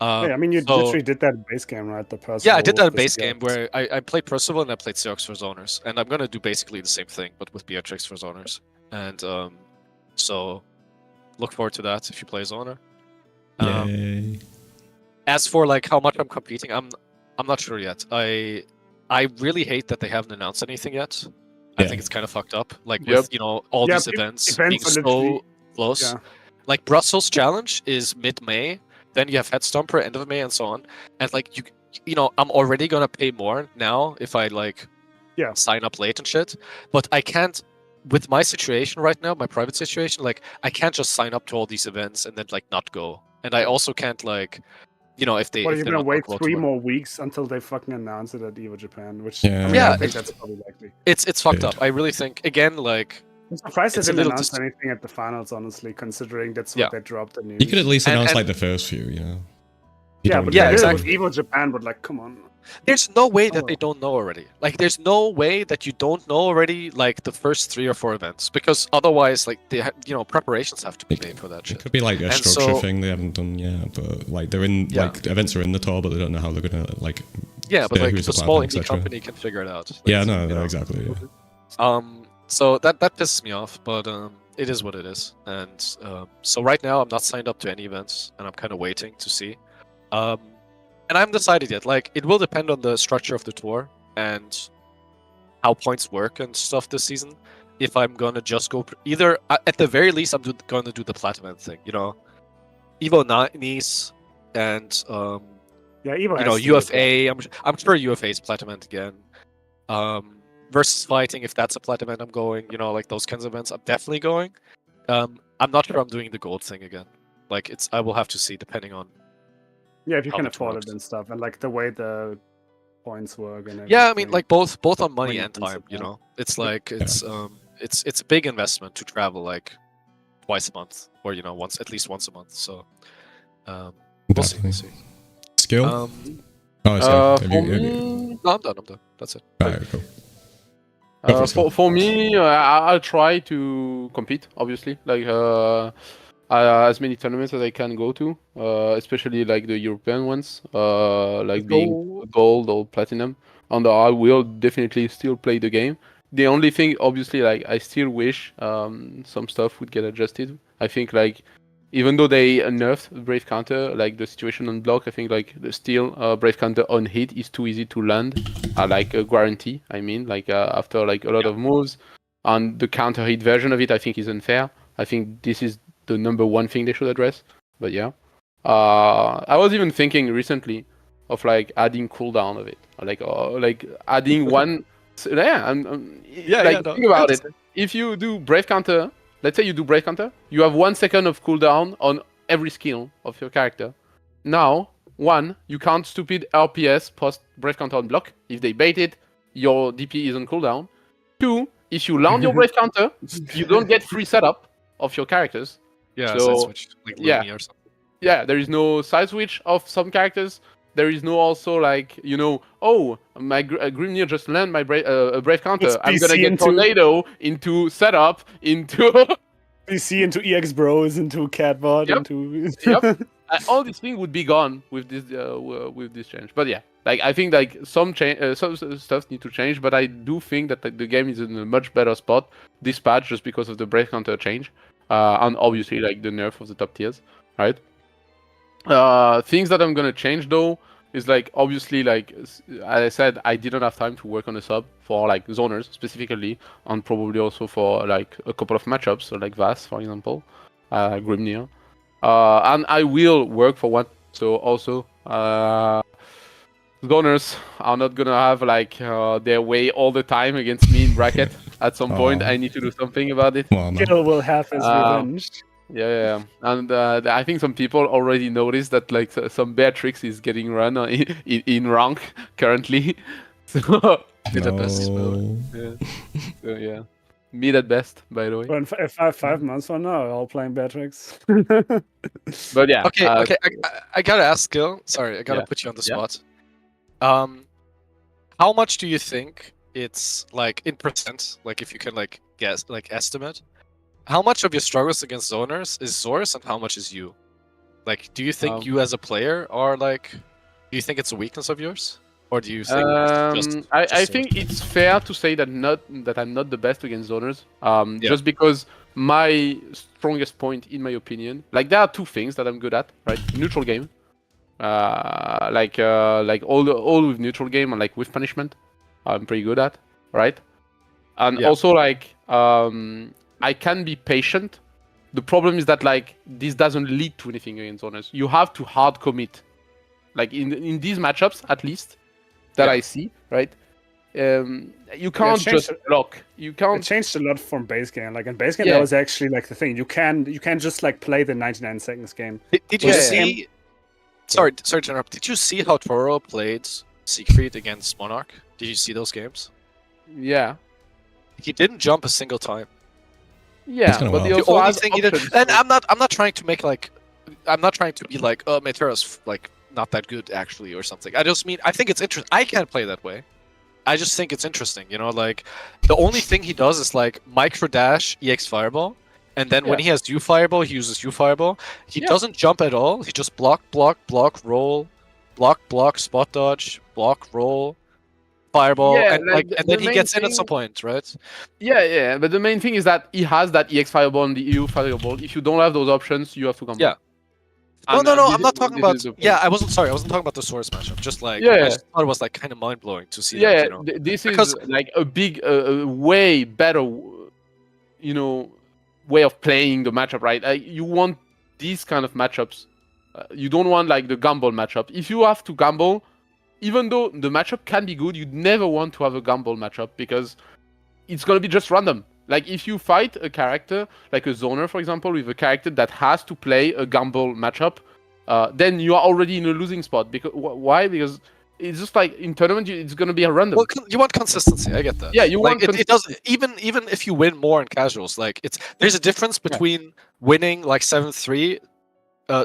Speaker 2: I mean, you literally did that in base game, right? The Percival.
Speaker 5: Yeah, I did that in base game where I played Percival and I played Seox for zoners, and I'm gonna do basically the same thing, but with Beatrix for zoners. And so look forward to that if you play zoner.
Speaker 1: Yay.
Speaker 5: As for like how much I'm competing, I'm not sure yet. I really hate that they haven't announced anything yet. I think it's kind of fucked up. Like with you know all these events being so close.
Speaker 2: Yeah.
Speaker 5: Like Brussels Challenge is mid-May, then you have Head Stomper end of May and so on. And like you know I'm already gonna pay more now if I like sign up late and shit. But I can't, with my situation right now, my private situation, like I can't just sign up to all these events and then like not go. And I also can't like, you know, if they.
Speaker 2: Well,
Speaker 5: if
Speaker 2: you're
Speaker 5: they're
Speaker 2: gonna
Speaker 5: not
Speaker 2: wait
Speaker 5: local
Speaker 2: 3
Speaker 5: to
Speaker 2: more weeks until they fucking announce it at EVO Japan, which
Speaker 1: Yeah.
Speaker 2: I think that's probably likely.
Speaker 5: It's fucked up. I really think again, like.
Speaker 2: I'm surprised they
Speaker 5: It's a
Speaker 2: didn't
Speaker 5: little
Speaker 2: announce anything at the finals, honestly, considering that's what they dropped the news.
Speaker 1: You could at least announce
Speaker 5: And-
Speaker 1: like the first few, you know.
Speaker 5: exactly.
Speaker 2: With EVO Japan, but like, come on.
Speaker 5: There's no way that they don't know already. Like, there's no way that you don't know already, like, the first 3 or 4 events. Because otherwise, like, you know, preparations have to be made for that
Speaker 1: It
Speaker 5: shit.
Speaker 1: could be like a
Speaker 5: And
Speaker 1: structure
Speaker 5: so-
Speaker 1: thing they haven't done yet, but like they're in like events are in the tour, but they don't know how they're gonna like.
Speaker 5: Yeah, but
Speaker 1: say
Speaker 5: like,
Speaker 1: who's
Speaker 5: the
Speaker 1: the
Speaker 5: small
Speaker 1: platform,
Speaker 5: indie
Speaker 1: etc.
Speaker 5: company can figure it out. Like,
Speaker 1: Yeah,
Speaker 5: you
Speaker 1: no,
Speaker 5: know.
Speaker 1: exactly. Yeah.
Speaker 5: So that pisses me off, but it is what it is. And so right now I'm not signed up to any events, and I'm kind of waiting to see. And I haven't decided yet. Like, it will depend on the structure of the tour and how points work and stuff this season. If I'm gonna just go either, at the very least, I'm going to do the platinum thing. You know, Evo Nice and
Speaker 2: Evo.
Speaker 5: you know, UFA. I'm sure UFA is platinum again. Versus fighting, if that's a platinum, I'm going. You know, like those kinds of events, I'm definitely going. I'm not sure I'm doing the gold thing again. Like, I will have to see depending on.
Speaker 2: Yeah, if you
Speaker 5: how
Speaker 2: can
Speaker 5: it
Speaker 2: afford
Speaker 5: works.
Speaker 2: it and stuff, and like the way the points work and everything.
Speaker 5: Yeah, I mean, like both on money
Speaker 2: When
Speaker 5: and
Speaker 2: you can
Speaker 5: time.
Speaker 2: sit
Speaker 5: You
Speaker 2: down.
Speaker 5: know, it's like it's a big investment to travel like twice a month, or you know, at least once a month. So we'll see. We'll see.
Speaker 1: Skill.
Speaker 5: Um,
Speaker 1: Oh, sorry.
Speaker 6: For me,
Speaker 5: no, I'm done. That's it.
Speaker 1: Alright, cool. Go for
Speaker 6: for me, I'll try to compete. Obviously, like as many tournaments as I can go to, especially like the European ones, like being gold or platinum. And I will definitely still play the game. The only thing, obviously, like I still wish some stuff would get adjusted. I think like even though they nerfed Brave Counter, like the situation on block, I think like still Brave Counter on hit is too easy to land, like a guarantee. I mean, like after like a lot of moves, and the counter hit version of it, I think is unfair. I think this is the number one thing they should address. But yeah, I was even thinking recently of like adding cooldown of it, like adding one. Think about it. If you do Brave Counter, let's say you do Brave Counter, you have 1 second of cooldown on every skill of your character. Now, 1, you count stupid RPS post Brave Counter on block. If they bait it, your DP is on cooldown. 2, if you land your Brave Counter, you don't get free setup. of your characters.
Speaker 5: Yeah,
Speaker 6: So,
Speaker 5: side switch, like
Speaker 6: yeah.
Speaker 5: Lumi or something.
Speaker 6: Yeah, there is no side switch of some characters. There is no also like, oh, my Grimnir just land my brave counter.
Speaker 2: It's
Speaker 6: I'm gonna
Speaker 2: PC
Speaker 6: get
Speaker 2: into-
Speaker 6: tornado into setup into
Speaker 2: PC into EX Bros into Catbot
Speaker 6: Yep.
Speaker 2: into.
Speaker 6: Yep. All these things would be gone with this change. But yeah, like I think like some stuff need to change. But I do think that like, the game is in a much better spot this patch just because of the brave counter change, and obviously like the nerf of the top tiers, right? Things that I'm gonna change though is like obviously like as I said, I didn't have time to work on a sub for like zoners specifically, and probably also for like a couple of matchups, so like Vas for example, Grimnir, and I will work for one. So also zoners are not gonna have like their way all the time against me in bracket. At some point, I need to do something about it.
Speaker 1: Well, man.
Speaker 2: Gil will have his revenge.
Speaker 6: Yeah, and I think some people already noticed that like some Beatrix is getting run in rank currently. So
Speaker 5: Mid at best.
Speaker 1: No.
Speaker 6: yeah, mid at best, by the way.
Speaker 2: But in 5 months from now, all playing Beatrix.
Speaker 6: But yeah,
Speaker 5: Okay, I gotta ask Gil. Sorry, I gotta
Speaker 6: Yeah.
Speaker 5: put you on the
Speaker 6: Yeah.
Speaker 5: spot. How much do you think it's like in percent? Like if you can like guess, like estimate, how much of your struggles against zoners is Zors and how much is you? Like, do you think you as a player are like? Do you think it's a weakness of yours, or do you think it's just
Speaker 6: I
Speaker 5: Zors?
Speaker 6: think it's fair to say that I'm not the best against zoners.
Speaker 5: Yeah.
Speaker 6: Just because my strongest point, in my opinion, like there are two things that I'm good at, right? Neutral game, like all with neutral game and like with punishment, I'm pretty good at, right? And
Speaker 5: Yeah.
Speaker 6: also like I can be patient. The problem is that like this doesn't lead to anything against zoners. You have to hard commit, like in these matchups at least that
Speaker 5: Yeah.
Speaker 6: I see, right? You can't
Speaker 2: changed
Speaker 6: just block. You
Speaker 2: It
Speaker 6: can't.
Speaker 2: changed a lot from base game. Like in base game,
Speaker 6: Yeah.
Speaker 2: that was actually like the thing. You can just like play the 99 seconds game.
Speaker 5: Did you
Speaker 6: Yeah.
Speaker 5: see? Sorry to interrupt. Did you see how Toro played Siegfried against Monarch? Did you see those games?
Speaker 6: Yeah,
Speaker 5: He didn't jump a single time.
Speaker 6: yeah,
Speaker 1: kinda
Speaker 6: but
Speaker 1: wild.
Speaker 6: he
Speaker 5: The
Speaker 6: also
Speaker 5: only
Speaker 6: has
Speaker 5: thing he did,
Speaker 6: options.
Speaker 5: and I'm not trying to make like, I'm not trying to be like, oh, Meteora's like not that good actually or something. I just mean I think it's interesting. I can't play that way. I just think it's interesting, like the only thing he does is like micro dash EX Fireball, and then when
Speaker 6: Yeah.
Speaker 5: he has U Fireball, he uses U Fireball. He
Speaker 6: Yeah.
Speaker 5: doesn't jump at all. He just block, roll, block, spot dodge, block, roll, Fireball,
Speaker 6: Yeah,
Speaker 5: and
Speaker 6: like,
Speaker 5: and
Speaker 6: the
Speaker 5: then he
Speaker 6: main
Speaker 5: gets in at
Speaker 6: thing-
Speaker 5: some point, right?
Speaker 6: Yeah, but the main thing is that he has that EX Fireball and the EU Fireball. If you don't have those options, you have to come
Speaker 5: Yeah.
Speaker 6: back.
Speaker 5: No,
Speaker 6: And,
Speaker 5: no,
Speaker 6: this
Speaker 5: I'm not
Speaker 6: is-
Speaker 5: talking
Speaker 6: this
Speaker 5: about.
Speaker 6: is the point.
Speaker 5: Yeah, I wasn't talking about the source matchup. Just like,
Speaker 6: Yeah,
Speaker 5: I
Speaker 6: yeah.
Speaker 5: just thought it was like kind of mind blowing to see
Speaker 6: Yeah,
Speaker 5: that.
Speaker 6: this
Speaker 5: Because-
Speaker 6: is like a big, way better, way of playing the matchup, right? You want these kind of matchups. You don't want like the gamble matchup. If you have to gamble, even though the matchup can be good, you'd never want to have a gamble matchup because it's gonna be just random. Like if you fight a character like a zoner, for example, with a character that has to play a gamble matchup, then you are already in a losing spot. Because why? Because it's just like in tournament, it's gonna be a random.
Speaker 5: Well, you want consistency. I get that.
Speaker 6: Yeah, you
Speaker 5: like,
Speaker 6: want
Speaker 5: it does. Even if you win more in casuals, like there's a difference between winning like 7-3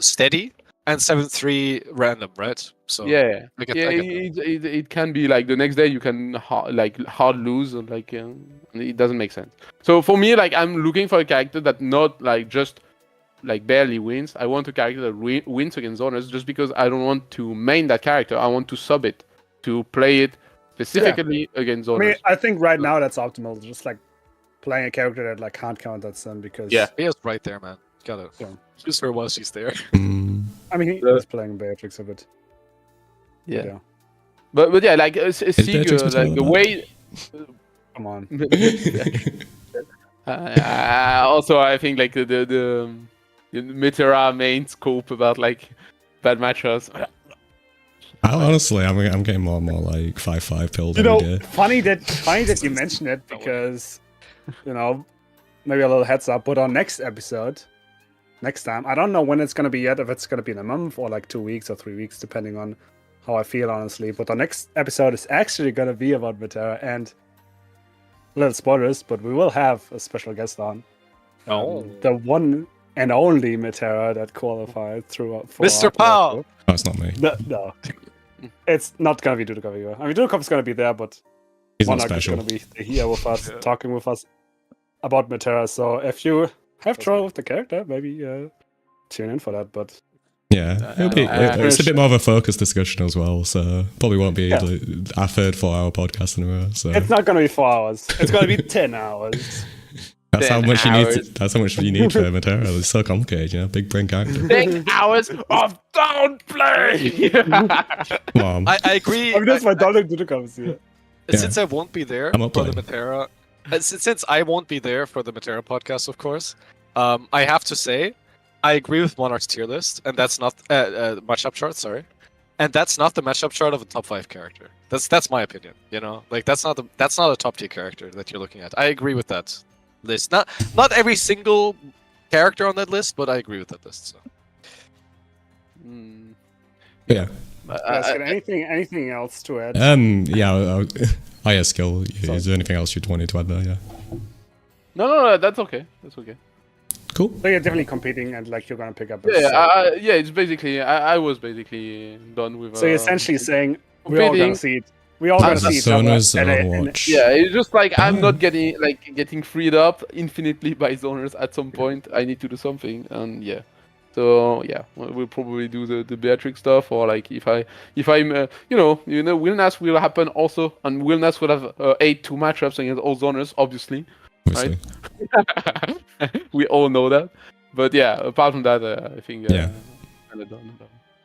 Speaker 5: steady and 7-3 random, right? So
Speaker 6: Yeah,
Speaker 5: I get
Speaker 6: yeah,
Speaker 5: that.
Speaker 6: it can be like the next day you can hard lose, or like it doesn't make sense. So for me, like I'm looking for a character that not like just like barely wins. I want a character that wins against zoners, just because I don't want to main that character. I want to sub it to play it specifically against
Speaker 2: I
Speaker 6: zoners.
Speaker 2: mean, I think right now that's optimal. Just like playing a character that like can't count that sun because
Speaker 6: Yeah.
Speaker 5: He is right there, man. Gotta
Speaker 2: Yeah.
Speaker 5: use her while she's there.
Speaker 1: Mm.
Speaker 2: I mean, he
Speaker 6: Yeah.
Speaker 2: is playing Beatrix a bit.
Speaker 6: yeah. But yeah, like Sieg,
Speaker 1: Beatrix
Speaker 6: like
Speaker 1: Mattel
Speaker 6: the
Speaker 1: about?
Speaker 6: way.
Speaker 2: Come on.
Speaker 6: Also, I think like the Metera main scope about like bad matchups.
Speaker 1: Honestly, I'm getting more and more like 5-5 pills every day.
Speaker 2: funny that you mentioned it because maybe a little heads up. But on next episode, next time, I don't know when it's gonna be yet. If it's gonna be in a month or like 2 weeks or 3 weeks, depending on how I feel, honestly. But the next episode is actually gonna be about Metera and little spoilers, but we will have a special guest on. The one and only Metera that qualified through for
Speaker 5: Mr. Powell.
Speaker 1: That's not me.
Speaker 2: No. It's not gonna be Dudeakoff either. I mean, Dudeakoff is gonna be there, but
Speaker 1: He's not
Speaker 2: Monarch is
Speaker 1: special.
Speaker 2: gonna be here with us, talking with us about Metera. So if you have trouble with the character, maybe tune in for that. But
Speaker 1: Yeah, it's a bit more of a focused discussion as well, so probably won't be our third 4-hour podcast in a row. So
Speaker 2: it's not gonna be 4 hours. It's gonna be 10 hours.
Speaker 1: that's how
Speaker 6: 10
Speaker 1: much you
Speaker 6: hours.
Speaker 1: need. That's how much you need for Metera. It's so complicated, you know. Big brain character.
Speaker 6: 10 hours of downplay.
Speaker 1: Come on.
Speaker 5: I agree.
Speaker 2: I mean, that's why Dudeakoff is here.
Speaker 5: Since I won't be there
Speaker 1: I'm up
Speaker 5: for the
Speaker 1: playing.
Speaker 5: Metera, since I won't be there for the Metera podcast, of course, I have to say, I agree with Monarch's tier list, and that's not matchup chart. Sorry, and that's not the matchup chart of a top 5 character. That's my opinion. You know, like that's not a top tier character that you're looking at. I agree with that list. Not every single character on that list, but I agree with that list. So.
Speaker 1: Yeah.
Speaker 2: Anything else to add?
Speaker 1: Yeah. Skill. Is there anything else you'd wanted to add there? Yeah.
Speaker 6: No, that's okay. That's okay.
Speaker 1: Cool.
Speaker 2: So you're definitely competing, and like you're gonna pick up.
Speaker 6: Yeah, it's basically I was basically done with.
Speaker 2: So you're essentially saying we're all
Speaker 6: competing.
Speaker 2: gonna see it. We all gonna see each other.
Speaker 1: Zoners and
Speaker 2: and-
Speaker 1: Overwatch.
Speaker 6: Yeah, it's just like I'm not getting freed up infinitely by zoners. At some point, I need to do something, and yeah. So yeah, we'll probably do the Beatrix stuff, or like if I'm Wilnas will happen also, and Wilnas will have 8-2 matchups against all zoners, obviously.
Speaker 1: Obviously.
Speaker 6: We all know that, but yeah. Apart from that, I think
Speaker 1: Yeah.
Speaker 6: kind of done.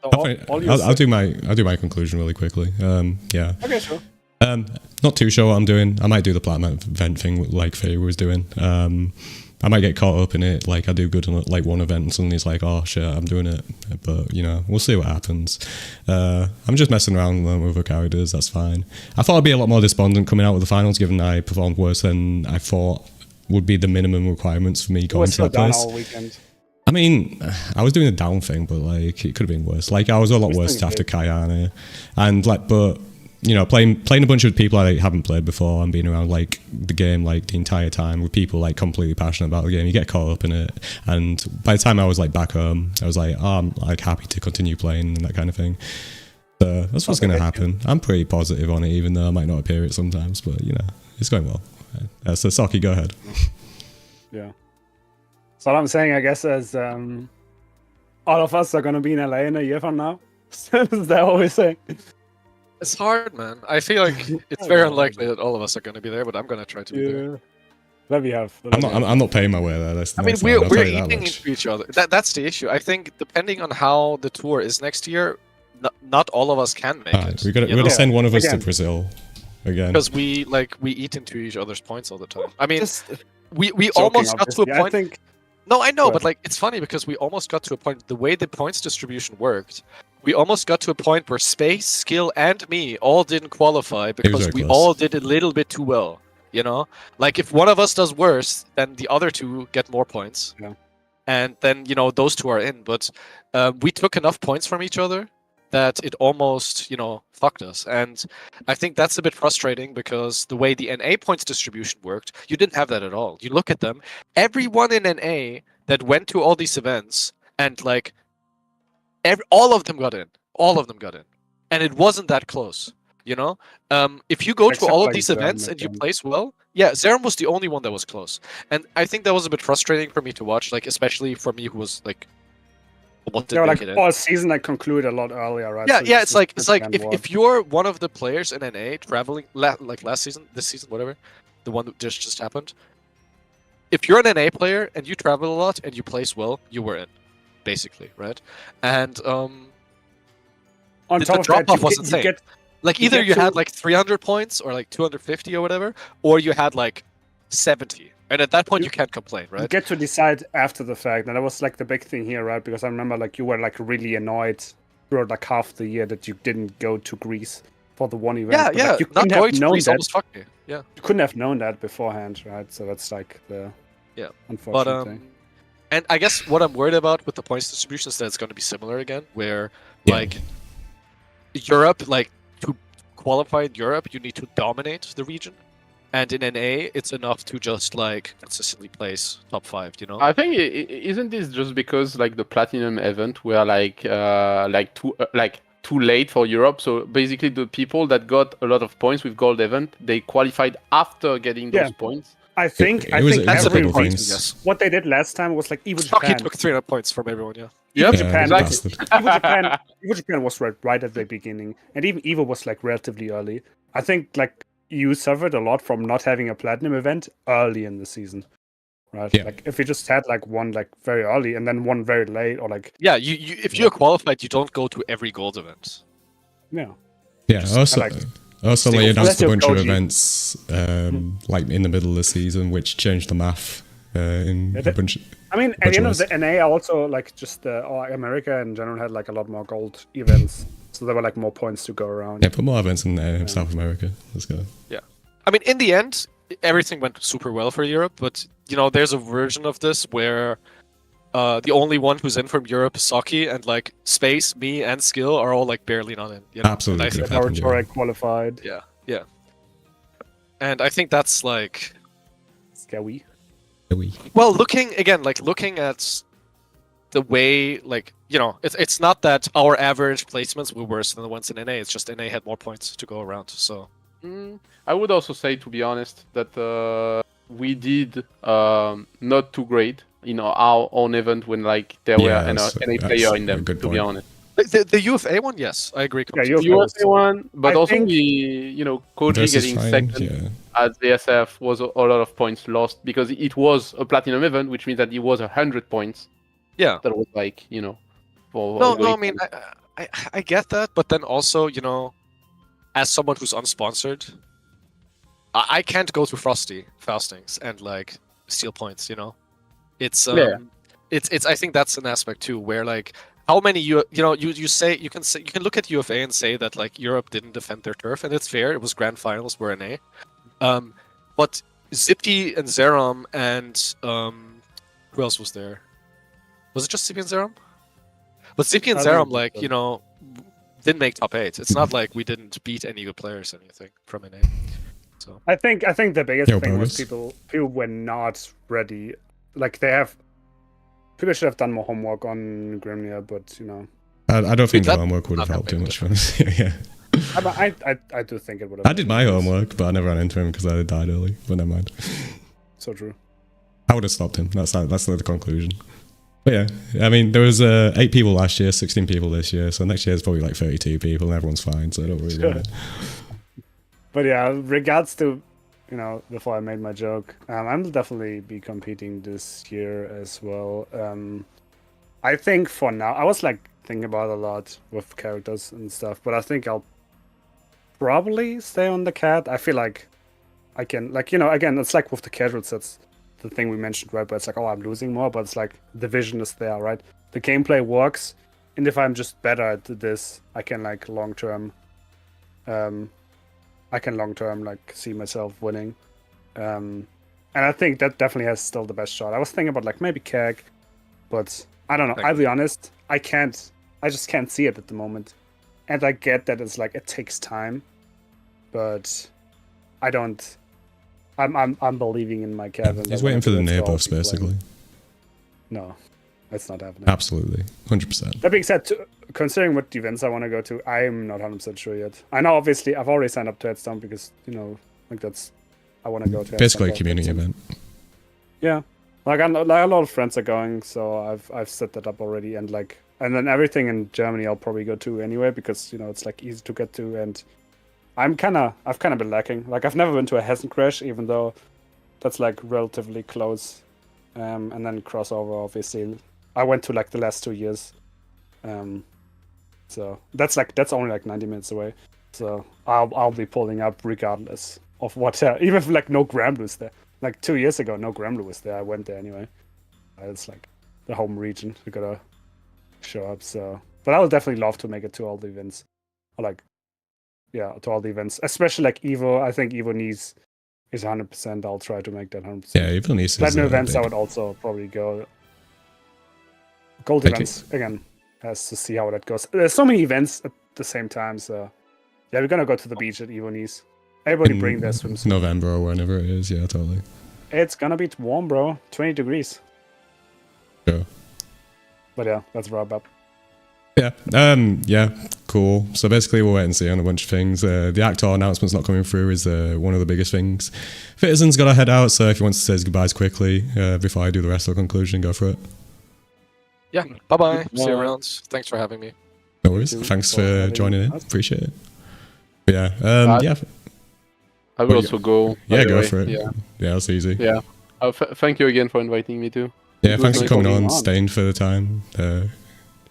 Speaker 1: I'll do my conclusion really quickly. Yeah.
Speaker 2: Okay, sure.
Speaker 1: Not too sure what I'm doing. I might do the platinum event thing like Faye was doing. I might get caught up in it. Like I do good on like one event and suddenly it's like, oh shit, I'm doing it. But you know, we'll see what happens. I'm just messing around with other characters. That's fine. I thought I'd be a lot more despondent coming out with the finals, given I performed worse than I thought would be the minimum requirements for me going to that
Speaker 2: down
Speaker 1: place.
Speaker 2: all weekend.
Speaker 1: I mean, I was doing the down thing, but like it could have been worse. Like I was a lot worse after Kayane, and like, but you know, playing a bunch of people I haven't played before and being around like the game like the entire time with people like completely passionate about the game, you get caught up in it. And by the time I was like back home, I was like, oh, I'm like happy to continue playing and that kind of thing. So that's what's going to happen. I'm pretty positive on it, even though I might not appear it sometimes. But you know, it's going well. So Socky, go ahead.
Speaker 2: Yeah. So what I'm saying, I guess, is all of us are going to be in LA in a year from now. Is that what we're saying?
Speaker 5: It's hard, man. I feel like it's very unlikely that all of us are going to be there, but I'm going to try to be there.
Speaker 2: Let me have.
Speaker 1: I'm not paying my way there.
Speaker 5: I mean, we're eating into each other. That's the issue. I think depending on how the tour is next year, not all of us can make it.
Speaker 1: We're gonna send one of us to Brazil again
Speaker 5: because we eat into each other's points all the time. I mean, we almost got to a point.
Speaker 2: I think.
Speaker 5: No, I know, but like it's funny because we almost got to a point. The way the points distribution worked, we almost got to a point where Space, Skill, and me all didn't qualify because we all did a little bit too well. You know, like if one of us does worse, then the other two get more points, and then you know those two are in. But we took enough points from each other that it almost fucked us, and I think that's a bit frustrating because the way the NA points distribution worked, you didn't have that at all. You look at them, everyone in NA that went to all these events, and like all of them got in, and it wasn't that close. You know, if you go to all of these events and you place well, Zerum was the only one that was close, and I think that was a bit frustrating for me to watch, like especially for me who was like.
Speaker 2: All season I concluded a lot earlier, right?
Speaker 5: Yeah, it's like if you're one of the players in NA traveling like last season, this season, whatever, the one that just happened. If you're an NA player and you travel a lot and you place well, you were in, basically, right? And
Speaker 2: on top
Speaker 5: the drop off was insane. Like either you had like 300 points or like 250 or whatever, or you had like 70. And at that point, you can't complain, right?
Speaker 2: You get to decide after the fact, and that was like the big thing here, right? Because I remember like you were like really annoyed throughout like half the year that you didn't go to Greece for the one event.
Speaker 5: Yeah,
Speaker 2: like, you
Speaker 5: not
Speaker 2: couldn't
Speaker 5: going
Speaker 2: have
Speaker 5: to
Speaker 2: known
Speaker 5: Greece
Speaker 2: that.
Speaker 5: almost fucked me. Yeah,
Speaker 2: you couldn't have known that beforehand, right? So that's like the unfortunate thing.
Speaker 5: And I guess what I'm worried about with the points distribution is that it's going to be similar again, where like Europe, like to qualify in Europe, you need to dominate the region. and in NA, it's enough to just like consistently place top 5. You know?
Speaker 6: I think isn't this just because like the platinum event were too late for Europe? So basically, the people that got a lot of points with gold event, they qualified after getting those points.
Speaker 2: I think
Speaker 5: that's a big
Speaker 2: everyone.
Speaker 5: point. Yes.
Speaker 2: What they did last time was like Evo
Speaker 5: Socky
Speaker 2: Japan.
Speaker 5: took 300 points from everyone. Yeah.
Speaker 6: Yep,
Speaker 2: Japan,
Speaker 6: exactly.
Speaker 2: Evo Japan was right at the beginning, and even Evo was like relatively early. I think like you suffered a lot from not having a platinum event early in the season, right?
Speaker 1: Yeah.
Speaker 2: Like if you just had like one like very early and then one very late, or like
Speaker 5: Yeah. If you're qualified, you don't go to every gold event.
Speaker 2: yeah.
Speaker 1: Also,
Speaker 2: Still,
Speaker 1: they announced a
Speaker 2: unless
Speaker 1: bunch of
Speaker 2: you're
Speaker 1: events like in the middle of the season, which changed the math in a bunch.
Speaker 2: I mean, at the end of the NA, also like just America in general had like a lot more gold events, so there were like more points to go around.
Speaker 1: Yeah, put more events in South America. Let's go.
Speaker 5: Yeah, I mean, in the end, everything went super well for Europe, but you know, there's a version of this where the only one who's in from Europe is Socky, and like Space, me, and Skill are all like barely not in. You know?
Speaker 1: Absolutely,
Speaker 5: I think
Speaker 1: could have happened,
Speaker 2: Laboratory qualified.
Speaker 5: yeah. And I think that's like,
Speaker 2: Scary.
Speaker 5: well, looking at the way, like, you know, it's not that our average placements were worse than the ones in NA. It's just NA had more points to go around. So
Speaker 6: I would also say, to be honest, that we did not too great in our own event when like there were NA player in them. To be honest,
Speaker 5: the UFA one, yes, I agree.
Speaker 2: Yeah,
Speaker 6: the UFA one, but
Speaker 2: I
Speaker 6: also
Speaker 2: think-
Speaker 6: Koji
Speaker 1: Versus
Speaker 6: getting
Speaker 1: fine,
Speaker 6: second
Speaker 1: yeah.
Speaker 6: at the SF was a lot of points lost because it was a platinum event, which means that it was 100 points.
Speaker 5: Yeah.
Speaker 6: That was like for
Speaker 5: No, I mean, I get that, but then also, you know, as someone who's unsponsored, I can't go to Frosty Faustings and like steal points. You know, it's I think that's an aspect too, where like how many you can look at UFA and say that like Europe didn't defend their turf, and it's fair. It was grand finals were NA, but Zippy and Zerom and who else was there? Was it just Zippy and Zerom? But Zippy and Zerom, like, you know, didn't make top 8. It's not like we didn't beat any good players or anything from NA. So
Speaker 2: I think the biggest thing
Speaker 1: bonus.
Speaker 2: was people were not ready. Like people should have done more homework on Grimnir, but you know,
Speaker 1: I don't think
Speaker 5: that-
Speaker 1: the homework would have
Speaker 5: not
Speaker 1: helped
Speaker 5: that
Speaker 1: too
Speaker 5: big
Speaker 1: much. Honestly. Yeah,
Speaker 2: I do think it would have.
Speaker 1: I did my homework, but I never ran into him because I died early. But never mind.
Speaker 2: So true.
Speaker 1: I would have stopped him. That's the conclusion. But yeah, I mean, there was 8 people last year, 16 people this year, so next year it's probably like 32 people, and everyone's fine. So I don't really worry.
Speaker 2: But yeah, regards to, you know, before I made my joke, I'll definitely be competing this year as well. I think for now, I was like thinking about it a lot with characters and stuff, but I think I'll probably stay on the cat. I feel like I can, like, you know, again, it's like with the casual sets, the thing we mentioned, right? But it's like, oh, I'm losing more, but it's like the vision is there, right? The gameplay works, and if I'm just better at this, I can like long term like see myself winning. And I think that definitely has still the best shot. I was thinking about like maybe Keg, but I don't know. I'll be honest, I just can't see it at the moment. And I get that it's like it takes time, but I don't. I'm believing in my Kevin.
Speaker 1: He's waiting for the near buffs, basically.
Speaker 2: No, that's not happening.
Speaker 1: Absolutely, 100%.
Speaker 2: That being said, considering what events I want to go to, I'm not 100% sure yet. I know, obviously, I've already signed up to Headstone because, you know, like I want to go to.
Speaker 1: Basically, a
Speaker 2: Headstone
Speaker 1: community event.
Speaker 2: Yeah, like a lot of friends are going, so I've set that up already, and then everything in Germany I'll probably go to anyway because, you know, it's like easy to get to, and I've kind of been lacking. Like I've never been to a Hessen Crash, even though that's like relatively close. And then crossover, obviously, I went to like the last 2 years. So that's only like 90 minutes away. So I'll be pulling up regardless of what. Even if like no Gramblue was there. Like 2 years ago, no Gramblue was there. I went there anyway. It's like the home region. We gotta show up. So, but I would definitely love to make it to all the events. To all the events, especially like Evo. I think Evo needs is 100%. I'll try to make that 100%.
Speaker 1: Yeah, Evo needs
Speaker 2: Platinum events,
Speaker 1: big.
Speaker 2: I would also probably go. Gold events again has to see how that goes. There's so many events at the same time, so yeah, we're gonna go to the beach at Evo Nice. Everybody bring their swimsuit.
Speaker 1: November or whenever it is. Yeah, totally.
Speaker 2: It's gonna be warm, bro. 20 degrees.
Speaker 1: Sure.
Speaker 2: But yeah, let's wrap up.
Speaker 1: Yeah. Yeah. Cool. So basically, we'll wait and see on a bunch of things. The actor announcement's not coming through is one of the biggest things. Fitizen's got to head out, so if he wants to say his goodbyes quickly before I do the rest of the conclusion, go for it.
Speaker 5: Yeah. Bye-bye. See you around. Thanks for having me.
Speaker 1: No worries. Thanks for joining in. Appreciate it. But yeah. Yeah.
Speaker 6: I will also go.
Speaker 1: Yeah, go for it. Yeah, that's easy.
Speaker 6: Yeah. Thank you again for inviting me too.
Speaker 1: Yeah, thanks for coming on, staying for the time.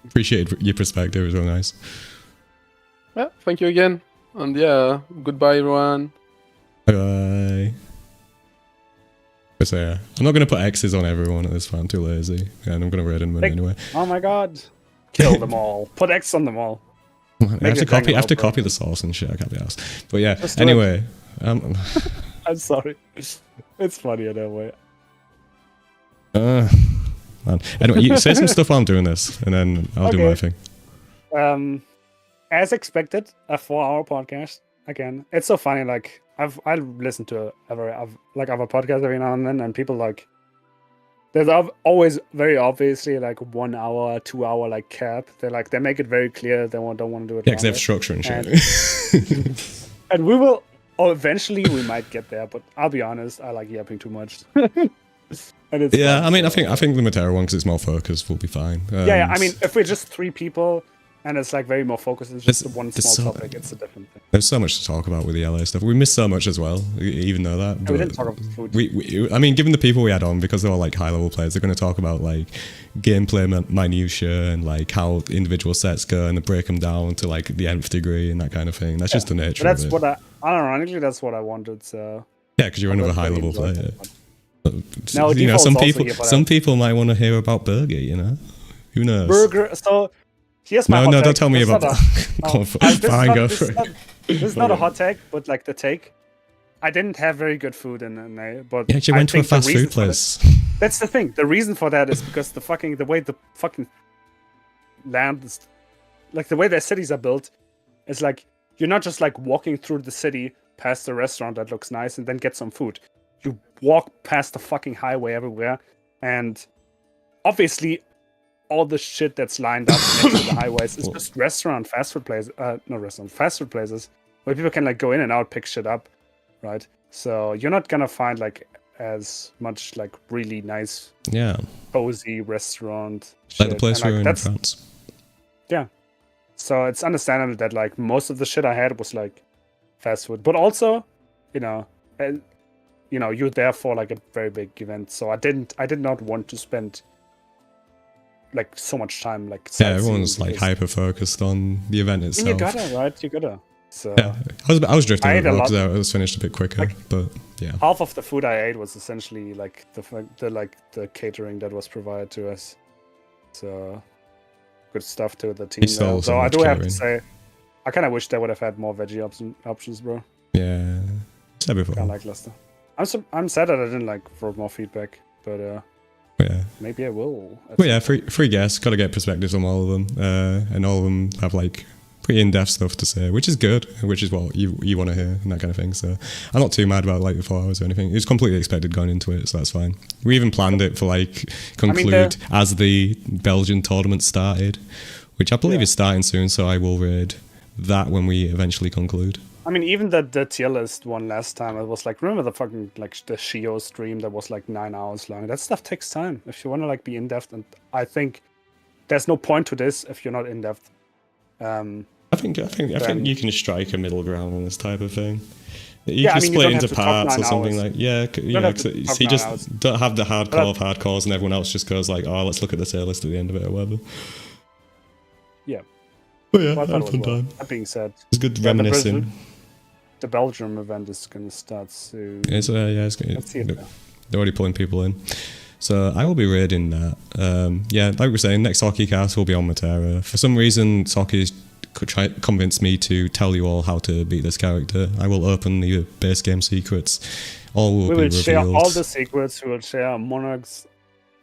Speaker 1: Appreciate your perspective. It was real nice.
Speaker 6: Yeah, thank you again. And yeah, goodbye everyone.
Speaker 1: Bye. But so yeah, I'm not going to put X's on everyone at this point. I'm too lazy. And I'm going to raid them anyway.
Speaker 2: Oh my god. Kill them all. Put X on them all.
Speaker 1: I have to copy the source and shit. I can't be asked. But yeah, anyway. I'm
Speaker 2: sorry. It's funnier that way.
Speaker 1: Man. Anyway, you say some stuff while I'm doing this, and then I'll do my thing.
Speaker 2: As expected, a 4-hour podcast. Again, it's so funny. Like I listen to other podcasts every now and then, and people like there's always very obviously like 1 hour, 2 hour like cap. They make it very clear they don't want to do it.
Speaker 1: Yeah, because they have structure and shit.
Speaker 2: And we will. Oh, eventually we might get there, but I'll be honest, I like yapping too much.
Speaker 1: Yeah, I mean, I think the Matera one, because it's more focused, will be fine.
Speaker 2: Yeah, I mean, if we're just 3 people and it's like very more focused, it's just one small topic, it's a different thing.
Speaker 1: There's so much to talk about with the LA stuff. We missed so much as well, even though that.
Speaker 2: We didn't talk about food.
Speaker 1: I mean, given the people we had on, because they're all like high-level players, they're going to talk about like gameplay minutiae and like how individual sets go and they break them down to like the nth degree and that kind of thing. That's just the nature of it.
Speaker 2: Unironically, that's what I wanted. So
Speaker 1: yeah, because you're another high-level player.
Speaker 2: Now,
Speaker 1: you know, some people might want to hear about Burger. You know, who knows?
Speaker 2: Burger. So here's my.
Speaker 1: No, don't tell me about that. Fine, go for it.
Speaker 2: This is not a hot take, but like the take. I didn't have very good food in LA, but
Speaker 1: yeah, you went to a fast food place.
Speaker 2: That's the thing. The reason for that is because the way the fucking land is, like the way their cities are built, is like you're not just like walking through the city past a restaurant that looks nice and then get some food. You walk past the fucking highway everywhere, and obviously all the shit that's lined up next to the highways is just fast food places where people can like go in and out, pick shit up, right? So you're not gonna find like as much like really nice, cozy restaurant
Speaker 1: like the place we were in France.
Speaker 2: Yeah, so it's understandable that like most of the shit I had was like fast food, but also, you're there for like a very big event, so I did not want to spend like so much time like
Speaker 1: everyone's like hyper focused on the event itself.
Speaker 2: You gotta. So
Speaker 1: yeah, I was drifting over because I was finished a bit quicker, but yeah.
Speaker 2: Half of the food I ate was essentially like the catering that was provided to us. So good stuff to the team. So I do have to say, I kind of wish they would have had more veggie options, bro.
Speaker 1: Yeah, said before.
Speaker 2: I like Leicester. I'm sad that I didn't like for more feedback, but
Speaker 1: yeah,
Speaker 2: maybe I will.
Speaker 1: Well, yeah, free guests, gotta get perspectives on all of them, and all of them have like pretty in-depth stuff to say, which is good, which is what you want to hear and that kind of thing. So I'm not too mad about like the 4 hours or anything. It was completely expected going into it, so that's fine. We even planned it for like conclude as the Belgian tournament started, which I believe is starting soon. So I will raid that when we eventually conclude.
Speaker 2: I mean, even the tier list one last time, it was like, remember the fucking like the Shio stream that was like 9 hours long. That stuff takes time if you want to like be in depth, and I think there's no point to this if you're not in depth.
Speaker 1: I think you can strike a middle ground on this type of thing. You can split into parts or something like he just don't have the hardcore of hardcores, and everyone else just goes like, oh, let's look at the tier list at the end of it or whatever.
Speaker 2: Yeah.
Speaker 1: But yeah, I had a fun time.
Speaker 2: That being said,
Speaker 1: it's good reminiscing.
Speaker 2: The Belgium event is going to start soon.
Speaker 1: It's they're already pulling people in. So I will be raiding that. Like we were saying, next Sockycast will be on Matera. For some reason, Socky's convinced me to tell you all how to beat this character. I will open the base game secrets. All will be revealed. We will
Speaker 2: share all the secrets. We will share Monarch's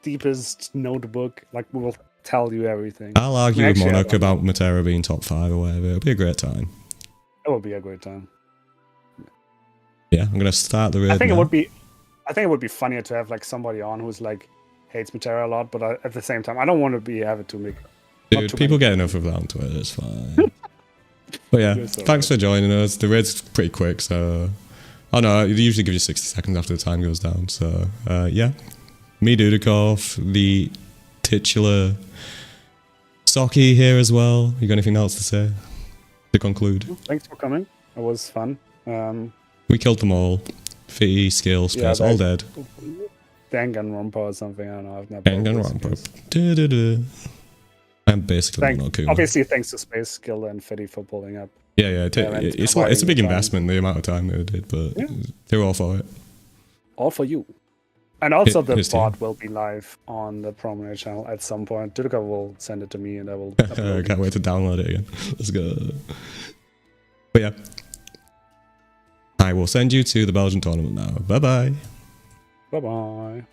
Speaker 2: deepest notebook. Like, we will tell you everything.
Speaker 1: I'll argue with Monarch about Matera being top 5 or whatever. It'll be a great time.
Speaker 2: It will be a great time.
Speaker 1: Yeah, I'm gonna start the raid.
Speaker 2: I think
Speaker 1: now.
Speaker 2: it would be funnier to have like somebody on who's like hates Matera a lot, but at the same time, I don't want to have it too big.
Speaker 1: Dude, people get enough of that on Twitter. It's fine. But yeah,
Speaker 2: So
Speaker 1: thanks for joining us. The raid's pretty quick, so oh no, it usually gives you 60 seconds after the time goes down. So yeah, me Dudeakoff, the titular Socky here as well. You got anything else to say to conclude?
Speaker 2: Thanks for coming. It was fun.
Speaker 1: We killed them all. Fitty, Skill, Space, all dead.
Speaker 2: Danganronpa or something. I don't know. I've never.
Speaker 1: Danganronpa. I'm basically not cool.
Speaker 2: Obviously, thanks to Space Skill and Fitty for pulling up.
Speaker 1: Yeah, it's a big investment, the amount of time they did, but they were all for it.
Speaker 2: All for you. And also the
Speaker 1: His
Speaker 2: bot
Speaker 1: team.
Speaker 2: will be live on the Promenade channel at some point. Dudeakoff will send it to me and I will
Speaker 1: I
Speaker 2: upload
Speaker 1: can't wait to download it again. Let's go. But yeah. I will send you to the Belgian tournament now. Bye-bye.
Speaker 2: Bye-bye.